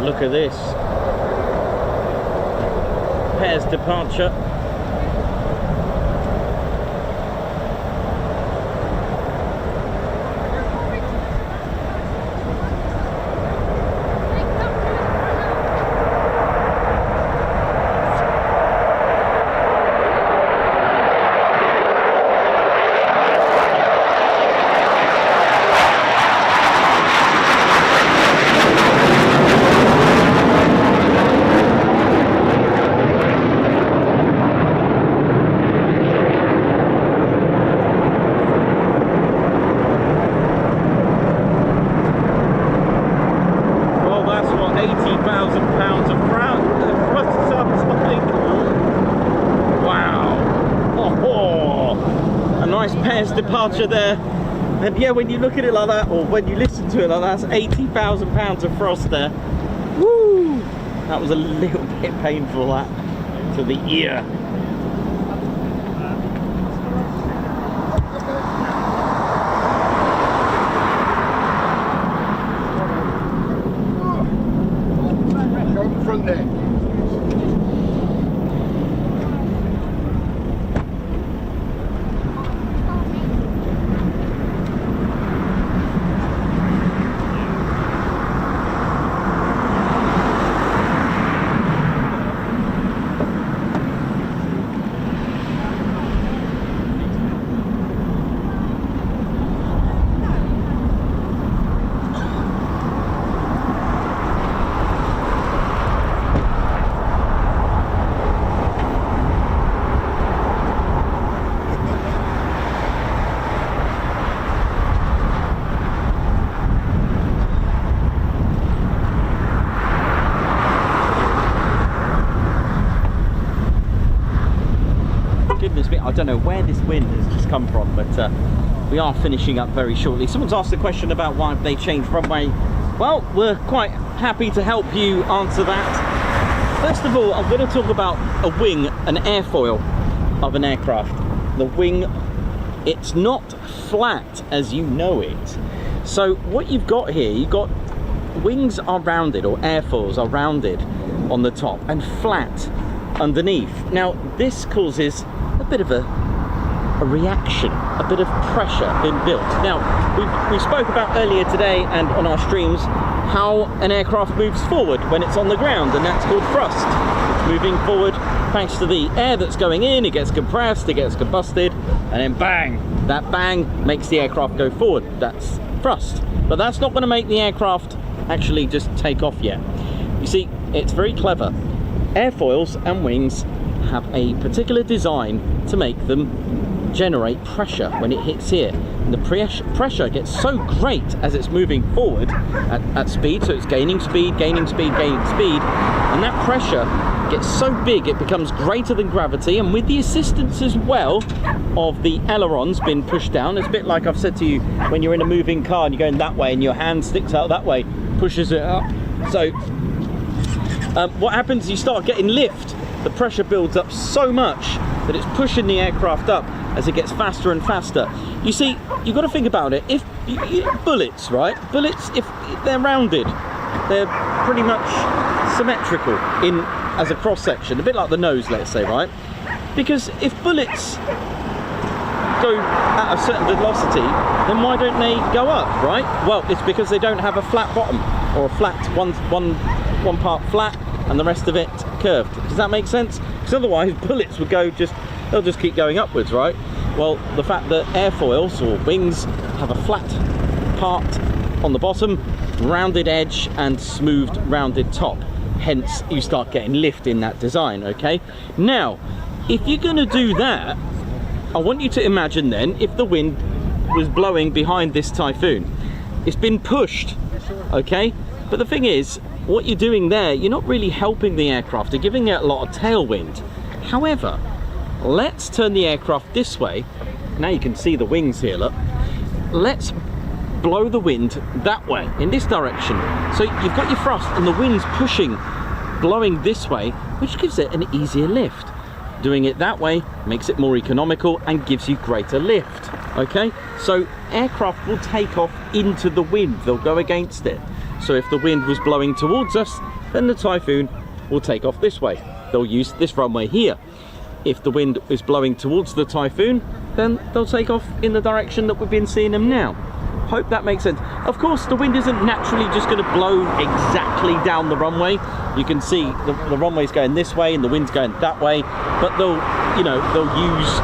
Look at this. Pairs departure. Departure there, and yeah, when you look at it like that, or when you listen to it like that, that's 80,000 pounds of frost there. Woo! That was a little bit painful, that, to the ear. Go up front there. I don't know where this wind has just come from, but we are finishing up very shortly. Someone's asked a question about why they changed runway. Well, we're quite happy to help you answer that. First of all, I'm going to talk about a wing, an airfoil of an aircraft. The wing, it's not flat as you know it. So what you've got here, you've got wings are rounded, or airfoils are rounded on the top and flat underneath. Now this causes a bit of a reaction, a bit of pressure being built. Now we spoke about earlier today and on our streams how an aircraft moves forward when it's on the ground, and that's called thrust. It's moving forward thanks to the air that's going in, it gets compressed, it gets combusted, and then bang, that bang makes the aircraft go forward. That's thrust. But that's not going to make the aircraft actually just take off yet. You see, it's very clever. Airfoils and wings have a particular design to make them generate pressure when it hits here. And the pressure gets so great as it's moving forward at speed, so it's gaining speed, gaining speed, gaining speed, and that pressure gets so big it becomes greater than gravity, and with the assistance as well of the ailerons being pushed down. It's a bit like I've said to you when you're in a moving car and you're going that way and your hand sticks out that way, pushes it up. So what happens is you start getting lift. The pressure builds up so much that it's pushing the aircraft up as it gets faster and faster. You see, you've got to think about it. If bullets, right? Bullets, if they're rounded, they're pretty much symmetrical in as a cross section, a bit like the nose, let's say, right? Because if bullets go at a certain velocity, then why don't they go up, right? Well, it's because they don't have a flat bottom, or a flat one part flat and the rest of it curved. Does that make sense? Because otherwise bullets would go they'll just keep going upwards, right? Well, the fact that airfoils or wings have a flat part on the bottom, rounded edge and smoothed rounded top, hence you start getting lift in that design. Okay, now if you're going to do that, I want you to imagine then if the wind was blowing behind this Typhoon. It's been pushed, okay, but the thing is, what you're doing there, you're not really helping the aircraft, you're giving it a lot of tailwind. However, let's turn the aircraft this way. Now you can see the wings here, look. Let's blow the wind that way, in this direction. So you've got your thrust and the wind's pushing, blowing this way, which gives it an easier lift. Doing it that way makes it more economical and gives you greater lift. Okay, so aircraft will take off into the wind, they'll go against it. So if the wind was blowing towards us, then the Typhoon will take off this way. They'll use this runway here. If the wind is blowing towards the Typhoon, then they'll take off in the direction that we've been seeing them now. Hope that makes sense. Of course, the wind isn't naturally just going to blow exactly down the runway. You can see the runway's going this way and the wind's going that way, but they'll use,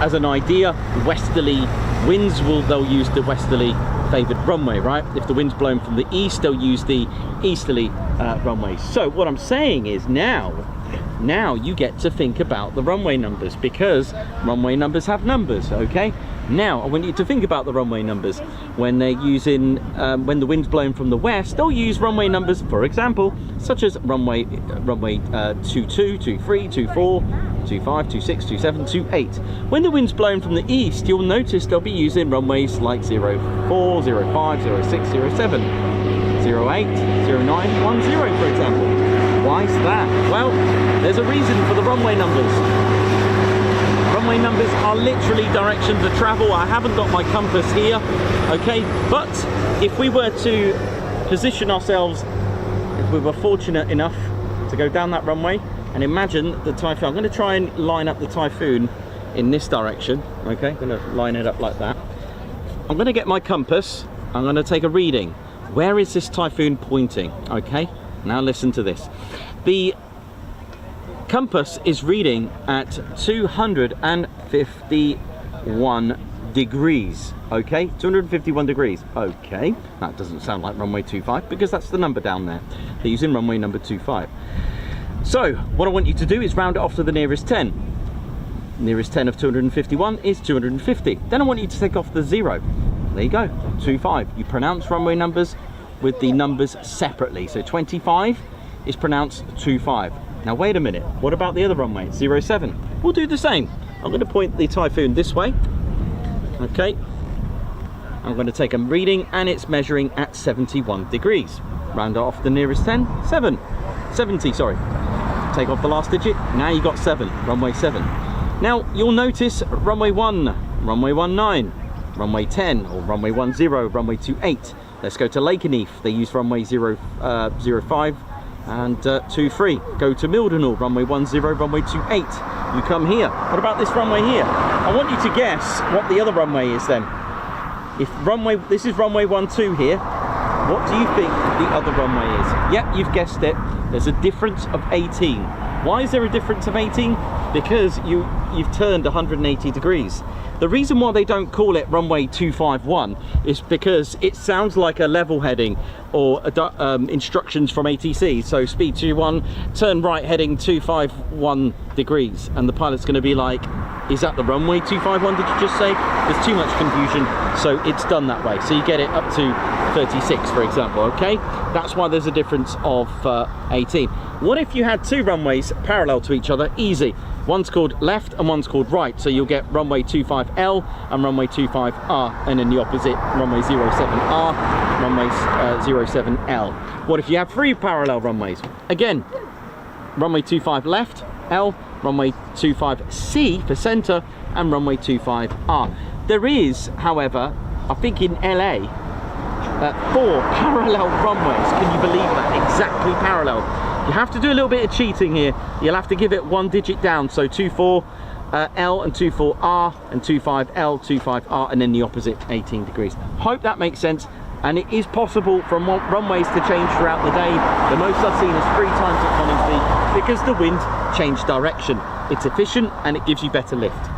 as an idea, westerly winds they'll use the westerly favoured runway, right? If the wind's blowing from the east, they'll use the easterly runway. So what I'm saying is now you get to think about the runway numbers, because runway numbers have numbers, okay? Now I want you to think about the runway numbers when they're using when the wind's blowing from the west. They'll use runway numbers, for example, such as runway 22, 23, 24, 25, 26, 27, 28. When the wind's blowing from the east, you'll notice they'll be using runways like 04, 05, 06, 07, 08, 09, 10, for example. Why is that? Well, there's a reason for the runway numbers. Runway numbers are literally directions of travel. I haven't got my compass here, okay? But if we were to position ourselves, if we were fortunate enough to go down that runway and imagine the Typhoon, I'm going to try and line up the Typhoon in this direction, okay? I'm going to line it up like that. I'm going to get my compass. I'm going to take a reading. Where is this Typhoon pointing? Okay, now listen to this. The compass is reading at 251 degrees, okay? 251 degrees, okay. That doesn't sound like runway 25 because that's the number down there. They're using runway number 25. So what I want you to do is round it off to the nearest 10. Nearest 10 of 251 is 250. Then I want you to take off the 0. There you go, 25. You pronounce runway numbers with the numbers separately. So 25 is pronounced 25. Now wait a minute, what about the other runway, 07? We'll do the same. I'm going to point the Typhoon this way. Okay. I'm going to take a reading and it's measuring at 71 degrees. Round it off the nearest 10, 70, sorry. Take off the last digit, now you got 7, runway 7. Now you'll notice runway 1, runway 19, runway 10, or runway 10, runway 28. Let's go to Lakenheath. They use runway 05 and 23. Go to Mildenhall, runway 10, runway 28. You come here. What about this runway here? I want you to guess what the other runway is then. If this is runway 12 here, what do you think the other runway is? Yep, you've guessed it. There's a difference of 18. Why is there a difference of 18? Because you've turned 180 degrees. The reason why they don't call it runway 251 is because it sounds like a level heading or instructions from ATC. So speed 21, turn right heading 251 degrees. And the pilot's going to be like, is that the runway 251 did you just say? There's too much confusion, so it's done that way. So you get it up to 36, for example, okay? That's why there's a difference of 18. What if you had two runways parallel to each other? Easy. One's called left and one's called right. So you'll get runway 25L and runway 25R, and then the opposite, runway 07R, runway 07L. What if you have three parallel runways? Again, runway 25 left, L, runway 25C for center, and runway 25R. There is, however, I think in LA, 4 parallel runways. Can you believe that? Exactly parallel. You have to do a little bit of cheating here. You'll have to give it one digit down. So 24L and 24R and 25L, 25R, and then the opposite 18 degrees. Hope that makes sense. And it is possible for runways to change throughout the day. The most I've seen is 3 times at Coningsby because the wind changed direction. It's efficient and it gives you better lift.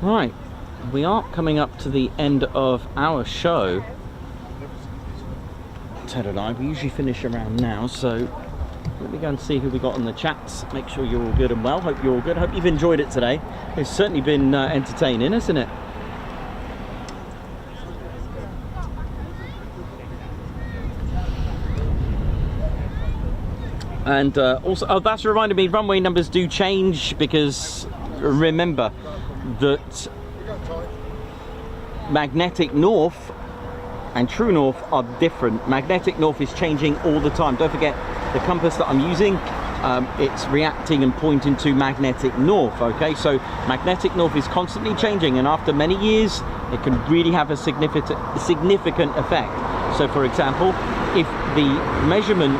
Right, we are coming up to the end of our show. Ted and I, we usually finish around now, so let me go and see who we got on the chats. Make sure you're all good and well. Hope you're all good. Hope you've enjoyed it today. It's certainly been entertaining, isn't it? And also, oh, that's reminded me, runway numbers do change, because remember that magnetic north and true north are different. Magnetic north is changing all the time. Don't forget the compass that I'm using, it's reacting and pointing to magnetic north. Okay, so magnetic north is constantly changing, and after many years it can really have a significant effect. So for example, if the measurement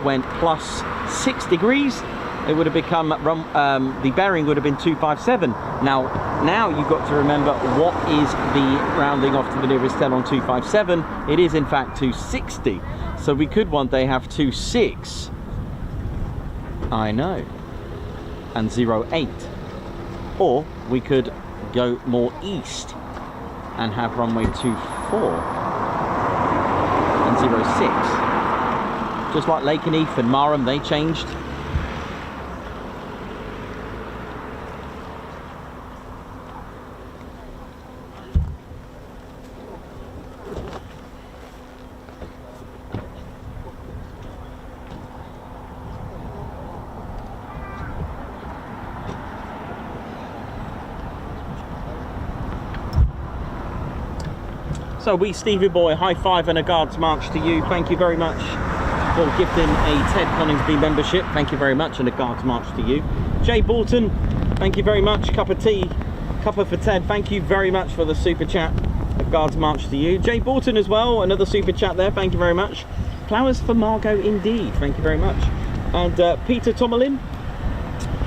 went plus 6 degrees, it would have become, the bearing would have been 257. Now you've got to remember, what is the rounding off to the nearest 10 on 257? It is in fact 260. So we could one day have 26. I know. And 08. Or we could go more east and have runway 24 and 06. Just like Lakenheath and Marham, they changed. So we, Stevie Boy, high five and a guards march to you. Thank you very much for gifting a Ted Coningsby membership. Thank you very much, and a guards march to you. Jay Bolton, thank you very much. Cup of tea, cuppa for Ted. Thank you very much for the super chat. A guards march to you. Jay Bolton as well, another super chat there. Thank you very much. Flowers for Margot indeed. Thank you very much. And Peter Tomalin,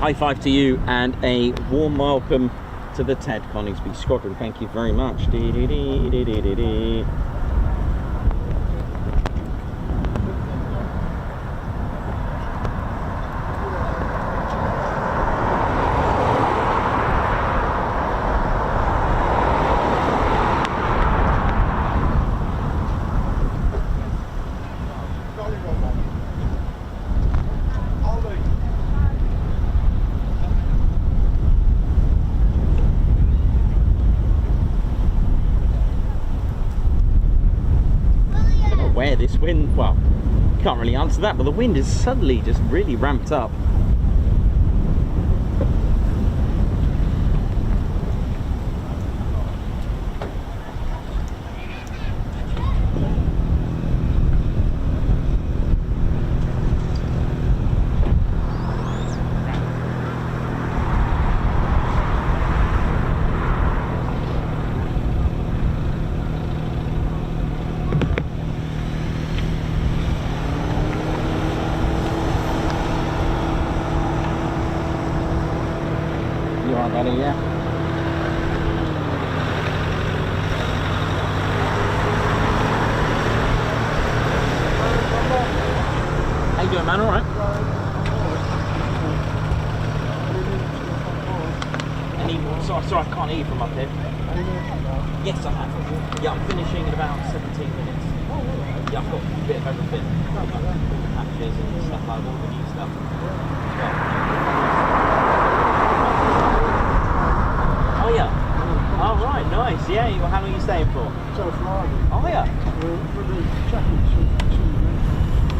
high five to you and a warm welcome to the Ted Coningsby Squadron. Thank you very much. This wind, well, can't really answer that, but the wind is suddenly just really ramped up. Yeah. How you doing, man? All right. Sorry, I can't hear you from up here. Yes, I have. Yeah, I'm finishing in about 17 minutes. Yeah, I've got a bit of everything. Patches and stuff like all the new stuff. Oh yeah. Oh right, nice. Yeah. How long are you staying for? So Friday. Oh yeah. For the jackets.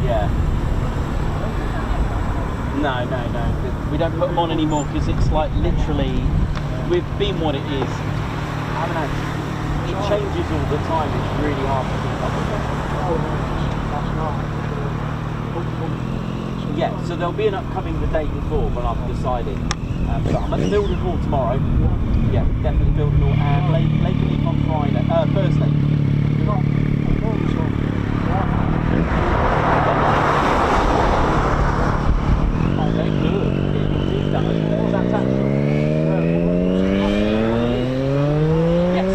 Yeah. No. We don't put them on anymore because it's like literally, we've been what it is. I don't know. It changes all the time. It's really hard to keep up with it. Yeah. So there'll be an upcoming the day before when I've decided. So I'm at the building hall tomorrow. Yeah, definitely building hall, and Lakenheath on Friday, Thursday. Okay, good. Yeah, what's that tax? Yes.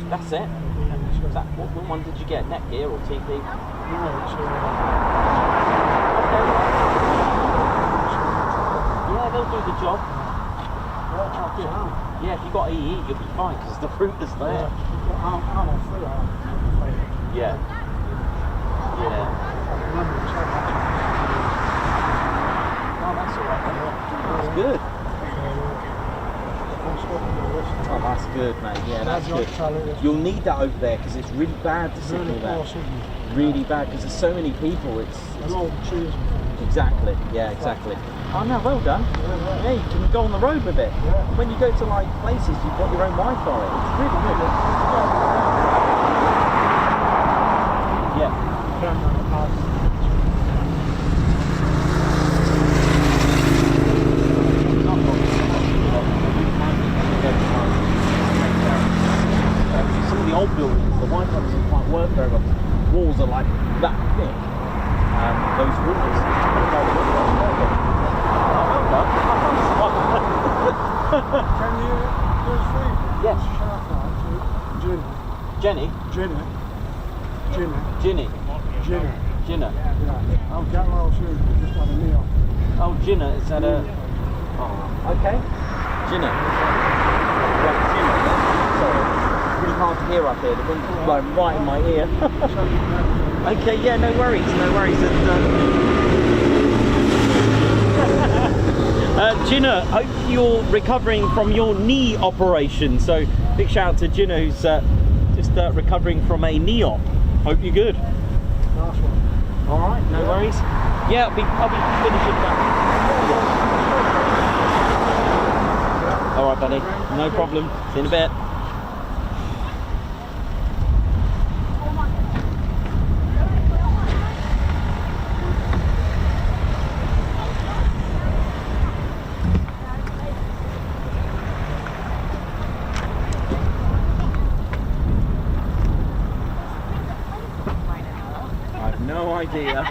That's it. What one did you get? Netgear or TP? No, it's yeah, they'll do the job. Yeah, if you've got EE, you'll be fine because the fruit is there. Yeah. Yeah. Oh, that's alright. That's good. Oh, that's good, mate. Yeah, that's good. You'll need that over there because it's really bad to signal there. Really bad because there's so many people. It's exactly. Yeah, exactly. Oh no, well done. Yeah, you can go on the road with it. When you go to like places, you've got your own Wi-Fi. It's really good. Yeah. Some of the old buildings, the Wi-Fi doesn't quite work very well. Walls are like that thick. Those walls. Can you do us free? Yes. Shout out to Jenny? Ginny. Ginna. Oh, get well soon. Just had a meal. Oh, Ginna, is that a... Oh, okay. Ginna. Right, Ginna. Sorry. It's really hard to hear up here. The wind's blowing right in my ear. Okay, yeah, no worries. Ginna, hope you're recovering from your knee operation. So, big shout out to Ginna, who's just recovering from a knee op. Hope you're good. Nice one. All right, no worries. Yeah, I'll be finishing that. All right, buddy. No problem. See you in a bit. No idea.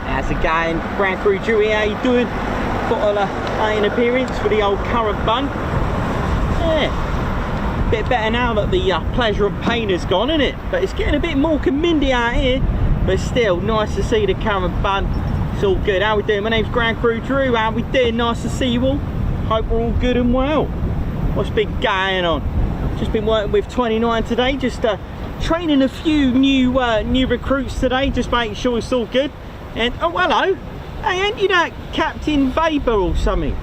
That's a guy in Grand Crew Dewey, how you doing? Got an appearance for the old current bun. Yeah, bit better now that the pleasure and pain has gone, isn't it? But it's getting a bit more windy out here, but still nice to see the current bun. It's all good. How we doing? My name's Grand Crew Drew. How we doing? Nice to see you all. Hope we're all good and well. What's been going on? Just been working with 29 today, just training a few new recruits today, just making sure it's all good. And oh, hello. Hey, ain't you that Captain Vapor or something?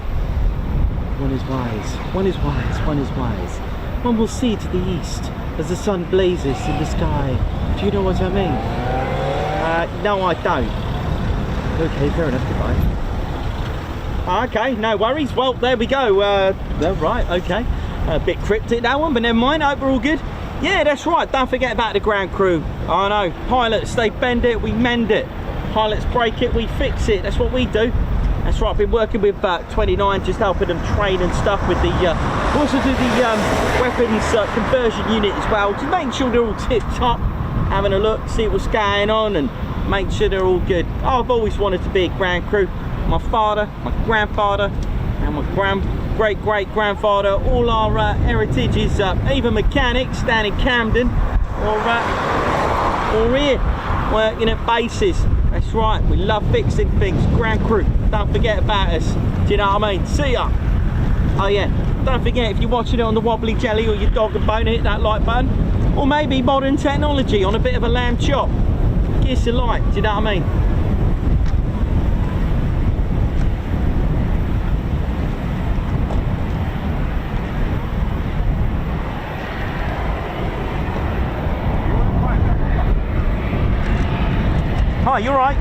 One is wise, one is wise, one is wise. One will see to the east as the sun blazes in the sky. Do you know what I mean? No, I don't. Okay, fair enough, goodbye. Okay, no worries. Well, there we go. Right, okay. A bit cryptic that one, but never mind. I hope we're all good. Yeah, that's right. Don't forget about the ground crew. I know. Pilots, they bend it, we mend it. Pilots break it, we fix it. That's what we do. That's right. I've been working with 29, just helping them train and stuff with the. We also do the weapons conversion unit as well, to make sure they're all tip top. Having a look, see what's going on, and make sure they're all good. I've always wanted to be a ground crew. My father, my grandfather, and my great-great-grandfather. All our heritage is either mechanics down in Hampden or here working at bases. That's right, we love fixing things. Ground crew, don't forget about us. Do you know what I mean? See ya. Oh yeah, don't forget, if you're watching it on the wobbly jelly or your dog and bone, hit that like button. Or maybe modern technology on a bit of a lamb chop. Give us a like, do you know what I mean? Hi, you alright?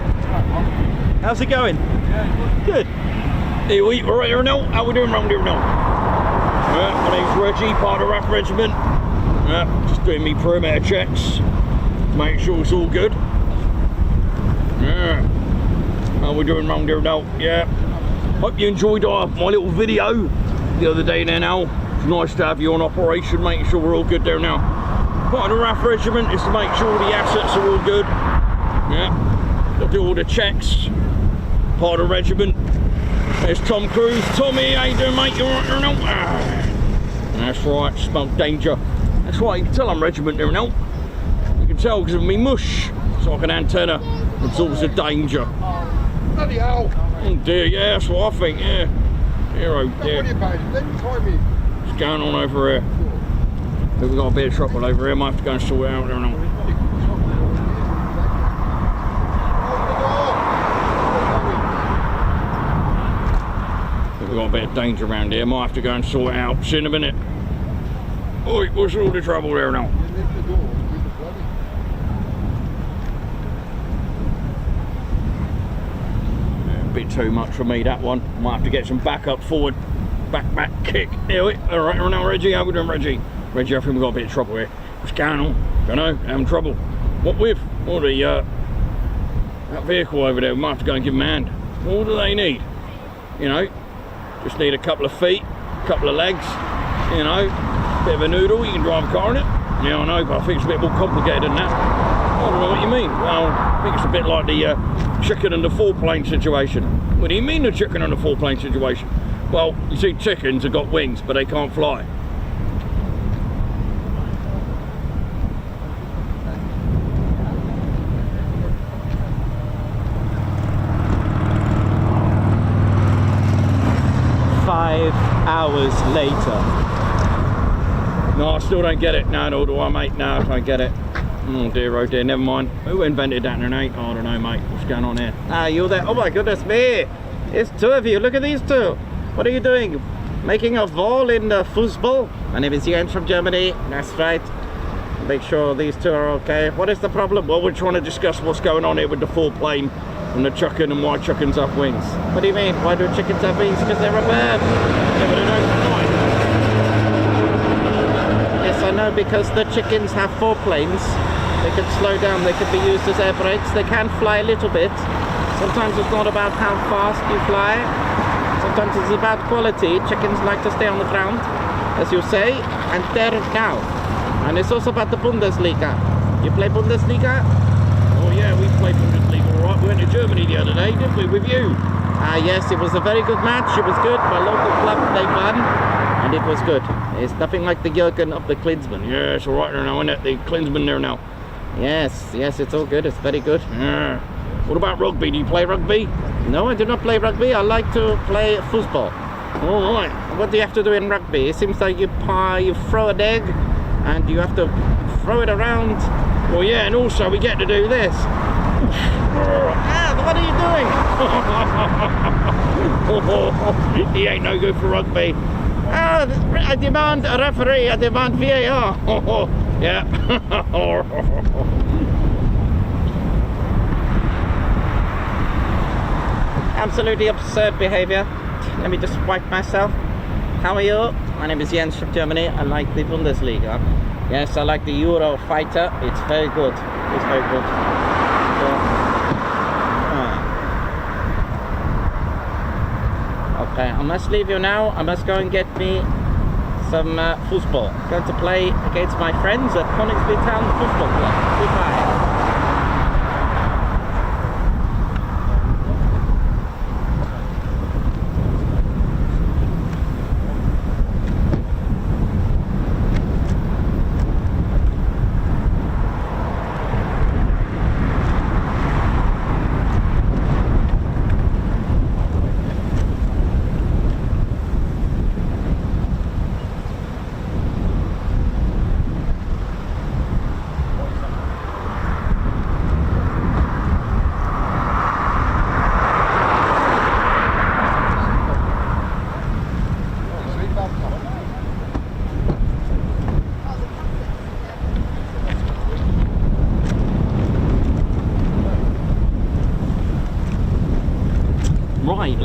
How's it going? Yeah, good. Hey, we right here now. How we doing around here now? My name's Reggie, part of RAF Regiment. Just doing me perimeter checks. Make sure it's all good. How we doing around here now? Yeah. Hope you enjoyed my little video the other day there now. It's nice to have you on operation, making sure we're all good there now. Part of the RAF Regiment is to make sure the assets are all good. Yeah. Got to do all the checks. Part of the regiment. There's Tom Cruise. Tommy, how you doing, mate? You alright there now? That's right, smell danger. That's right, you can tell I'm regiment there now. You can tell because of me mush. It's like an antenna. Absorbs the danger. Bloody hell. Oh dear, yeah, that's what I think, yeah. Hero, yeah. What's going on over here? We've got a bit of trouble over here. Might have to go and sort it out there now. We've got a bit of danger around here. Might have to go and sort it out. See in a minute. Oi, what's all the trouble there now? A bit too much for me, that one. Might have to get some backup forward. Back kick. Here we all right now, Reggie. How we doing, Reggie? Reggie, I think we've got a bit of trouble here. What's going on? Don't know. Having trouble. What with? Or the that vehicle over there. We might have to go and give them a hand. What do they need? You know, just need a couple of feet, a couple of legs. You know, bit of a noodle. You can drive a car in it. Yeah, I know, but I think it's a bit more complicated than that. I don't know what you mean. Well, I think it's a bit like the chicken and the four-plane situation. What do you mean the chicken and the four-plane situation? Well, you see, chickens have got wings, but they can't fly. Hours later. No, I still don't get it. No, do I, mate? No, I don't get it. Oh dear, never mind. Who invented that in an 8? Oh, I don't know, mate. What's going on here? Ah, you're there. Oh my goodness me. It's two of you. Look at these two. What are you doing? Making a wall in the football? My name is Jens from Germany. That's right. Make sure these two are okay. What is the problem? Well, we're trying to discuss what's going on here with the four-plane and the chicken and why chickens have wings. What do you mean? Why do chickens have wings? Because they're a bird. Yeah, but they don't fly. Yes, I know, because the chickens have four planes. They can slow down, they can be used as air brakes. They can fly a little bit. Sometimes it's not about how fast you fly. Sometimes it's about quality. Chickens like to stay on the ground, as you say, and they're cow. And it's also about the Bundesliga. You play Bundesliga? Oh yeah, we played Bundesliga, all right. We went to Germany the other day, didn't we, with you? Yes, it was a very good match. It was good. My local club, they won, and it was good. It's nothing like the Jürgen of the Klinsmann. Yeah, it's all right there now, isn't it? The Klinsmann there now. Yes, it's all good. It's very good. Yeah. What about rugby? Do you play rugby? No, I do not play rugby. I like to play football. All right. What do you have to do in rugby? It seems like you throw an egg, and you have to throw it around. Well, yeah, and also we get to do this. What are you doing? He ain't no good for rugby. I demand a referee. I demand VAR. Yeah. Absolutely absurd behavior. Let me just wipe myself. How are you? My name is Jens from Germany. I like the Bundesliga. Yes, I like the Eurofighter. It's very good. It's very good. Okay, I must leave you now. I must go and get me some football. I'm going to play against my friends at Coningsby Town Football Club. Goodbye.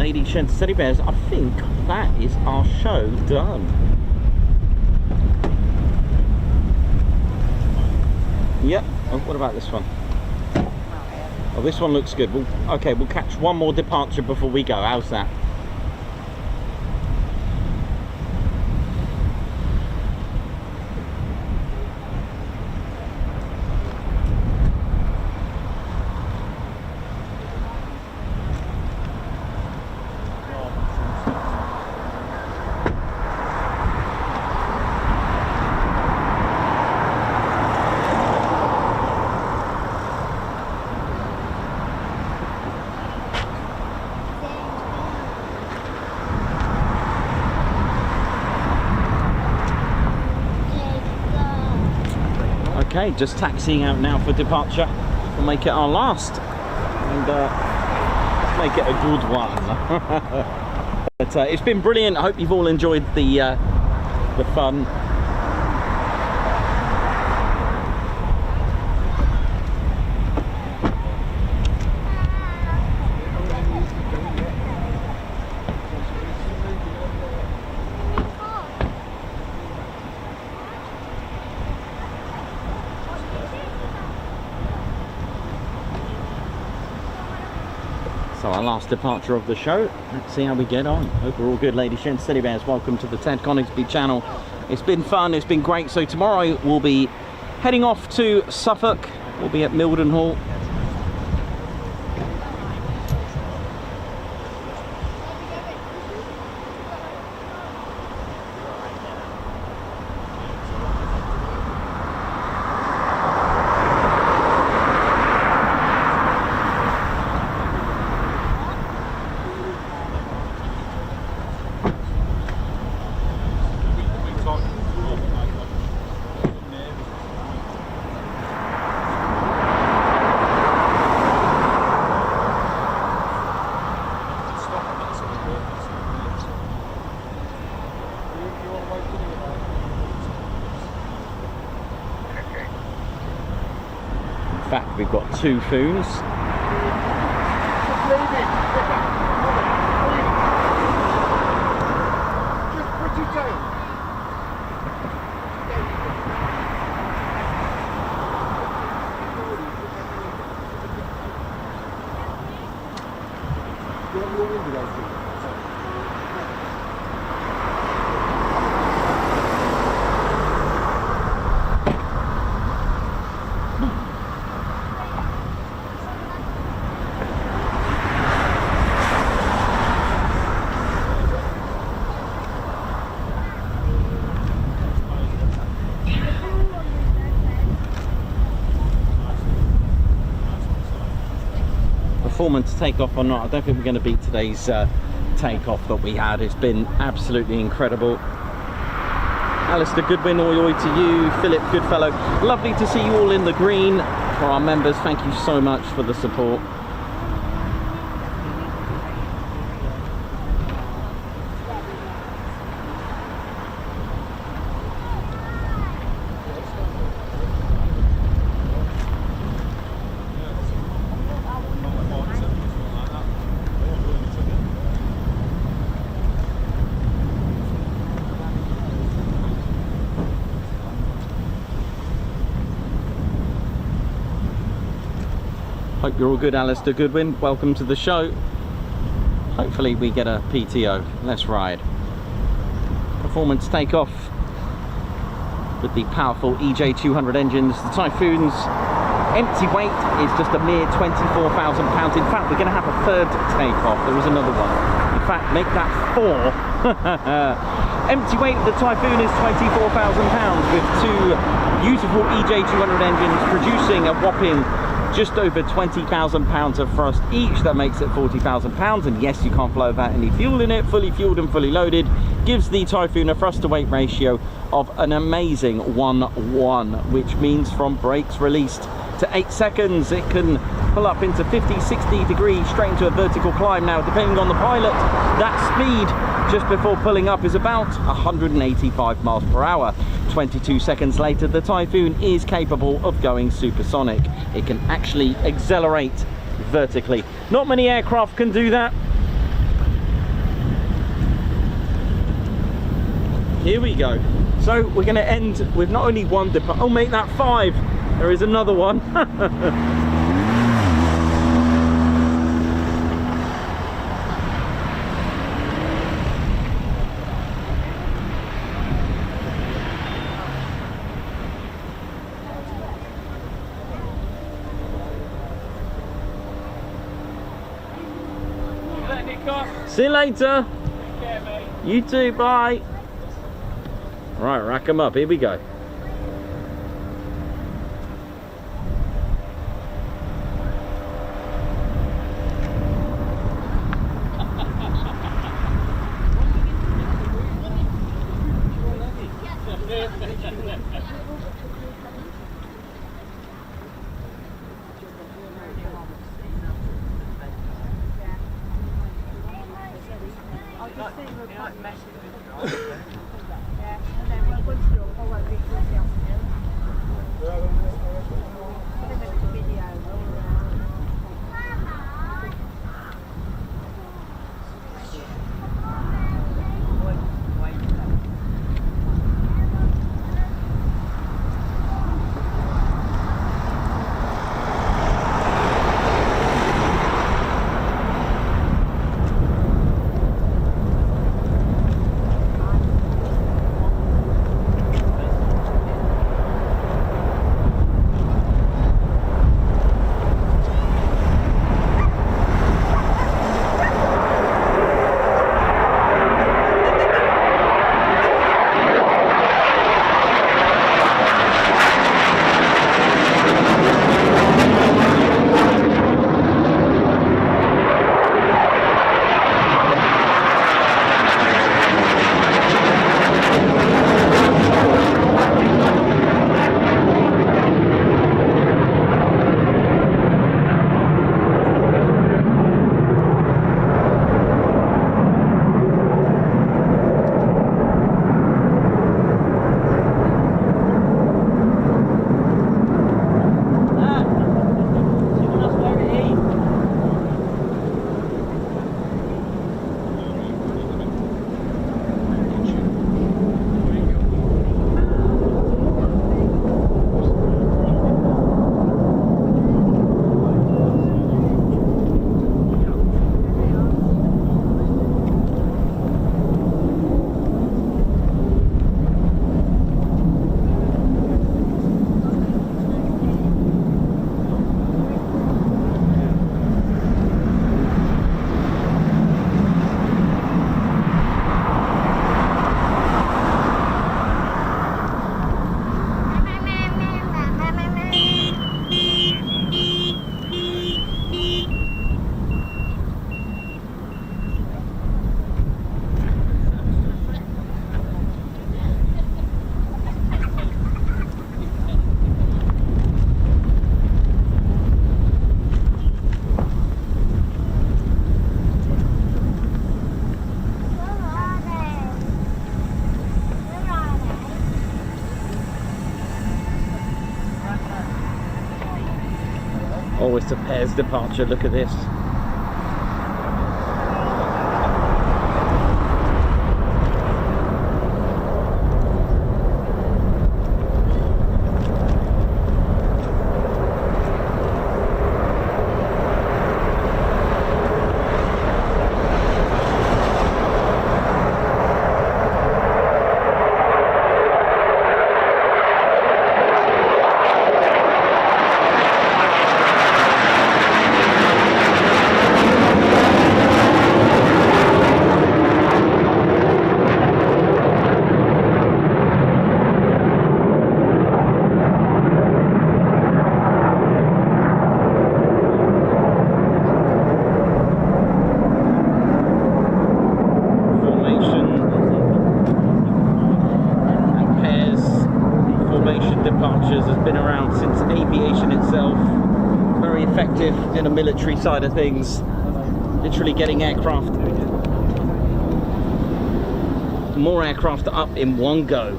ladies, gents, teddy bears, I think that is our show done. Yep. Oh, what about this one? Oh, this one looks good. Okay, we'll catch one more departure before we go. How's that? Okay, just taxiing out now for departure. We'll make it our last, and make it a good one. But it's been brilliant. I hope you've all enjoyed the fun. So our last departure of the show. Let's see how we get on. Hope we're all good, ladies, gents, teddy bears. Welcome to the Ted Coningsby channel. It's been fun, it's been great. So tomorrow we'll be heading off to Suffolk. We'll be at Mildenhall. In fact, we've got two foons. Performance takeoff or not, I don't think we're going to beat today's takeoff that we had. It's been absolutely incredible. Alistair Goodwin, oi oi to you. Philip Goodfellow, lovely to see you all in the green. For our members, thank you so much for the support. Hope you're all good, Alistair Goodwin. Welcome to the show. Hopefully we get a PTO. Let's ride. Performance takeoff with the powerful EJ200 engines. The Typhoon's empty weight is just a mere 24,000 pounds. In fact, we're going to have a third takeoff. There is another one. In fact, make that 4. Empty weight of the Typhoon is 24,000 pounds with two beautiful EJ200 engines producing a whopping just over 20,000 pounds of thrust each. That makes it 40,000 pounds, and yes, you can't fly without any fuel in it. Fully fueled and fully loaded gives the Typhoon a thrust to weight ratio of an amazing 1:1, which means from brakes released to 8 seconds it can pull up into 50-60 degrees straight into a vertical climb. Now, depending on the pilot, that speed just before pulling up is about 185 miles per hour. 22 seconds later, the Typhoon is capable of going supersonic. It can actually accelerate vertically. Not many aircraft can do that. Here we go. So we're going to end with not only one depart. Oh, make that 5. There is another one. See you later. Take care, mate. You too, bye. Right, rack them up. Here we go. Oh, it's a pairs departure. Look at this. Has been around since aviation itself. Very effective in the military side of things, literally getting aircraft, more aircraft up in one go.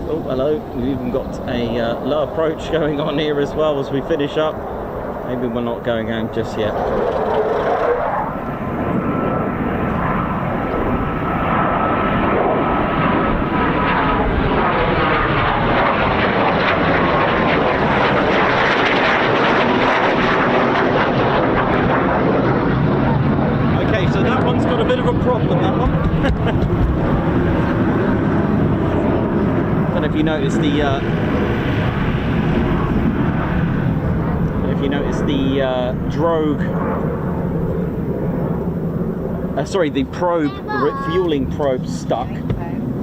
Oh, hello, we've even got a low approach going on here as well as we finish up. Maybe we're not going home just yet. if you notice the drogue, sorry, the probe, the refueling probe stuck.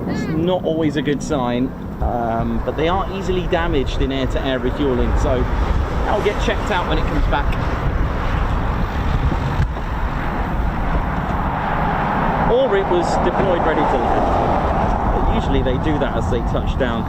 It's not always a good sign, but they are easily damaged in air-to-air refueling, so that'll get checked out when it comes back. Or it was deployed ready to land. But usually they do that as they touch down.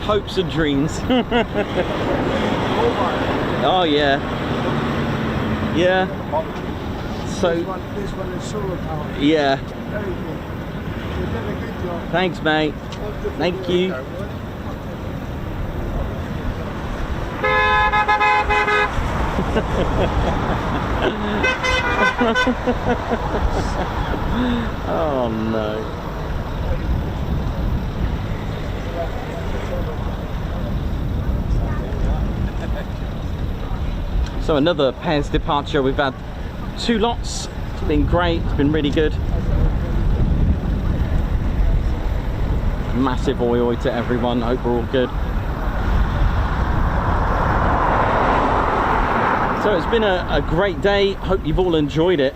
Hopes and dreams. Oh yeah, yeah. So This one is solar powered. yeah. Very good. You've done a good job. Thanks, mate. Thank you. Oh no. So another pairs departure. We've had 2 lots. It's been great. It's been really good. Massive oi to everyone. Hope we're all good. So it's been a great day. Hope you've all enjoyed it.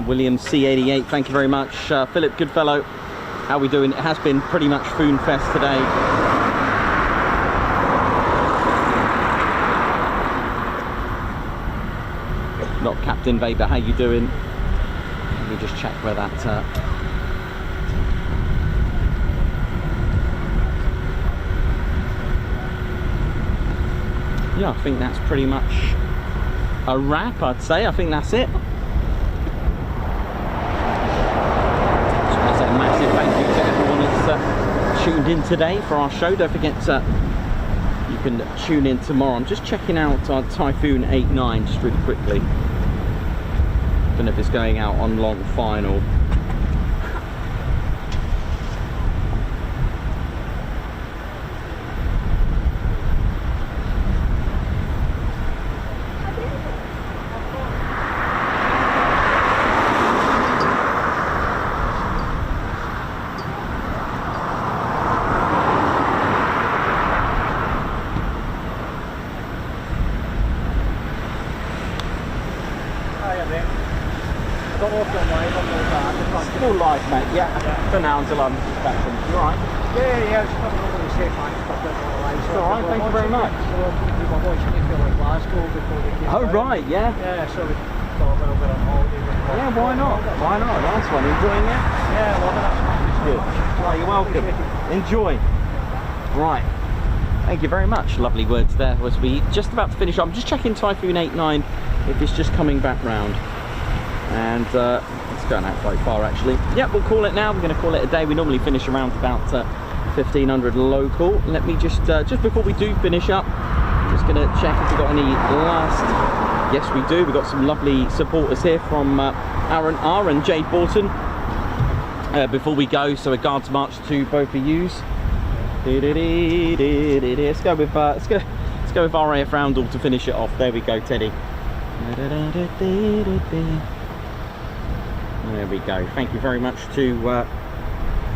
William C88, thank you very much. Philip Goodfellow, how are we doing? It has been pretty much Foon Fest today. Not Captain Weber, how you doing? Let me just check where that... Yeah, I think that's pretty much a wrap, I'd say. I think that's it. Massive thank you to everyone that's tuned in today for our show. Don't forget you can tune in tomorrow. I'm just checking out our Typhoon 89 just really quickly. Don't know if it's going out on long final. Still live, mate. Yeah. For now until I'm back from. You alright? Yeah, it's probably all the same, mate. I've done all the lights. That's all right. Thank you very much. Oh right, yeah. Yeah, so we got a little bit on holiday. Yeah, why not? Why not? Nice one. Enjoying it? Yeah, well, that's Good. Oh, you're welcome. Enjoy. Right. Thank you very much. Lovely words there. As we just about to finish, I'm just checking Typhoon 89 if it's just coming back round. And it's going out quite far actually. Yeah, we'll call it now. We're going to call it a day. We normally finish around about 1500 local. Let me just before we do finish up, just going to check if we've got any last. Yes, we do. We've got some lovely supporters here from Aaron R and Jade Borton. Before we go, so a guards march to both of yous. Let's go with RAF Roundel to finish it off. There we go, Teddy. There we go. Thank you very much to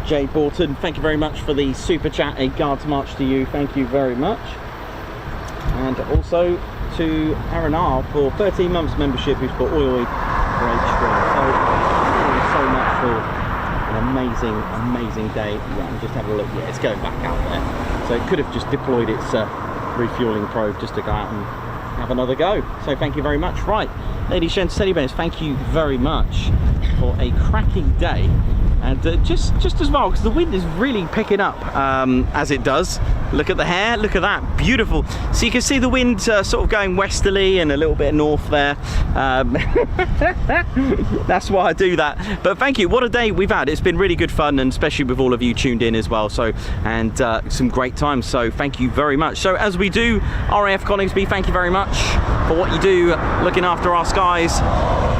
Jade Borton. Thank you very much for the super chat. A guards march to you. Thank you very much. And also to Aaron R for 13 months membership, who's got oil great strong. So thank you so much for an amazing day. Yeah, I'm just having a look. Yeah, it's going back out there. So it could have just deployed its refueling probe just to go out and have another go. So thank you very much. Right, ladies, gents, teddy bears, thank you very much for a cracking day. And just as well, because the wind is really picking up as it does. Look at the hair, look at that, beautiful. So you can see the wind sort of going westerly and a little bit north there. That's why I do that. But thank you, what a day we've had. It's been really good fun, and especially with all of you tuned in as well. So, and some great times. So thank you very much. So as we do, RAF Coningsby, thank you very much for what you do, looking after our skies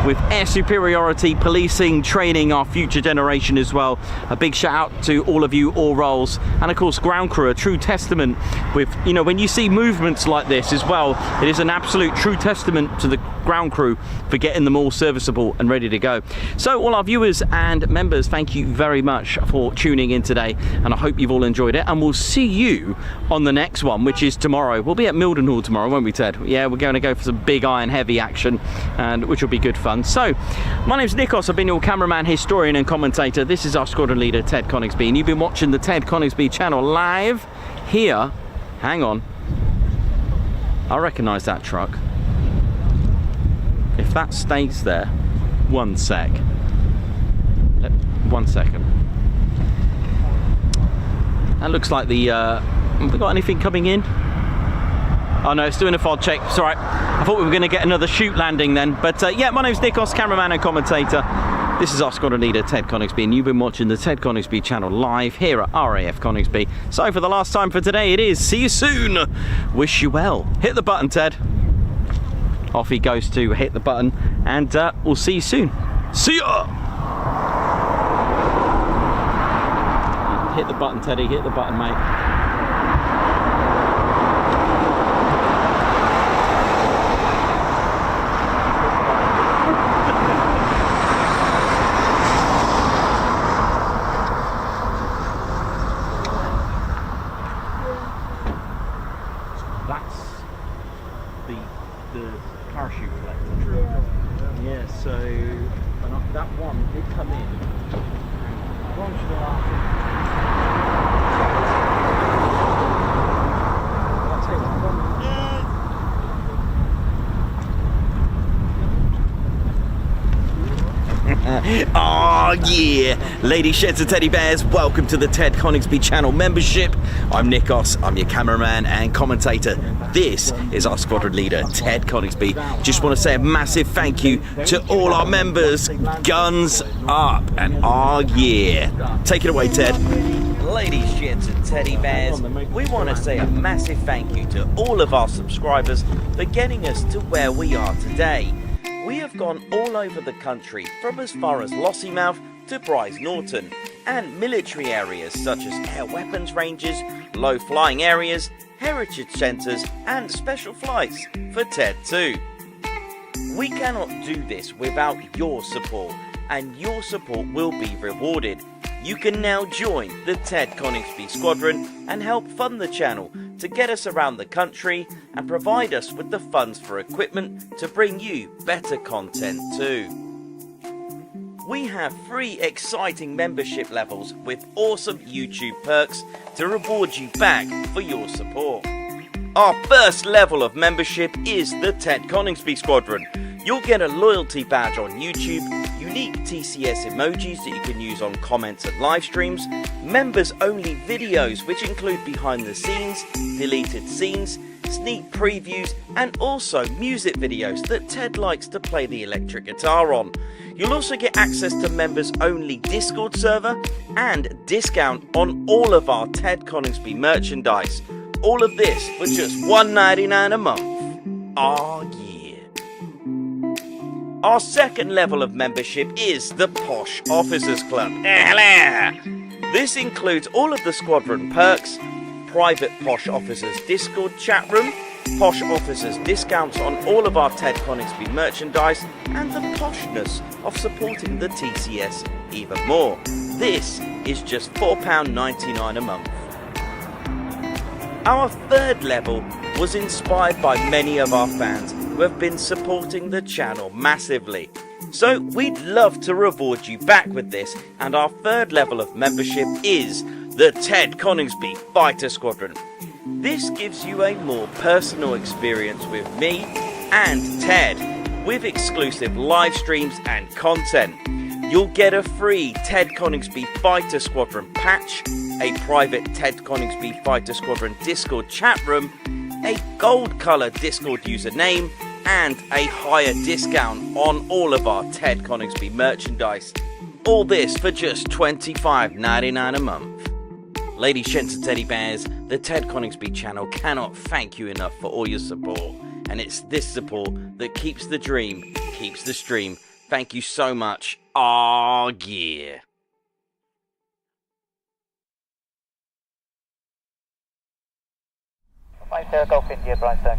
with air superiority, policing, training our future generation as well. A big shout out to all of you, all roles, and of course ground crew, a true testament with, you know, when you see movements like this as well, it is an absolute true testament to the ground crew for getting them all serviceable and ready to go. So all our viewers and members, thank you very much for tuning in today, and I hope you've all enjoyed it, and we'll see you on the next one, which is tomorrow. We'll be at Mildenhall tomorrow, won't we, Ted? Yeah, we're going to go for some big iron heavy action, and which will be good fun. So my name's Nikos, I've been your cameraman, historian and commentator. This is our squadron leader, Ted Coningsby, and you've been watching the Ted Coningsby channel live here. Hang on, I recognise that truck. If that stays there, 1 sec. 1 second. That looks like the, have we got anything coming in? Oh no, it's doing a FOD check, it's alright. I thought we were going to get another shoot landing then. But yeah, my name's Nikos, cameraman and commentator. This is our squadron leader, Ted Coningsby, and you've been watching the Ted Coningsby channel live here at RAF Coningsby. So for the last time for today, it is see you soon. Wish you well. Hit the button, Ted. Off he goes to hit the button, and we'll see you soon. See ya! Hit the button, Teddy, hit the button, mate. The parachute collector. Yeah, so that one did come in. One should Oh yeah, ladies, sheds and teddy bears, welcome to the Ted Coningsby channel membership. I'm Nikos, I'm your cameraman and commentator. This is our squadron leader, Ted Coningsby. Just want to say a massive thank you to all our members. Guns up, and oh yeah. Take it away, Ted. Ladies, sheds and teddy bears, we want to say a massive thank you to all of our subscribers for getting us to where we are today. We have gone all over the country, from as far as Lossiemouth to Bryce Norton, and military areas such as air weapons ranges, low flying areas, heritage centres and special flights for TED 2. We cannot do this without your support, and your support will be rewarded. You can now join the Ted Coningsby Squadron and help fund the channel to get us around the country and provide us with the funds for equipment to bring you better content too. we have 3 exciting membership levels with awesome YouTube perks to reward you back for your support. Our first level of membership is the Ted Coningsby Squadron. You'll get a loyalty badge on YouTube, unique TCS emojis that you can use on comments and live streams, members only videos which include behind the scenes, deleted scenes, sneak previews and also music videos that Ted likes to play the electric guitar on. You'll also get access to members only Discord server and discount on all of our Ted Coningsby merchandise. All of this for just $1.99 a month. Oh yeah. Our second level of membership is the Posh Officers Club. This includes all of the squadron perks, private Posh Officers Discord chat room, Posh Officers discounts on all of our Ted Coningsby merchandise, and the poshness of supporting the TCS even more. This is just £4.99 a month. Our third level was inspired by many of our fans who have been supporting the channel massively. So we'd love to reward you back with this, and our third level of membership is the Ted Coningsby Fighter Squadron. This gives you a more personal experience with me and Ted, with exclusive live streams and content. You'll get a free Ted Coningsby Fighter Squadron patch, a private Ted Coningsby Fighter Squadron Discord chat room, a gold colour Discord username, and a higher discount on all of our Ted Coningsby merchandise. All this for just $25.99 a month. Ladies, gents and teddy bears, the Ted Coningsby channel cannot thank you enough for all your support. And it's this support that keeps the dream, keeps the stream. Thank you so much. Oh yeah. Golf India, Brian Stone,